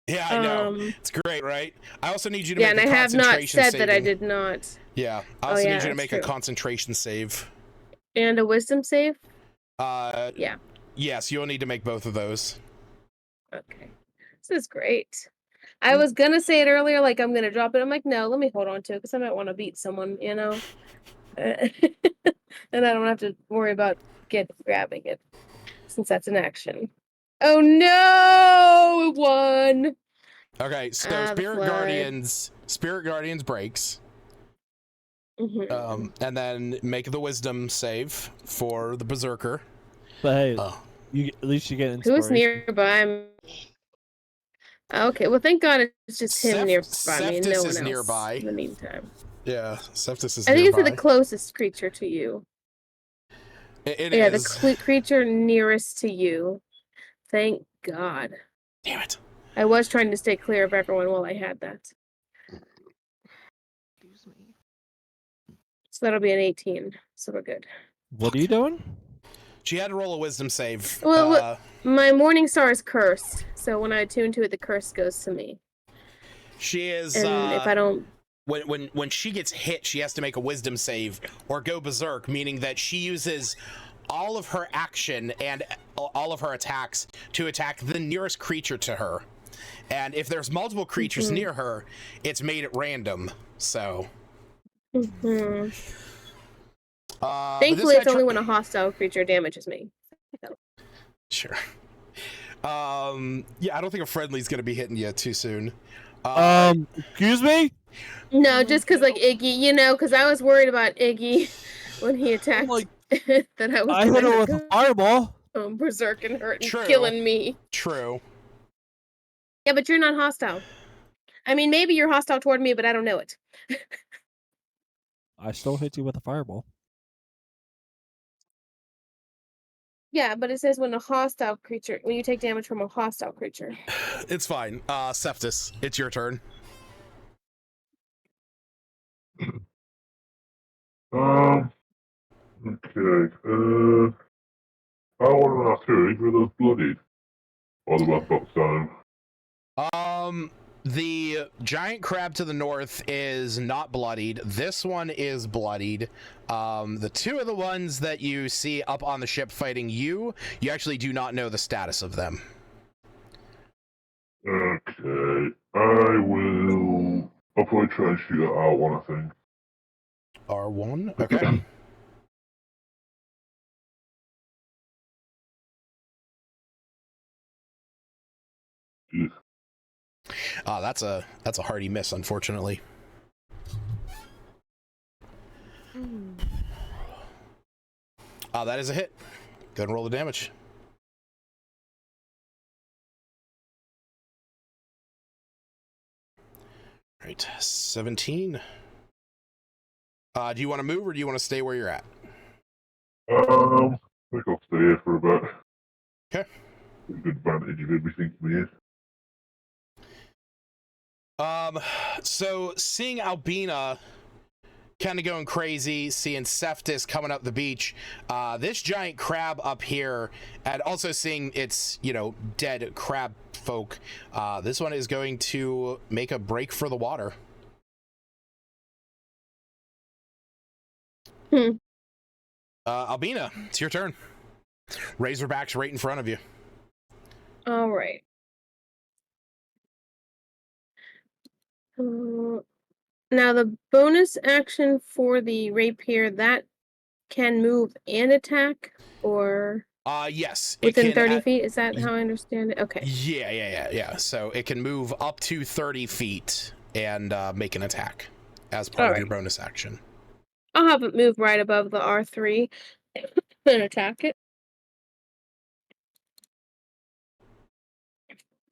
Yeah, I know. It's great, right? I also need you to make a and I have not said that I did not. Yeah, I also need you to make a concentration save. And a wisdom save? Yeah. Yes, you'll need to make both of those. Okay. This is great. I was gonna say it earlier, like I'm gonna drop it. I'm like, no, let me hold on to it because I might want to beat someone, you know? And I don't have to worry about grabbing it since that's an action. Oh no! It won! Okay, so Spirit Guardians breaks. Mm-hmm. And then make the wisdom save for the Berserker. But hey, at least you get inspiration. Who's nearby? Okay, well, thank God it's just him nearby. Seftis no one is else nearby. in the meantime. Yeah, Seftis is I think nearby. it's the closest creature to you. It is. The creature nearest to you. Thank God. Damn it. I was trying to stay clear of everyone while I had that. Excuse me. So that'll be an 18. So we're good. What are you doing? She had to roll a wisdom save. Well, my morning star is cursed, so when I attune to it, the curse goes to me. She is. And if I don't. When she gets hit, she has to make a wisdom save or go berserk, meaning that she uses all of her action and all of her attacks to attack the nearest creature to her. And if there's multiple creatures near her, it's made at random. So. Thankfully, it's only when a hostile creature damages me. So. Sure. Yeah, I don't think a friendly's gonna be hitting you too soon. Excuse me? No, just because like Iggy, because I was worried about Iggy when he attacked. That I hit her with a fireball. Berserk and hurt and killing me. True. Yeah, but you're not hostile. I mean, maybe you're hostile toward me, but I don't know it. I still hit you with a fireball. Yeah, but it says when you take damage from a hostile creature. It's fine. Septus, it's your turn. Okay. I want to ask her, were those bloodied? Or the rough box down? The giant crab to the north is not bloodied. This one is bloodied. The two of the ones that you see up on the ship fighting you actually do not know the status of them. Okay. I'll probably try and shoot at R1, I think. R1? Okay. That's a hearty miss, unfortunately. That is a hit. Go ahead and roll the damage. Right, 17. Do you want to move or do you want to stay where you're at? I think I'll stay here for a bit. Okay. Good advantage of everything for me. So seeing Albina kind of going crazy, seeing Cephas coming up the beach, this giant crab up here, and also seeing its, dead crab folk, this one is going to make a break for the water. Albina, it's your turn. Razorback's right in front of you. All right. Now the bonus action for the rapier, that can move and attack, or yes, within 30 feet. Is that how I understand it? Okay. Yeah. So it can move up to 30 feet and make an attack as part of your bonus action. I'll have it move right above the R3 and attack it.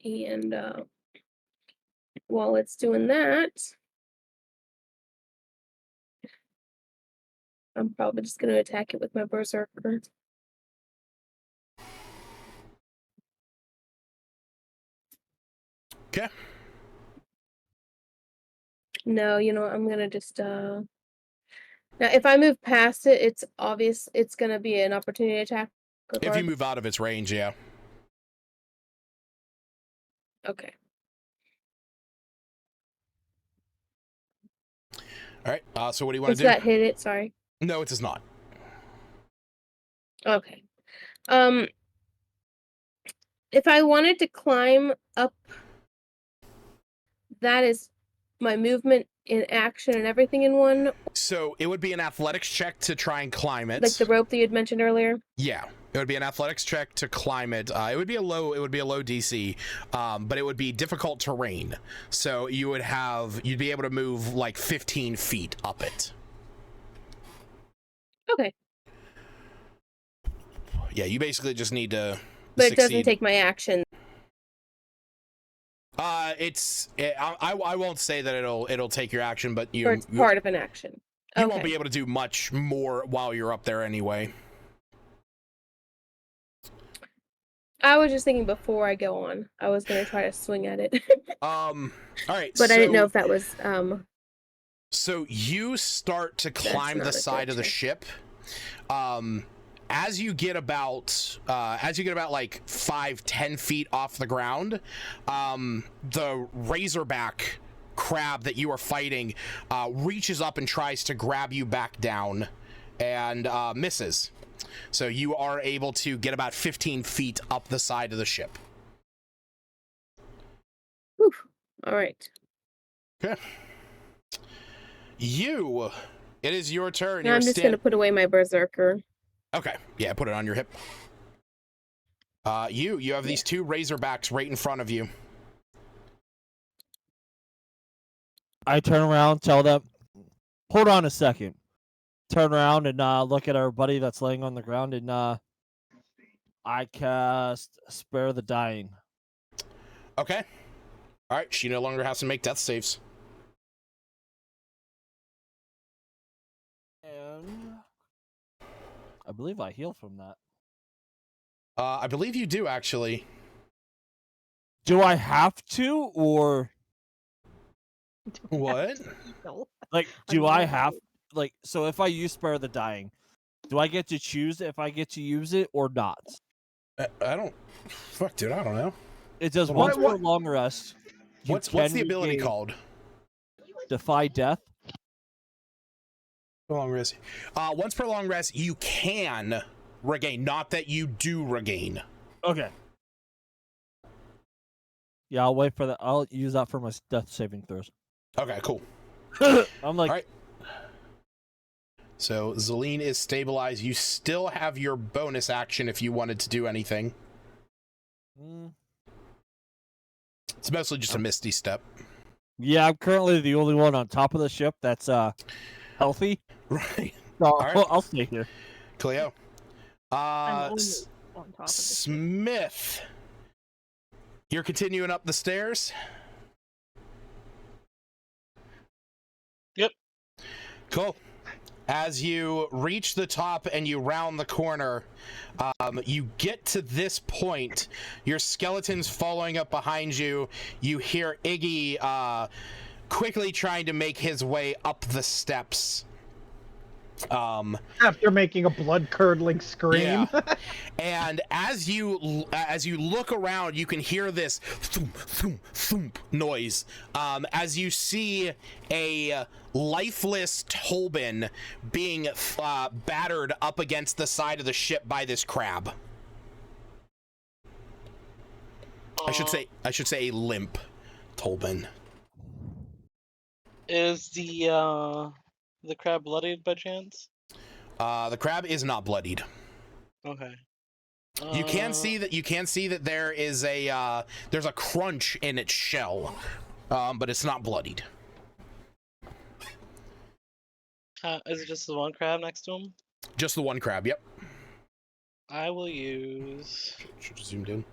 And while it's doing that, I'm probably just going to attack it with my berserker. Okay. No, I'm going to just now if I move past it, it's obvious it's going to be an opportunity attack. If you move out of its range, yeah. Okay. All right. So what do you want to do? Does that hit it? Sorry. No, it does not. Okay. If I wanted to climb up, that is my movement in action and everything in one. So it would be an athletics check to try and climb it. Like the rope that you had mentioned earlier? Yeah. It would be an athletics check to climb it. It would be a low DC, but it would be difficult terrain. So you'd be able to move like 15 feet up it. Okay. Yeah, you basically just need to But succeed. It doesn't take my action. I won't say that it'll take your action, but Or it's part of an action. You won't be able to do much more while you're up there anyway. I was just thinking before I go on, I was going to try to swing at it. All right. But I didn't know if that was So you start to climb the side of the ship. as you get about like 5-10 feet off the ground, the razorback crab that you are fighting reaches up and tries to grab you back down and misses. So you are able to get about 15 feet up the side of the ship. Whew. All right. Okay. It is your turn. Now I'm just going to put away my berserker. Okay. Yeah, put it on your hip. You have these two razorbacks right in front of you. I turn around, tell them, hold on a second. Turn around and look at our buddy that's laying on the ground, and I cast Spare the Dying. Okay. All right. She no longer has to make death saves. And I believe I heal from that. I believe you do, actually. Do I have to, or what? Like, do I have like? So if I use Spare the Dying, do I get to choose if I get to use it or not? I don't. Fuck, dude. I don't know. It does once per long rest. What's the ability called? Defy Death. Long rest. Once per long rest, you can regain. Not that you do regain. Okay. Yeah, I'll wait for that. I'll use that for my death saving throws. Okay, cool. I'm like, all right. So Zelene is stabilized. You still have your bonus action if you wanted to do anything. It's mostly just a misty step. Yeah, I'm currently the only one on top of the ship that's healthy. Right. So right. I'll stay here. Cleo. I'm only on top of the Smith. You're continuing up the stairs? Yep. Cool. As you reach the top and you round the corner, you get to this point. Your skeleton's following up behind you. You hear Iggy quickly trying to make his way up the steps. After making a blood-curdling scream. Yeah. And as you look around, you can hear this thump, thump, thump noise as you see a lifeless Tolbin being battered up against the side of the ship by this crab. I should say a limp Tolbin. Is the crab bloodied by chance? The crab is not bloodied. Okay. You can see that there is there's a crunch in its shell, but it's not bloodied. Is it just the one crab next to him? Just the one crab. Yep. I will use. Should have zoomed in.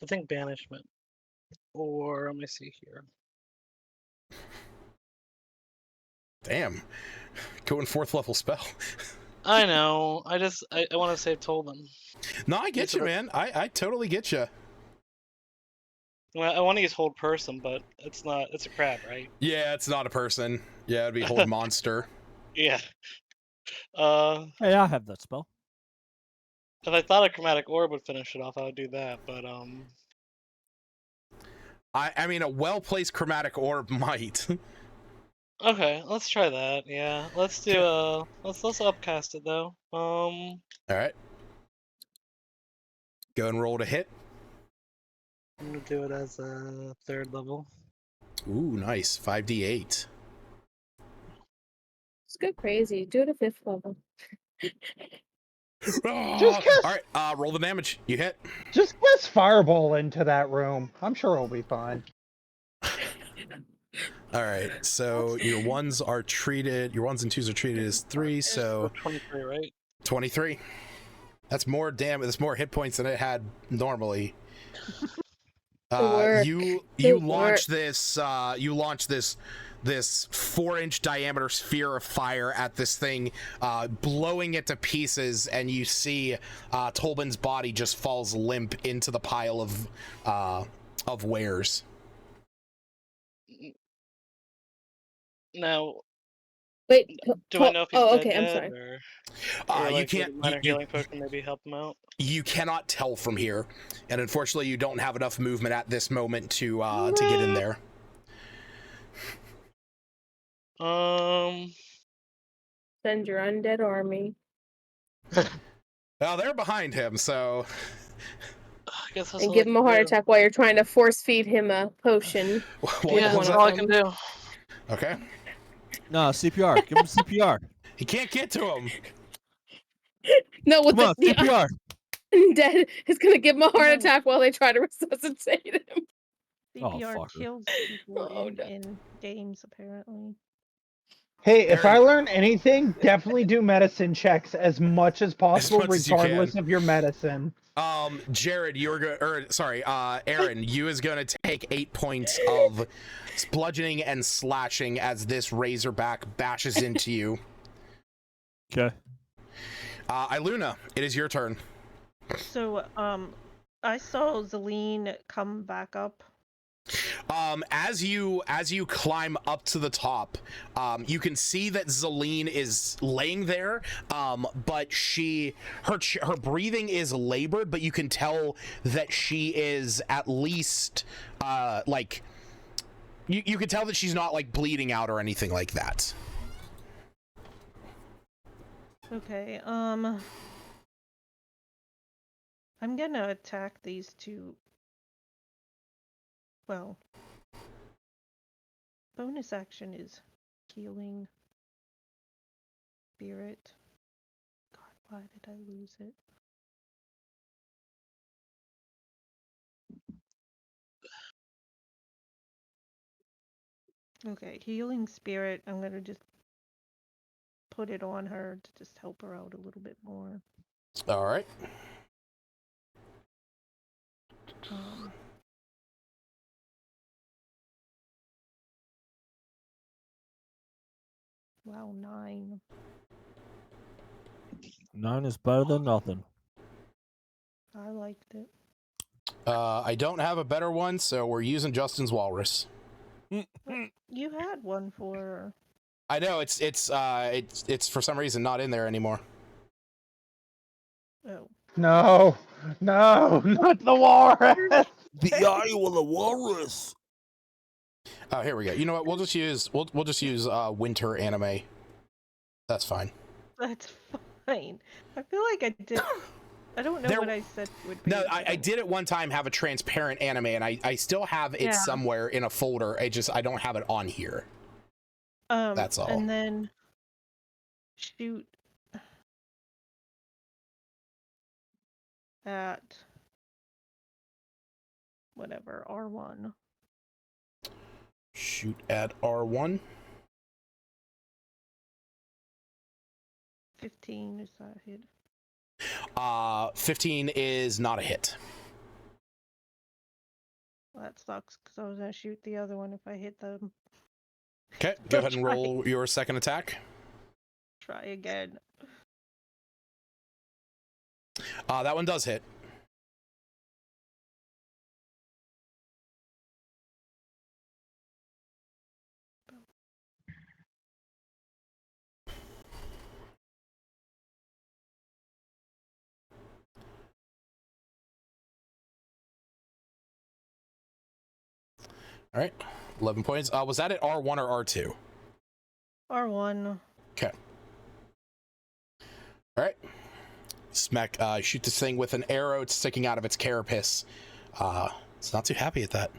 I think banishment, or let me see here. Damn, going 4th level spell. I know. I want to save Tolbin. No, I get you, man. I totally get you. Well, I want to use hold person, but it's not. It's a crab, right? Yeah, it's not a person. Yeah, it'd be hold monster. Yeah. Hey, I have that spell. If I thought a chromatic orb would finish it off, I would do that. But I mean, a well-placed chromatic orb might. Okay, let's try that. Yeah, let's do let's upcast it though. All right. Go and roll to hit. I'm gonna do it as a 3rd level. Ooh, nice. 5d8. Let's go crazy. Do it at 5th level. Just cast... All right, roll the damage. You hit. Just cast Fireball into that room. I'm sure it'll be fine. All right, so your 1s are treated. Your 1s and 2s are treated as 3. So 23, right? 23. That's more damage. That's more hit points than it had normally. You launch this. You launch this 4-inch diameter sphere of fire at this thing, blowing it to pieces, and you see Tolbin's body just falls limp into the pile of wares. Now, Wait. do I know if he's oh, dead okay. I'm yet, sorry. or You like can't. would a minor healing potion maybe help him out? You cannot tell from here, and unfortunately, you don't have enough movement at this moment to get in there. Send your undead army. Well, they're behind him, so. I guess that's And all give I him a can heart do. attack while you're trying to force feed him a potion. Yeah, one that's of all I them. can do. Okay. No, CPR. Give him CPR. He can't get to him. No, with Come on, the CPR. undead is gonna give him a heart No. attack while they try to resuscitate him. CPR fucker. kills people Oh, no. in games, apparently. Hey, if I Aaron. learn anything, definitely do medicine checks as much as possible, much as you regardless can. of your medicine. Jared, Aaron, you is gonna take 8 points of bludgeoning and slashing as this razorback bashes into you. Okay. Iluna, it is your turn. So, I saw Zelene come back up. As you climb up to the top, you can see that Zelene is laying there, but her breathing is labored, but you can tell that she is at least like you can tell that she's not like bleeding out or anything like that. Okay, I'm gonna attack these two. Well, bonus action is healing spirit. God, why did I lose it? Okay, healing spirit. I'm gonna just put it on her to just help her out a little bit more. All right. Wow, 9. 9 is better than nothing. I liked it. I don't have a better one, so we're using Justin's walrus. You had one for. I know it's for some reason not in there anymore. Oh. No, not the walrus. The eye of the walrus. Oh, here we go. You know what? We'll just use winter anime. That's fine. That's fine. I feel like I did. I don't know what I said would be. No, I did at one time have a transparent anime, and I still have it somewhere in a folder. I don't have it on here. That's all. And then shoot at whatever, R1. Shoot at R1. 15, is that a hit? 15 is not a hit. Well, that sucks, because I was going to shoot the other one if I hit them. Okay, go ahead and roll your second attack. Try again. That one does hit. All right, 11 points. Was that at R1 or R2? R1. Okay. All right. Smack. Shoot this thing with an arrow. It's sticking out of its carapace. It's not too happy at that.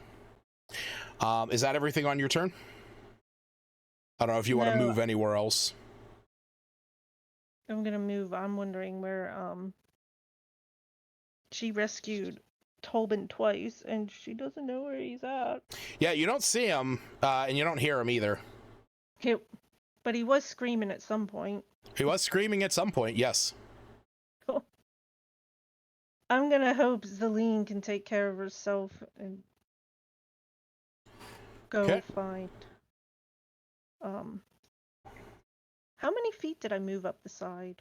Is that everything on your turn? I don't know if you want to move anywhere else. I'm gonna move. I'm wondering where she rescued Tobin twice, and she doesn't know where he's at. Yeah, you don't see him, and you don't hear him either. Okay, but he was screaming at some point. He was screaming at some point, yes. I'm gonna hope Zelene can take care of herself and go find. How many feet did I move up the side?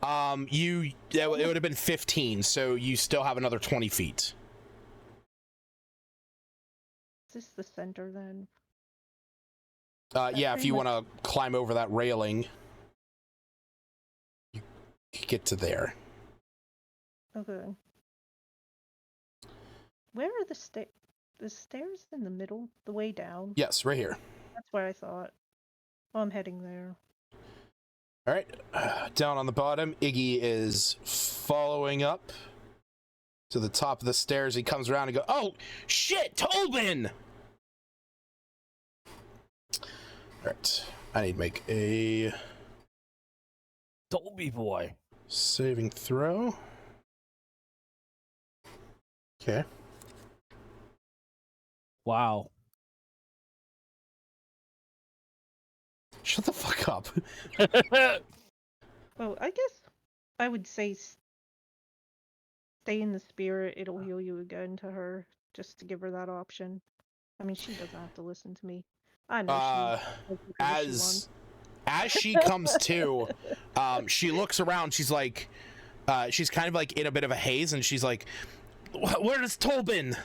It would have been 15, so you still have another 20 feet. Is this the center then? Yeah, if you want to climb over that railing, you get to there. Okay. Where are the stairs? The stairs in the middle, the way down? Yes, right here. That's where I thought. Oh, I'm heading there. All right, down on the bottom, Iggy is following up to the top of the stairs. He comes around and goes, "Oh, shit, Tobin!" All right, I need to make a Dolby boy. saving throw. Okay. Wow. Shut the fuck up. Well, I guess I would say stay in the spirit. It'll heal you again to her, just to give her that option. I mean, she doesn't have to listen to me. I know as she comes to, she looks around. She's like, she's kind of like in a bit of a haze, and she's like, "Where is Tobin?"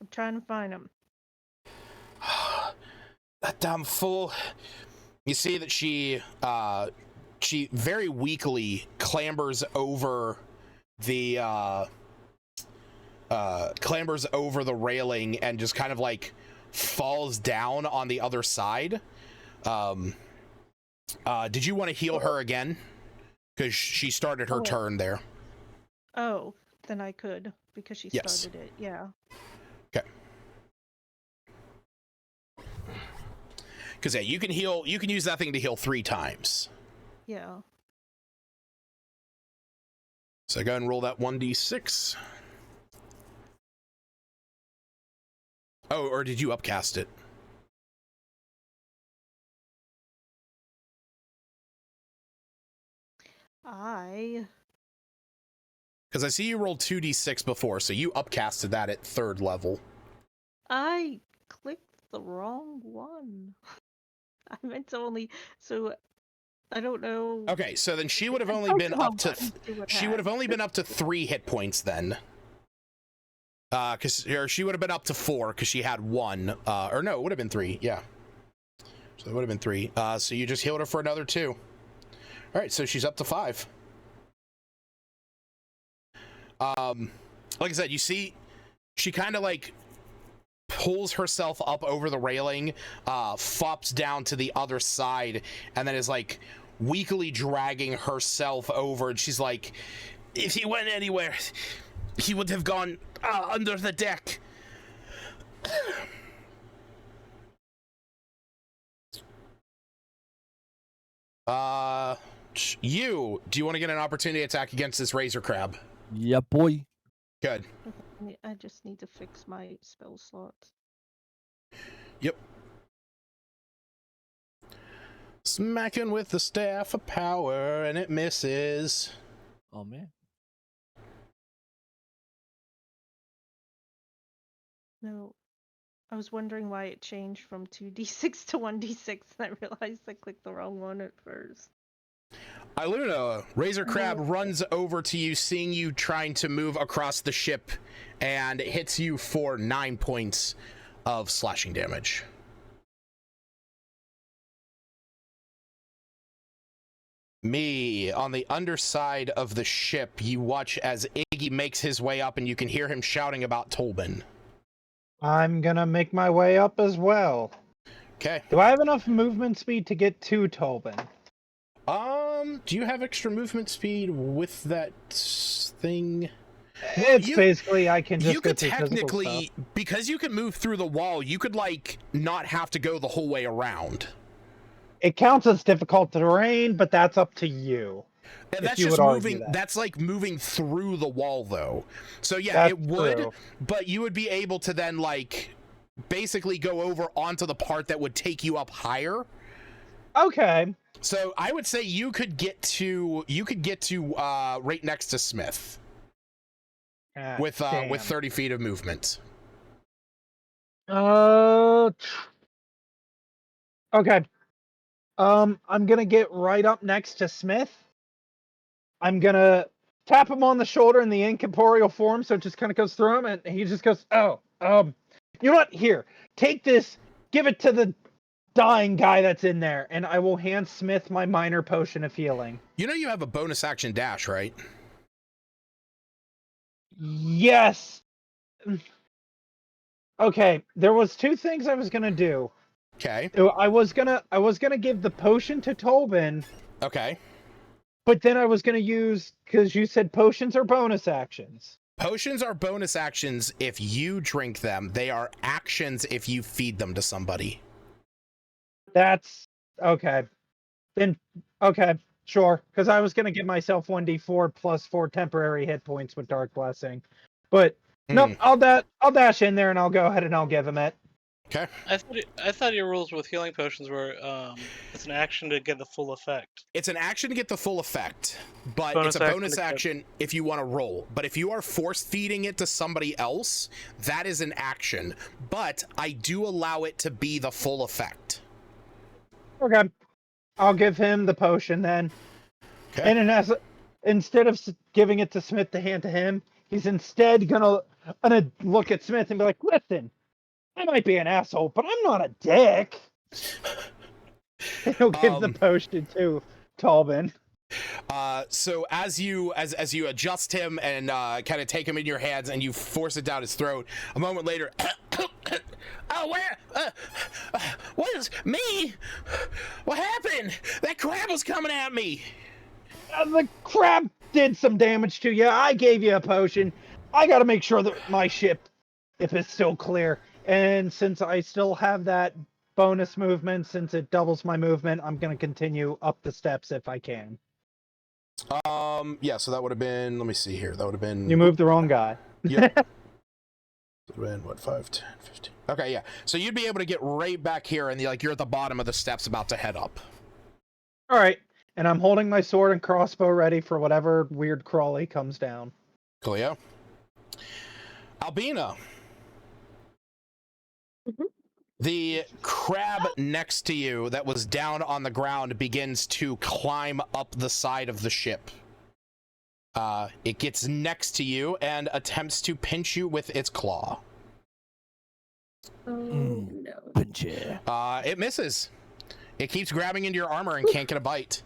I'm trying to find him. That damn fool. You see that she very weakly clambers over the railing and just kind of like falls down on the other side. Did you want to heal her again? Because she started her turn there. Oh, then I could, because she started it, yeah. Okay. Because, yeah, you can use that thing to heal 3 times. Yeah. So go ahead and roll that 1d6. Oh, or did you upcast it? Because I see you rolled 2d6 before, so you upcasted that at 3rd level. I clicked the wrong one. I meant to only, so I don't know. Okay, so then she would have only been up to she would have only been up to 3 hit points then. Because she would have been up to 4 because she had 1. Or no, it would have been 3. Yeah. So it would have been 3. So you just healed her for another 2. All right, so she's up to 5. Like I said, you see, she kind of like pulls herself up over the railing, flops down to the other side, and then is like weakly dragging herself over. And she's like, "If he went anywhere, he would have gone under the deck." Do you want to get an opportunity attack against this razor crab? Yeah, boy. Good. I just need to fix my spell slots. Yep. Smacking with the staff of power, and it misses. Oh, man. No. I was wondering why it changed from 2d6 to 1d6, and I realized I clicked the wrong one at first. Iluna, Razor Crab runs over to you, seeing you trying to move across the ship, and it hits you for 9 points of slashing damage. Me, on the underside of the ship, you watch as Iggy makes his way up, and you can hear him shouting about Tolbin. I'm gonna make my way up as well. Okay. Do I have enough movement speed to get to Tolbin? Do you have extra movement speed with that thing? It's basically I can just you could technically, because you can move through the wall, you could like not have to go the whole way around. It counts as difficult terrain, but that's up to you. And that's just moving. That's like moving through the wall, though. So yeah, that's it would, true. But you would be able to then like basically go over onto the part that would take you up higher. Okay. So I would say you could get to right next to Smith with 30 feet of movement. Okay. I'm gonna get right up next to Smith. I'm gonna tap him on the shoulder in the incorporeal form, so it just kind of goes through him, and he just goes, "Oh, you know what? Here, take this give it to the dying guy that's in there, and I will hand Smith my minor potion of healing. You know you have a bonus action dash, right? Yes. Okay, there was two things I was gonna do. Okay. I was gonna give the potion to Tobin. Okay. But then I was gonna use, because you said potions are bonus actions. Potions are bonus actions if you drink them. They are actions if you feed them to somebody. That's okay. Then okay, sure. Because I was gonna give myself 1d4 plus 4 temporary hit points with Dark Blessing, but nope. I'll dash in there and I'll go ahead and I'll give him it. Okay. I thought your rules with healing potions were it's an action to get the full effect. It's an action to get the full effect, but Bonus it's a action bonus to get- action if you want to roll. But if you are force feeding it to somebody else, that is an action. But I do allow it to be the full effect. Okay, I'll give him the potion then. Okay. And instead of giving it to Smith to hand to him, he's instead gonna look at Smith and be like, "Listen, I might be an asshole, but I'm not a dick." And he'll give the potion to Tobin. So as you adjust him and kind of take him in your hands and you force it down his throat, a moment later, oh, where? What is me? What happened? That crab was coming at me. The crab did some damage to you. I gave you a potion. I got to make sure that my ship, if it's still clear, and since I still have that bonus movement, since it doubles my movement, I'm gonna continue up the steps if I can. Yeah, so that would have been, let me see here. That would have been... You moved the wrong guy. Yep. That would have been, what, 5, 10, 15. Okay, yeah. So you'd be able to get right back here and you're at the bottom of the steps about to head up. All right. And I'm holding my sword and crossbow ready for whatever weird crawly comes down. Cleo. Albina. Mm-hmm. The crab next to you that was down on the ground begins to climb up the side of the ship. It gets next to you and attempts to pinch you with its claw. Oh, no. Pinch it. It misses. It keeps grabbing into your armor and can't get a bite.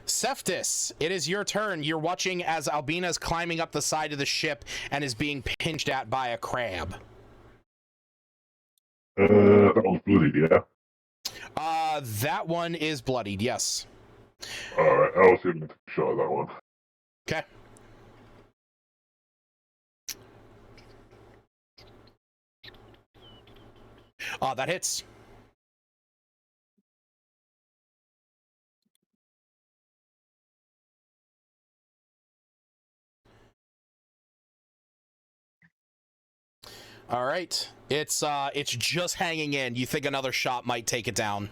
Cephtus, it is your turn. You're watching as Albina is climbing up the side of the ship and is being pinched at by a crab. That one's bloodied, yeah? That one is bloodied, yes. Alright, I'll see if I can take a shot at that one. Okay. That hits. All right. It's just hanging in. You think another shot might take it down.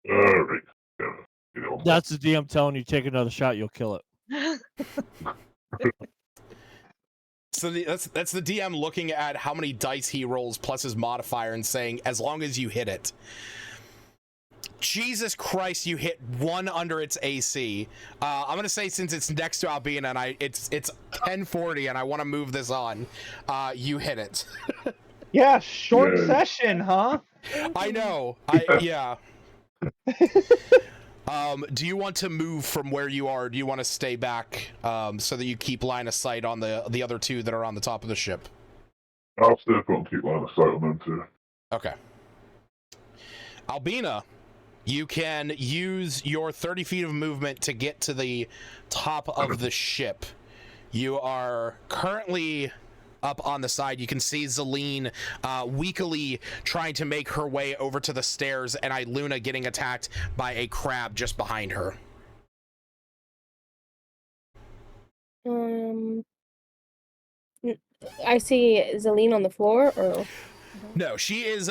Alright. Yeah, you know. That's the DM telling you, take another shot, you'll kill it. So that's the DM looking at how many dice he rolls plus his modifier and saying, as long as you hit it. Jesus Christ, you hit one under its AC. I'm gonna say, since it's next to Albina and it's 10:40 and I want to move this on, you hit it. Yeah, short session, huh? I know. Yeah. Do you want to move from where you are? Or do you want to stay back so that you keep line of sight on the other two that are on the top of the ship? I'll stay up and keep line of sight on them too. Okay. Albina, you can use your 30 feet of movement to get to the top of the ship. You are currently up on the side. You can see Zelene weakly trying to make her way over to the stairs, and Iluna getting attacked by a crab just behind her. I see Zelene on the floor, or... No, she's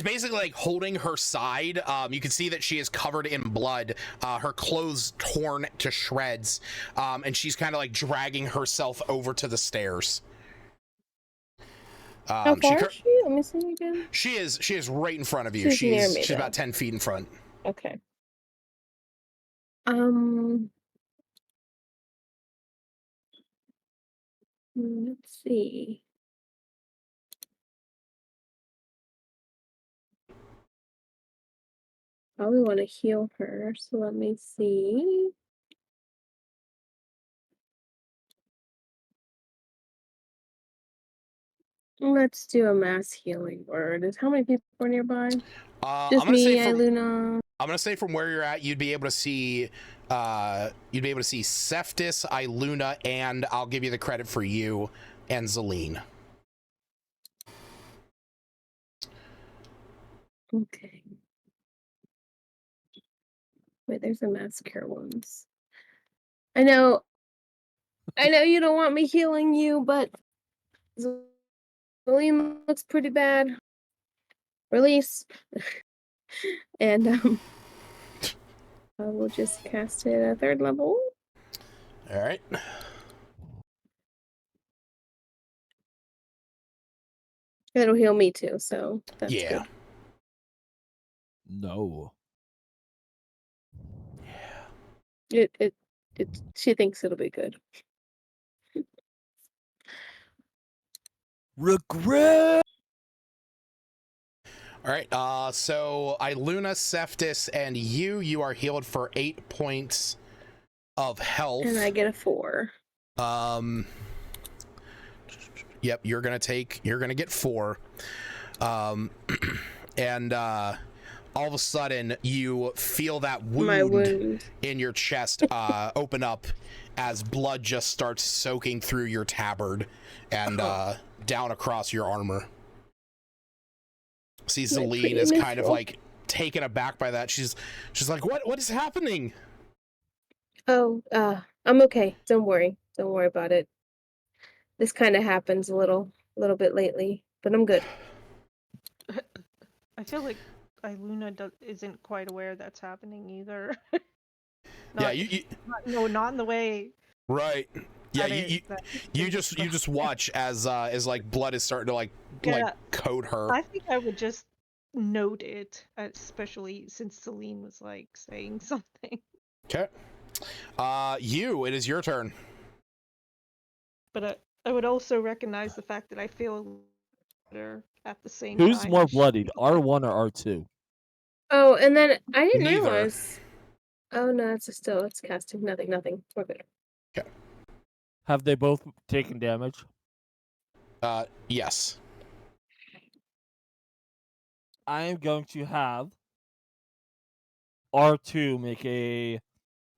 basically like holding her side. You can see that she is covered in blood, her clothes torn to shreds, and she's kind of like dragging herself over to the stairs. How far is she? Let me see again. She is right in front of you. She's near me, she's about 10 feet in front. Okay. Let's see. probably want to heal her. So let me see. Let's do a mass healing word. How many people are nearby? Just me, Iluna. I'm gonna say from where you're at, you'd be able to see Seftis, Iluna, and I'll give you the credit for you and Zelene. Okay. Wait, there's a mass cure ones. I know you don't want me healing you, but Zelene looks pretty bad. Release. And I will just cast it at 3rd level. All right. It'll heal me too, so that's good. No. It she thinks it'll be good. Regret. All right. So Iluna, Seftis, and you are healed for 8 points of health. And I get a 4. Yep, you're gonna get 4. And all of a sudden you feel that wound in your chest open up as blood just starts soaking through your tabard and down across your armor. See, Zelene is kind of like taken aback by that. She's like, what is happening? Oh, I'm okay. Don't worry about it. This kind of happens a little bit lately, but I'm good. I feel like Iluna isn't quite aware that's happening either. Not in the way. Right. Yeah, you just watch as like blood is starting to like coat her. I think I would just note it, especially since Celine was like saying something. Okay. It is your turn. But I would also recognize the fact that I feel better at the same time. Who's more bloodied, R1 or R2? Oh, and then I didn't realize. Oh no, it's casting. Nothing. We're good. Okay. Have they both taken damage? Yes. I am going to have R2 make a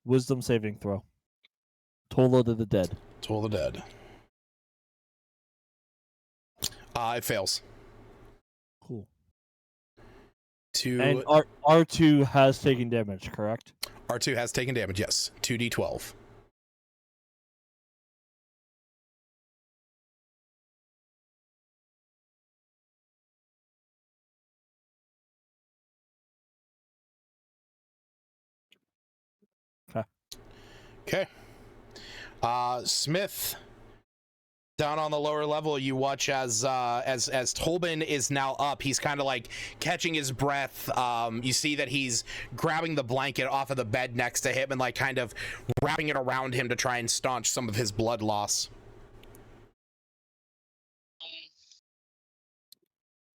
wisdom saving throw. Toll of the Dead. Toll of the Dead. It fails. Cool. And R2 has taken damage, correct? R2 has taken damage, yes. 2d12. Okay. Smith, down on the lower level, you watch as Tolbin is now up. He's kind of like catching his breath. You see that he's grabbing the blanket off of the bed next to him and like kind of wrapping it around him to try and staunch some of his blood loss.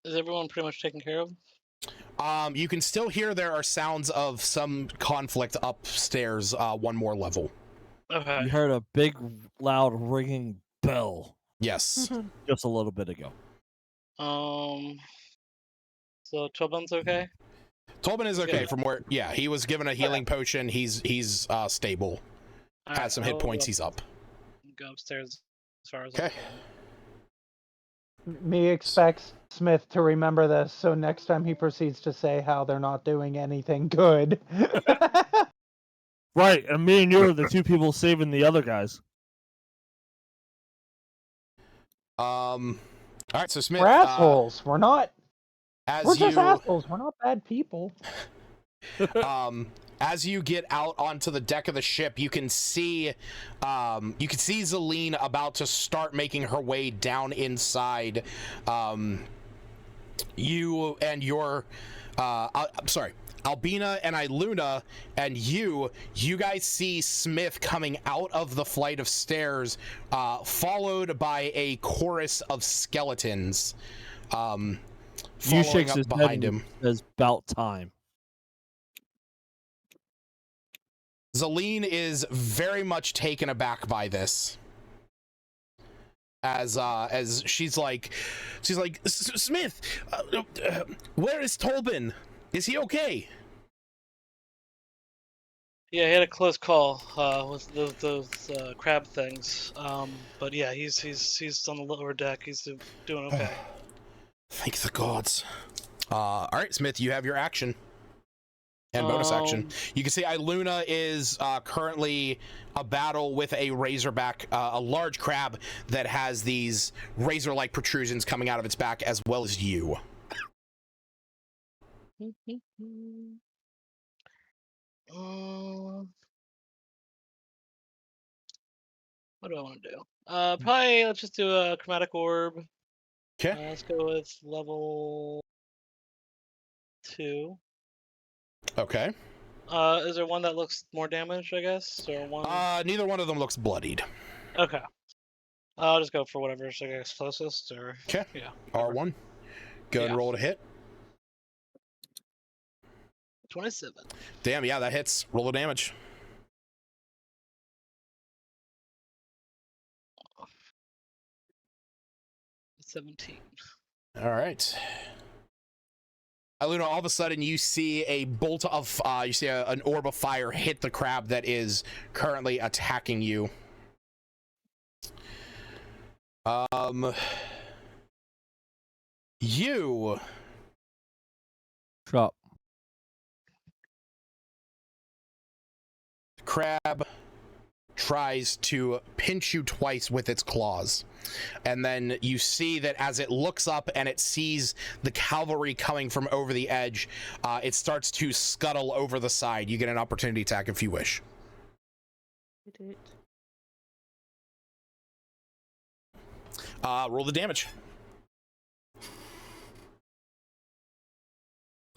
Is everyone pretty much taken care of? You can still hear there are sounds of some conflict upstairs, one more level. Okay. You heard a big, loud ringing bell. Yes. Just a little bit ago. So Tobin's okay? Tolbin is okay from where, yeah, he was given a healing potion. He's stable. Has some hit points. He's up. Go upstairs as far as okay. Me expects Smith to remember this, so next time he proceeds to say how they're not doing anything good. Right, and me and you are the two people saving the other guys. All right, so Smith. We're assholes. We're not. We're just assholes. We're not bad people. As you get out onto the deck of the ship, you can see Zelene about to start making her way down inside. You and your, Albina and Iluna and you guys see Smith coming out of the flight of stairs, followed by a chorus of skeletons. You shakes his behind him. Says, "About time." Zaleen is very much taken aback by this. As she's like, Smith, where is Tolbin? Is he okay? Yeah, he had a close call with those crab things. But yeah, he's on the lower deck. He's doing okay. Thank the gods. All right, Smith, you have your action and bonus action. You can see Iluna is currently a battle with a razorback, a large crab that has these razor-like protrusions coming out of its back, as well as you. What do I want to do? Probably let's just do a chromatic orb. Okay. Let's go with level 2. Okay. Is there one that looks more damaged, I guess? Or one? Neither one of them looks bloodied. Okay. I'll just go for whatever's, I guess, closest, or... Okay. Yeah. R1. Go ahead and roll to hit. 27. Damn, yeah, that hits. Roll the damage. Oh. 17. All right. Iluna, all of a sudden you see a bolt of, you see an orb of fire hit the crab that is currently attacking you. You. Drop. Crab tries to pinch you twice with its claws. And then you see that as it looks up and it sees the cavalry coming from over the edge, it starts to scuttle over the side. You get an opportunity attack if you wish. Roll the damage.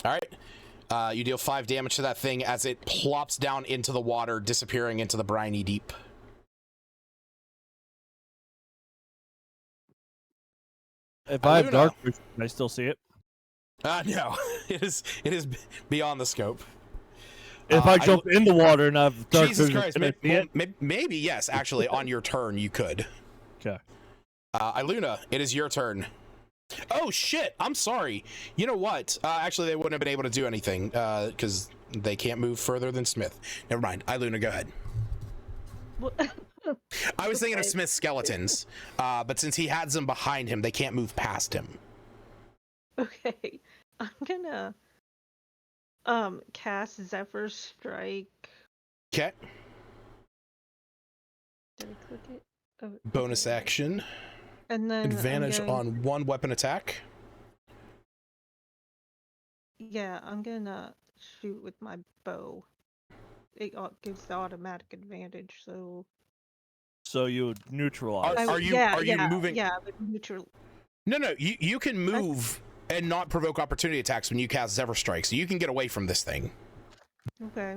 All right. You deal 5 damage to that thing as it plops down into the water, disappearing into the briny deep. If I have dark vision, can I still see it? No. It is beyond the scope. If I jump in the water and I have dark Jesus vision, Christ, can I see it? maybe yes, actually, on your turn you could. Okay. Iluna, it is your turn. Oh shit, I'm sorry. You know what? Actually, they wouldn't have been able to do anything, because they can't move further than Smith. Never mind. Iluna, go ahead. I was thinking of Smith's skeletons, but since he had them behind him, they can't move past him. Okay. I'm gonna cast Zephyr Strike. Okay. Did I click it? Oh, Bonus action. And then advantage on one weapon attack. Yeah, I'm gonna shoot with my bow. It gives the automatic advantage, so. So you would neutralize. Are you moving? Yeah, but neutral. No, you can move and not provoke opportunity attacks when you cast Zephyr Strike, so you can get away from this thing. Okay.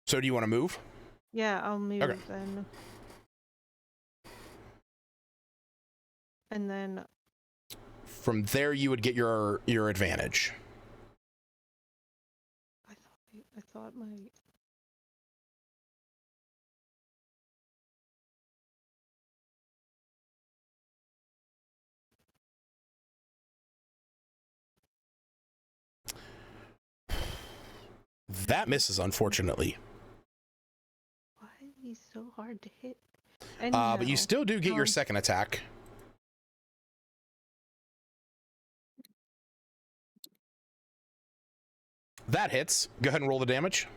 So do you want to move? Yeah, I'll move Okay. then. And then From there, you would get your advantage. I thought my. That misses, unfortunately. Why are these so hard to hit? But you still do get your second attack. That hits. Go ahead and roll the damage.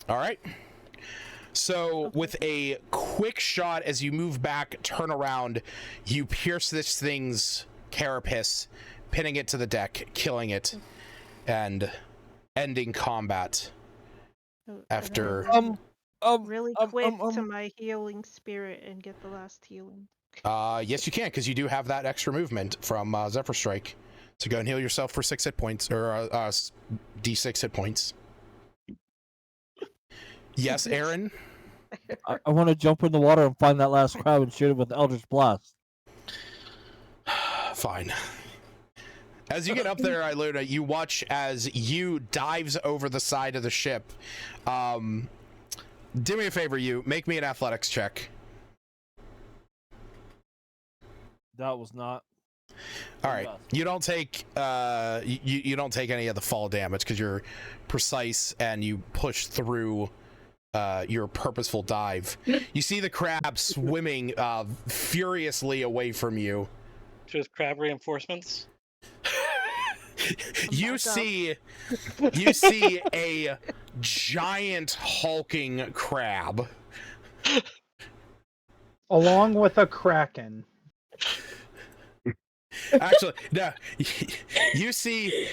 All right. So with a quick shot, as you move back, turn around, you pierce this thing's carapace, pinning it to the deck, killing it, and ending combat. After really quick to my healing spirit and get the last healing. Yes, you can, because you do have that extra movement from Zephyr Strike. So go and heal yourself for 6 hit points, or D6 hit points. Yes, Aaron? I want to jump in the water and find that last crab and shoot it with Eldritch Blast. Fine. As you get up there, Iluna, you watch as you dives over the side of the ship. Do me a favor, you make me an athletics check. That was not. All right, you don't take you don't take any of the fall damage because you're precise and you push through your purposeful dive. You see the crab swimming furiously away from you. Just crab reinforcements. You see a giant hulking crab along with a kraken. Actually, no. You see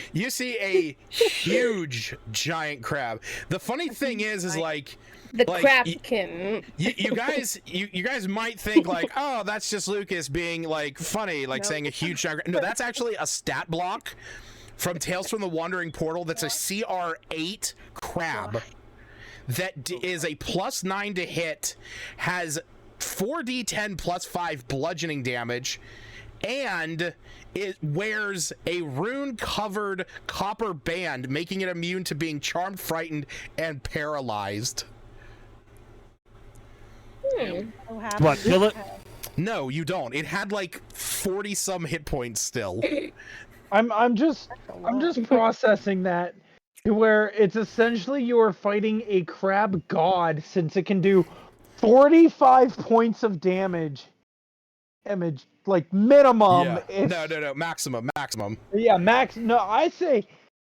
a huge giant crab. The funny thing is like the like, crabkin. you guys might think like, oh, that's just Lucas being like funny, like saying a huge giant. No, that's actually a stat block from Tales from the Wandering Portal. That's a CR8 crab that is a +9 to hit, has 4d10 +5 bludgeoning damage, and it wears a rune-covered copper band, making it immune to being charmed, frightened, and paralyzed. What, kill it? No, you don't. It had like 40-some hit points still. I'm just processing that to where it's essentially you are fighting a crab god since it can do 45 points of damage, like minimum. Yeah. No, maximum. Yeah, max. No, I say,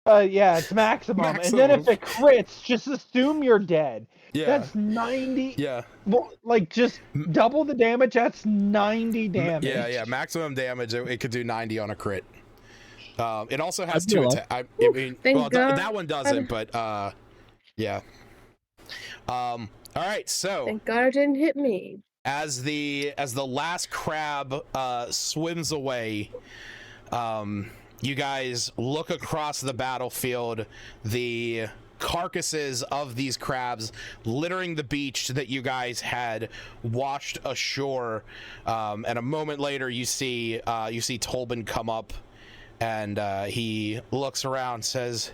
yeah, it's maximum. And then if it crits, just assume you're dead. Yeah. That's 90. Yeah. Well, like just double the damage. That's 90 damage. Yeah. Maximum damage. It could do 90 on a crit. It also has 2 attacks. I mean, well, that one doesn't, but yeah. All right, so thank God it didn't hit me. As the last crab swims away, you guys look across the battlefield. The carcasses of these crabs littering the beach that you guys had washed ashore, and a moment later you see Tolbin come up, and he looks around, says,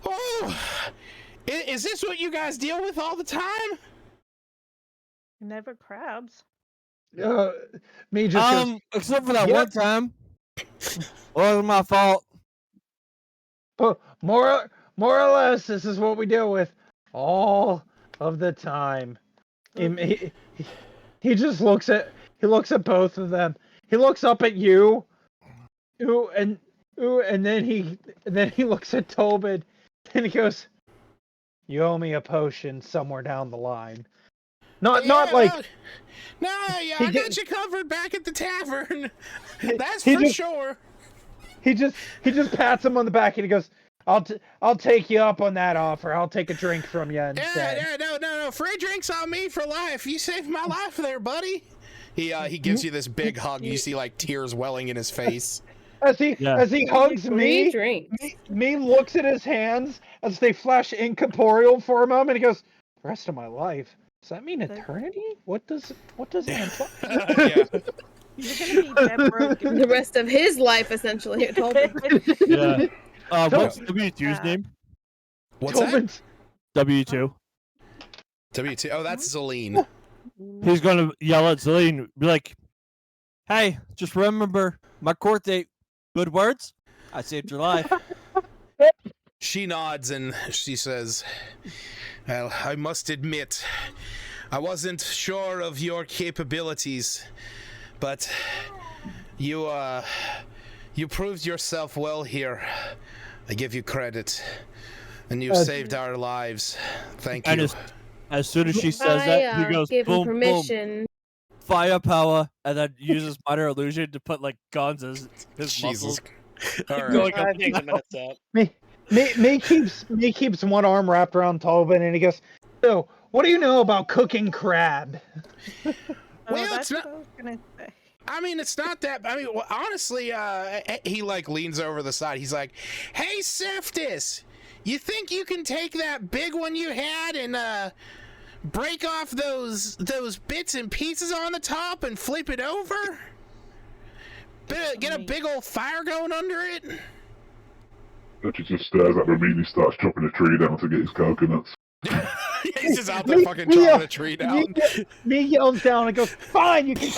"Oh, is this what you guys deal with all the time?" Never crabs. Me just except for that one time. Wasn't my fault. More or less, this is what we deal with all of the time. He just looks at both of them. He looks up at you, and then he looks at Tobin, and he goes, "You owe me a potion somewhere down the line." Not like. No, yeah, I got you covered back at the tavern. That's for sure. He just pats him on the back and he goes, I'll take you up on that offer. I'll take a drink from you instead. Yeah, no. Free drinks on me for life. You saved my life there, buddy. He gives you this big hug. You see like tears welling in his face. As he hugs me looks at his hands as they flash incorporeal for a moment. He goes, "The rest of my life. Does that mean eternity? What does it imply?" Yeah. You're gonna be dead broke. The rest of his life, essentially. Yeah. What's W2's name? What's that? W2. W2. Oh, that's Celine. He's gonna yell at Celine, be like, "Hey, just remember my court date. Good words. I saved your life." She nods and she says, "Well, I must admit, I wasn't sure of your capabilities, but you proved yourself well here. I give you credit, and you saved our lives. Thank you." As soon as she says that, he goes, boom, permission. boom, firepower, and then uses minor illusion to put like guns as his muscles. All right. I think the minute's up. Me keeps one arm wrapped around Tobin, and he goes, "So, what do you know about cooking crab?" Well, that's it's not. what I was gonna say. I mean, it's not that. I mean, well, honestly, he like leans over the side. He's like, "Hey, Siftis, you think you can take that big one you had and break off those bits and pieces on the top and flip it over? Get a big old fire going under it. Richard just stares at him and he starts chopping a tree down to get his coconuts. He's just out there fucking chopping a tree down. Me yells down and goes, "Fine, you can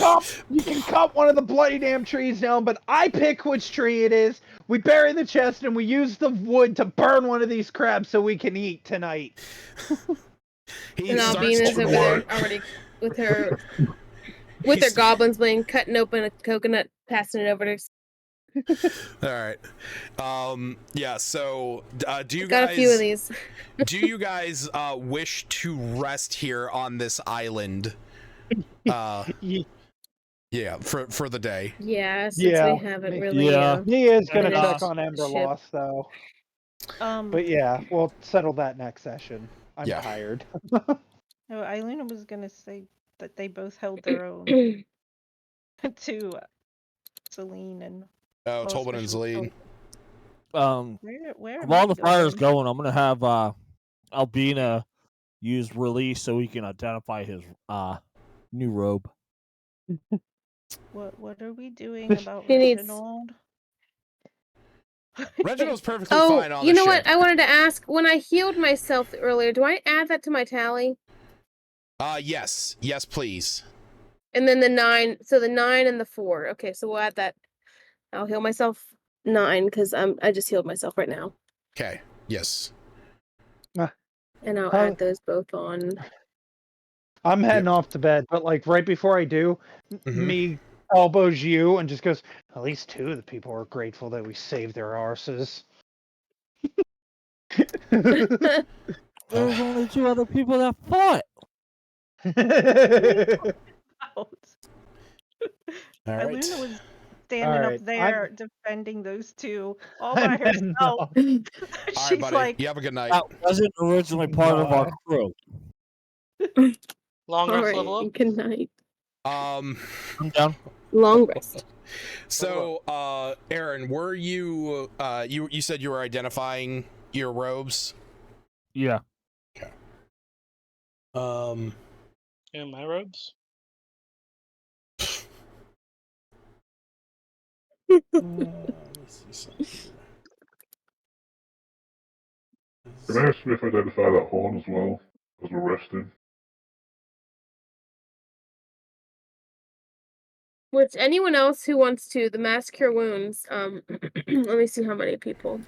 cut one of the bloody damn trees down, but I pick which tree it is. We bury the chest and we use the wood to burn one of these crabs so we can eat tonight." And Albina's over there already with her goblins playing, cutting open a coconut, passing it over to. All right. Yeah. So, do you got guys a few of these? do you guys wish to rest here on this island? Yeah, for the day. Yeah, since we haven't really. Yeah. He is gonna check on Ember ship. Lost though. But yeah, we'll settle that next session. I'm tired. No, Iluna was gonna say that they both held their own to Celine and. Oh, Tolbin and Celine. Where while the fire's going, I'm gonna have Albina use release so he can identify his new robe. What are we doing about Reginald? Reginald's perfectly fine on the you know ship. what? I wanted to ask. When I healed myself earlier, do I add that to my tally? Yes, please. And then the 9. So the 9 and the 4. Okay, so we'll add that. I'll heal myself 9 because I just healed myself right now. Okay. Yes. And I'll add those both on. I'm heading off to bed, but like right before I do, me elbows you and just goes, "At least 2 of the people are grateful that we saved their arses." There's only 2 other people that fought. All right. Iluna was standing up there defending those 2 all by herself. All She's right, buddy. like, You have a good night. That wasn't originally part of our crew. Long rest level up. Good night. I'm down. Long rest. So, Aaron, were you you said you were identifying your robes? Yeah. Okay. And my robes. Can I have Smith identify that horn as well, as we're resting? Which anyone else who wants to, the mass cure wounds. Let me see how many people.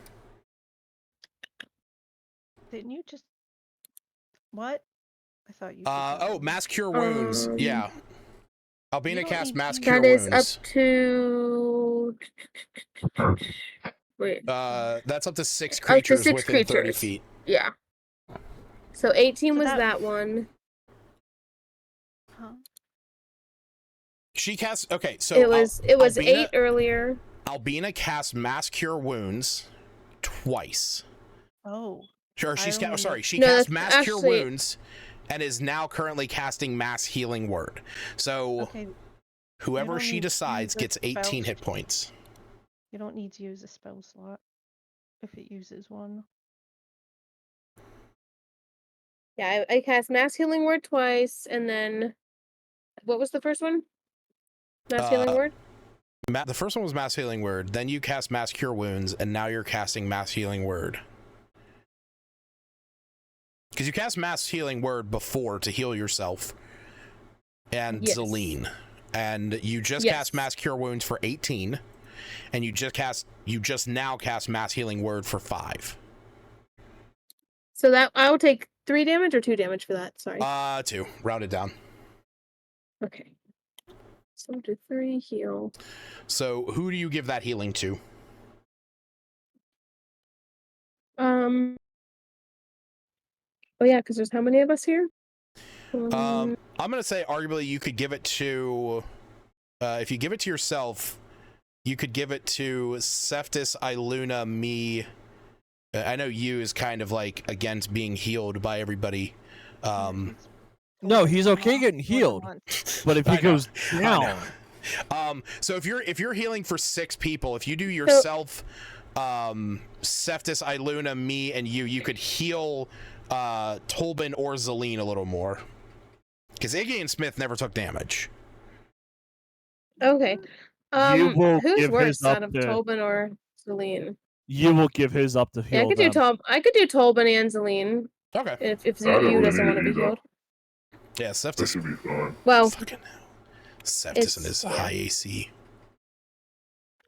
didn't you just what? I thought you. Mass cure wounds. Yeah. Albina cast mass That cure is wounds. up to. Wait. That's up to 6 creatures within 30 feet. Yeah. So 18 was that one. Huh? She cast. Okay, so it was Albina, 8 earlier. Albina cast mass cure wounds twice. Oh. Sure, she cast mass cure wounds, and is now currently casting mass healing word. So whoever she decides gets 18 hit points. You don't need to use a spell slot if it uses one. Yeah, I cast mass healing word twice, and then what was the first one? Mass healing word? The first one was mass healing word, then you cast mass cure wounds, and now you're casting mass healing word. Because you cast mass healing word before to heal yourself and Celine. And you just cast mass cure wounds for 18, and you just now cast mass healing word for 5. So that I will take 3 damage or 2 damage for that, sorry. 2. Round it down. Okay. So do 3 heal. So who do you give that healing to? Oh yeah, because there's how many of us here? I'm gonna say arguably you could give it to if you give it to yourself, you could give it to Seftis, Iluna, me. I know you is kind of like against being healed by everybody. No, he's okay getting healed, but if he goes down, so if you're healing for 6 people, if you do yourself, Seftis, Iluna, me, and you could heal Tolbin or Celine a little more, because Iggy and Smith never took damage. Okay, will Who's give his worse up out of to. Tobin or Celine? You will give his up to Yeah, I heal could them. do I could do Tobin and Celine. Okay. If I don't you really doesn't need want to be either. healed. Yeah, That Seftis. should be fine. Well, Fucking hell. Seftis and his yeah. high AC.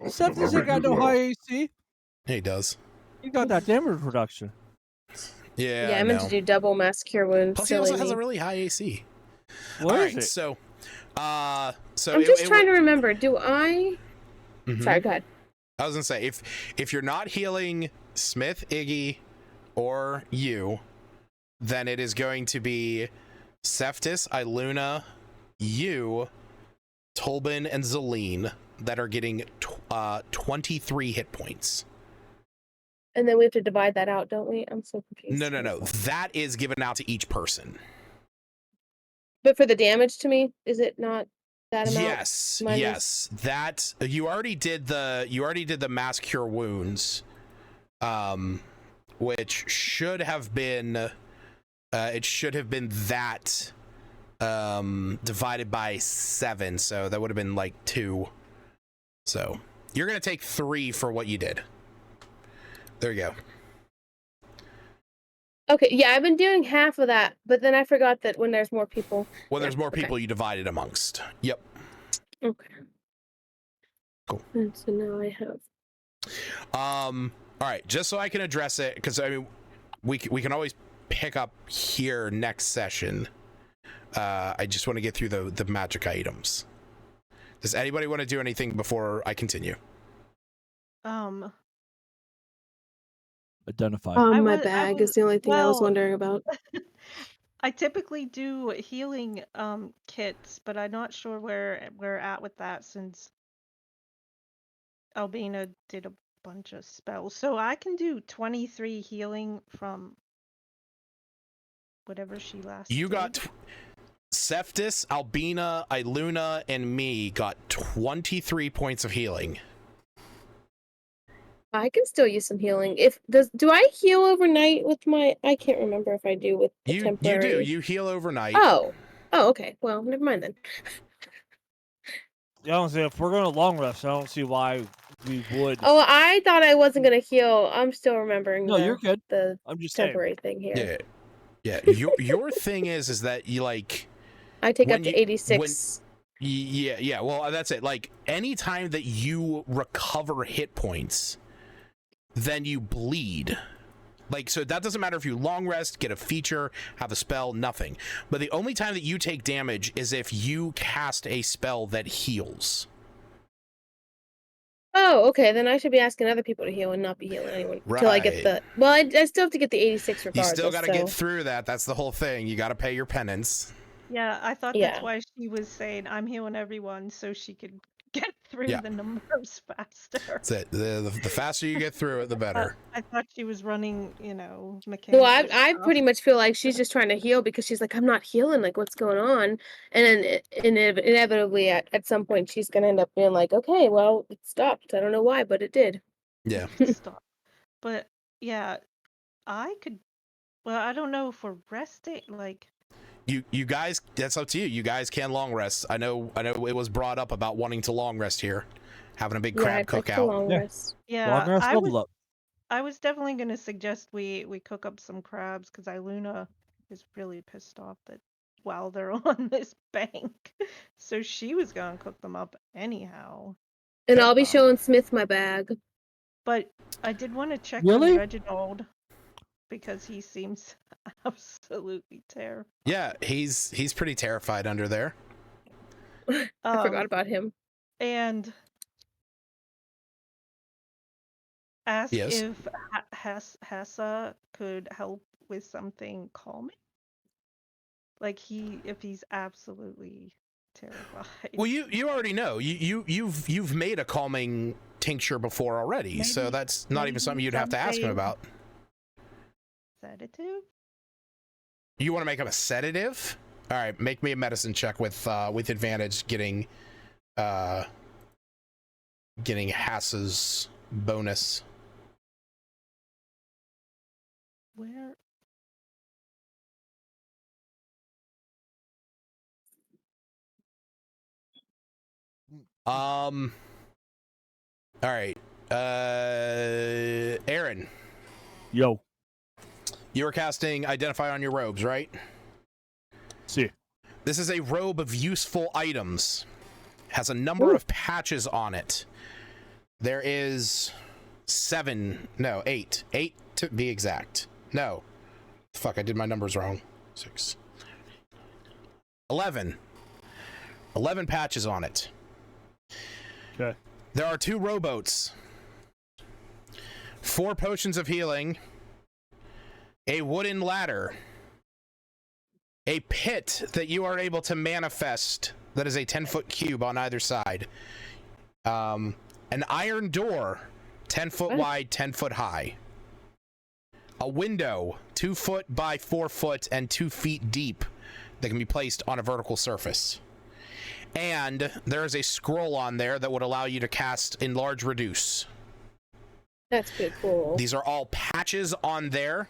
Seftis ain't got no high AC. Yeah, he does. He got that damage reduction. Yeah, Yeah, I meant to do double mass cure wounds. Plus, he Silly also has me. a really high AC. What All is right, it? so I'm just trying to remember. Do I? Mhm. Sorry, go ahead. I was gonna say if you're not healing Smith, Iggy, or you, then it is going to be Seftis, Iluna, you, Tolbin, and Zelene that are getting 23 hit points. And then we have to divide that out, don't we? I'm so confused. No. That is given out to each person. But for the damage to me, is it not that amount? Yes. That you already did the mass cure wounds, which should have been that divided by 7, so that would have been like 2. So you're gonna take 3 for what you did. There you go. Okay, yeah, I've been doing half of that, but then I forgot that when there's more people. When there's more people, you divide it amongst. Yep. Okay. Cool. And so now I have. All right, just so I can address it, because I mean, we can always pick up here next session. I just want to get through the magic items. Does anybody want to do anything before I continue? Identify. My bag is the only thing I was wondering about. I typically do healing kits, but I'm not sure where we're at with that since Albina did a bunch of spells. So I can do 23 healing from whatever she last You did. got Seftis, Albina, Iluna, and me got 23 points of healing. I can still use some healing. Do I heal overnight with my? I can't remember if I do with the temporary. You do. You heal overnight. Oh, okay. Well, never mind then. Yeah, I don't see if we're going to long rest. I don't see why we would. Oh, I thought I wasn't gonna heal. I'm still remembering. No, you're good. The I'm just temporary thing here. Yeah. Your thing is that you like. I take up to 86. Yeah. Well, that's it. Like anytime that you recover hit points, then you bleed. Like, so that doesn't matter if you long rest, get a feature, have a spell, nothing. But the only time that you take damage is if you cast a spell that heals. Oh, okay. Then I should be asking other people to heal and not be healing anyone until I get the. Well, I still have to get the 86 regardless. You still got to get through that. That's the whole thing. You got to pay your penance. Yeah, I thought that's why she was saying I'm healing everyone so she could get through the numbers faster. That's it. The faster you get through it, the better. I thought she was running, mechanics. Well, I pretty much feel like she's just trying to heal because she's like, I'm not healing. Like, what's going on? And then inevitably, at some point, she's gonna end up being like, okay, well, it stopped. I don't know why, but it did. Yeah. Stop. But yeah, I could. Well, I don't know if we're resting. Like. You guys, that's up to you. You guys can long rest. I know it was brought up about wanting to long rest here, having a big crab cookout. Yeah, I was definitely going to suggest we cook up some crabs because Iluna is really pissed off that while they're on this bank, so she was going to cook them up anyhow. And I'll be showing Smith my bag. But I did want to check on Reginald because he seems absolutely terrified. Yeah, he's pretty terrified under there. I forgot about him. And ask if Hassa could help with something calming. Like if he's absolutely terrified. Well, you already know. You've made a calming tincture before already, so that's not even something you'd have to ask him about. Sedative? You want to make him a sedative? All right, make me a medicine check with advantage, getting Hass's bonus. Where? All right. Aaron, Yo. you were casting Identify on your robes, right? See. This is a robe of useful items. Has a number of patches on it. There is 8 to be exact. No. Fuck, I did my numbers wrong. 6. 11 patches on it. Okay. There are 2 rowboats, 4 potions of healing, a wooden ladder, a pit that you are able to manifest that is a 10-foot cube on either side, an iron door 10 foot wide, 10 foot high, a window 2 foot by 4 foot and 2 feet deep that can be placed on a vertical surface. And there is a scroll on there that would allow you to cast Enlarge Reduce. That's pretty cool. These are all patches on there.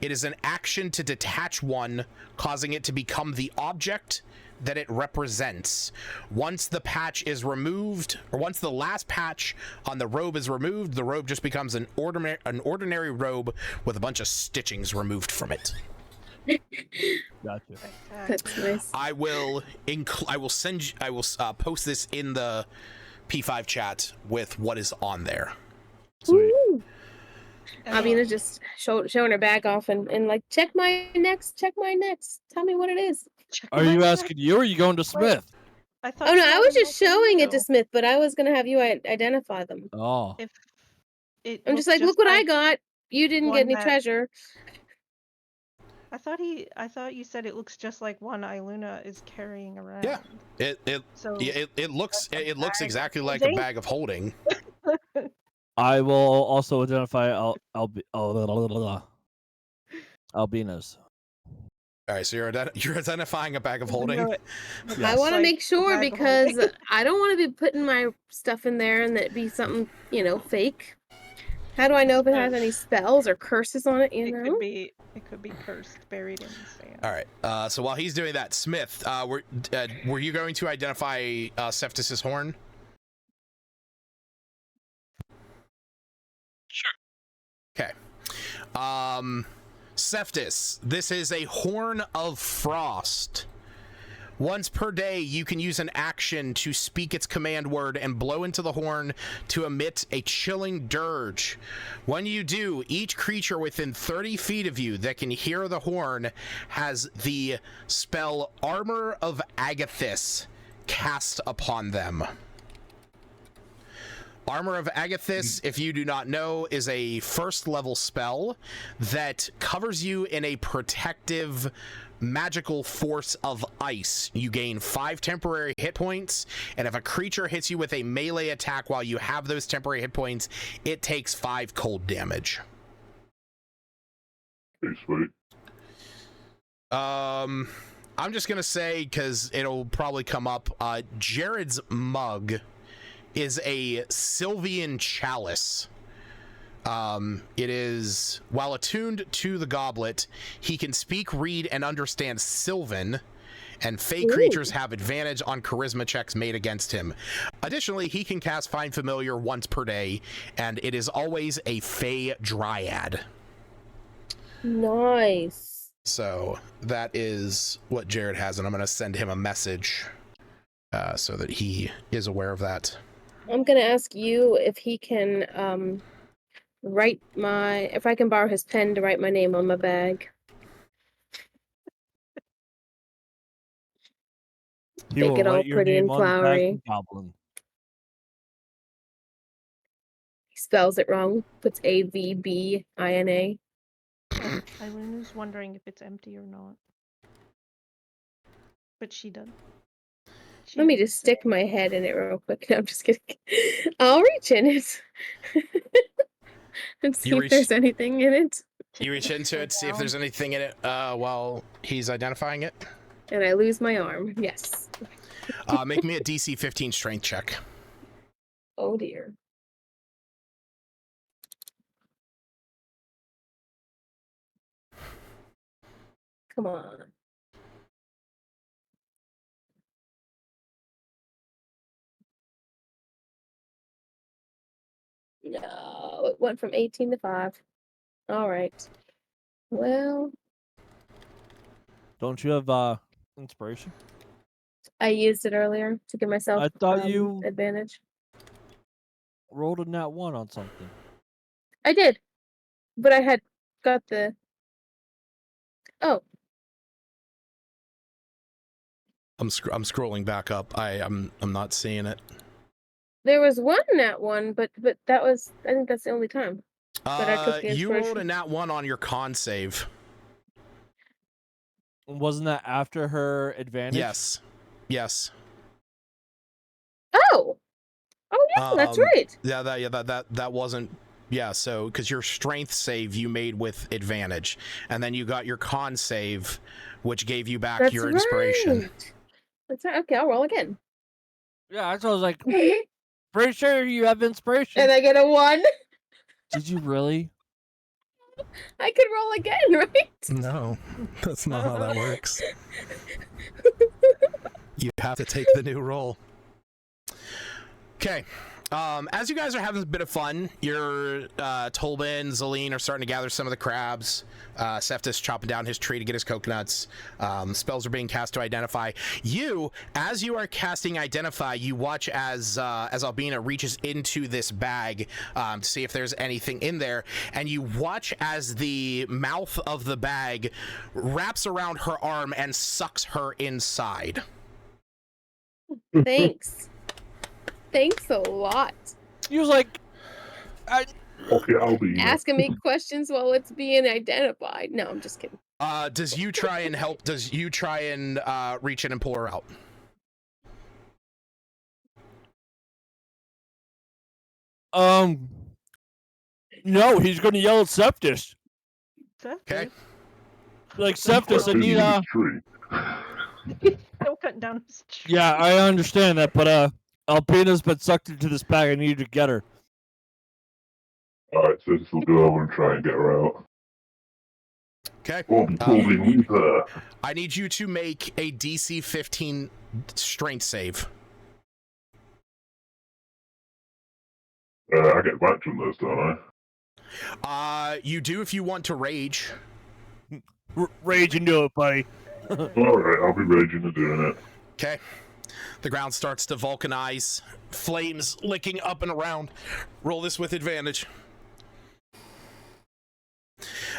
It is an action to detach one, causing it to become the object that it represents. Once the patch is removed, or once the last patch on the robe is removed, the robe just becomes an ordinary robe with a bunch of stitchings removed from it. Gotcha. That's nice. I will post this in the P5 chat with what is on there. Sweet. Woo! Alvina's just showing her bag off and like, check my next. Tell me what it is. Are you asking you or are you going to Smith? I thought Oh no, you I had was an just showing it to alphabetical. Smith, but I was gonna have you identify them. Oh. If it I'm just looks like, look what I like got. You didn't one get any that- treasure. I thought you said it looks just like one Iluna is carrying around. Yeah. It looks exactly like a bag of holding. I will also identify albinos. All right, so you're identifying a bag of holding. I Yes. want to Like make sure bag of because holding. I don't want to be putting my stuff in there and that be something, fake. How do I know if it has any spells or curses on it? It could be cursed, buried in the sand. All right. So while he's doing that, Smith, were you going to identify Cephas's horn? Sure. Okay. Cephas, this is a horn of frost. Once per day, you can use an action to speak its command word and blow into the horn to emit a chilling dirge. When you do, each creature within 30 feet of you that can hear the horn has the spell Armor of Agathis cast upon them. Armor of Agathis, if you do not know, is a first level spell that covers you in a protective magical force of ice. You gain 5 temporary hit points, and if a creature hits you with a melee attack while you have those temporary hit points, it takes 5 cold damage. Hey, sweet. I'm just gonna say, because it'll probably come up, Jared's mug is a Sylvian chalice. It is, while attuned to the goblet, he can speak, read, and understand Sylvan, and Fey creatures have advantage on charisma checks made against him. Additionally, he can cast Find Familiar once per day, and it is always a Fey Dryad. Nice. So that is what Jared has, and I'm going to send him a message so that he is aware of that. I'm gonna ask you if he can if I can borrow his pen to write my name on my bag. He Make will it all write your pretty name and on the back flowery. of Goblin. He spells it wrong. Puts AVBINA. Iluna's wondering if it's empty or not. But she does. Let me just stick my head in it real quick. No, I'm just kidding. I'll reach in it and see if there's anything in it. You reach into it, see if there's anything in it while he's identifying it. And I lose my arm. Yes. Make me a DC 15 strength check. Oh dear. Come on. No, it went from 18 to 5. All right. Well, Don't you have inspiration? I used it earlier to give myself I thought you advantage. rolled a nat 1 on something. I did, but I had got the. Oh, I'm scrolling back up. I'm not seeing it. there was one nat 1, but that was, I think that's the only time. But I took the You rolled a inspiration. nat 1 on your con save. Wasn't that after her advantage? Yes. Yes. Oh, yeah, that's right. Yeah, that wasn't. Yeah, so because your strength save you made with advantage, and then you got your con save, which gave you back That's your inspiration. right. That's right. Okay, I'll roll again. Yeah, I was like, pretty sure you have inspiration. And I get a 1. Did you really? I could roll again, right? No, that's not how that works. You have to take the new roll. Okay. As you guys are having a bit of fun, your Tolbin, Zelene are starting to gather some of the crabs. Seftis chopping down his tree to get his coconuts. Spells are being cast to identify. As you are casting identify, you watch as Albina reaches into this bag to see if there's anything in there, and you watch as the mouth of the bag wraps around her arm and sucks her inside. Thanks. Thanks a lot. He was like, Okay, Albina. Asking me questions while it's being identified. No, I'm just kidding. Does you try and help? Does you try and reach in and pull her out? No, he's gonna yell at Septis. Okay. Like Septis, I need tree. Don't cut down his tree. Yeah, I understand that, but Albina's been sucked into this bag. I need to get her. Alright, so we'll go over and try and get her out. Okay. Leave her. I need you to make a DC 15 strength save. I get back from those, don't I? You do if you want to rage. Rage into it, buddy. Alright, I'll be raging and doing it. Okay. The ground starts to vulcanize, flames licking up and around. Roll this with advantage.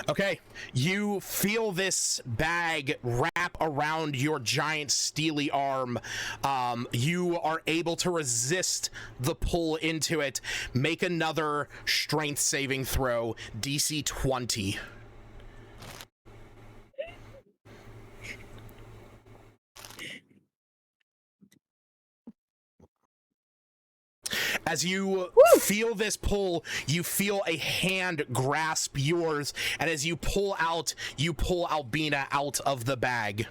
Okay, you feel this bag wrap around your giant steely arm. You are able to resist the pull into it. Make another strength saving throw, DC 20. As you feel this pull, you feel a hand grasp yours, and as you pull Albina out of the bag.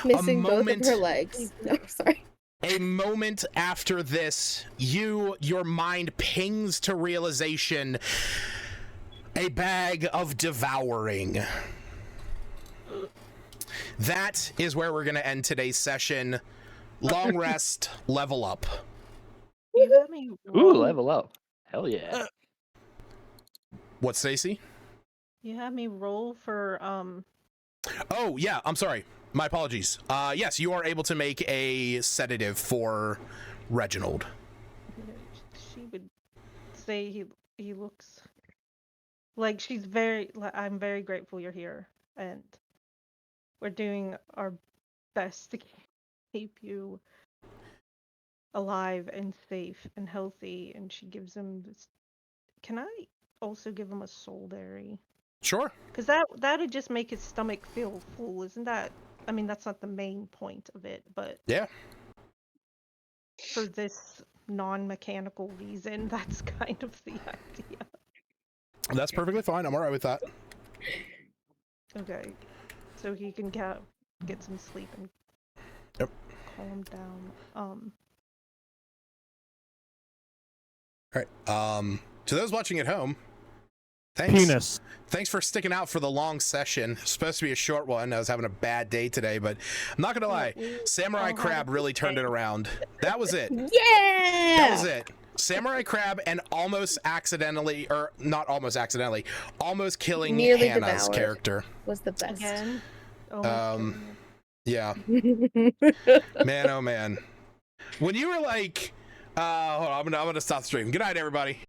Missing both of her legs. No, sorry. A moment after this, your mind pings to realization, a bag of devouring. That is where we're going to end today's session. Long rest, level up. You had me Ooh, level up. Hell yeah. What, Stacy? You had me roll for Oh, yeah, I'm sorry. My apologies. Yes, you are able to make a sedative for Reginald. She would say he looks like she's very. I'm very grateful you're here, and we're doing our best to keep you alive and safe and healthy. And she gives him this. Can I also give him a soul berry? Sure. Because that'd just make his stomach feel full, isn't that? I mean, that's not the main point of it, but yeah, for this non-mechanical reason, that's kind of the idea. That's perfectly fine. I'm all right with that. Okay, so he can get some sleep and calm down. All right. To those watching at home, thanks. Thanks for sticking out for the long session. It's supposed to be a short one. I was having a bad day today, but I'm not gonna lie. Samurai Crab really turned it around. That was it. Yeah. That was it. Samurai Crab and almost accidentally, or not almost accidentally, almost killing Nearly Hannah's devoured. character. Was the best. Again. Almost killing it. Yeah. Man, oh man. When you were like, hold on, I'm gonna stop the stream. Good night, everybody.